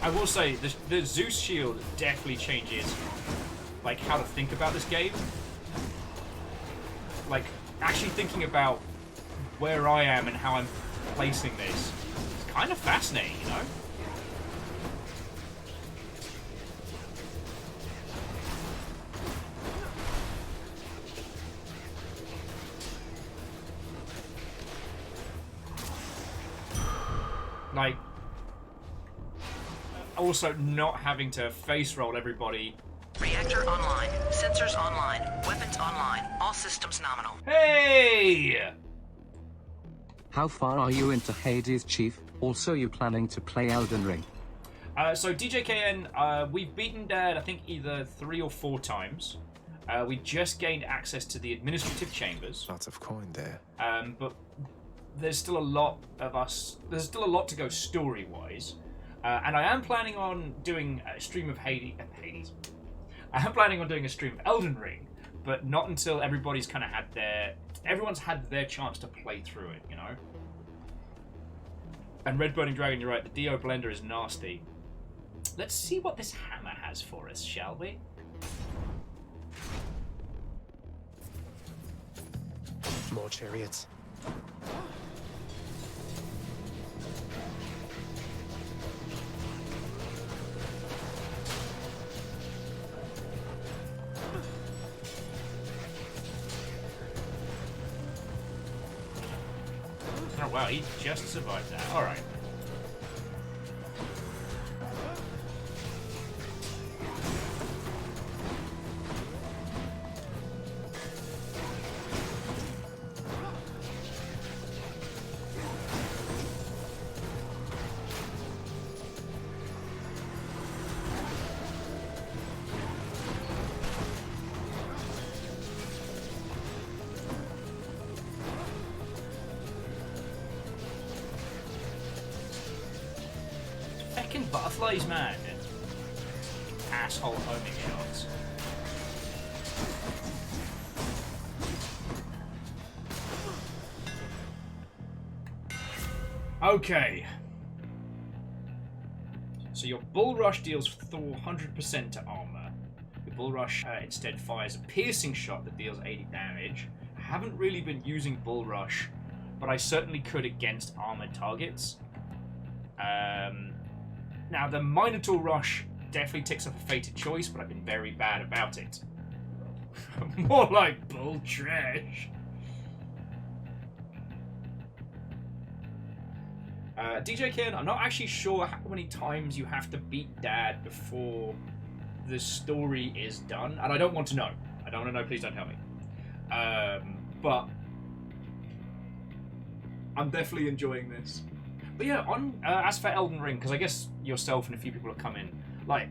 I will say, the Zeus shield definitely changes, like, how to think about this game. Like, actually thinking about where I am and how I'm placing this. It's kind of fascinating, you know? Like, also not having to face roll everybody. Reactor online. Sensors online. Weapons online. All systems nominal. Hey! How far are you into Hades, Chief? Also, you planning to play Elden Ring? So DJKN, we've beaten Dad, I think, either 3 or 4 times. We just gained access to the administrative chambers. Lots of coin there. But there's still a lot of us. There's still a lot to go story-wise. And I am planning on doing a stream of Hades. I am planning on doing a stream of Elden Ring, but not until everybody's kind of had everyone's had their chance to play through it, you know? And Red Burning Dragon, you're right, the Dio Blender is nasty. Let's see what this hammer has for us, shall we? More chariots. Oh wow, he just survived that. Alright. slays man. Asshole homing shots. Okay. So your Bull Rush deals 400% to armor. Your Bull Rush instead fires a piercing shot that deals 80 damage. I haven't really been using Bull Rush, but I certainly could against armored targets. Now the Minotaur Rush definitely ticks off a fated choice, but I've been very bad about it. More like bull trash. DJ Ken, I'm not actually sure how many times you have to beat Dad before the story is done, and I don't want to know. I don't want to know, please don't tell me. But I'm definitely enjoying this. But yeah, on as for Elden Ring, because I guess yourself and a few people have come in, like,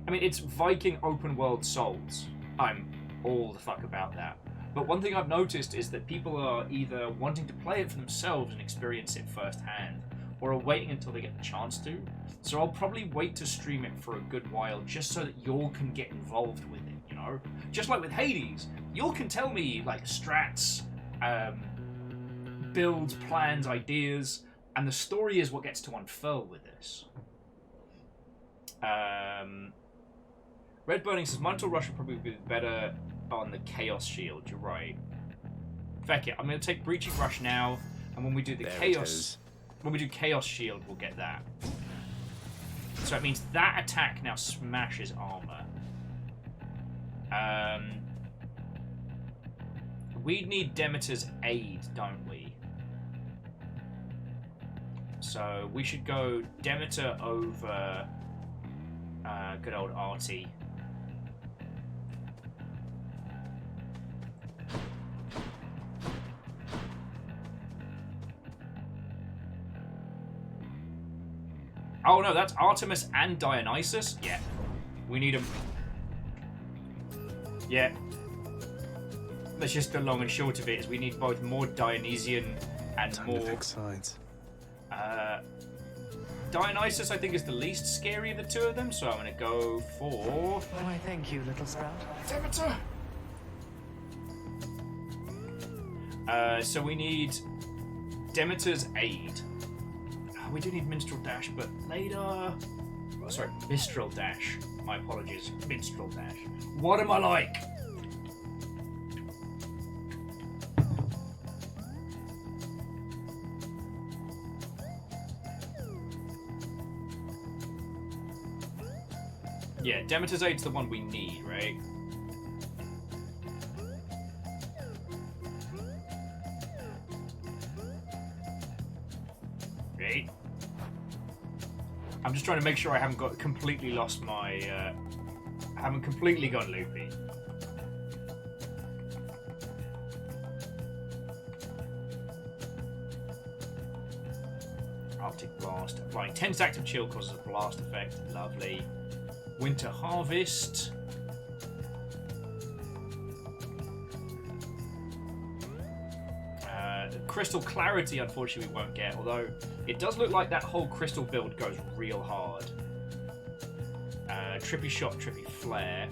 I mean, it's Viking open world Souls. I'm all the fuck about that. But one thing I've noticed is that people are either wanting to play it for themselves and experience it firsthand, or are waiting until they get the chance to. So I'll probably wait to stream it for a good while, just so that y'all can get involved with it, you know? Just like with Hades, y'all can tell me, like, strats, builds, plans, ideas, and the story is what gets to unfurl with this. Red Burning says, Minotaur Rush would probably be better on the Chaos Shield, you're right. Feck it, I'm going to take Breaching Rush now, and when we do the Chaos... When we do Chaos Shield, we'll get that. So it means that attack now smashes armor. We need Demeter's aid, don't we? So we should go Demeter over good old Artie. Oh no, that's Artemis and Dionysus? Yeah. We need them. Yeah. That's just the long and short of it, is we need both more Dionysian and Time more... to pick sides. Dionysus, I think, is the least scary of the two of them, so I'm going to go for... Why, thank you, little sprout. Demeter! So we need Demeter's aid. We do need Minstrel Dash, but later... Oh, sorry, Mistral Dash. My apologies. Minstrel Dash. What am I like? Yeah, Demeter's Aid's the one we need, right? Right. I'm just trying to make sure I haven't got completely lost my... I haven't completely gone loopy. Arctic Blast. Applying 10 stacks of chill causes a blast effect. Lovely. Winter Harvest. Crystal Clarity, unfortunately, we won't get, although it does look like that whole crystal build goes real hard. Trippy Shot, Trippy Flare.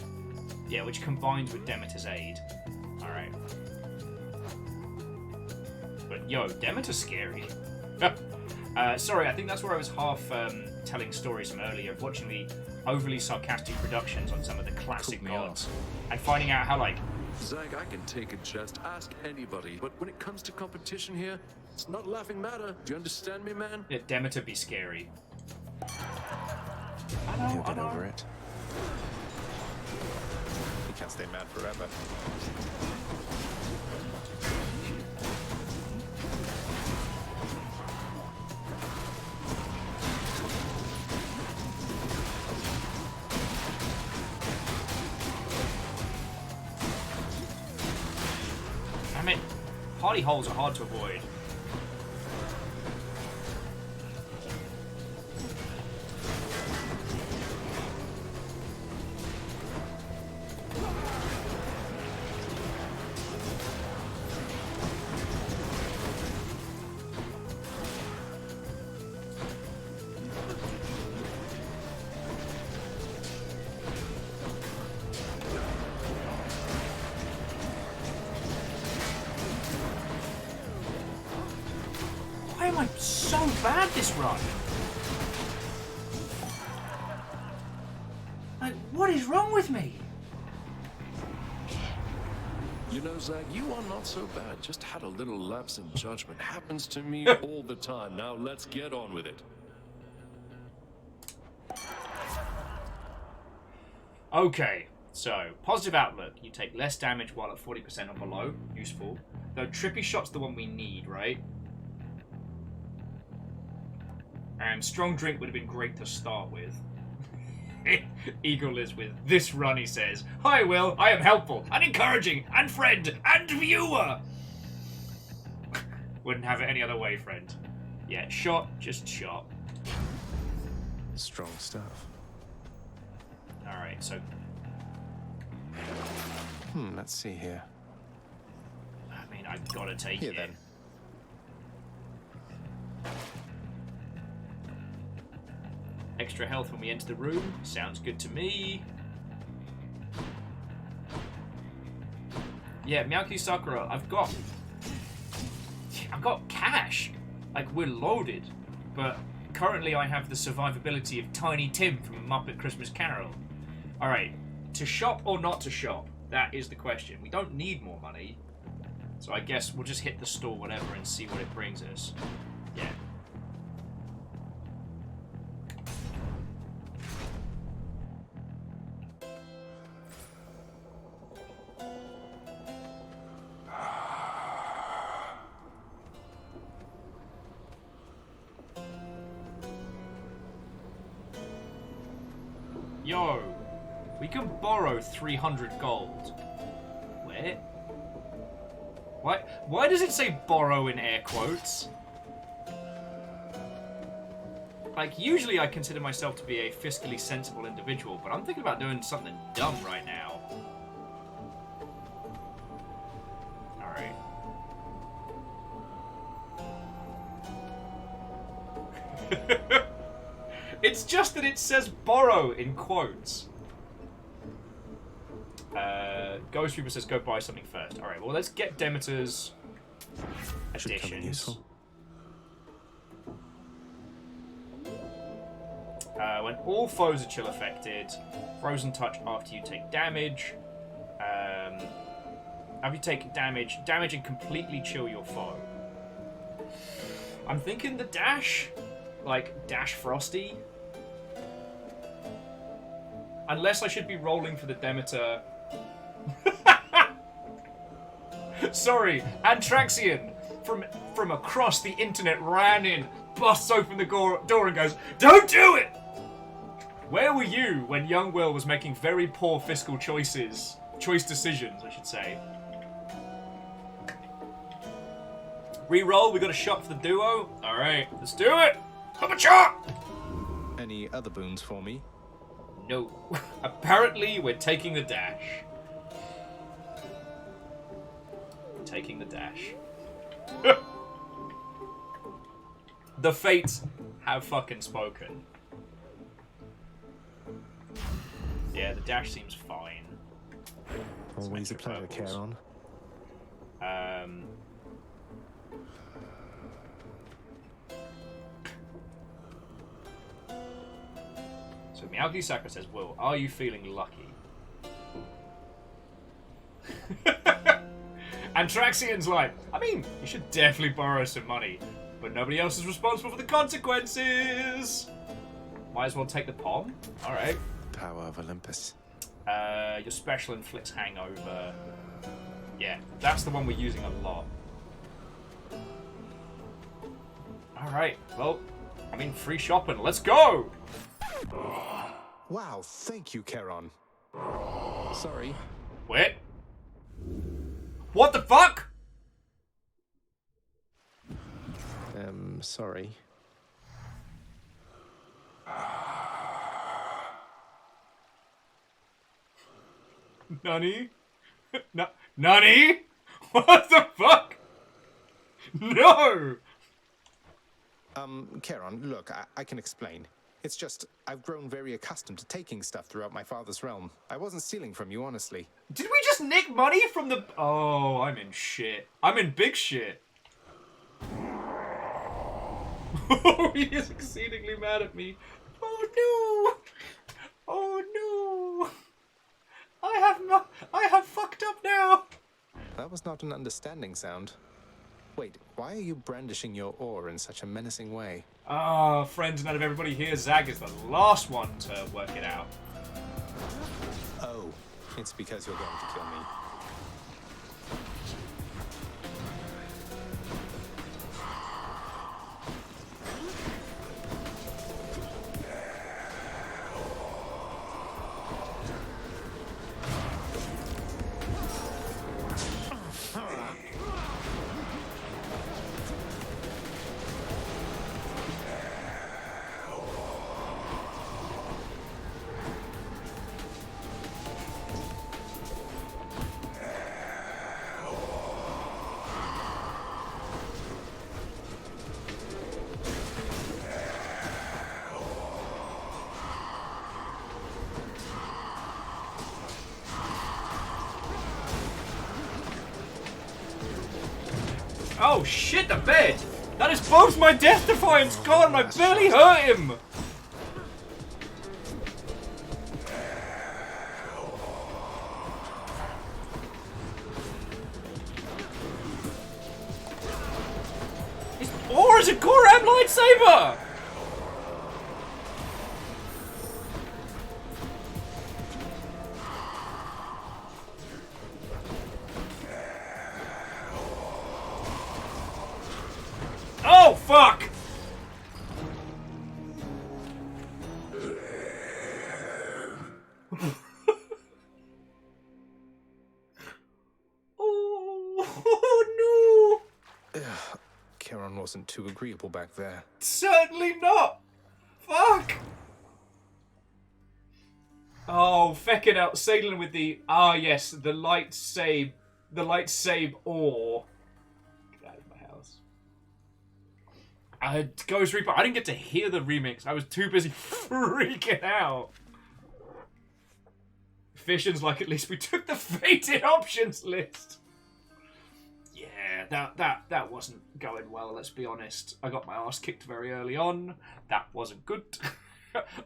Yeah, which combines with Demeter's Aid. Alright. But yo, Demeter's scary. Sorry, I think that's where I was half telling stories from earlier, of watching the overly sarcastic productions on some of the classic gods, and finding out how, like... Zag, I can take a jest, ask anybody, but when it comes to competition here, it's not laughing matter. Do you understand me, man? Yeah, Demeter be scary. He'll get over it. He can't stay mad forever. Damn it. Party holes are hard to avoid. am I so bad this run? Like, what is wrong with me? You know, Zach, you are not so bad. Just had a little lapse in judgment. Happens to me all the time. Now let's get on with it. Okay, so positive outlook. You take less damage while at 40% or below. Useful. Though trippy shot's the one we need, right? And strong drink would have been great to start with. Eagle is with this run, he says. Hi, Will. I am helpful and encouraging and friend and viewer. Wouldn't have it any other way, friend. Yeah, shot, just shot. Strong stuff. Alright, so... let's see here. I mean, I've got to take Here, it. then. Extra health when we enter the room. Sounds good to me. Yeah, Miyaki Sakura, I've got cash. Like, we're loaded. But currently I have the survivability of Tiny Tim from A Muppet Christmas Carol. Alright, to shop or not to shop? That is the question. We don't need more money. So I guess we'll just hit the store, whatever, and see what it brings us. Yeah. Yo, we can borrow 300 gold. Where? Why does it say borrow in air quotes? Like, usually I consider myself to be a fiscally sensible individual, but I'm thinking about doing something dumb right now. Alright. It's just that it says borrow in quotes. Ghost Reaper says go buy something first. Alright, well let's get Demeter's additions. When all foes are chill affected, frozen touch after you take damage. After you take damage and completely chill your foe. I'm thinking the dash, like Dash Frosty. Unless I should be rolling for the Demeter. Sorry, Antraxian from across the internet ran in, busts open the door and goes, "Don't do it!" Where were you when young Will was making very poor fiscal choice decisions, I should say. Reroll, we got a shot for the duo. Alright, let's do it! Have a shot! Any other boons for me? No. Apparently, we're taking the dash. Taking the dash. The fates have fucking spoken. Yeah, the dash seems fine. Always a pleasure, Charon. So Miyagi Sakura says, Will, are you feeling lucky? And Traxian's like, I mean, you should definitely borrow some money, but nobody else is responsible for the consequences. Might as well take the palm. Alright. Power of Olympus. Your special inflicts hangover. Yeah, that's the one we're using a lot. Alright, well, I mean, free shopping. Let's go! Wow, thank you, Charon. Sorry. Wait. What the fuck? Sorry. Nani? Nani? What the fuck? No! Charon, look, I can explain. It's just, I've grown very accustomed to taking stuff throughout my father's realm. I wasn't stealing from you, honestly. Did we just nick money from the... Oh, I'm in shit. I'm in big shit. Oh, he is exceedingly mad at me. Oh no! Oh no! I have fucked up now. That was not an understanding sound. Wait, why are you brandishing your oar in such a menacing way? Ah, friends, and out of everybody here, Zag is the last one to work it out. Oh, it's because you're going to kill me. Oh shit, the bed! That is both my Death Defiance gone and I barely hurt him! Or is a Goram lightsaber! Oh, fuck! Oh no! Charon wasn't too agreeable back there. Certainly not! Fuck! Oh, fecking out, sailing with the... Ah, yes, the light save ore. Get out of my house. Ghost Reaper, I didn't get to hear the remix. I was too busy freaking out. Fission's like, at least we took the fated options list. Yeah, that wasn't going well, let's be honest. I got my ass kicked very early on. That wasn't good.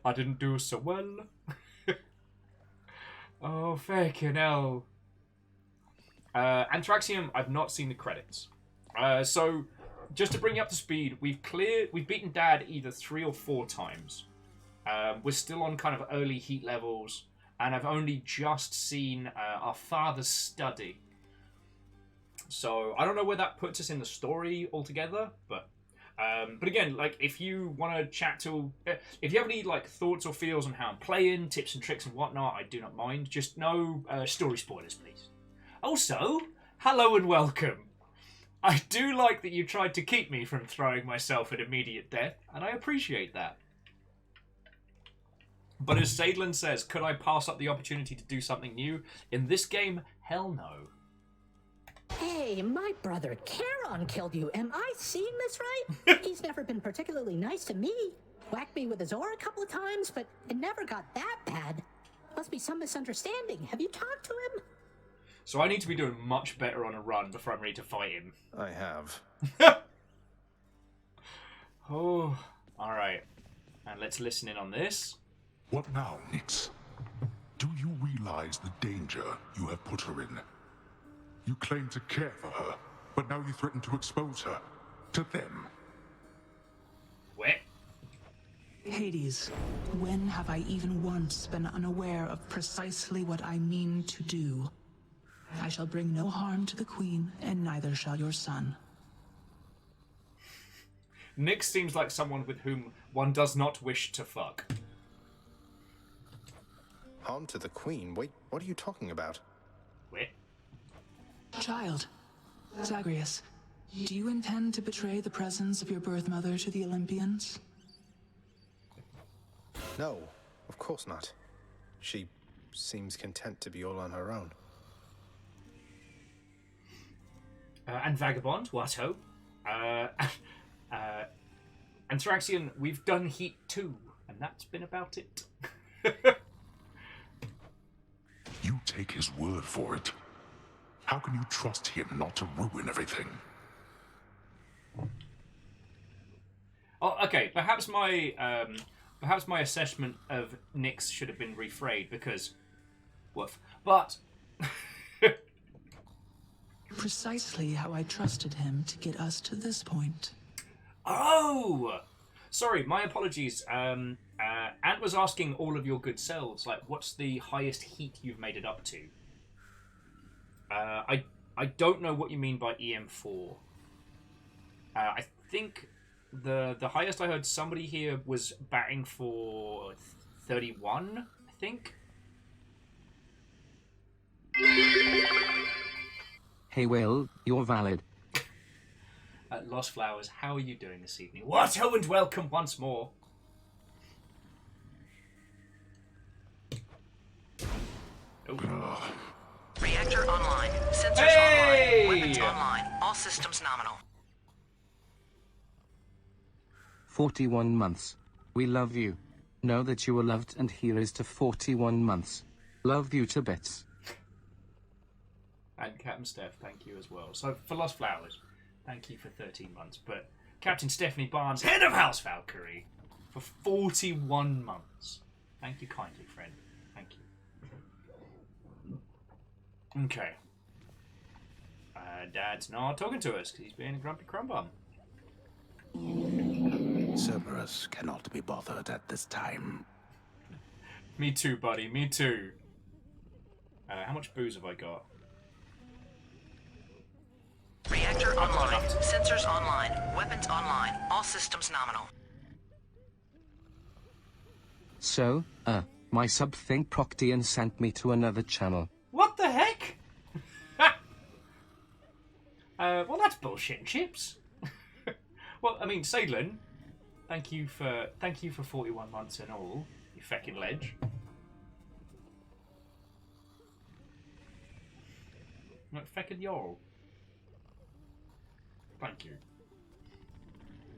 I didn't do so well. Oh, fucking hell. Anthraxium, I've not seen the credits. So, just to bring you up to speed, we've beaten Dad either 3 or 4 times. We're still on kind of early heat levels, and I've only just seen our father's study. So, I don't know where that puts us in the story altogether, but again, like, if you want to chat to... if you have any, like, thoughts or feels on how I'm playing, tips and tricks and whatnot, I do not mind. Just no story spoilers, please. Also, hello and welcome. I do like that you tried to keep me from throwing myself at immediate death, and I appreciate that. But as Sadlin says, could I pass up the opportunity to do something new? In this game, hell no. Hey, my brother Charon killed you. Am I seeing this right? He's never been particularly nice to me. Whacked me with his oar a couple of times, but it never got that bad. Must be some misunderstanding. Have you talked to him? So I need to be doing much better on a run before I'm ready to fight him. I have. Oh, alright. And let's listen in on this. What now, Nix? Do you realize the danger you have put her in? You claim to care for her, but now you threaten to expose her to them. What? Hades, when have I even once been unaware of precisely what I mean to do? I shall bring no harm to the Queen, and neither shall your son. Nick seems like someone with whom one does not wish to fuck. Harm to the Queen? Wait, what are you talking about? Wait. Child, Zagreus, do you intend to betray the presence of your birth mother to the Olympians? No, of course not. She seems content to be all on her own. And Vagabond, what ho? Anthraxian, we've done Heat 2, and that's been about it. You take his word for it. How can you trust him not to ruin everything? Oh, okay. Perhaps my assessment of Nyx should have been rephrased because, woof. But Precisely how I trusted him to get us to this point. oh, sorry. My apologies. Ant was asking all of your good selves, like, what's the highest heat you've made it up to? I don't know what you mean by EM4. I think the highest I heard somebody here was batting for 31, I think. Hey Will, you're valid. Lost Flowers, how are you doing this evening? What? Oh, and welcome once more. Oh. Reactor online. Sensors Hey! online. Weapons online. All systems nominal. 41 months. We love you. Know that you are loved, and here is to 41 months. Love you to bits. And Captain Steph, thank you as well. So for Lost Flowers, thank you for 13 months. But Captain Stephanie Barnes, head of House Valkyrie, for 41 months. Thank you kindly, friend. Thank you. Okay. Dad's not talking to us because he's being a grumpy crumbum. Cerberus cannot be bothered at this time. Me too, buddy. Me too. How much booze have I got? Reactor online. Sensors online. Weapons online. All systems nominal. So, my sub-thing Proctian sent me to another channel. What the heck? Well, that's bullshit and chips. Well, I mean, Saylin, thank you for 41 months in all, you feckin' ledge. Like feckin' y'all. Thank you.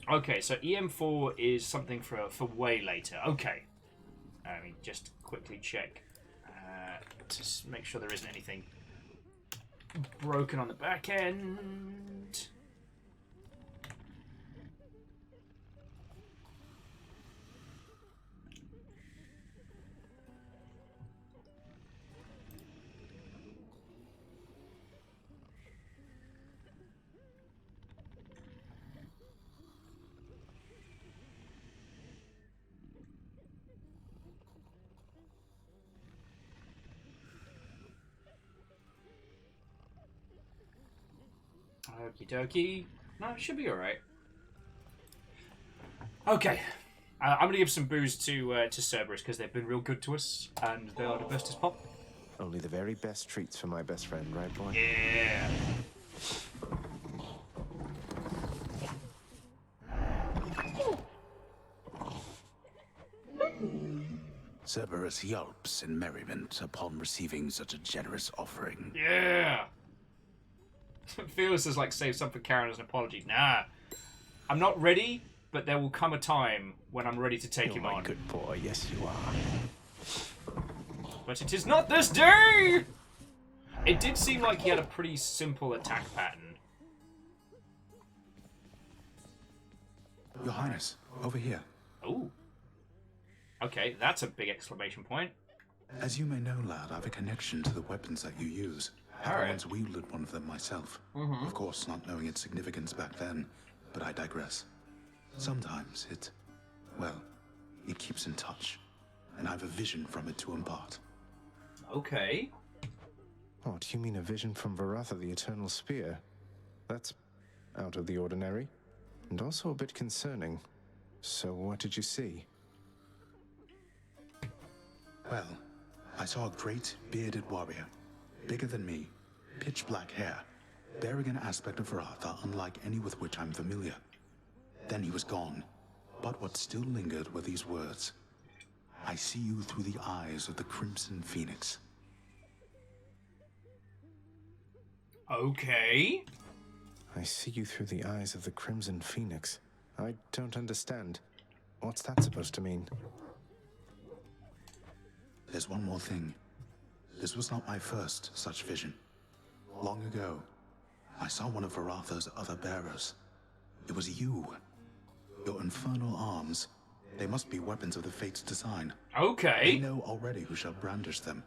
Okay, so EM4 is something for way later. Okay. Let me just quickly check to make sure there isn't anything broken on the back end. Okie dokie. No, it should be alright. Okay. I'm going to give some booze to Cerberus because they've been real good to us and they are the bestest pop. Only the very best treats for my best friend, right, boy? Yeah. Cerberus yelps in merriment upon receiving such a generous offering. Yeah. Fearless is like, save some for Karen as an apology. Nah. I'm not ready, but there will come a time when I'm ready to take him on. Good boy, yes you are. But it is not this day! It did seem like he had a pretty simple attack pattern. Your Highness, over here. Ooh. Okay, that's a big exclamation point. As you may know, lad, I have a connection to the weapons that you use. I once wielded one of them myself. Of course, not knowing its significance back then, but I digress. Sometimes it keeps in touch, and I have a vision from it to impart. Okay. Oh, do you mean a vision from Varatha, the Eternal Spear? That's out of the ordinary, and also a bit concerning. So what did you see? Well, I saw a great, bearded warrior, bigger than me, pitch black hair, bearing an aspect of Varatha unlike any with which I'm familiar. Then he was gone, but what still lingered were these words. I see you through the eyes of the Crimson Phoenix. Okay. I see you through the eyes of the Crimson Phoenix. I don't understand. What's that supposed to mean? There's one more thing. This was not my first such vision. Long ago, I saw one of Varatha's other bearers. It was you. Your infernal arms. They must be weapons of the Fates' design. Okay. They know already who shall brandish them.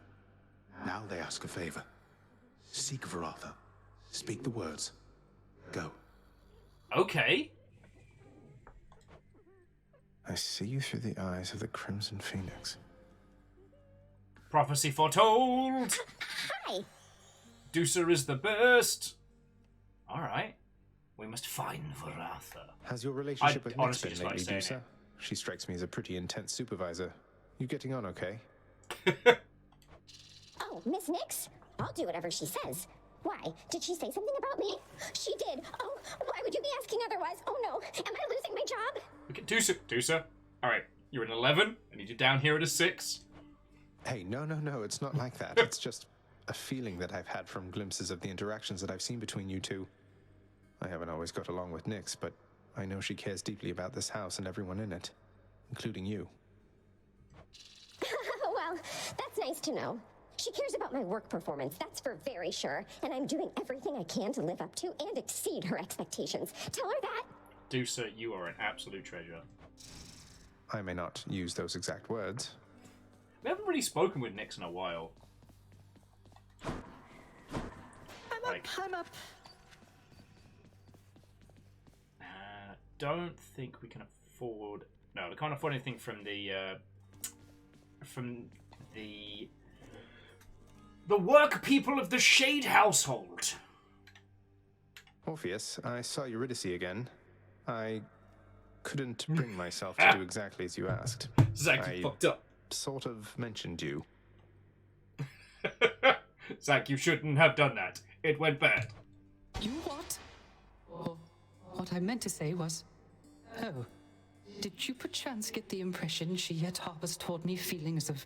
Now they ask a favor. Seek Varatha. Speak the words. Go. Okay. I see you through the eyes of the Crimson Phoenix. Prophecy foretold! Hi! Deucer is the best! Alright. We must find Varatha. Has your relationship with Nyx honestly been just like lately, saying Deucer? it. She strikes me as a pretty intense supervisor. You getting on okay? Oh, Miss Nix? I'll do whatever she says. Why? Did she say something about me? She did. Oh, why would you be asking otherwise? Oh no, am I losing my job? Okay, Deucer. Alright, you're an 11. I need you down here at a 6. Hey, no, it's not like that. It's just a feeling that I've had from glimpses of the interactions that I've seen between you two. I haven't always got along with Nyx, but I know she cares deeply about this house and everyone in it, including you. Well, that's nice to know. She cares about my work performance, that's for very sure, and I'm doing everything I can to live up to and exceed her expectations. Tell her that. Deucer, you are an absolute treasure. I may not use those exact words. We haven't really spoken with Nyx in a while. I'm up. Don't think we can afford... No, we can't afford anything from the... The work people of the Shade household. Orpheus, I saw Eurydice again. I couldn't bring myself to do exactly as you asked. Zach, you fucked up. Sort of mentioned you. Zach, you shouldn't have done that. It went bad. You what? Oh, what I meant to say was... Oh, did you perchance get the impression she yet harbors toward me feelings of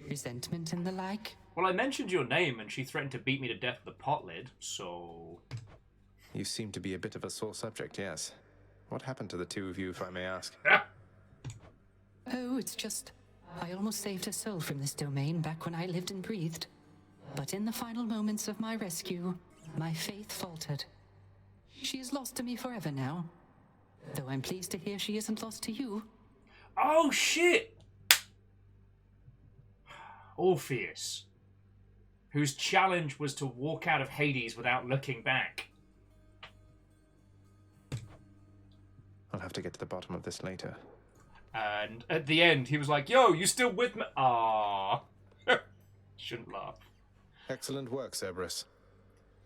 resentment and the like? Well, I mentioned your name and she threatened to beat me to death with a pot lid, so... You seem to be a bit of a sore subject, yes. What happened to the two of you, if I may ask? Oh, it's just... I almost saved her soul from this domain back when I lived and breathed. But in the final moments of my rescue, my faith faltered. She is lost to me forever now. Though I'm pleased to hear she isn't lost to you. Oh, shit! Orpheus, whose challenge was to walk out of Hades without looking back. I'll have to get to the bottom of this later. And at the end, he was like, yo, you still with me? Aww. Shouldn't laugh. Excellent work, Cerberus.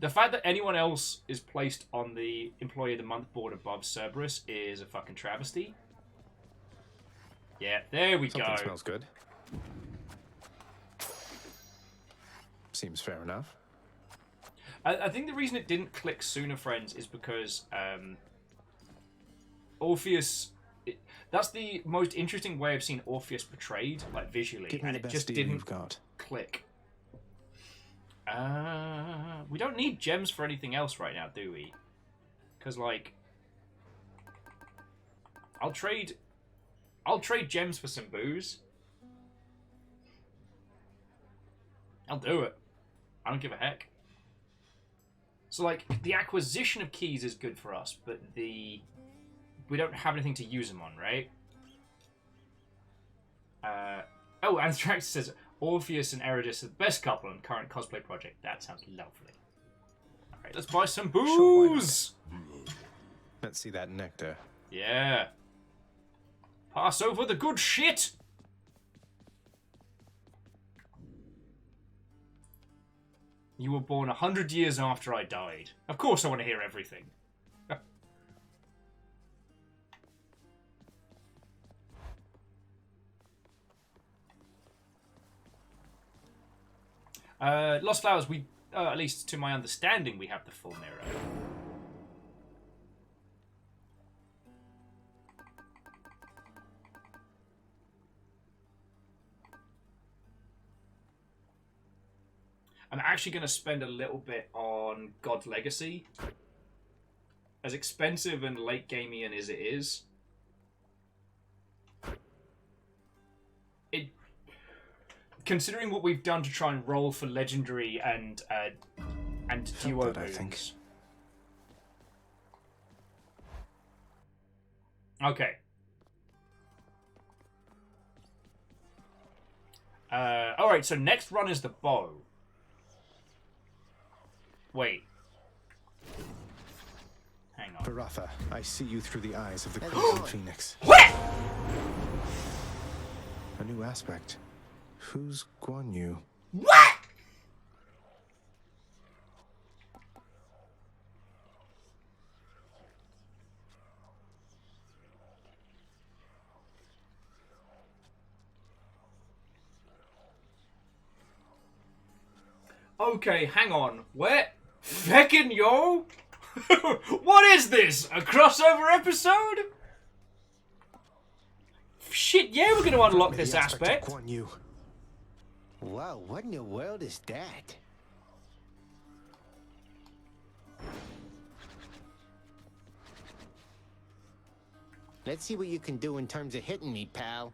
The fact that anyone else is placed on the Employee of the Month board above Cerberus is a fucking travesty. Yeah, there we Something go. Smells good. Seems fair enough. I think the reason it didn't click sooner, friends, is because Orpheus... that's the most interesting way I've seen Orpheus portrayed, like visually, Give me and the it best just deal didn't you've got. click. We don't need gems for anything else right now, do we? Because, like, I'll trade gems for some booze. I'll do it. I don't give a heck. So, like, the acquisition of keys is good for us, but we don't have anything to use them on, right? Oh, Anthrax says Orpheus and Eridus are the best couple on the current cosplay project. That sounds lovely. Alright, let's buy some booze! Let's see that nectar. Yeah. Pass over the good shit! You were born 100 years after I died. Of course I want to hear everything. Lost Flowers, we, at least to my understanding, we have the full mirror. I'm actually going to spend a little bit on God's Legacy. As expensive and late gamey as it is, considering what we've done to try and roll for legendary and duo I think. Okay. Alright, so next run is the bow. Wait. Hang on. Baratha, I see you through the eyes of the Crimson Phoenix. What? A new aspect. Who's Guan Yu? What? Okay, hang on. Where? Feckin' yo? What is this? A crossover episode? Shit, yeah, we're gonna unlock this aspect. Guan Yu. Wow, what in the world is that? Let's see what you can do in terms of hitting me, pal.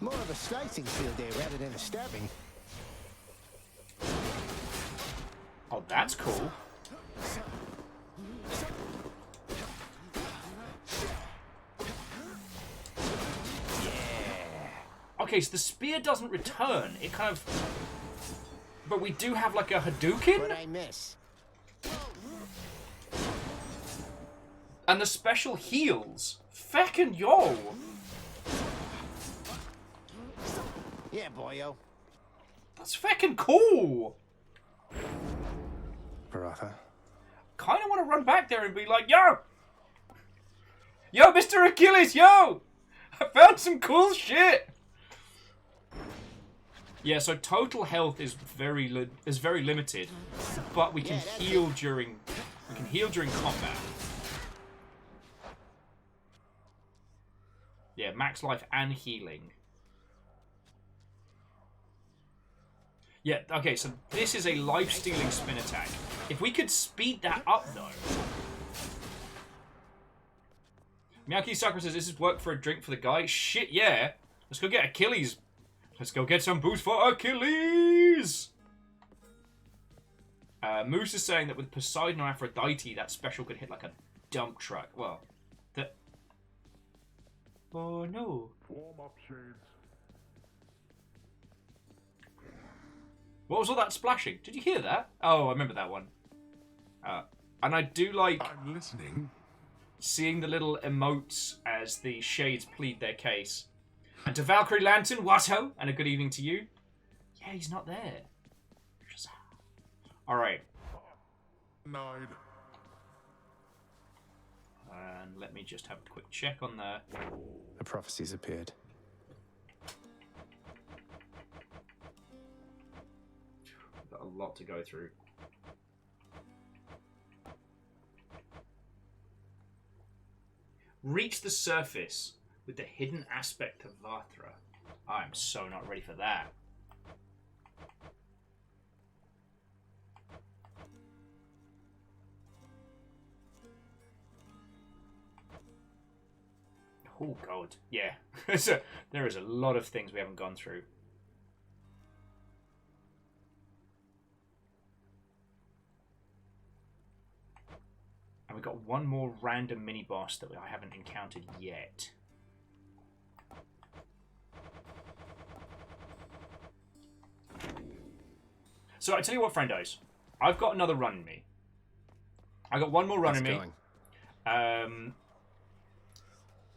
More of a slicing field there rather than a stabbing. Oh, that's cool. Okay, so the spear doesn't return. It kind of... But we do have like a Hadouken? What'd I miss? And the special heals. Feckin' yo! Yeah, boyo. That's feckin' cool! Baratha. Kinda wanna run back there and be like, yo! Yo, Mr. Achilles, yo! I found some cool shit! Yeah, so total health is very limited, but we can heal during combat. Yeah, max life and healing. Yeah, okay, so this is a life-stealing spin attack. If we could speed that up, though... Miyaki Sakura says, this is work for a drink for the guy. Shit, yeah. Let's go get Achilles. Let's go get some boost for Achilles! Moose is saying that with Poseidon or Aphrodite, that special could hit like a dump truck. Well, the... Oh, no. Warm up, Shades. What was all that splashing? Did you hear that? Oh, I remember that one. And I do like... I'm listening. Seeing the little emotes as the shades plead their case. And to Valkyrie Lantern, Watto, and a good evening to you. Yeah, he's not there. Alright. Nine. And let me just have a quick check on the... The prophecies appeared. Got a lot to go through. Reach the surface with the hidden aspect of Vathra. I am so not ready for that. Oh god, yeah. There is a lot of things we haven't gone through. And we've got one more random mini-boss that I haven't encountered yet. So I tell you what, friendos. I've got another run in me. I got one more run in me.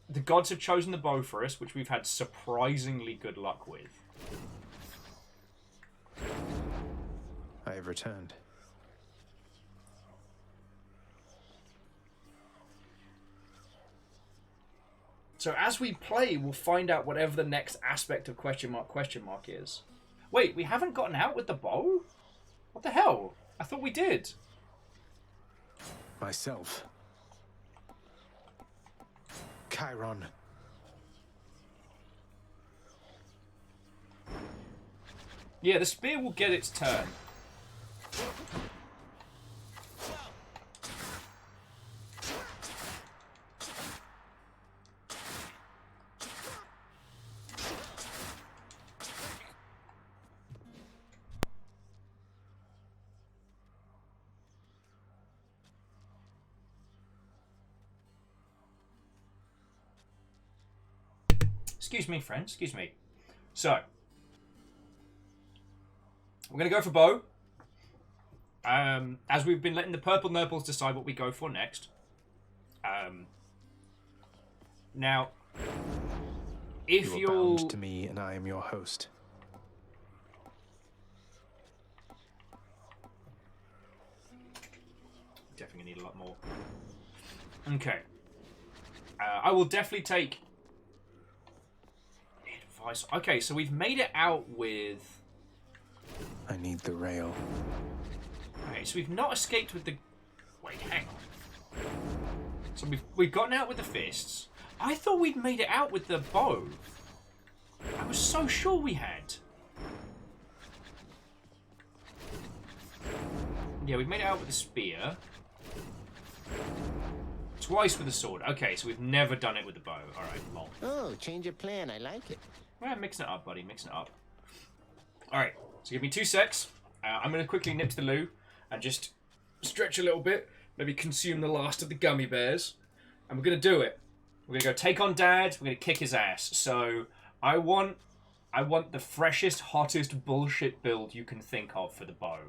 The gods have chosen the bow for us, which we've had surprisingly good luck with. I have returned. So as we play, we'll find out whatever the next aspect of question mark is. Wait, we haven't gotten out with the bow? What the hell? I thought we did. Myself. Chiron. Yeah, the spear will get its turn. Excuse me, friend. Excuse me. So, we're going to go for bow. As we've been letting the purple nurples decide what we go for next. Now, if you are bound to me, and I am your host. Definitely need a lot more. Okay. I will definitely take advice. Okay, so we've made it out with... I need the rail. Okay, so we've not escaped with the... Wait, hang on. So we've gotten out with the fists. I thought we'd made it out with the bow. I was so sure we had. Yeah, we've made it out with the spear. Twice with the sword. Okay, so we've never done it with the bow. Alright, lol. Oh, change of plan. I like it. Well, mixing it up, buddy. Mixing it up. Alright, so give me 2 secs. I'm going to quickly nip to the loo and just stretch a little bit. Maybe consume the last of the gummy bears. And we're going to do it. We're going to go take on Dad. We're going to kick his ass. So, I want the freshest, hottest bullshit build you can think of for the bow.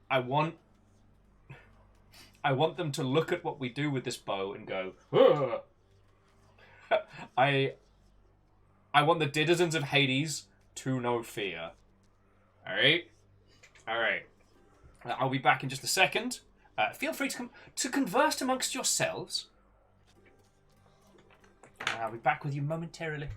I want them to look at what we do with this bow and go, ugh. I want the denizens of Hades to know fear. Alright? Alright. I'll be back in just a second. Feel free to converse amongst yourselves. I'll be back with you momentarily.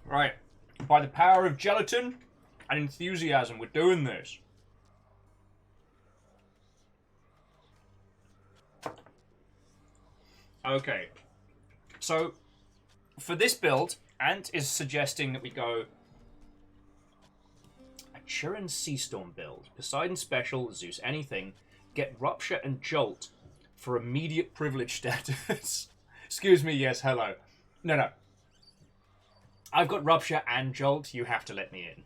Right. By the power of gelatin and enthusiasm, we're doing this. Okay. So, for this build, Ant is suggesting that we go... I Shuren's Sea Storm build. Poseidon special, Zeus anything. Get Rupture and Jolt for immediate privilege status. Excuse me, yes, hello. No. I've got Rupture and Jolt, you have to let me in.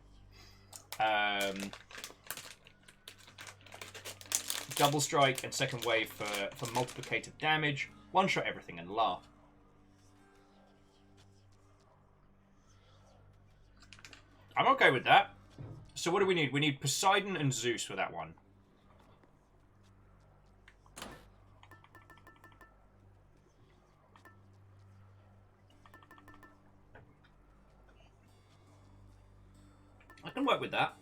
Double Strike and Second Wave for multiplicative damage. One-shot everything and laugh. I'm okay with that. So what do we need? We need Poseidon and Zeus for that one. I can work with that.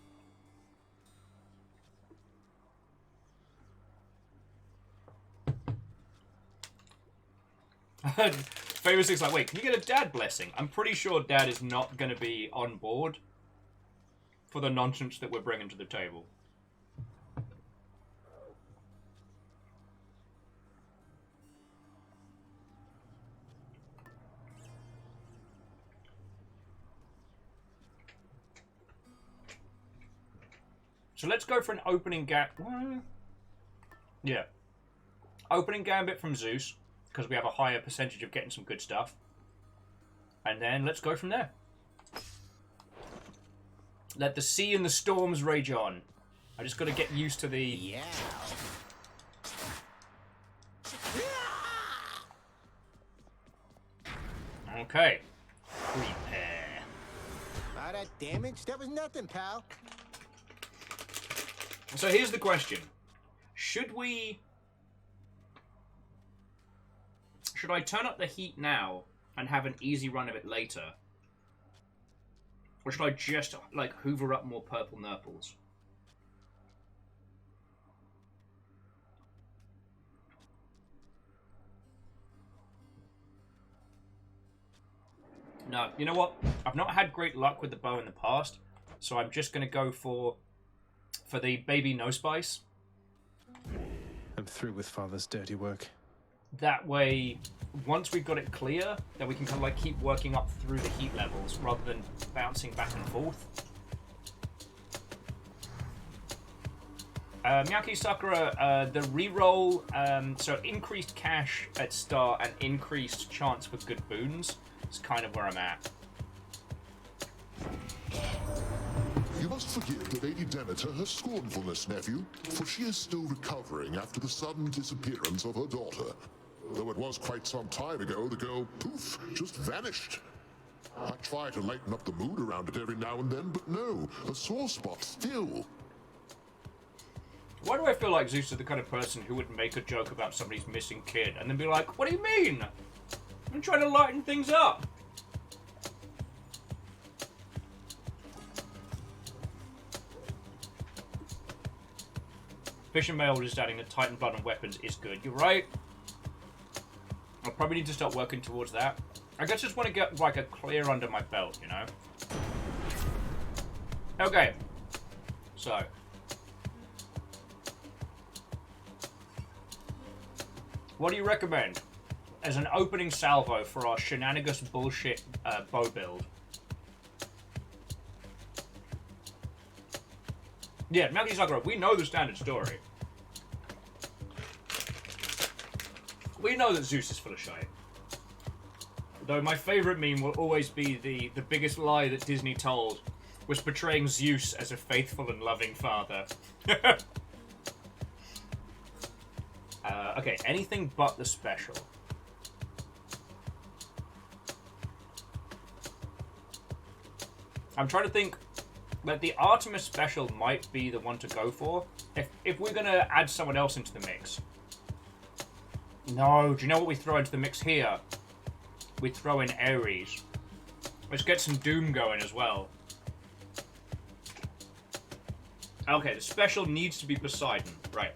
Famous is like, wait, can you get a dad blessing? I'm pretty sure dad is not going to be on board for the nonsense that we're bringing to the table. So let's go for an opening yeah. Opening gambit from Zeus, because we have a higher percentage of getting some good stuff. And then let's go from there. Let the sea and the storms rage on. I just got to get used to the... Yeah. Okay. Prepare. All that damage? That was nothing, pal. So here's the question. Should I turn up the heat now and have an easy run of it later? Or should I just, like, hoover up more purple nurples? No, you know what? I've not had great luck with the bow in the past, so I'm just going to go for the baby no spice. I'm through with Father's dirty work. That way, once we've got it clear, then we can kind of like keep working up through the heat levels rather than bouncing back and forth. Miyaki Sakura, the reroll, so increased cash at start and increased chance for good boons is kind of where I'm at. You must forgive the Lady Demeter her scornfulness, nephew, for she is still recovering after the sudden disappearance of her daughter. Though it was quite some time ago, the girl, poof, just vanished. I try to lighten up the mood around it every now and then, but no, a sore spot still. Why do I feel like Zeus is the kind of person who would make a joke about somebody's missing kid and then be like, what do you mean? I'm trying to lighten things up. Fish and Mail just adding that Titan Blood and Weapons is good. You're right. I'll probably need to start working towards that. I guess I just want to get like a clear under my belt, you know? Okay. So. What do you recommend as an opening salvo for our shenanigans bullshit bow build? Yeah, Miyagi Sakura, we know the standard story. We know that Zeus is full of shite. Though my favourite meme will always be the biggest lie that Disney told was portraying Zeus as a faithful and loving father. Okay, anything but the special. I'm trying to think that the Artemis special might be the one to go for if we're gonna add someone else into the mix. No, do you know what we throw into the mix here? We throw in Ares. Let's get some Doom going as well. Okay, the special needs to be Poseidon, right.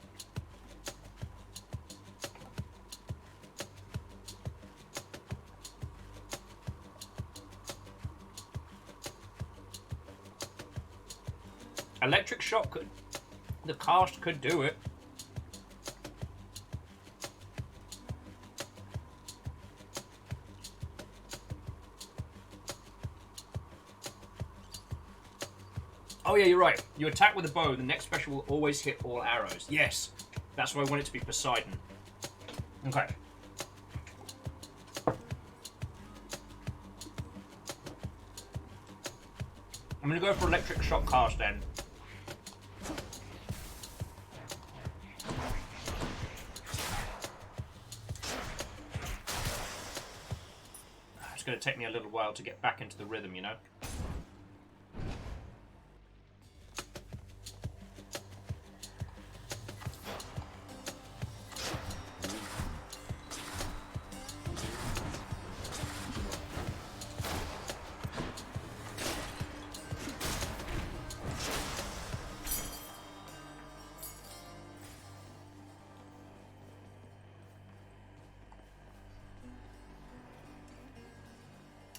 Electric Shock could... The cast could do it. Oh yeah, you're right. You attack with a bow, the next special will always hit all arrows. Yes. That's why I want it to be Poseidon. Okay. I'm going to go for Electric Shock Cast then. It's going to take me a little while to get back into the rhythm, you know?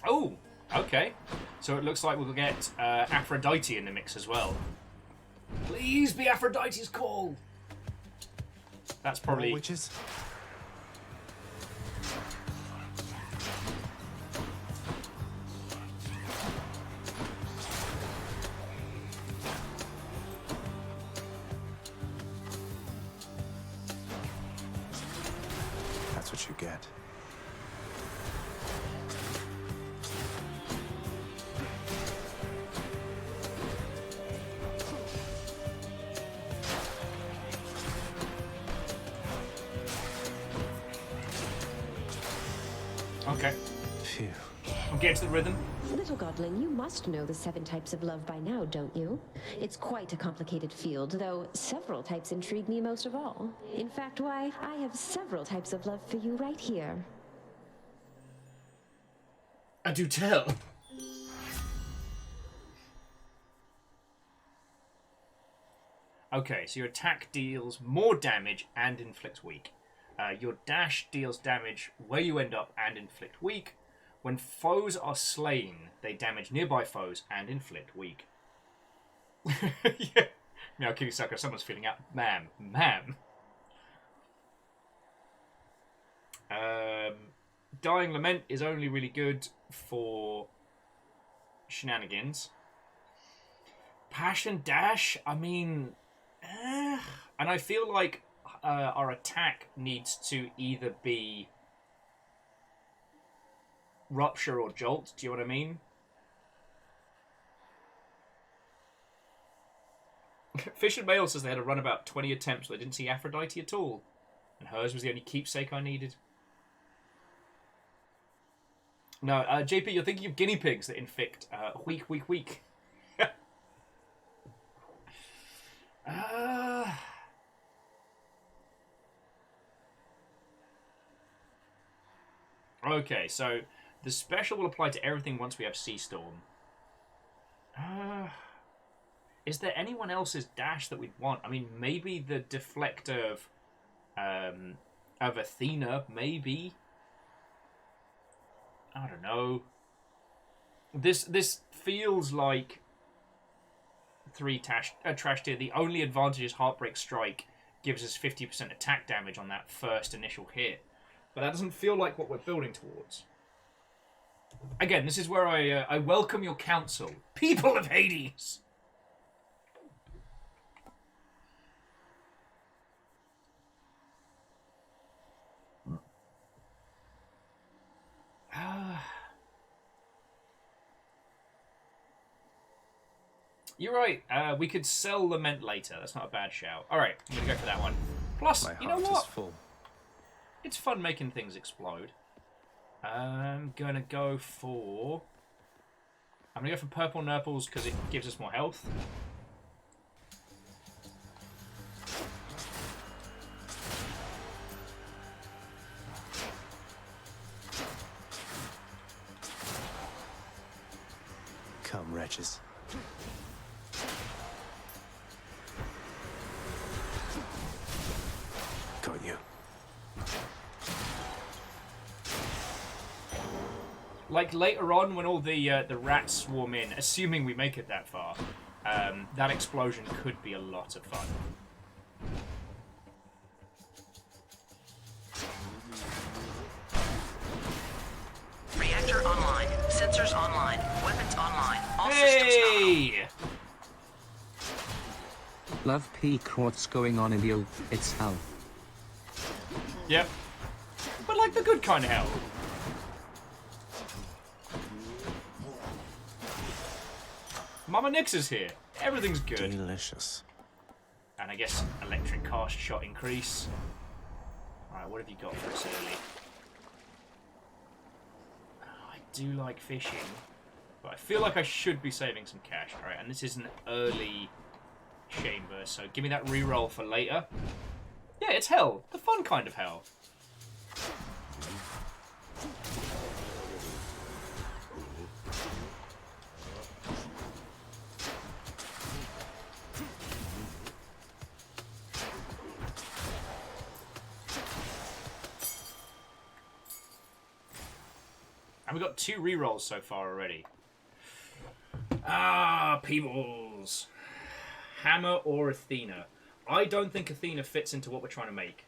Oh, okay. So it looks like we'll get Aphrodite in the mix as well. Please be Aphrodite's call. That's probably... More witches? That's what you get. Okay. Phew. I'm getting to the rhythm. Little Godling, you must know the 7 types of love by now, don't you? It's quite a complicated field, though several types intrigue me most of all. In fact, why, I have several types of love for you right here. I do tell. Okay, so your attack deals more damage and inflicts weak. Your dash deals damage where you end up and inflict weak. When foes are slain, they damage nearby foes and inflict weak. Yeah. Now, Kirisuka, someone's feeling out. Ma'am. Dying Lament is only really good for shenanigans. Passion Dash, I mean... and I feel like our attack needs to either be Rupture or Jolt. Do you know what I mean? Fish and Mail says they had to run about 20 attempts, but they didn't see Aphrodite at all. And hers was the only keepsake I needed. No, JP, you're thinking of guinea pigs that inflict weak. Okay, so the special will apply to everything once we have Sea Storm. Is there anyone else's dash that we'd want? I mean, maybe the Deflector of Athena, maybe. I don't know. This feels like 3 trash tier. The only advantage is Heartbreak Strike gives us 50% attack damage on that first initial hit. But that doesn't feel like what we're building towards. Again, this is where I welcome your counsel. People of Hades! You're right. We could sell Lament later. That's not a bad shout. Alright, I'm going to go for that one. Plus, you know what? It's fun making things explode. I'm going to go for Purple Nurples because it gives us more health. Come, wretches. Got you. Like later on, when all the rats swarm in, assuming we make it that far, that explosion could be a lot of fun. Reactor online. Sensors online. Weapons online. All systems nominal. Love peak what's going on in you, it's hell. Yep. But like the good kind of hell. Mama Nix is here. Everything's good. Delicious. And I guess electric cast shot increase. Alright, what have you got for us early? Oh, I do like fishing, but I feel like I should be saving some cash. Alright, and this is an early chamber, so give me that reroll for later. Yeah, it's hell. The fun kind of hell. And we got 2 rerolls so far already. Ah, Peebles. Hammer or Athena? I don't think Athena fits into what we're trying to make.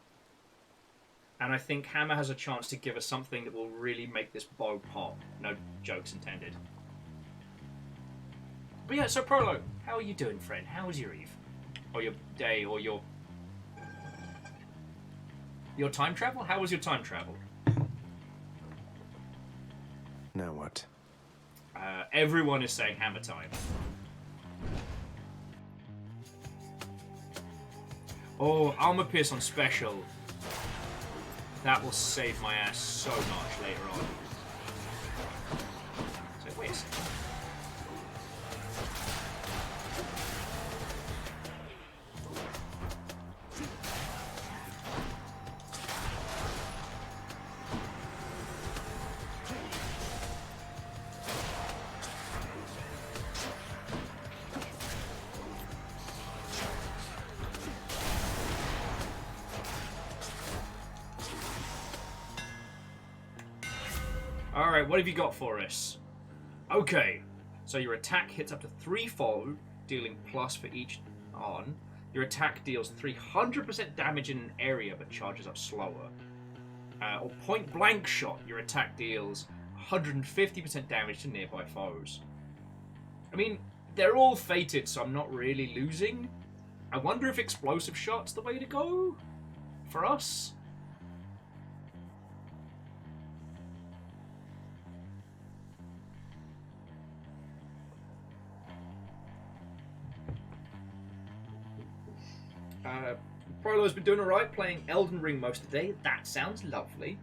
And I think Hammer has a chance to give us something that will really make this bow pop. No jokes intended. But yeah, so Prolo, how are you doing, friend? How was your eve? Or your day, or your time travel? How was your time travel? Now what? Everyone is saying hammer time. Oh, Armor Pierce on special. That will save my ass so much later on. So wait a second. Alright, what have you got for us? Okay, so your attack hits up to 3-fold, dealing plus for each on. Your attack deals 300% damage in an area but charges up slower. Or point blank shot, your attack deals 150% damage to nearby foes. I mean, they're all fated, so I'm not really losing. I wonder if explosive shot's the way to go for us. Prolo's been doing alright, playing Elden Ring most of the day. That sounds lovely.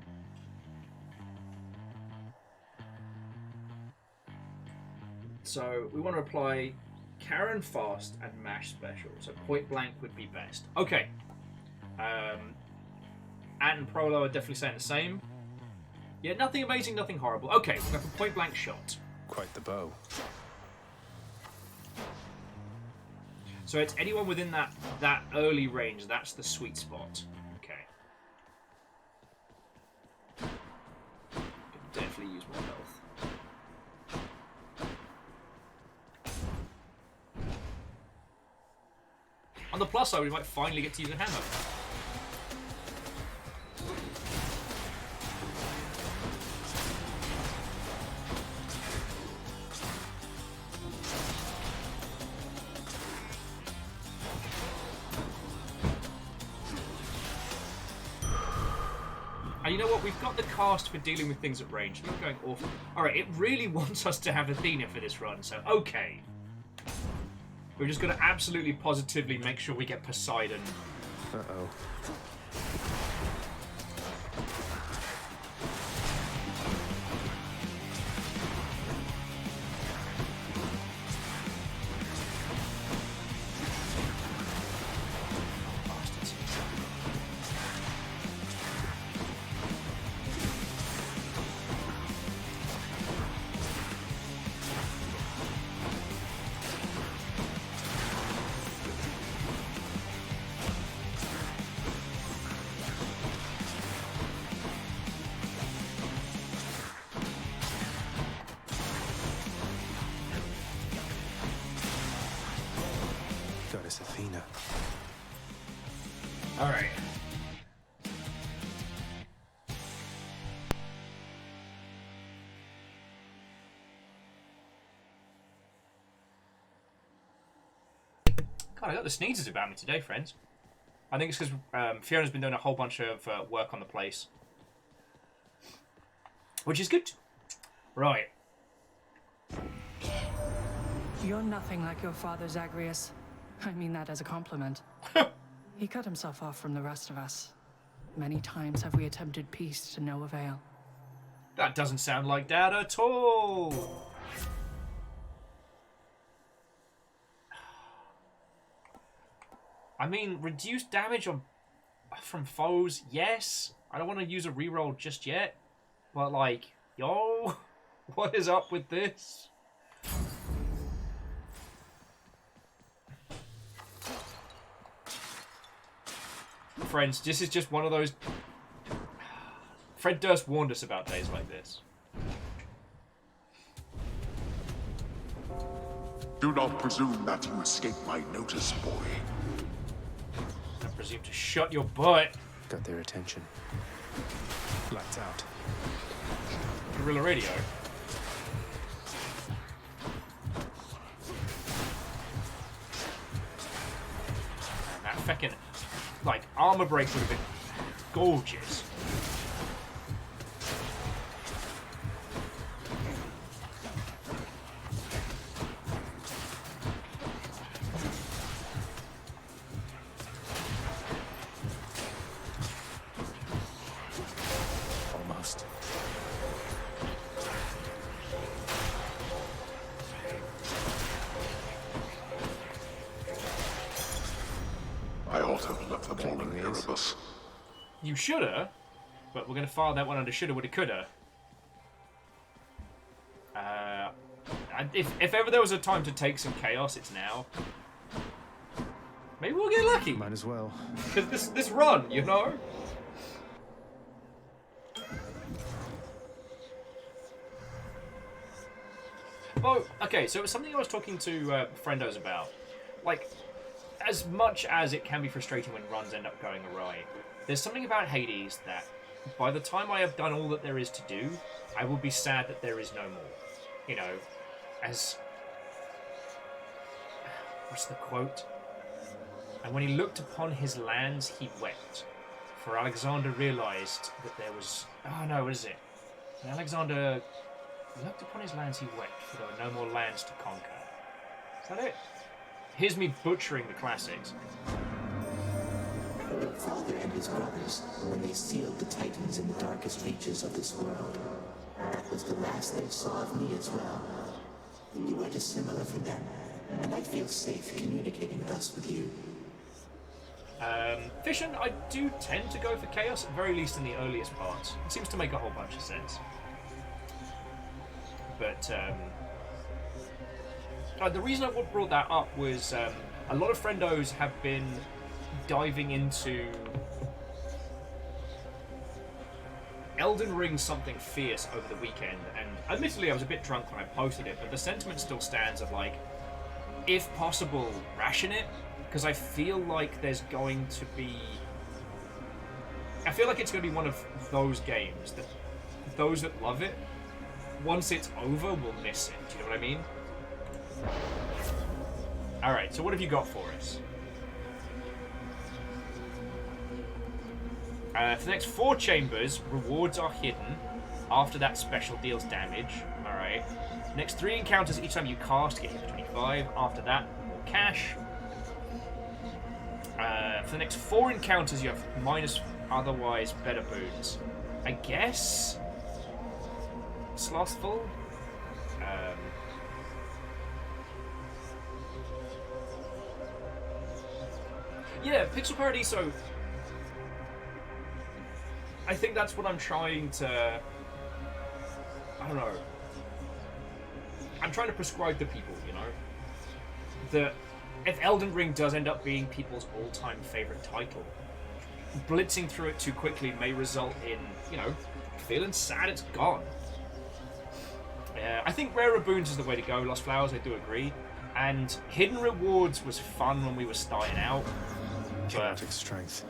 So, we want to apply Karen Fast and Mash Special. So, Point Blank would be best. Okay. Ant and Prolo are definitely saying the same. Yeah, nothing amazing, nothing horrible. Okay, we've got a Point Blank shot. Quite the bow. So it's anyone within that early range, that's the sweet spot. Okay. Could definitely use more health. On the plus side, we might finally get to use a hammer. And you know what? We've got the cast for dealing with things at range. We're not going awful. Alright, it really wants us to have Athena for this run, so okay. We're just going to absolutely positively make sure we get Poseidon. Uh-oh. Goddess Athena. Alright. God, I got the sneezes about me today, friends. I think it's because Fiona's been doing a whole bunch of work on the place. Which is good. Right. You're nothing like your father, Zagreus. I mean that as a compliment. He cut himself off from the rest of us. Many times have we attempted peace to no avail. That doesn't sound like Dad at all. I mean, reduced damage from foes, yes. I don't want to use a reroll just yet. But, like, yo, what is up with this? Friends, this is just one of those... Fred Durst warned us about days like this. Do not presume that you escape my notice, boy. I presume to shut your butt. Got their attention. Lights out. Guerrilla radio. And that feckin', like, armor break would have been gorgeous. Almost. I ought to have left them all in Erebus. You shoulda, but we're gonna file that one under shoulda, woulda, coulda. If ever there was a time to take some chaos, it's now. Maybe we'll get lucky. Might as well. Cause this run, you know. Well, okay, so it was something I was talking to friendos about. Like, as much as it can be frustrating when runs end up going awry, there's something about Hades that, by the time I have done all that there is to do, I will be sad that there is no more. You know, as... What's the quote? And when he looked upon his lands, he wept. For Alexander realized that there was... Oh no, what is it? When Alexander looked upon his lands, he wept, for there were no more lands to conquer. Is that it? Here's me butchering the classics. Your father and his brothers, when they sealed the Titans in the darkest reaches of this world, that was the last they saw of me as well. You are dissimilar from them, and I feel safe communicating thus with you. Fission, I do tend to go for chaos, at the very least in the earliest parts. It seems to make a whole bunch of sense. But, the reason I brought that up was a lot of friendos have been diving into Elden Ring Something Fierce over the weekend, and admittedly I was a bit drunk when I posted it, but the sentiment still stands of like, if possible, ration it, because I feel like there's going to be... I feel like it's going to be one of those games that those that love it, once it's over, will miss it. Do you know what I mean? Alright, so what have you got for us? For the next 4 chambers, rewards are hidden. After that, special deals damage. Alright. Next 3 encounters, each time you cast, get hit for 25. After that, more cash. For the next 4 encounters, you have minus otherwise better boons. I guess? Slothful? Yeah, Pixel Paradiso. I think that's what I'm trying to... I don't know. I'm trying to prescribe to people, you know? That if Elden Ring does end up being people's all-time favorite title, blitzing through it too quickly may result in, you know, feeling sad it's gone. I think rarer boons is the way to go. Lost Flowers, I do agree. And hidden rewards was fun when we were starting out. Chaotic strength.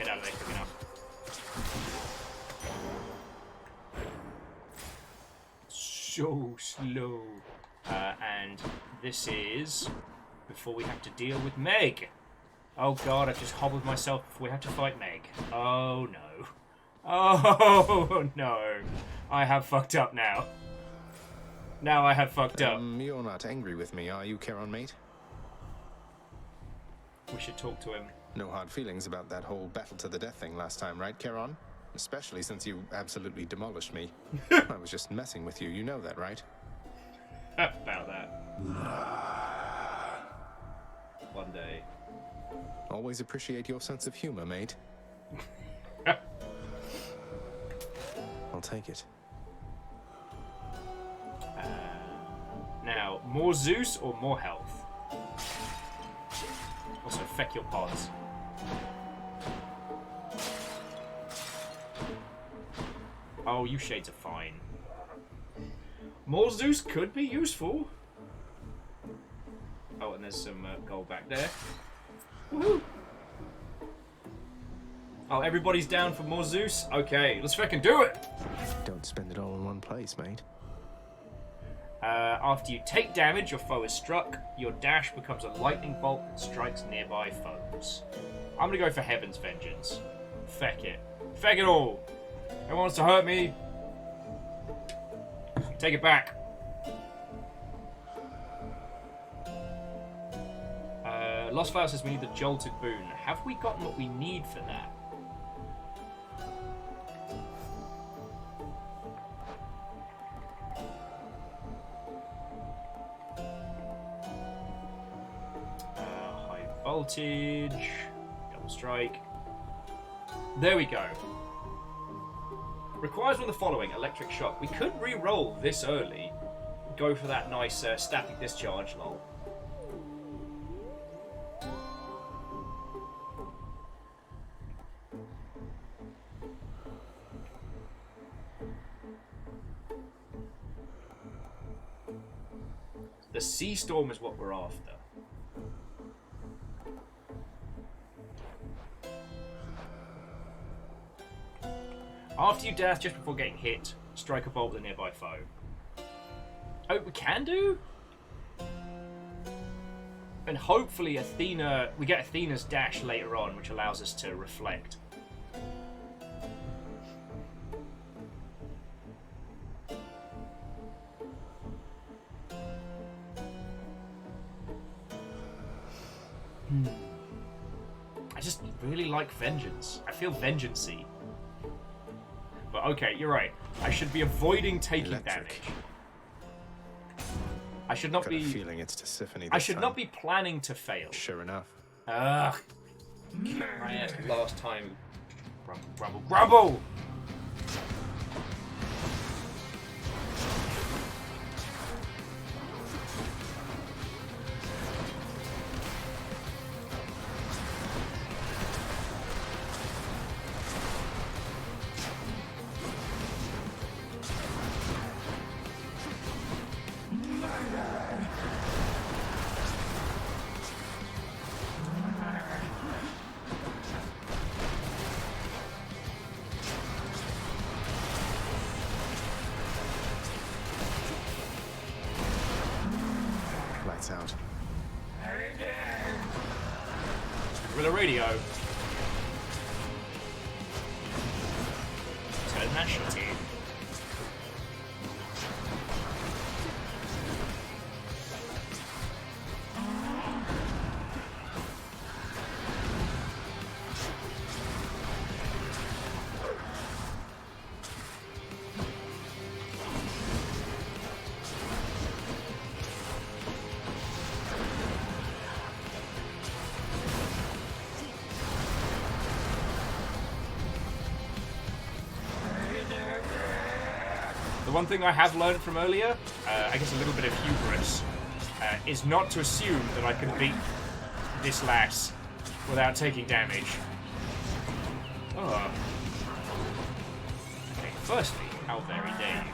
get out of there quick enough. So slow. And this is before we have to deal with Meg. Oh god, I've just hobbled myself before we have to fight Meg. Oh no. Oh no. I have fucked up now. Now I have fucked up. You're not angry with me, are you, Charon, mate? We should talk to him. No hard feelings about that whole battle to the death thing last time, right, Charon? Especially since you absolutely demolished me. I was just messing with you, you know that, right? About that. One day. Always appreciate your sense of humor, mate. I'll take it. Now, more Zeus or more health? Also, feck your pods. Oh, you shades are fine. More Zeus could be useful. Oh, and there's some gold back there. Woohoo! Oh, everybody's down for more Zeus? Okay, let's fucking do it! Don't spend it all in one place, mate. After you take damage, your foe is struck. Your dash becomes a lightning bolt that strikes nearby foes. I'm gonna go for Heaven's Vengeance. Feck it. Feck it all! Who wants to hurt me? Take it back. Lost Fire says we need the Jolted Boon. Have we gotten what we need for that? High voltage. Double strike. There we go. Requires one of the following. Electric shock. We could re-roll this early. Go for that nice static discharge, lol. The Sea Storm is what we're after. After you dash just before getting hit, strike a bolt at a nearby foe. Oh, we can do? And hopefully Athena, we get Athena's dash later on, which allows us to reflect. I just really like Vengeance. I feel vengeance-y. But okay, you're right. I should be avoiding taking damage. I should not be feeling it's Tisiphone. I should not be planning to fail. Sure enough. Ugh. Last time. Grumble, grumble, grumble! Lights out. Gorilla Radio. Turn national team. The one thing I have learned from earlier, I guess a little bit of hubris, is not to assume that I can beat this lass without taking damage. Oh. Okay, firstly, how very dare you?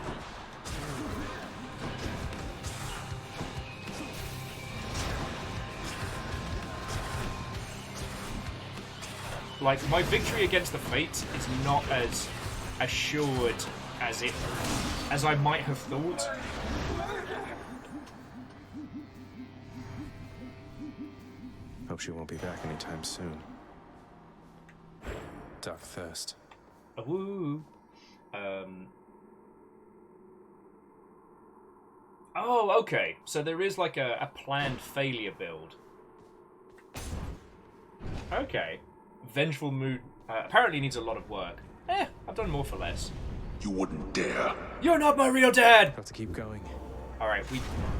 Like, my victory against the Fates is not as assured as I might have thought. Hope she won't be back anytime soon. Dark thirst. Ooh. Oh, okay. So there is like a planned failure build. Okay. Vengeful Mood apparently needs a lot of work. I've done more for less. You wouldn't dare. You're not my real dad! Have to keep going. Alright,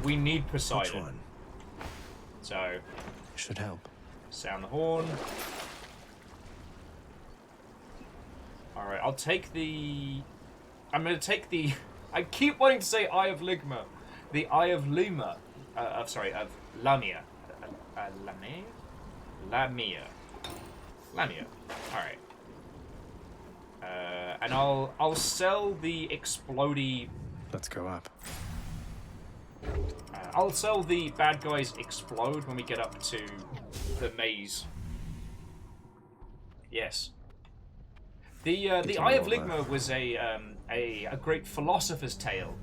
we need Poseidon. Which one? So... Should help. Sound the horn. Alright, I'll take the... I'm gonna take the... I keep wanting to say Eye of Ligma. The Eye of Luma. Of Lamia. Lamia. Alright. And I'll sell the explodey... Let's go up. I'll sell the bad guys explode when we get up to the maze. Yes. The Eye of Ligma was a great philosopher's tale,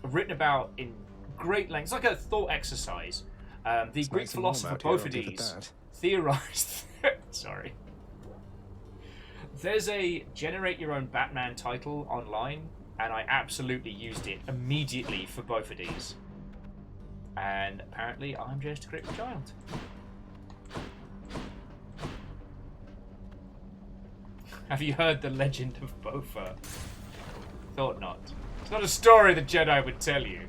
written about in great length. It's like a thought exercise. The Greek philosopher Boethius theorized. Sorry. There's a generate your own Batman title online, and I absolutely used it immediately for Boethius. And apparently, I'm just a crypt child. Have you heard the legend of Bofa? Thought not. It's not a story the Jedi would tell you.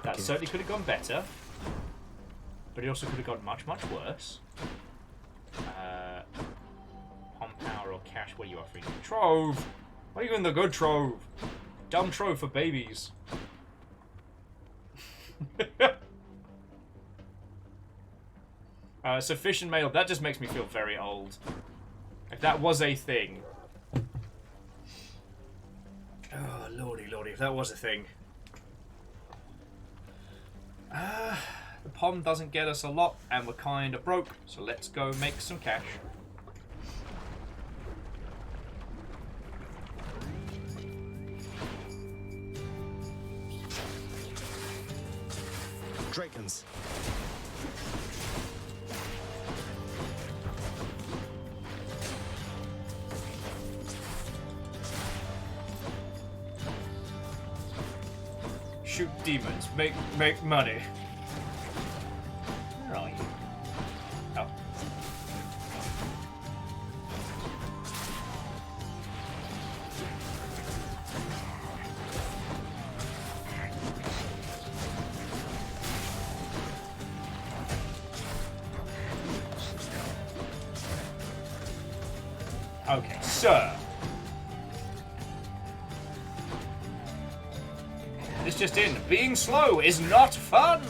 That certainly could have gone better, but it also could have gone much, much worse. Pom power or cash? What are you offering? Trove! Not even the good trove. Dumb trove for babies. Sufficient mail. That just makes me feel very old. If that was a thing. Oh, lordy, lordy, if that was a thing. The pom doesn't get us a lot, and we're kind of broke, so let's go make some cash. Drakens. Shoot demons, make money. Where are you? Oh. Okay, sir. This just in. Being slow is not fun!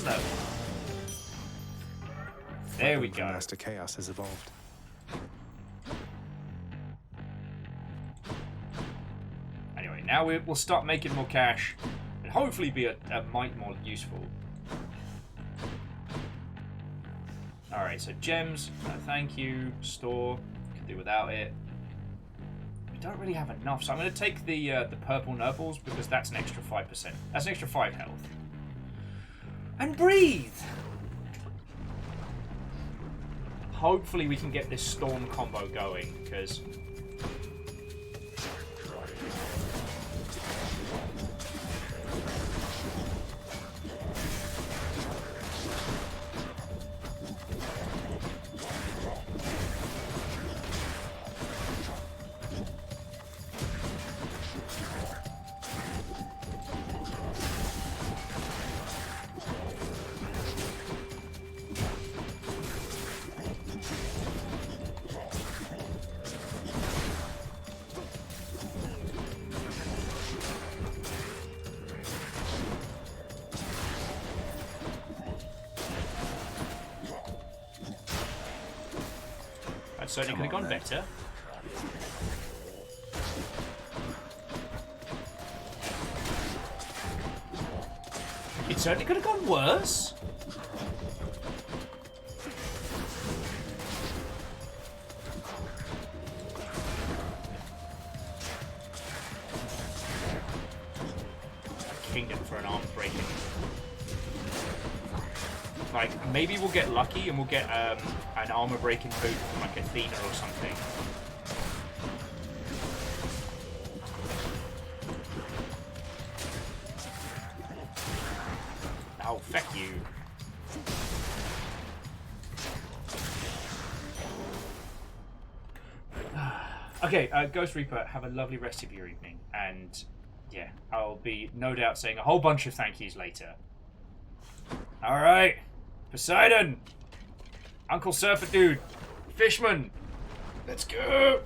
There we go. Master Chaos has evolved. Anyway, now we'll start making more cash, and hopefully be a mite more useful. Alright, so gems, thank you. Store, can do without it. We don't really have enough, so I'm going to take the purple nurbles because that's an extra 5%. That's an extra 5 health. And breathe! Hopefully we can get this storm combo going, because... That certainly could have gone better. It certainly could have gone worse. Kingdom for an arm breaking. Like, maybe we'll get lucky and we'll get an armor breaking boot from like Athena or something. Oh, feck you. Okay, Ghost Reaper, have a lovely rest of your evening, and yeah, I'll be no doubt saying a whole bunch of thank yous later. Alright, Poseidon, Uncle Surfer Dude, Fishman, let's go!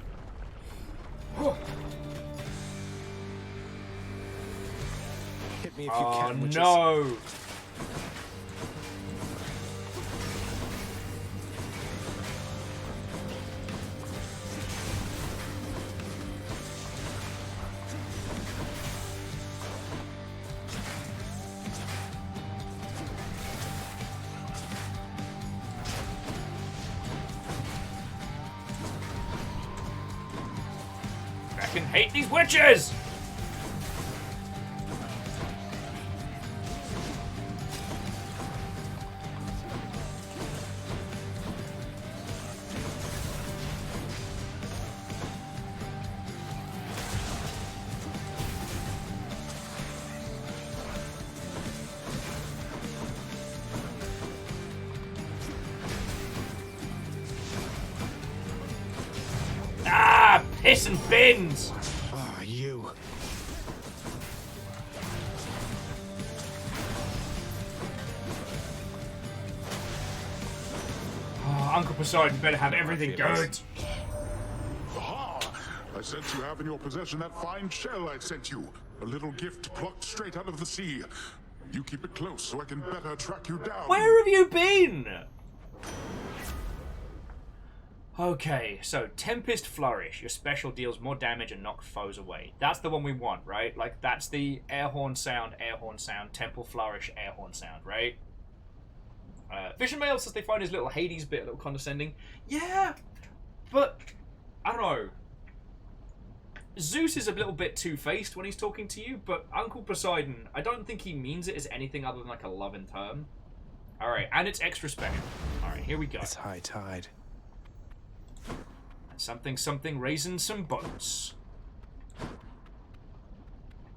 Hit me if you can. Oh no! I can hate these witches! Ah, piss and bins! Ah, you. Oh, Uncle Poseidon better have everything good. Aha! I sense you have in your possession that fine shell I sent you. A little gift plucked straight out of the sea. You keep it close so I can better track you down. Where have you been? Okay, so Tempest Flourish. Your special deals more damage and knocks foes away. That's the one we want, right? Like, that's the air horn sound, Temple Flourish, air horn sound, right? Vision Mail says they find his little Hades bit a little condescending. Yeah, but I don't know. Zeus is a little bit two-faced when he's talking to you, but Uncle Poseidon, I don't think he means it as anything other than like a loving term. Alright, and it's extra special. Alright, here we go. It's high tide. Something, something, raising some boats.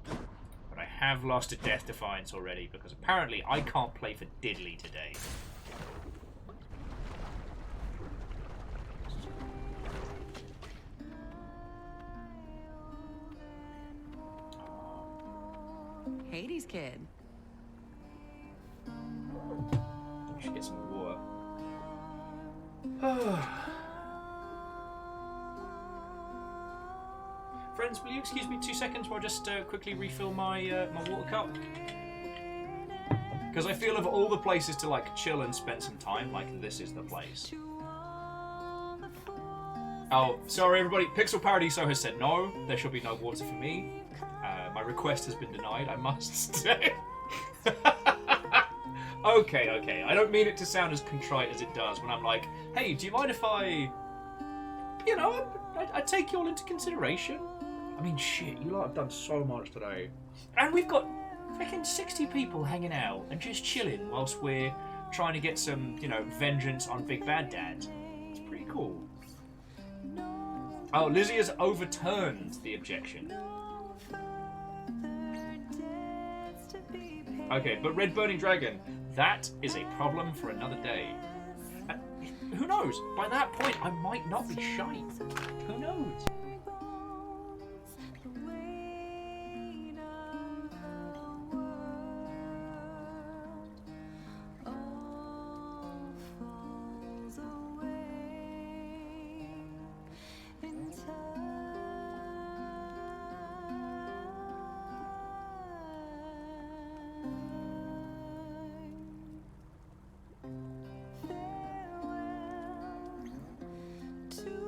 But I have lost a Death Defiance already, because apparently I can't play for diddly today. Hades kid. We should get some water. Friends, will you excuse me 2 seconds while I just quickly refill my my water cup? Because I feel of all the places to like chill and spend some time, like this is the place. Oh, sorry everybody. Pixel Paradiso has said no. There shall be no water for me. My request has been denied, I must say. Okay. I don't mean it to sound as contrite as it does when I'm like, hey, do you mind if I... You know, I take you all into consideration. I mean, shit, you lot have done so much today. And we've got freaking 60 people hanging out and just chilling whilst we're trying to get some, you know, vengeance on Big Bad Dad. It's pretty cool. Oh, Lizzie has overturned the objection. Okay, but Red Burning Dragon, that is a problem for another day. Who knows? By that point, I might not be shy. Who knows? To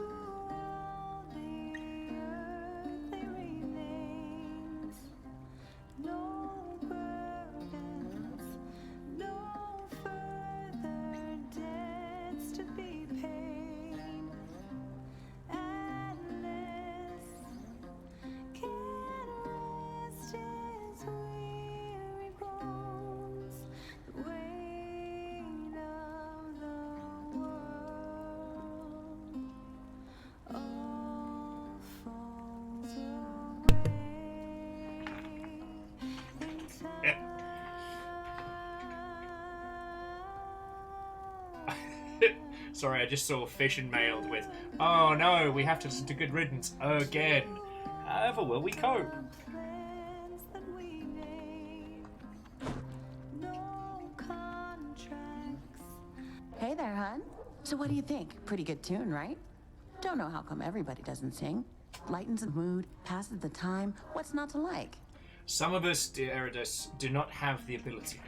Sorry, I just saw Fish and Mailed with, oh no, we have to listen to Good Riddance again. However will we cope? Hey there, hon. So what do you think? Pretty good tune, right? Don't know how come everybody doesn't sing. Lightens the mood, passes the time. What's not to like? Some of us, dear Eridus, do not have the abilities.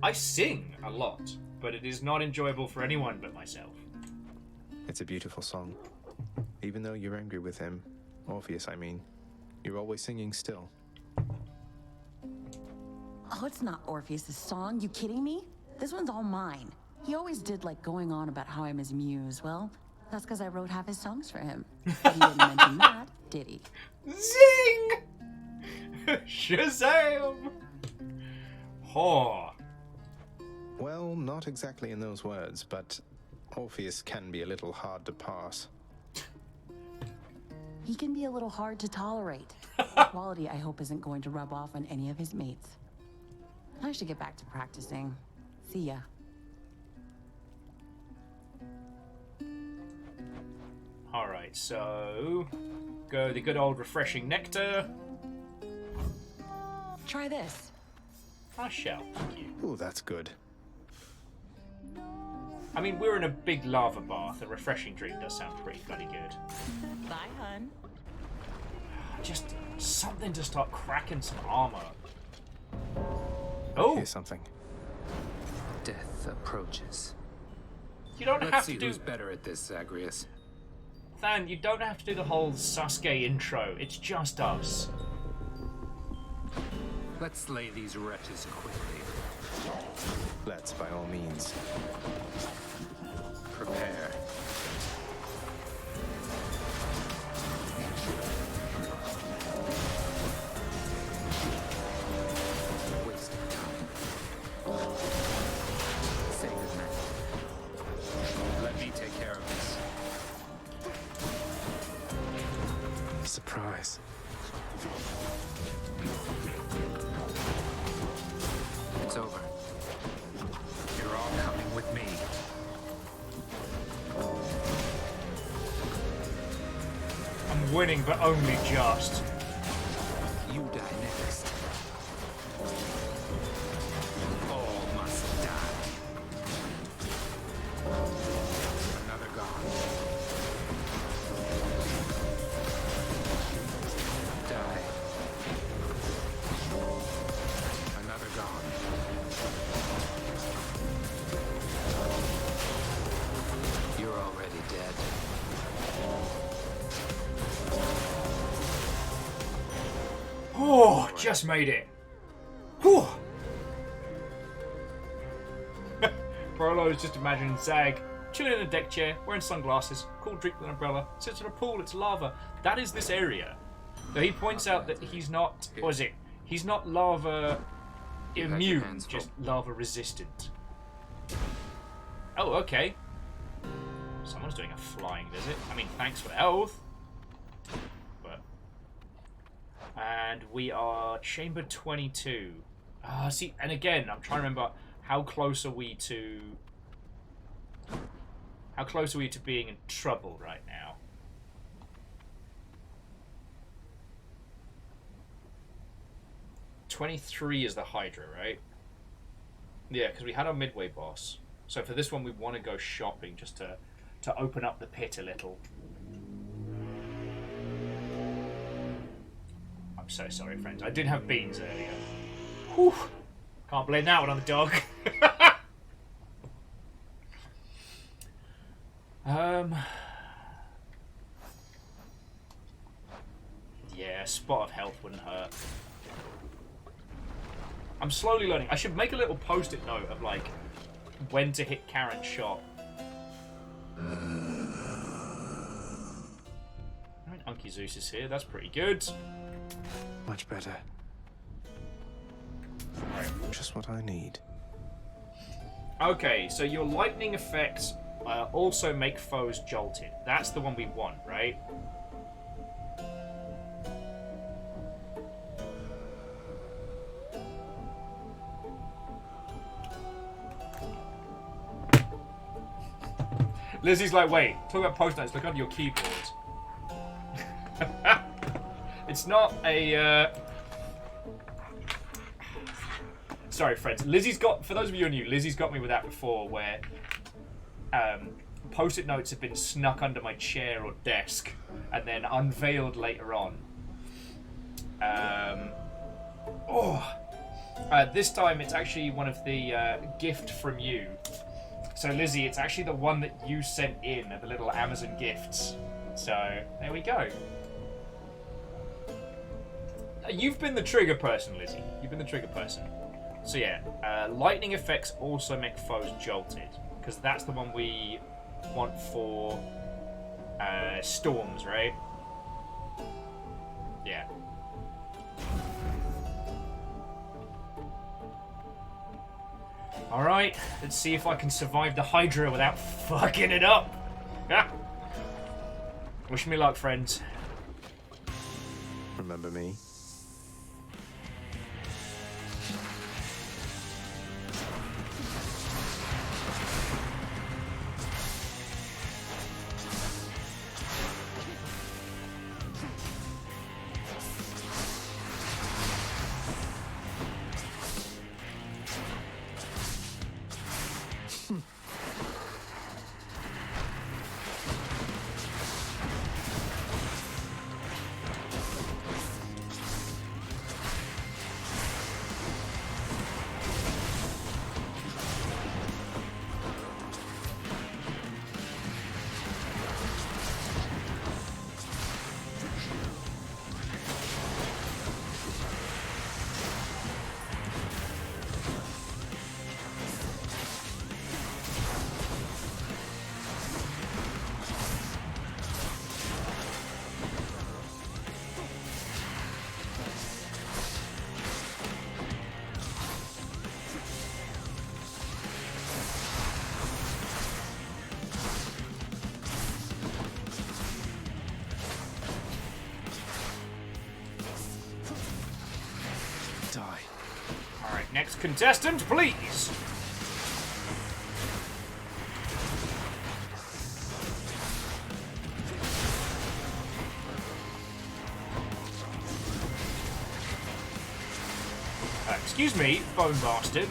I sing a lot, but it is not enjoyable for anyone but myself. It's a beautiful song. Even though you're angry with him, Orpheus, I mean, you're always singing still. Oh, it's not Orpheus's song. You kidding me? This one's all mine. He always did like going on about how I'm his muse. Well, that's because I wrote half his songs for him. But he didn't mention that, did he? Zing! Shazam! Ho! Well, not exactly in those words, but Orpheus can be a little hard to pass. He can be a little hard to tolerate. Quality, I hope, isn't going to rub off on any of his mates. I should get back to practicing. See ya. Alright, so go the good old refreshing nectar. Try this. I shall, thank you. Ooh, that's good. I mean, we're in a big lava bath. A refreshing drink does sound pretty bloody good. Bye, hun. Just something to start cracking some armor. Oh! Here's something. Death approaches. You don't Let's have see to do... who's better at this, Zagreus. Than, you don't have to do the whole Sasuke intro. It's just us. Let's slay these wretches quickly. Let's, by all means. Prepare. Wasting time. Say goodnight. Let me take care of this. Surprise. It's over. You're all coming with me. I'm winning, but only just. You die next. All must die. Another gone. Die. Another gone. You're already dead. Oh, just made it. Whew. Prolo's just imagining Zag chilling in a deck chair, wearing sunglasses, cool drink with an umbrella, sits in a pool, it's lava. That is this area. Though he points out that he's not, what is it? He's not lava immune, just lava resistant. Oh, okay. Someone's doing a flying visit. I mean, thanks for the health. But. And we are chamber 22. See, and again, I'm trying to remember how close are we to. How close are we to being in trouble right now? $23 is the Hydra, right? Yeah, because we had our midway boss. So for this one, we want to go shopping just to open up the pit a little. I'm so sorry, friends. I did have beans earlier. Whew. Can't blame that one on the dog. Yeah, a spot of health wouldn't hurt. I'm slowly learning. I should make a little post-it note of like when to hit Karen's shot. Unky Zeus is here. That's pretty good. Much better. Just what I need. Okay, so your lightning effects also make foes jolted. That's the one we want, right? Lizzie's like, wait, talk about post-notes, look under your keyboard. It's not a... Sorry, friends. Lizzie's got, for those of you who are new, Lizzie's got me with that before, where post-it notes have been snuck under my chair or desk and then unveiled later on. This time it's actually one of the gift from you. So Lizzie, it's actually the one that you sent in, the little Amazon gifts. So there we go. You've been the trigger person, Lizzie. You've been the trigger person. So yeah, lightning effects also make foes jolted, because that's the one we want for storms, right? Yeah. Alright, let's see if I can survive the Hydra without fucking it up. Ah. Wish me luck, friends. Remember me? Next contestant, please. Excuse me, bone bastard.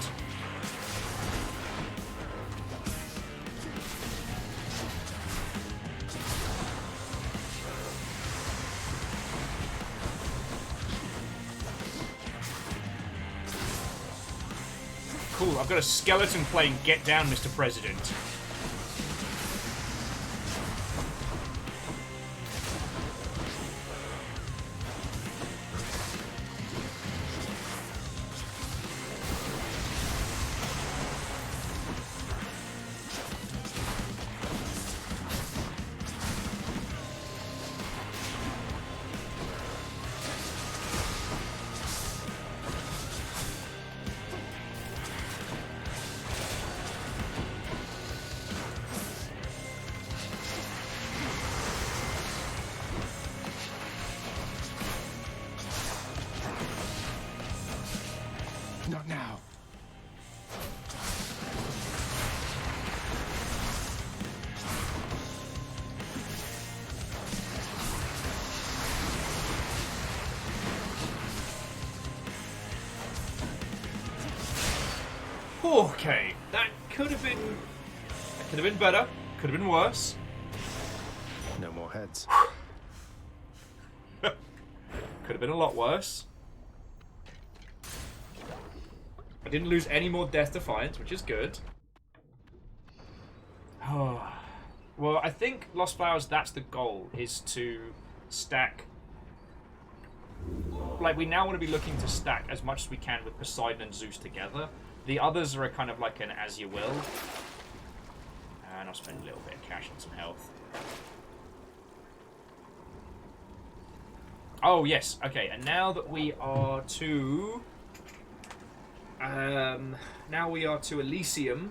Cool, I've got a skeleton playing Get Down, Mr. President. Not now. Okay, that could have been better. Could have been worse. No more heads. Could have been a lot worse. I didn't lose any more Death Defiance, which is good. Oh. Well, I think Lost Flowers, that's the goal, is to stack... Like, we now want to be looking to stack as much as we can with Poseidon and Zeus together. The others are a kind of like an as you will. And I'll spend a little bit of cash on some health. Oh, yes. Okay, and now that we are to... now we are to Elysium.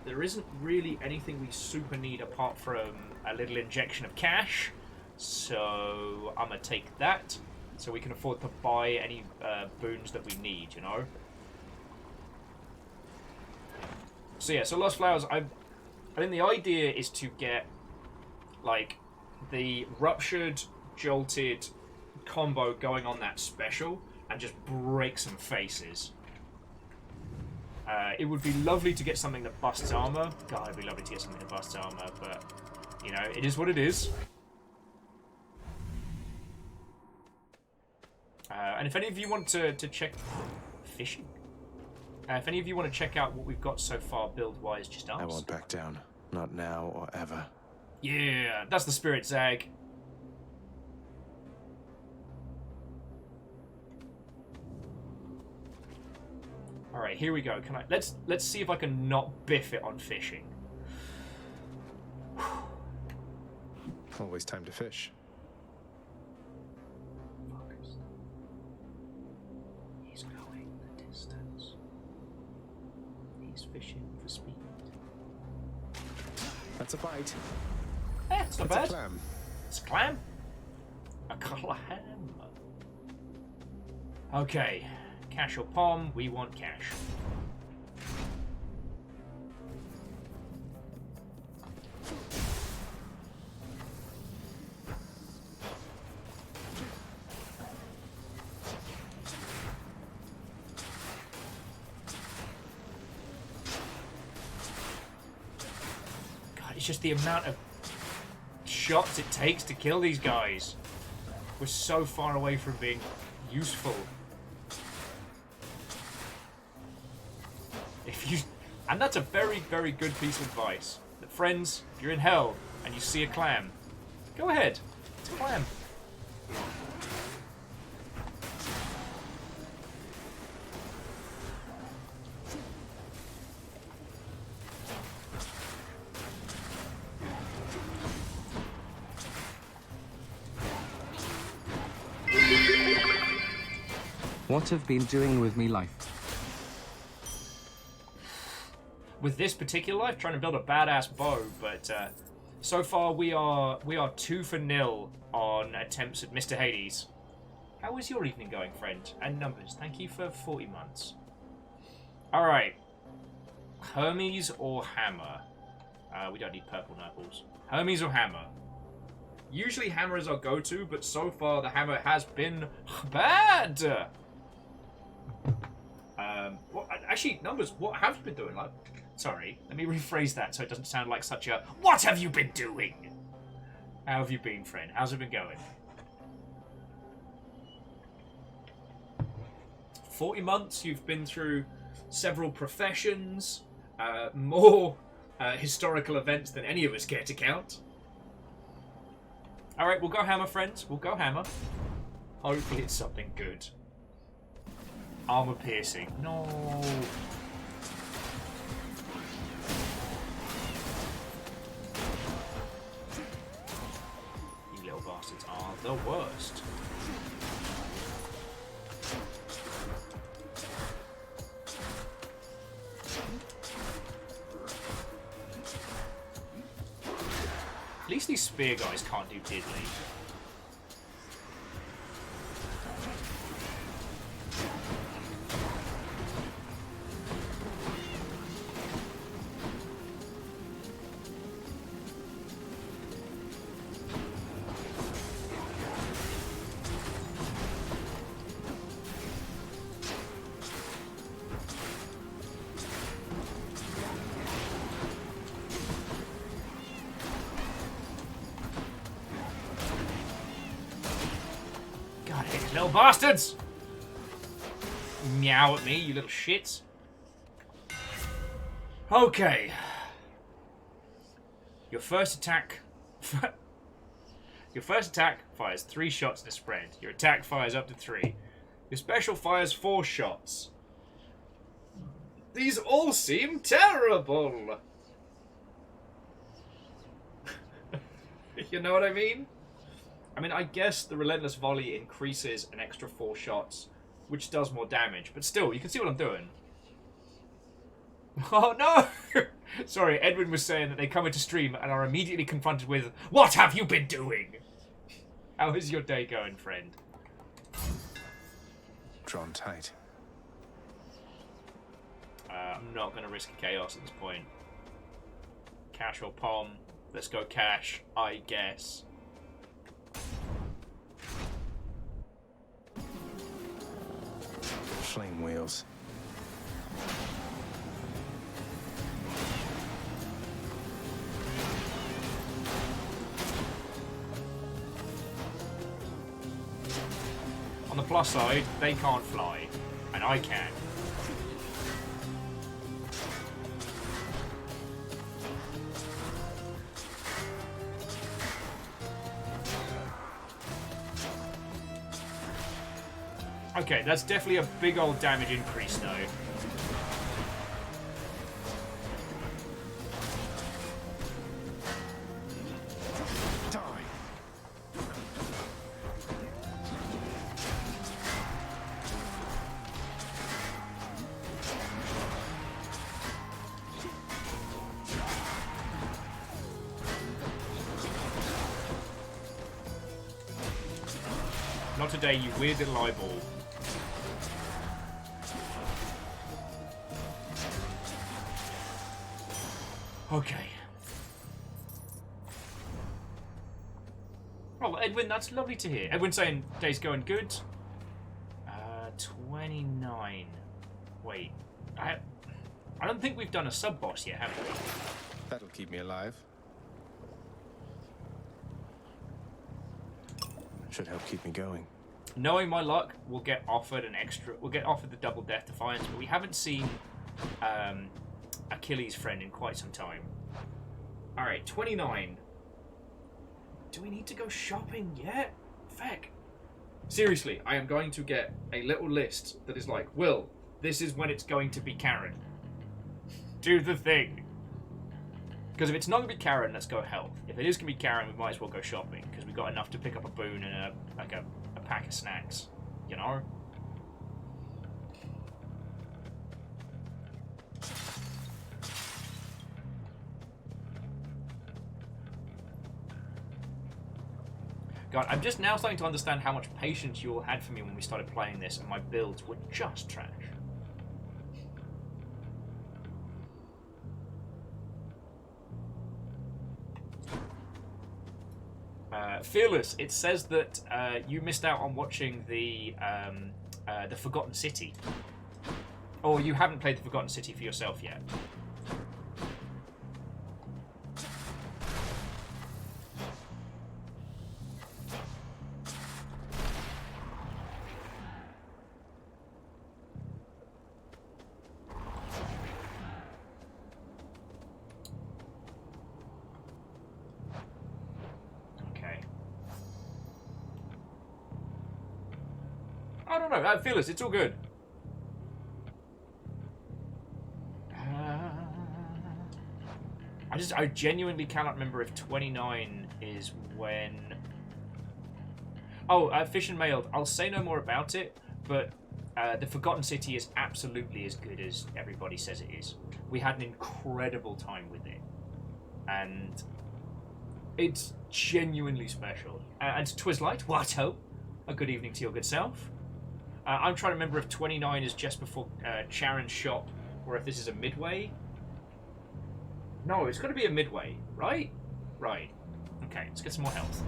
There isn't really anything we super need apart from a little injection of cash. So I'm going to take that so we can afford to buy any boons that we need, you know? So yeah, so Lost Flowers, I think the idea is to get, like, the Ruptured, Jolted combo going on that special and just break some faces. It would be lovely to get something that busts armor. God, it'd be lovely to get something that busts armor, but, you know, it is what it is. And if any of you want to check... Fishing? If any of you want to check out what we've got so far build-wise, just ask. I won't back down. Not now or ever. Yeah, that's the spirit, Zag. Alright, here we go. Can I let's see if I can not biff it on fishing. Always time to fish. He's going the distance. He's fishing for speed. That's a bite. It's not bad. A clam. It's a clam. A clam. Okay. Cash or pom, we want cash. God, it's just the amount of shots it takes to kill these guys. We're so far away from being useful. And that's a very, very good piece of advice. That friends, if you're in hell and you see a clam, go ahead. It's a clam. What have been doing with me life? With this particular life, trying to build a badass bow, but so far we are 2-0 on attempts at Mr. Hades. How is your evening going, friend? And numbers, thank you for 40 months. Alright. Hermes or hammer? We don't need purple nurples. Hermes or hammer? Usually hammer is our go-to, but so far the hammer has been bad! Well, actually, numbers, what have you been doing? Like, sorry, let me rephrase that so it doesn't sound like such a, what have you been doing? How have you been, friend? How's it been going? 40 months, you've been through several professions, more historical events than any of us care to count. Alright, we'll go hammer, friends. We'll go hammer. Hopefully it's something good. Armor piercing. No. You little bastards are the worst. At least these spear guys can't do diddly. Little bastards! Meow at me, you little shits. Okay. Your first attack... Your first attack fires 3 shots in a spread. Your attack fires up to 3. Your special fires 4 shots. These all seem terrible! You know what I mean? I mean, I guess the Relentless Volley increases an extra 4 shots, which does more damage. But still, you can see what I'm doing. Oh, no! Sorry, Edwin was saying that they come into stream and are immediately confronted with, "What have you been doing?" How is your day going, friend? Drawn tight. I'm not going to risk a chaos at this point. Cash or Pom? Let's go cash, I guess. Flame wheels. On the plus side, they can't fly, and I can. Okay, that's definitely a big old damage increase, though. Not today, you weird little eyeball. Okay. Well, Edwin, that's lovely to hear. Edwin saying day's going good. 29. Wait. I don't think we've done a sub-boss yet, have we? That'll keep me alive. Should help keep me going. Knowing my luck, we'll get offered the double death defiance, but we haven't seen Achilles' friend in quite some time. Alright, 29. Do we need to go shopping yet? Feck. Seriously, I am going to get a little list that is like, Will, this is when it's going to be Karen. Do the thing. Because if it's not going to be Karen, let's go health. If it is going to be Karen, we might as well go shopping, because we've got enough to pick up a boon and a pack of snacks. You know? God, I'm just now starting to understand how much patience you all had for me when we started playing this, and my builds were just trash. Fearless, it says that you missed out on watching the Forgotten City. Or you haven't played the Forgotten City for yourself yet. I don't know. Fearless, it's all good. I genuinely cannot remember if 29 is when... Oh, Fish and Mailed. I'll say no more about it, but the Forgotten City is absolutely as good as everybody says it is. We had an incredible time with it. And it's genuinely special. And to Twizlight, what ho! A good evening to your good self. I'm trying to remember if 29 is just before Charon's shop, or if this is a midway. No, it's got to be a midway, right? Right. Okay, let's get some more health.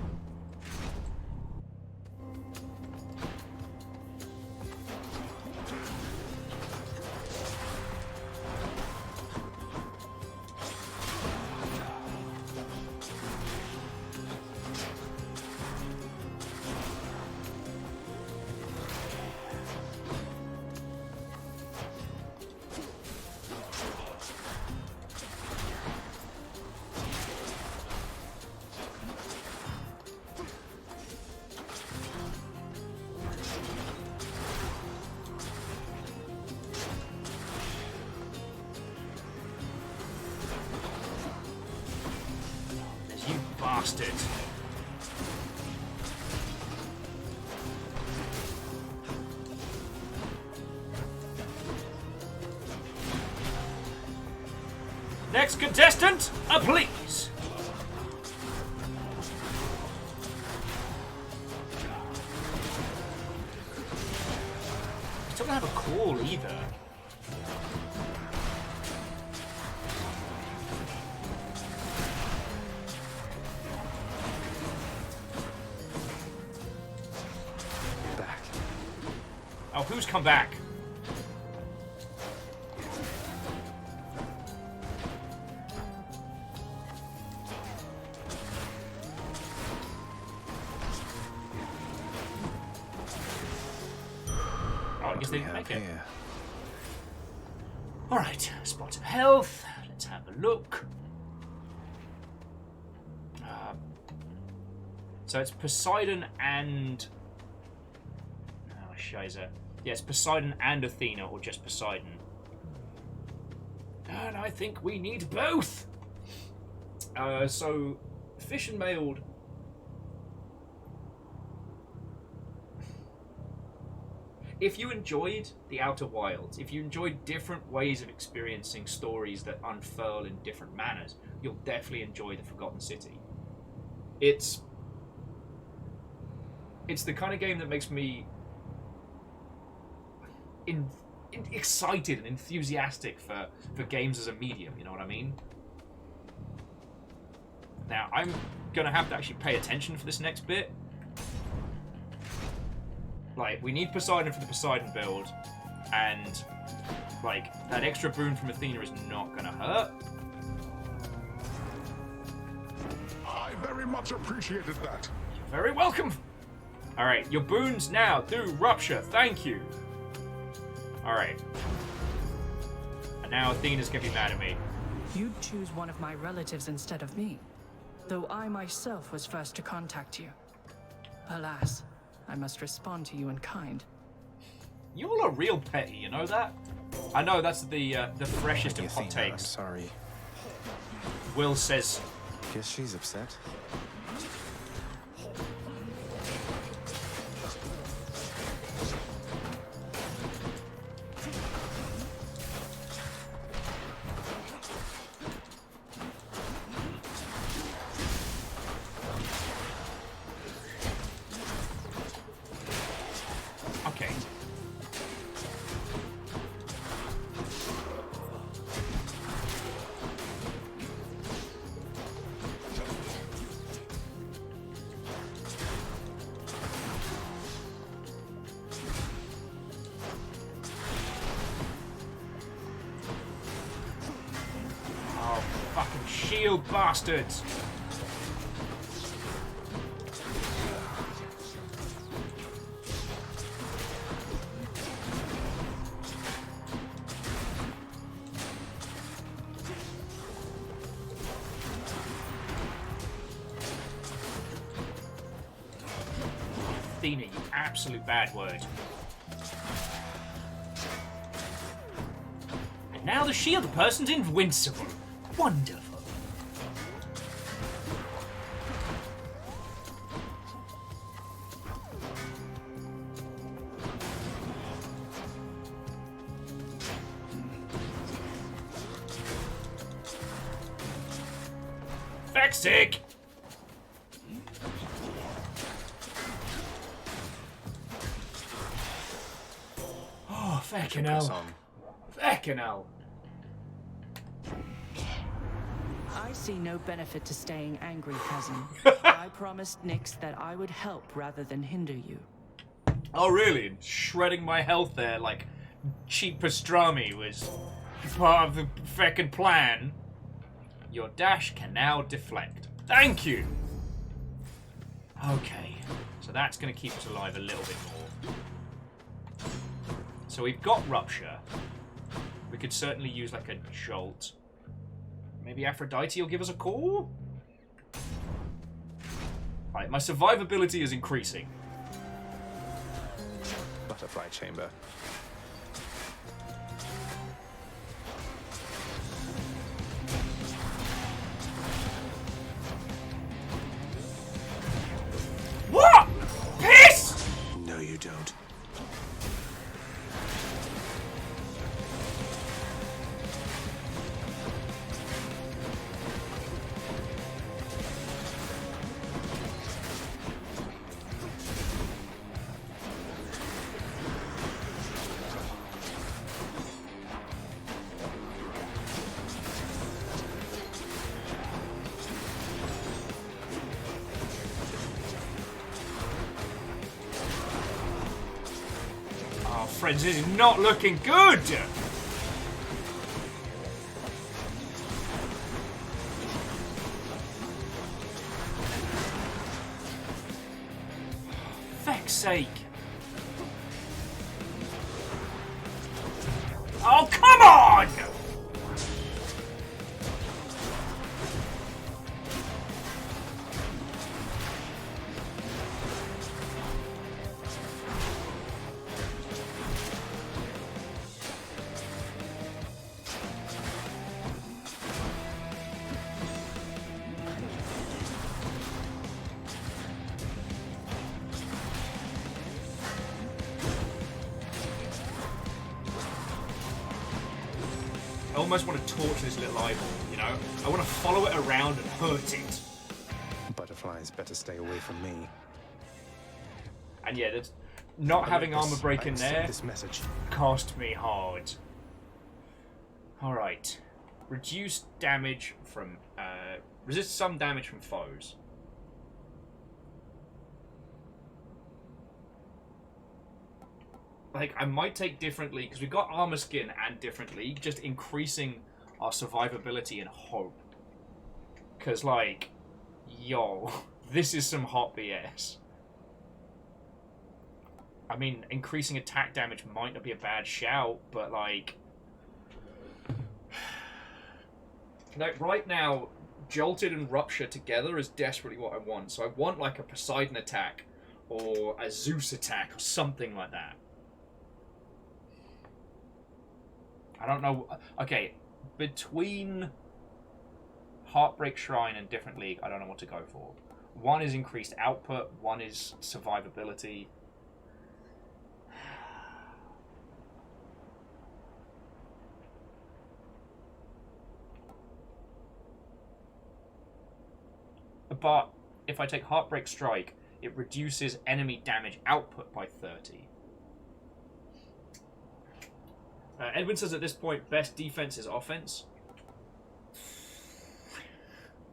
You bastard. Next contestant, please. Still don't have a call either. Back. Oh, who's come back? I guess they didn't make it. Alright, spot of health. Let's have a look. So it's Poseidon and... Oh, Shiza. Yeah, it's Poseidon and Athena, or just Poseidon. And I think we need both! So, Fish and Mailed... If you enjoyed The Outer Wilds, if you enjoyed different ways of experiencing stories that unfurl in different manners, you'll definitely enjoy The Forgotten City. It's the kind of game that makes me excited and enthusiastic for games as a medium, you know what I mean? Now, I'm going to have to actually pay attention for this next bit. Like, we need Poseidon for the Poseidon build, and, like, that extra boon from Athena is not gonna hurt. I very much appreciated that. You're very welcome! Alright, your boons now do rupture, thank you! Alright. And now Athena's gonna be mad at me. You'd choose one of my relatives instead of me, though I myself was first to contact you. Alas, I must respond to you in kind. You all are real petty, you know that? I know that's the freshest of hot takes. I'm sorry. Will says... Guess she's upset. Shield bastards! Athena, you absolute bad word. And now the shield person's invincible. Wonderful. Sick. Oh, fucking hell. Fucking hell. I see no benefit to staying angry, cousin. I promised Nyx that I would help rather than hinder you. Oh, really? Shredding my health there like cheap pastrami was part of the fucking plan. Your dash can now deflect. Thank you! Okay, so that's going to keep us alive a little bit more. So we've got Rupture. We could certainly use like a Jolt. Maybe Aphrodite will give us a call? Right, my survivability is increasing. Butterfly chamber. What? Piss? No, you don't. friends. This is not looking good. Feck's sake. Oh, come on! I almost want to torture this little eyeball, you know? I want to follow it around and hurt it. Butterflies better stay away from me. And yeah, that's not having armor break in there this message cost me hard. Alright. Reduce damage from... resist some damage from foes. Like, I might take different league, because we've got armor skin and different league, just increasing our survivability and hope. Because, like, yo, this is some hot BS. I mean, increasing attack damage might not be a bad shout, but, like... Like, right now, Jolted and Rupture together is desperately what I want. So I want, like, a Poseidon attack, or a Zeus attack, or something like that. I don't know. Okay, between Heartbreak Shrine and Different League, I don't know what to go for. One is increased output, one is survivability. But if I take Heartbreak Strike, it reduces enemy damage output by 30. Edwin says at this point, best defense is offense.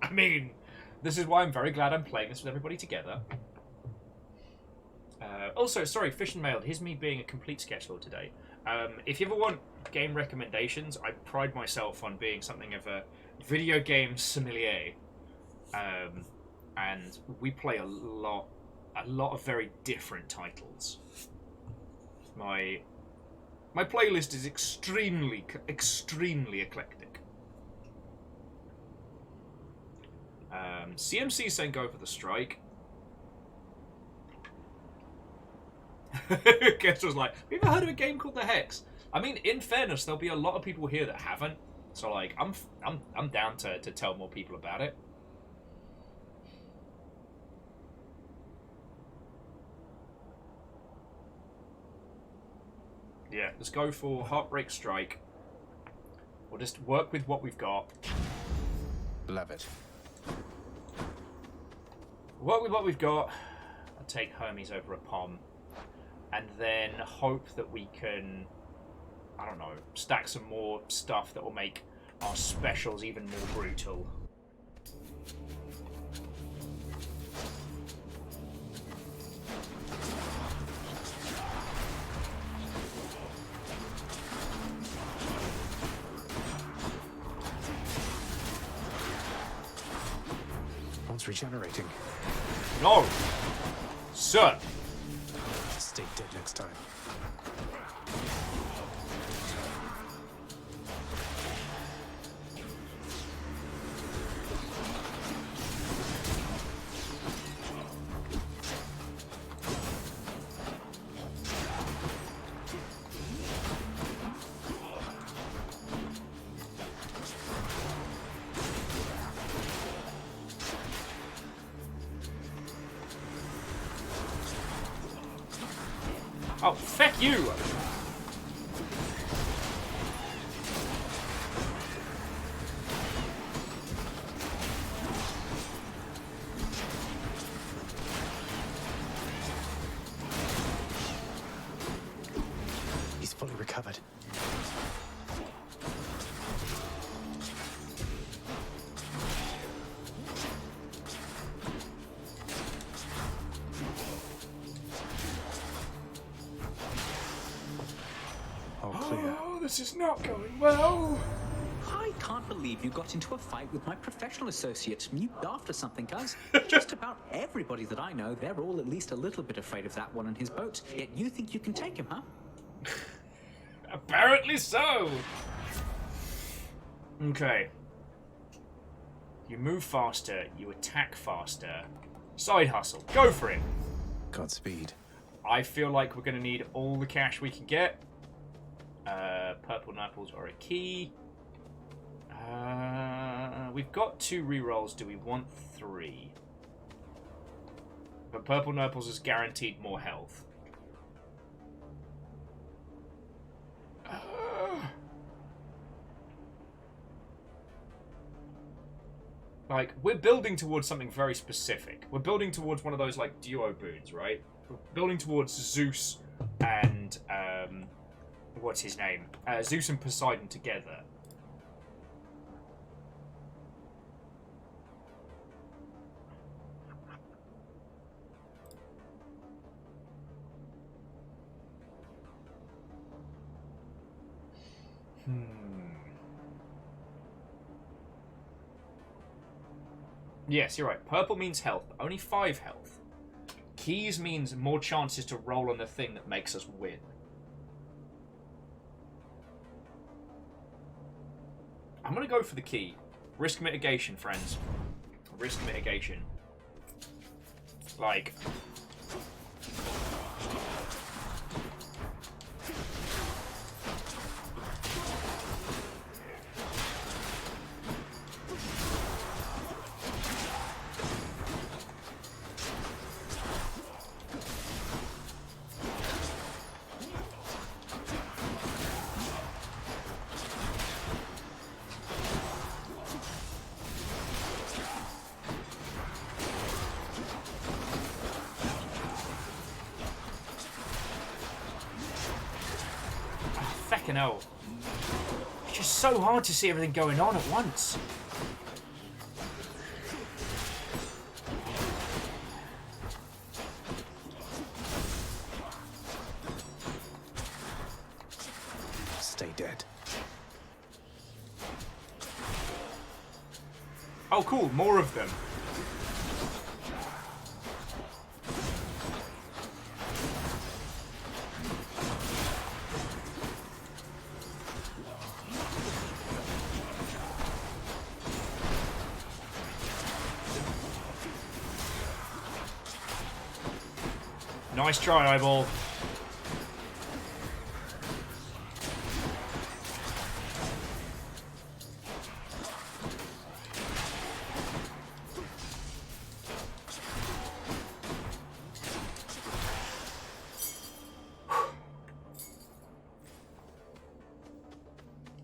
I mean, this is why I'm very glad I'm playing this with everybody together. Also, sorry, Fish and Mailed, here's me being a complete sketchlord today. If you ever want game recommendations, I pride myself on being something of a video game sommelier. And we play a lot of very different titles. My playlist is extremely eclectic. CMC saying go for the strike. Guess was like, have you ever heard of a game called The Hex? I mean, in fairness, there'll be a lot of people here that haven't. So like, I'm down to tell more people about it. Yeah, let's go for Heartbreak Strike. We'll just work with what we've got. Love it. Work with what we've got. I'll take Hermes over a Pom. And then hope that we can, I don't know, stack some more stuff that will make our specials even more brutal. Regenerating. No! Sir! Stay dead next time. Oh, feck you! He's fully recovered. This is not going well. I can't believe you got into a fight with my professional associate. You after something, cuz. Just about everybody that I know, they're all at least a little bit afraid of that one on his boat. Yet you think you can take him, huh? Apparently so. Okay. You move faster, you attack faster. Side hustle. Go for it. Godspeed. I feel like we're going to need all the cash we can get. Purple Nurples are a key. We've got 2 rerolls. Do we want 3? But Purple Nurples is guaranteed more health. Like, we're building towards something very specific. We're building towards one of those, like, duo boons, right? We're building towards Zeus and, what's his name? Zeus and Poseidon together. Yes, you're right. Purple means health, but only 5 health. Keys means more chances to roll on the thing that makes us win. I'm going to go for the key. Risk mitigation, friends. Risk mitigation. Like... Feckin' hell. It's just so hard to see everything going on at once. Stay dead. Oh, cool. More of them. Nice try, Eyeball.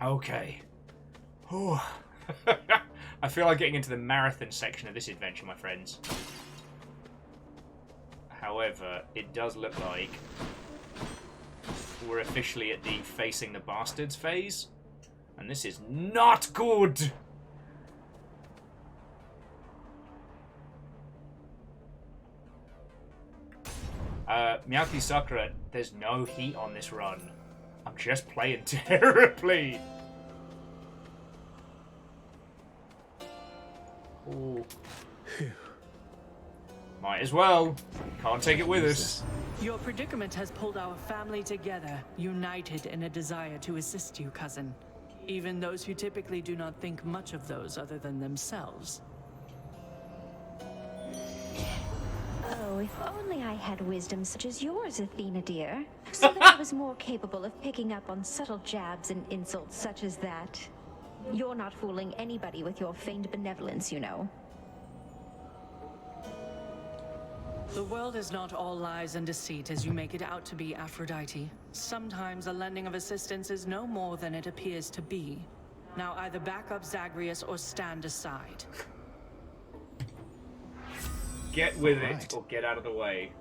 Okay. Oh. I feel like getting into the marathon section of this adventure, my friends. However, it does look like we're officially at the facing the bastards phase, and this is not good. Miyaki Sakura, there's no heat on this run. I'm just playing terribly. Ooh. Might as well. Can't take it with us. Your predicament has pulled our family together, united in a desire to assist you, cousin. Even those who typically do not think much of those other than themselves. Oh, if only I had wisdom such as yours, Athena dear, so that I was more capable of picking up on subtle jabs and insults such as that. You're not fooling anybody with your feigned benevolence, you know. The world is not all lies and deceit as you make it out to be, Aphrodite. Sometimes a lending of assistance is no more than it appears to be. Now either back up Zagreus or stand aside. Get with it or get out of the way.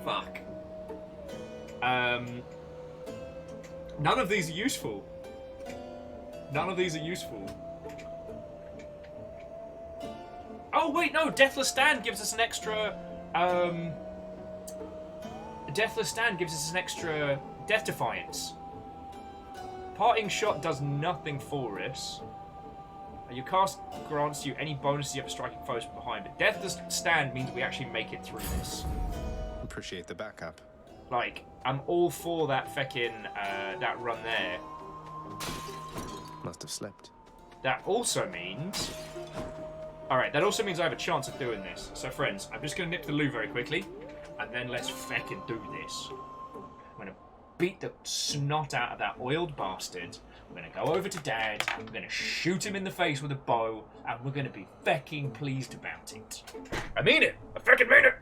Fuck. None of these are useful. None of these are useful. Oh, Oh wait, no. Deathless Stand gives us an extra. Deathless Stand gives us an extra Death Defiance. Parting Shot does nothing for us. Your cast grants you any bonuses you have striking foes from behind, but Deathless Stand means we actually make it through this. Appreciate the backup. Like, I'm all for that feckin' that run there. Must have slept. That also means... Alright, that also means I have a chance of doing this. So friends, I'm just going to nip to the loo very quickly, and then let's feckin' do this. I'm going to beat the snot out of that oiled bastard. We're going to go over to Dad, we're going to shoot him in the face with a bow, and we're going to be fecking pleased about it. I mean it! I feckin' mean it!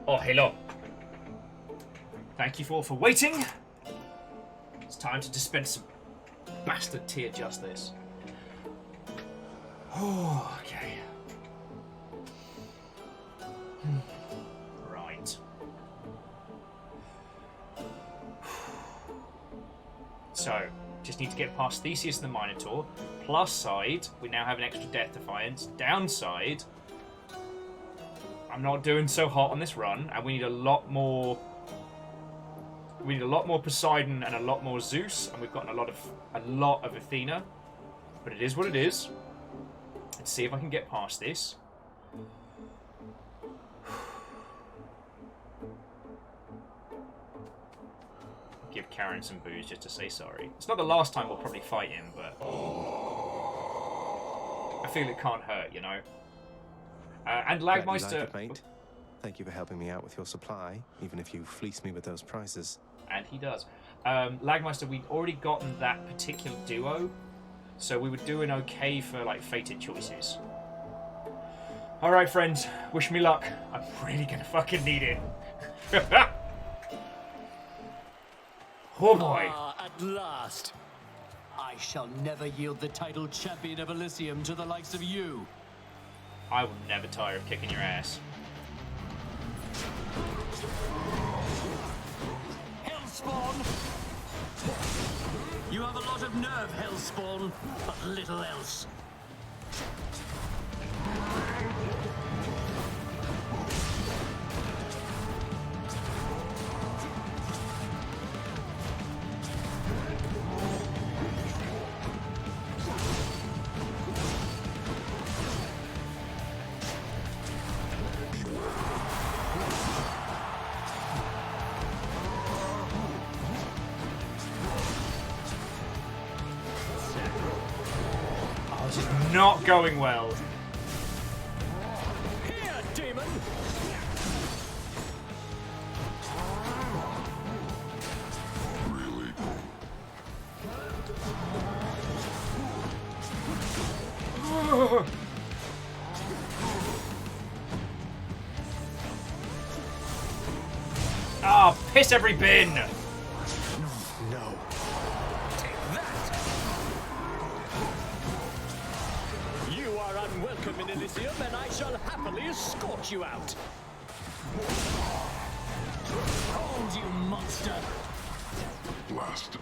Oh, hello. Thank you all for waiting. It's time to dispense some bastard tear justice. Oh, okay. Right. So, just need to get past Theseus and the Minotaur. Plus side, we now have an extra Death Defiance. Downside, I'm not doing so hot on this run, and we need a lot more. We need a lot more Poseidon and a lot more Zeus, and we've gotten a lot of Athena. But it is what it is. Let's see if I can get past this. Give Karen some booze just to say sorry. It's not the last time we'll probably fight him, but I feel it can't hurt, you know. And Lagmeister... Glad you like it, mate. Thank you for helping me out with your supply, even if you fleeced me with those prices. And he does. Lagmeister, we'd already gotten that particular duo, so we were doing okay for, like, fated choices. Alright, friends. Wish me luck. I'm really gonna fucking need it. Oh, boy. Ah, at last. I shall never yield the title champion of Elysium to the likes of you. I will never tire of kicking your ass. Hellspawn! You have a lot of nerve, Hellspawn, but little else. Not going well. Here, demon! Really? Ah, piss every bin! No. Unwelcome in Elysium, and I shall happily escort you out. Hold, you monster! Blast.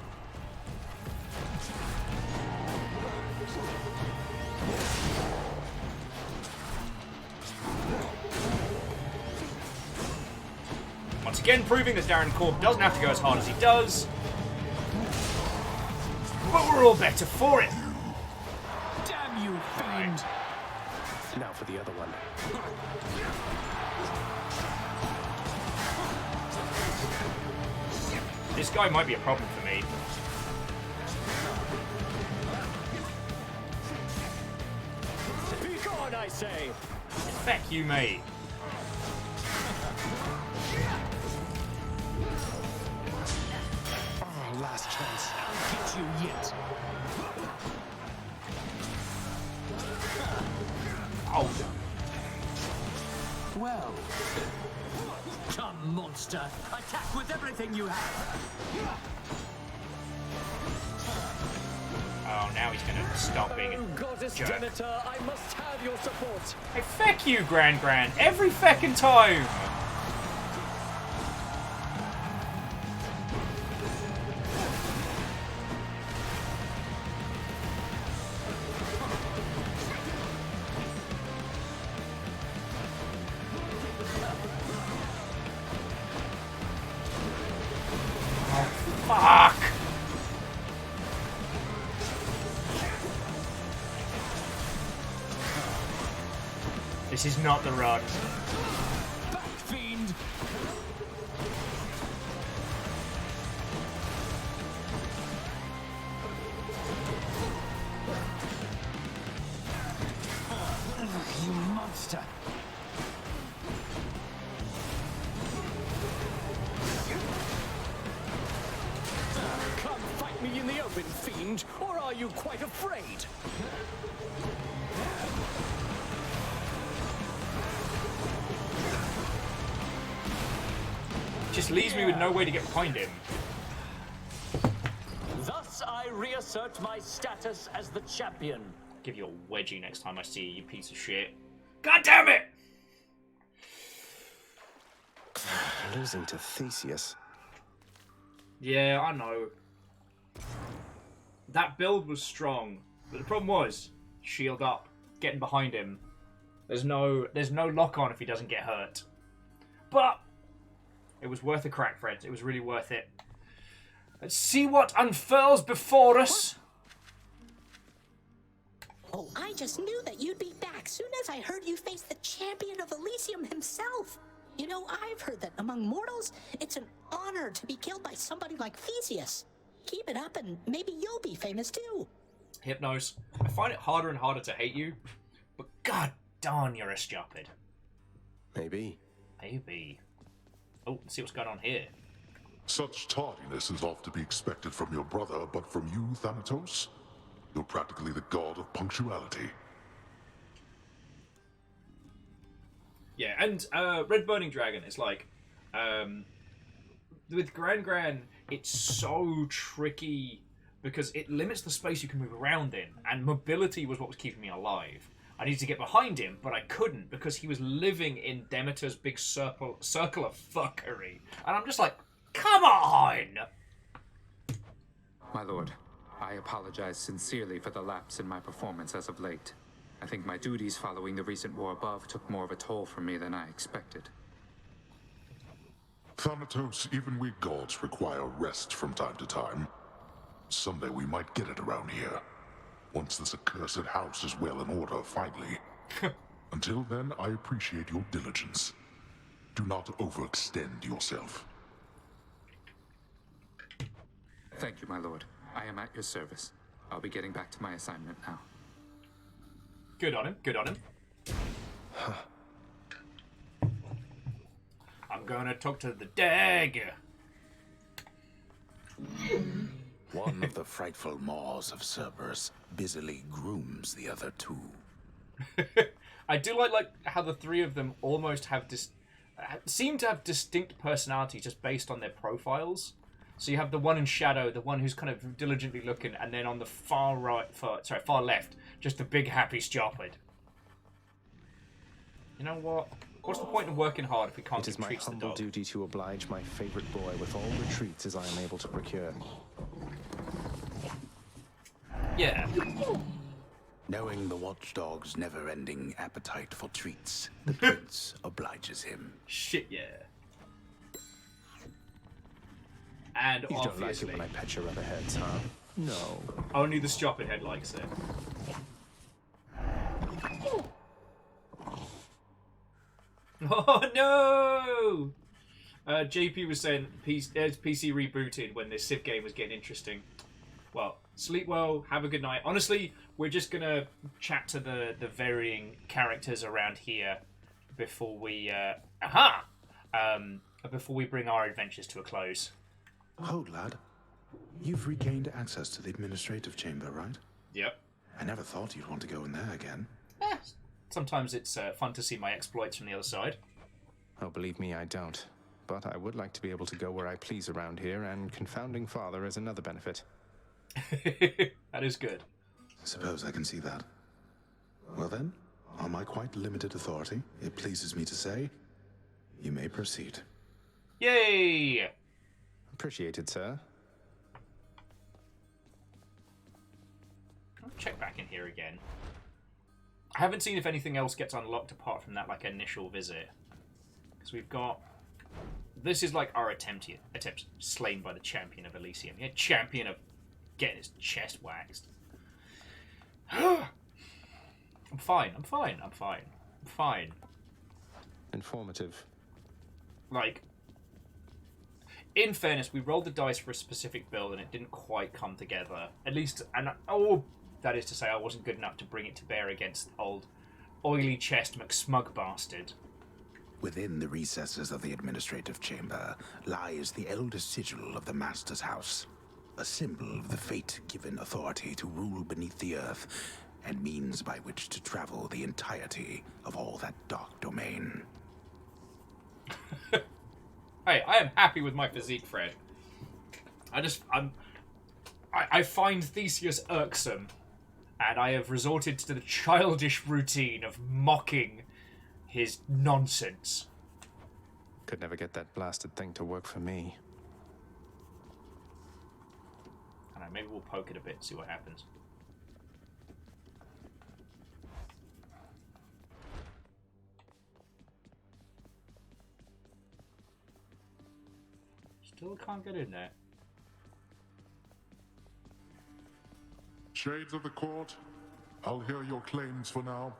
again proving that Darren Korb doesn't have to go as hard as he does. But we're all better for it. Damn you, fiend! Now for the other one. This guy might be a problem for me. Be gone, I say! Feck you, mate. Oh, last chance. I'll get you yet. Oh. Well. Come, monster. Attack with everything you have. Oh, now he's gonna stop being a Goddess jerk. Demeter, I must have your support. Hey, feck you, Gran. Every feckin' time. Fuck! This is not the run. Back, fiend! You monster! Come fight me in the open, fiend, or are you quite afraid? Just leaves me with no way to get behind him. Thus I reassert my status as the champion. Give you a wedgie next time I see you, you piece of shit. God damn it! Losing to Theseus. Yeah, I know. That build was strong, but the problem was shield up, getting behind him. There's no lock on if he doesn't get hurt. But it was worth a crack, friends. It was really worth it. Let's see what unfurls before us. Oh, I just knew that you'd be back soon as I heard you face the champion of Elysium himself. You know, I've heard that among mortals, it's an honor to be killed by somebody like Theseus. Keep it up and maybe you'll be famous too. Hypnos, I find it harder and harder to hate you, but god darn you're a stupid. Maybe. Maybe. Oh, let's see what's going on here. Such tardiness is oft to be expected from your brother, but from you, Thanatos? You're practically the god of punctuality. Yeah, and Red Burning Dragon is like, with Gran, it's so tricky because it limits the space you can move around in, and mobility was what was keeping me alive. I needed to get behind him, but I couldn't because he was living in Demeter's big circle of fuckery. And I'm just like, come on! My lord, I apologize sincerely for the lapse in my performance as of late. I think my duties following the recent war above took more of a toll from me than I expected. Thanatos, even we gods require rest from time to time. Someday we might get it around here. Once this accursed house is well in order, finally. Until then, I appreciate your diligence. Do not overextend yourself. Thank you, my lord. I am at your service. I'll be getting back to my assignment now. Good on him, good on him. I'm gonna talk to the dagger. One of the frightful maws of Cerberus busily grooms the other two. I do like how the three of them almost have seem to have distinct personalities just based on their profiles. So you have the one in shadow, the one who's kind of diligently looking, and then on the far left, just the big happy stupid. You know what? What's the point in working hard if we can't It is give my treats to the humble dog? duty to oblige my favorite boy with all the treats as I am able to procure. Yeah. Knowing the watchdog's never-ending appetite for treats, the prince obliges him. Shit, yeah. And You don't like obviously, it when I pet your other heads, huh? No. only the Stupid Head likes it. Oh no! JP was saying PC rebooted when this Civ game was getting interesting. Well, sleep well, have a good night. Honestly, we're just gonna chat to the varying characters around here before we before we bring our adventures to a close. Hold, lad. You've regained access to the administrative chamber, right? Yep. I never thought you'd want to go in there again. Sometimes it's fun to see my exploits from the other side. Oh, believe me, I don't. But I would like to be able to go where I please around here, and confounding father is another benefit. That is good. I suppose I can see that. Well then, on my quite limited authority, it pleases me to say, you may proceed. Yay! Appreciated, sir. I'll check back in here again. I haven't seen if anything else gets unlocked apart from that like initial visit. Because we've got... This is like our attempt slain by the champion of Elysium. Yeah, champion of getting his chest waxed. I'm fine. Informative. Like, in fairness, we rolled the dice for a specific build and it didn't quite come together. At least, that is to say, I wasn't good enough to bring it to bear against old oily chest McSmug bastard. Within the recesses of the administrative chamber lies the eldest sigil of the Master's House, a symbol of the fate-given authority to rule beneath the earth, and means by which to travel the entirety of all that dark domain. Hey, I am happy with my physique, Fred. I find Theseus irksome, and I have resorted to the childish routine of mocking his nonsense. Could never get that blasted thing to work for me. I don't know, maybe we'll poke it a bit and see what happens. Still can't get in there. Shades of the court, I'll hear your claims for now.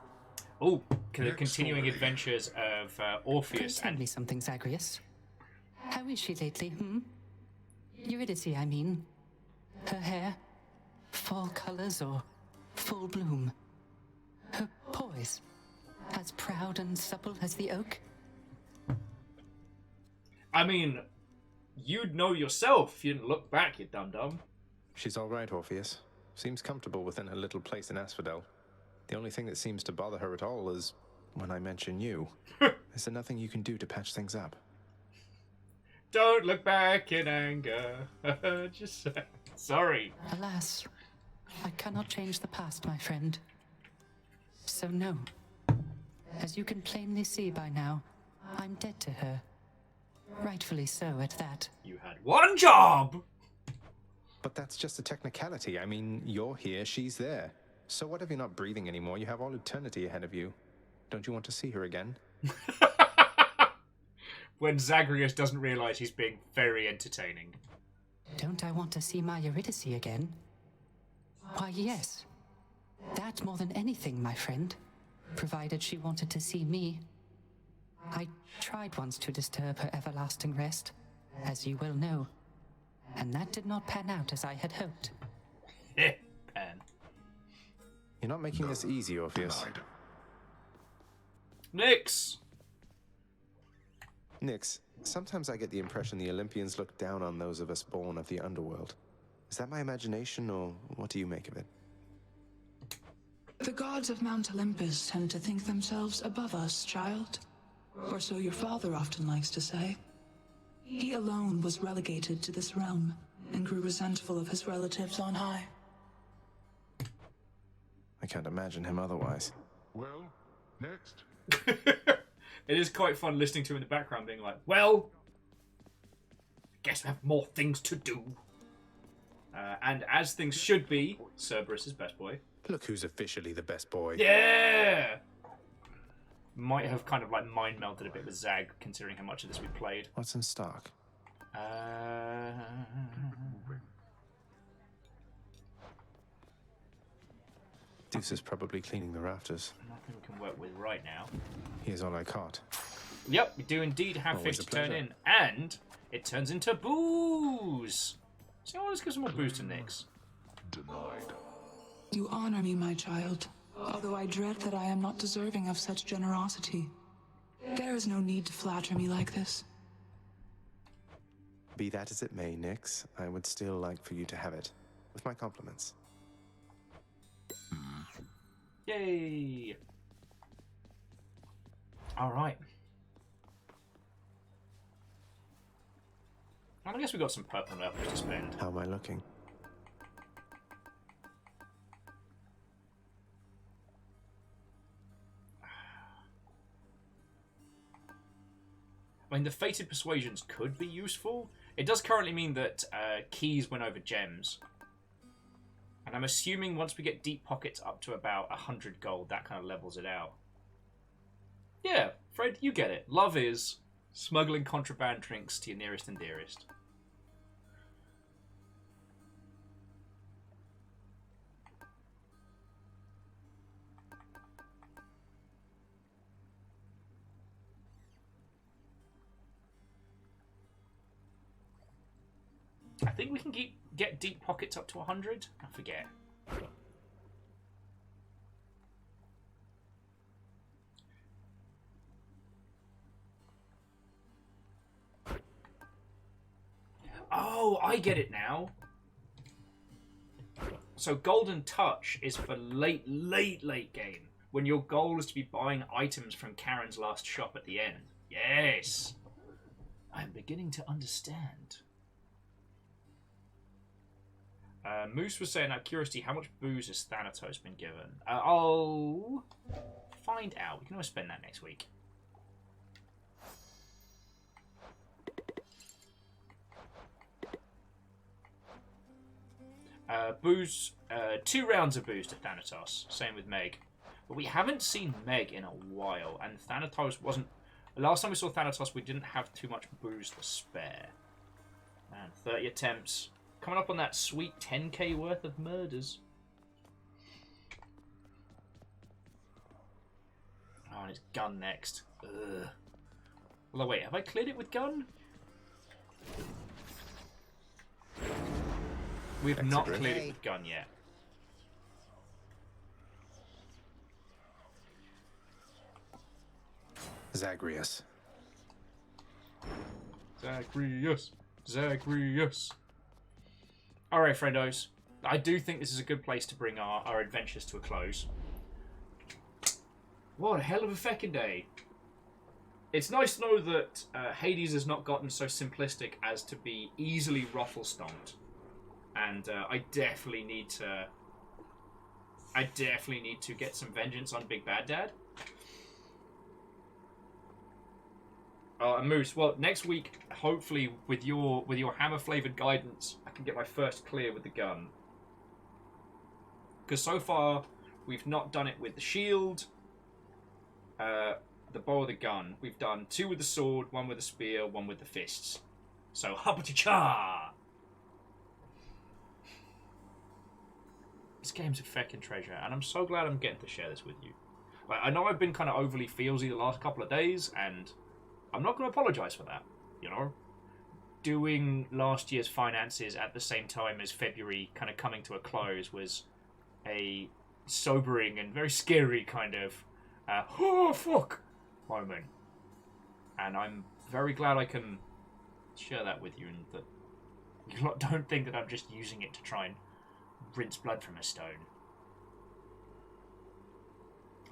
Oh, the continuing adventures of Orpheus Tell me something, Zagreus. How is she lately, Eurydice, I mean. Her hair, fall colors or full bloom. Her poise, as proud and supple as the oak. I mean, you'd know yourself if you didn't look back, you dum-dum. She's all right, Orpheus. Seems comfortable within her little place in Asphodel. The only thing that seems to bother her at all is when I mention you. Is there nothing you can do to patch things up? Don't look back in anger. Just sorry. Alas, I cannot change the past, my friend. So no. As you can plainly see by now, I'm dead to her. Rightfully so at that. You had one job! But that's just a technicality. I mean, you're here, she's there. So what if you're not breathing anymore? You have all eternity ahead of you. Don't you want to see her again? When Zagreus doesn't realise he's being very entertaining. Don't I want to see my Eurydice again? Why, yes. That more than anything, my friend. Provided she wanted to see me. I tried once to disturb her everlasting rest, as you well know. And that did not pan out as I had hoped. Pan. You're not making this easy, Orpheus. Nix! Nix, sometimes I get the impression the Olympians look down on those of us born of the underworld. Is that my imagination, or what do you make of it? The gods of Mount Olympus tend to think themselves above us, child. Or so your father often likes to say. He alone was relegated to this realm, and grew resentful of his relatives on high. I can't imagine him otherwise. Well, next. It is quite fun listening to him in the background being like, well, guess we have more things to do. And as things should be, Cerberus is best boy. Look who's officially the best boy. Yeah! Might have kind of like mind melted a bit with Zag, considering how much of this we played. What's in stock? Deuce is probably cleaning the rafters. Nothing we can work with right now. Here's all I caught. Yep, we do indeed have Always fish a to turn pleasure. in, and it turns into booze. So let's give some more booze to Nix. Denied. You honor me, my child, although I dread that I am not deserving of such generosity. There is no need to flatter me like this. Be that as it may, Nix, I would still like for you to have it. With my compliments. Yay! Alright. Well, I guess we got some purple levels to spend. How am I looking? I mean, the Fated Persuasions could be useful. It does currently mean that keys win over gems. And I'm assuming once we get deep pockets up to about 100 gold, that kind of levels it out. Yeah, Fred, you get it. Love is smuggling contraband drinks to your nearest and dearest. I think we can get deep pockets up to 100. I forget. Oh, I get it now. So Golden Touch is for late game, when your goal is to be buying items from Karen's last shop at the end. Yes. I'm beginning to understand. Moose was saying, out of curiosity, how much booze has Thanatos been given? I'll find out. We can always spend that next week. Booze, 2 rounds of booze to Thanatos. Same with Meg. But we haven't seen Meg in a while, and Thanatos wasn't... Last time we saw Thanatos, we didn't have too much booze to spare. And 30 attempts. Coming up on that sweet 10k worth of murders. Oh, and it's gun next. Ugh. Although, wait, have I cleared it with gun? We've not cleared it with gun yet. Zagreus. Zagreus. Zagreus. Alright, friendos. I do think this is a good place to bring our adventures to a close. What a hell of a feckin' day. It's nice to know that Hades has not gotten so simplistic as to be easily ruffle-stomped. And I definitely need to get some vengeance on Big Bad Dad. And Moose, well, next week, hopefully, with your hammer-flavoured guidance, I can get my first clear with the gun. Because so far, we've not done it with the shield, the bow or the gun. We've done 2 with the sword, 1 with the spear, 1 with the fists. So, hapati-cha! This game's a feckin' treasure, and I'm so glad I'm getting to share this with you. Like, I know I've been kind of overly feelsy the last couple of days, and I'm not going to apologise for that, you know? Doing last year's finances at the same time as February kind of coming to a close was a sobering and very scary kind of, oh, fuck, moment. And I'm very glad I can share that with you, and that you lot don't think that I'm just using it to try and rinse blood from a stone.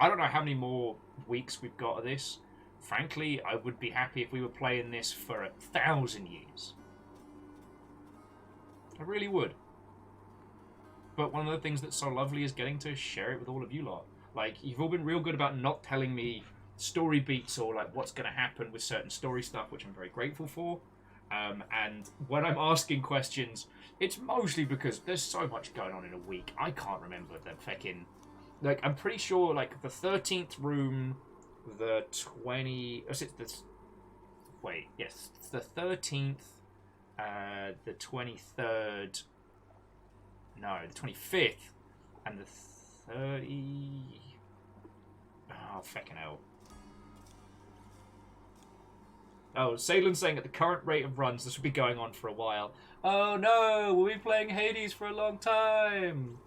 I don't know how many more weeks we've got of this. Frankly, I would be happy if we were playing this for 1,000 years. I really would. But one of the things that's so lovely is getting to share it with all of you lot. Like, you've all been real good about not telling me story beats or like what's going to happen with certain story stuff, which I'm very grateful for. And when I'm asking questions, it's mostly because there's so much going on in a week. I can't remember the feckin'... Like, I'm pretty sure, like, the 13th room, the 20... Wait, yes, the 13th, the 23rd. No, the 25th. And the 30... Oh, fucking hell. Oh, Salen's saying at the current rate of runs, this will be going on for a while. Oh no, we'll be playing Hades for a long time.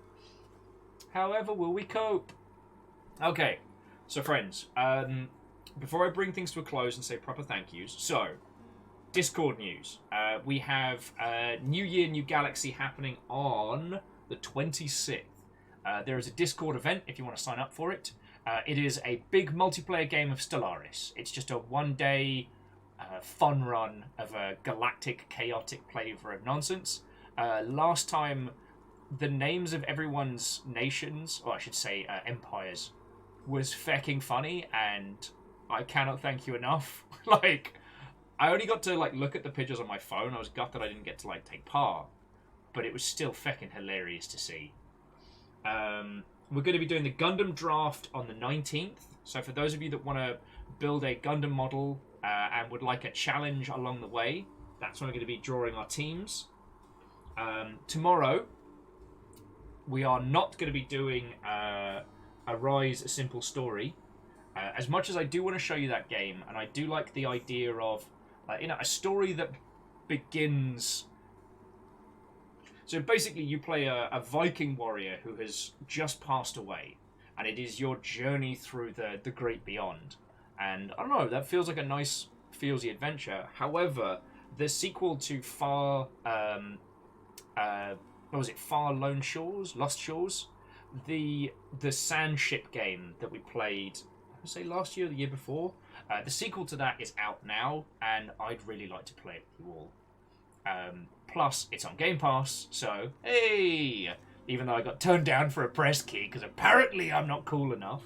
However, will we cope? Okay, so friends, before I bring things to a close and say proper thank yous, so, Discord news. We have New Year, New Galaxy happening on the 26th. There is a Discord event if you want to sign up for it. It is a big multiplayer game of Stellaris. It's just a one-day fun run of a galactic, chaotic flavor of nonsense. Last time, the names of everyone's nations, or I should say empires, was fecking funny, and I cannot thank you enough. Like, I only got to look at the pictures on my phone. I was gutted I didn't get to take part, but it was still fecking hilarious to see. We're going to be doing the Gundam draft on the 19th. So for those of you that want to build a Gundam model and would like a challenge along the way, that's when we're going to be drawing our teams. Tomorrow, we are not going to be doing Arise A Simple Story. As much as I do want to show you that game, and I do like the idea of a story that begins... So basically you play a Viking warrior who has just passed away, and it is your journey through the great beyond. And I don't know, that feels like a nice feelsy adventure. However, the sequel to Far Lone Shores? Lost Shores? The sand ship game that we played, I would say last year or the year before. The sequel to that is out now, and I'd really like to play it with you all. Plus, it's on Game Pass, so, hey! Even though I got turned down for a press key, because apparently I'm not cool enough.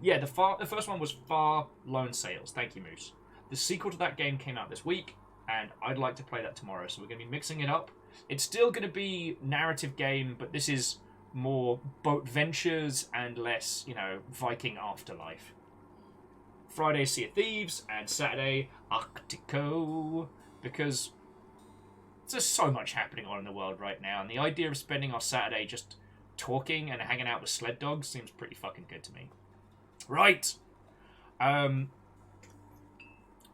Yeah, the first one was Far Lone Sails. Thank you, Moose. The sequel to that game came out this week, and I'd like to play that tomorrow, so we're going to be mixing it up. It's still going to be narrative game, but this is more boat ventures and less, Viking afterlife. Friday, Sea of Thieves, and Saturday, Arctico, because there's so much happening on in the world right now, and the idea of spending our Saturday just talking and hanging out with sled dogs seems pretty fucking good to me. Right.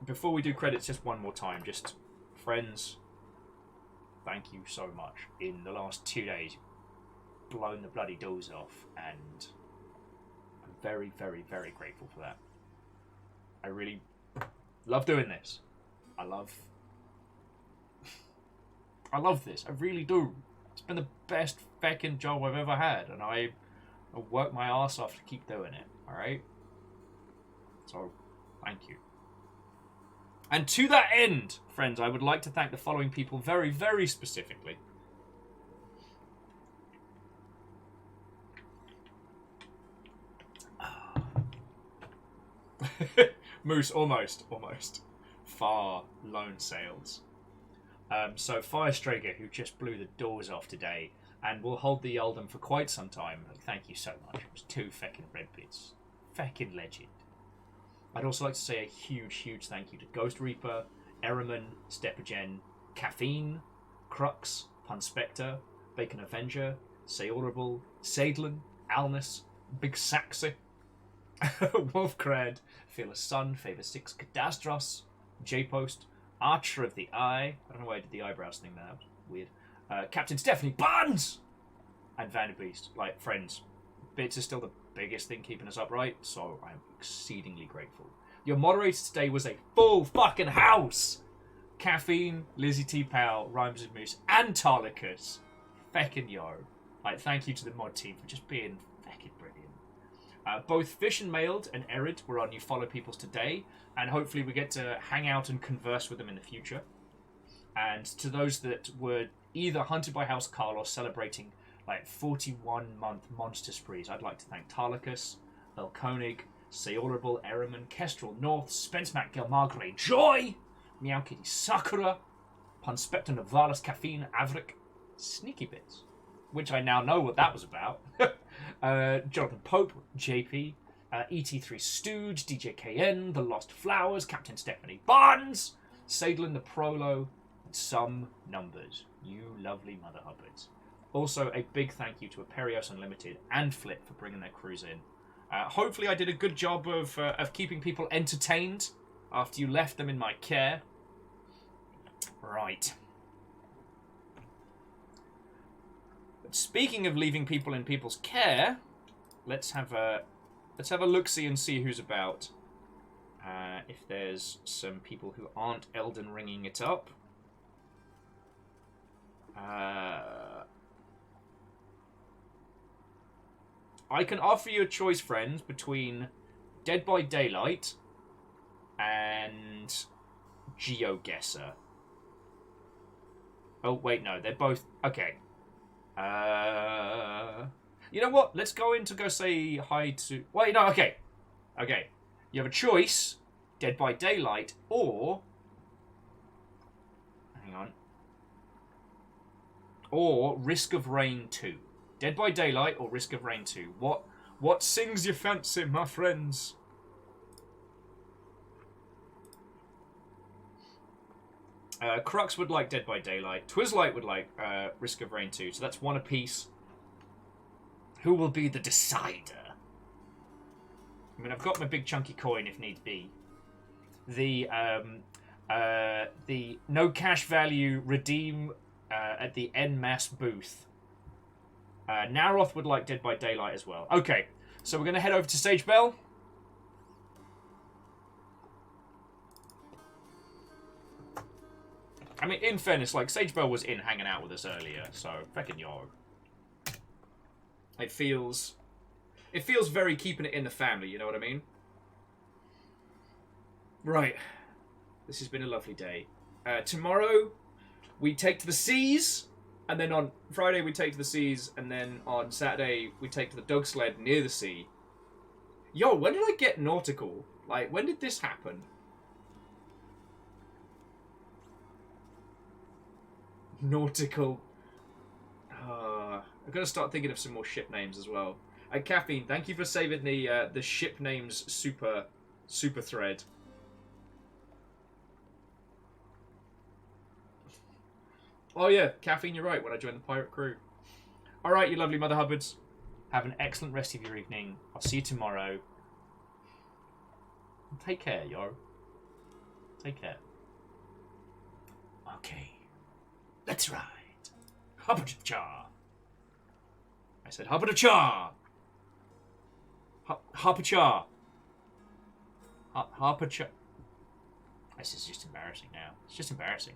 Before we do credits, just one more time, just friends, thank you so much. In the last 2 days, blown the bloody doors off, and I'm very, very, very grateful for that. I really love doing this. I love this. I really do. It's been the best feckin' job I've ever had, and I work my ass off to keep doing it. Alright? So, thank you. And to that end, friends, I would like to thank the following people very, very specifically. Moose, almost. Far Lone Sails. So Firestrager, who just blew the doors off today, and will hold the Eldom for quite some time. Thank you so much. It was 2 feckin' red bits. Feckin' legend. I'd also like to say a huge, huge thank you to Ghost Reaper, Eraman, Stepagen, Caffeine, Crux, Punspector, Bacon Avenger, Sayorable, Sadlin, Alnus, Big Saxy, Wolfcrad, Fearless Sun, Favor 6, Cadastros, J-Post, Archer of the Eye. I don't know why I did the eyebrows thing there. That was weird. Captain Stephanie Barnes! And Vanderbeast. Like, friends, bits is still the biggest thing keeping us upright, so I'm exceedingly grateful. Your moderator today was a full fucking house! Caffeine, Lizzie T. Powell, Rhymes and Moose, and Tarlicus. Feckin' yo. Like, thank you to the mod team for just being feckin' brilliant. Both Fish and Mailed and Erid were our new follow peoples today, and hopefully we get to hang out and converse with them in the future. And to those that were either hunted by House Carl or celebrating 41-month monster sprees, I'd like to thank Tarlicus, El Koenig, Sayolable, Eraman, Kestrel North, Spence Mac Gilmargre, Joy, Meow Kitty Sakura, Punspector Navalis, Caffeine, Averick, Sneaky Bits, which I now know what that was about. Jonathan Pope, JP, ET3 Stooge, DJ KN, The Lost Flowers, Captain Stephanie Barnes, Sadlin the Prolo, some numbers. You lovely Mother Hubbards. Also, a big thank you to Aperios Unlimited and Flip for bringing their crews in. Hopefully I did a good job of keeping people entertained after you left them in my care. Right. But speaking of leaving people in people's care, let's have a look-see and see who's about. If there's some people who aren't Elden Ringing it up. I can offer you a choice, friends, between Dead by Daylight and GeoGuessr. Oh, wait, no, they're both... Okay. You know what? Let's go in to go say hi to... Wait, no, okay. Okay. You have a choice, Dead by Daylight, or... Hang on. Or Risk of Rain 2. Dead by Daylight or Risk of Rain 2. What sings your fancy, my friends? Crux would like Dead by Daylight. Twizzlight would like Risk of Rain 2. So that's one apiece. Who will be the decider? I mean, I've got my big chunky coin if need be. The no cash value redeem at the En Masse booth. Naroth would like Dead by Daylight as well. Okay, so we're going to head over to Sage Bell. I mean, in fairness, like, Sage Bell was in hanging out with us earlier, so feckin' yo. It feels very keeping it in the family, you know what I mean? Right. This has been a lovely day. Tomorrow, we take to the seas, and then on Friday we take to the seas, and then on Saturday we take to the dog sled near the sea. Yo, when did I get nautical? Like, when did this happen? Nautical. I've got to start thinking of some more ship names as well. Caffeine, thank you for saving the ship names super thread. Oh yeah, Caffeine, you're right, when I joined the pirate crew. Alright, you lovely Mother Hubbards. Have an excellent rest of your evening. I'll see you tomorrow. Take care, yo. Take care. Okay. Let's ride. Hubba-cha. I said hubba-cha. Hubba-cha. Hubba-cha. This is just embarrassing now. It's just embarrassing.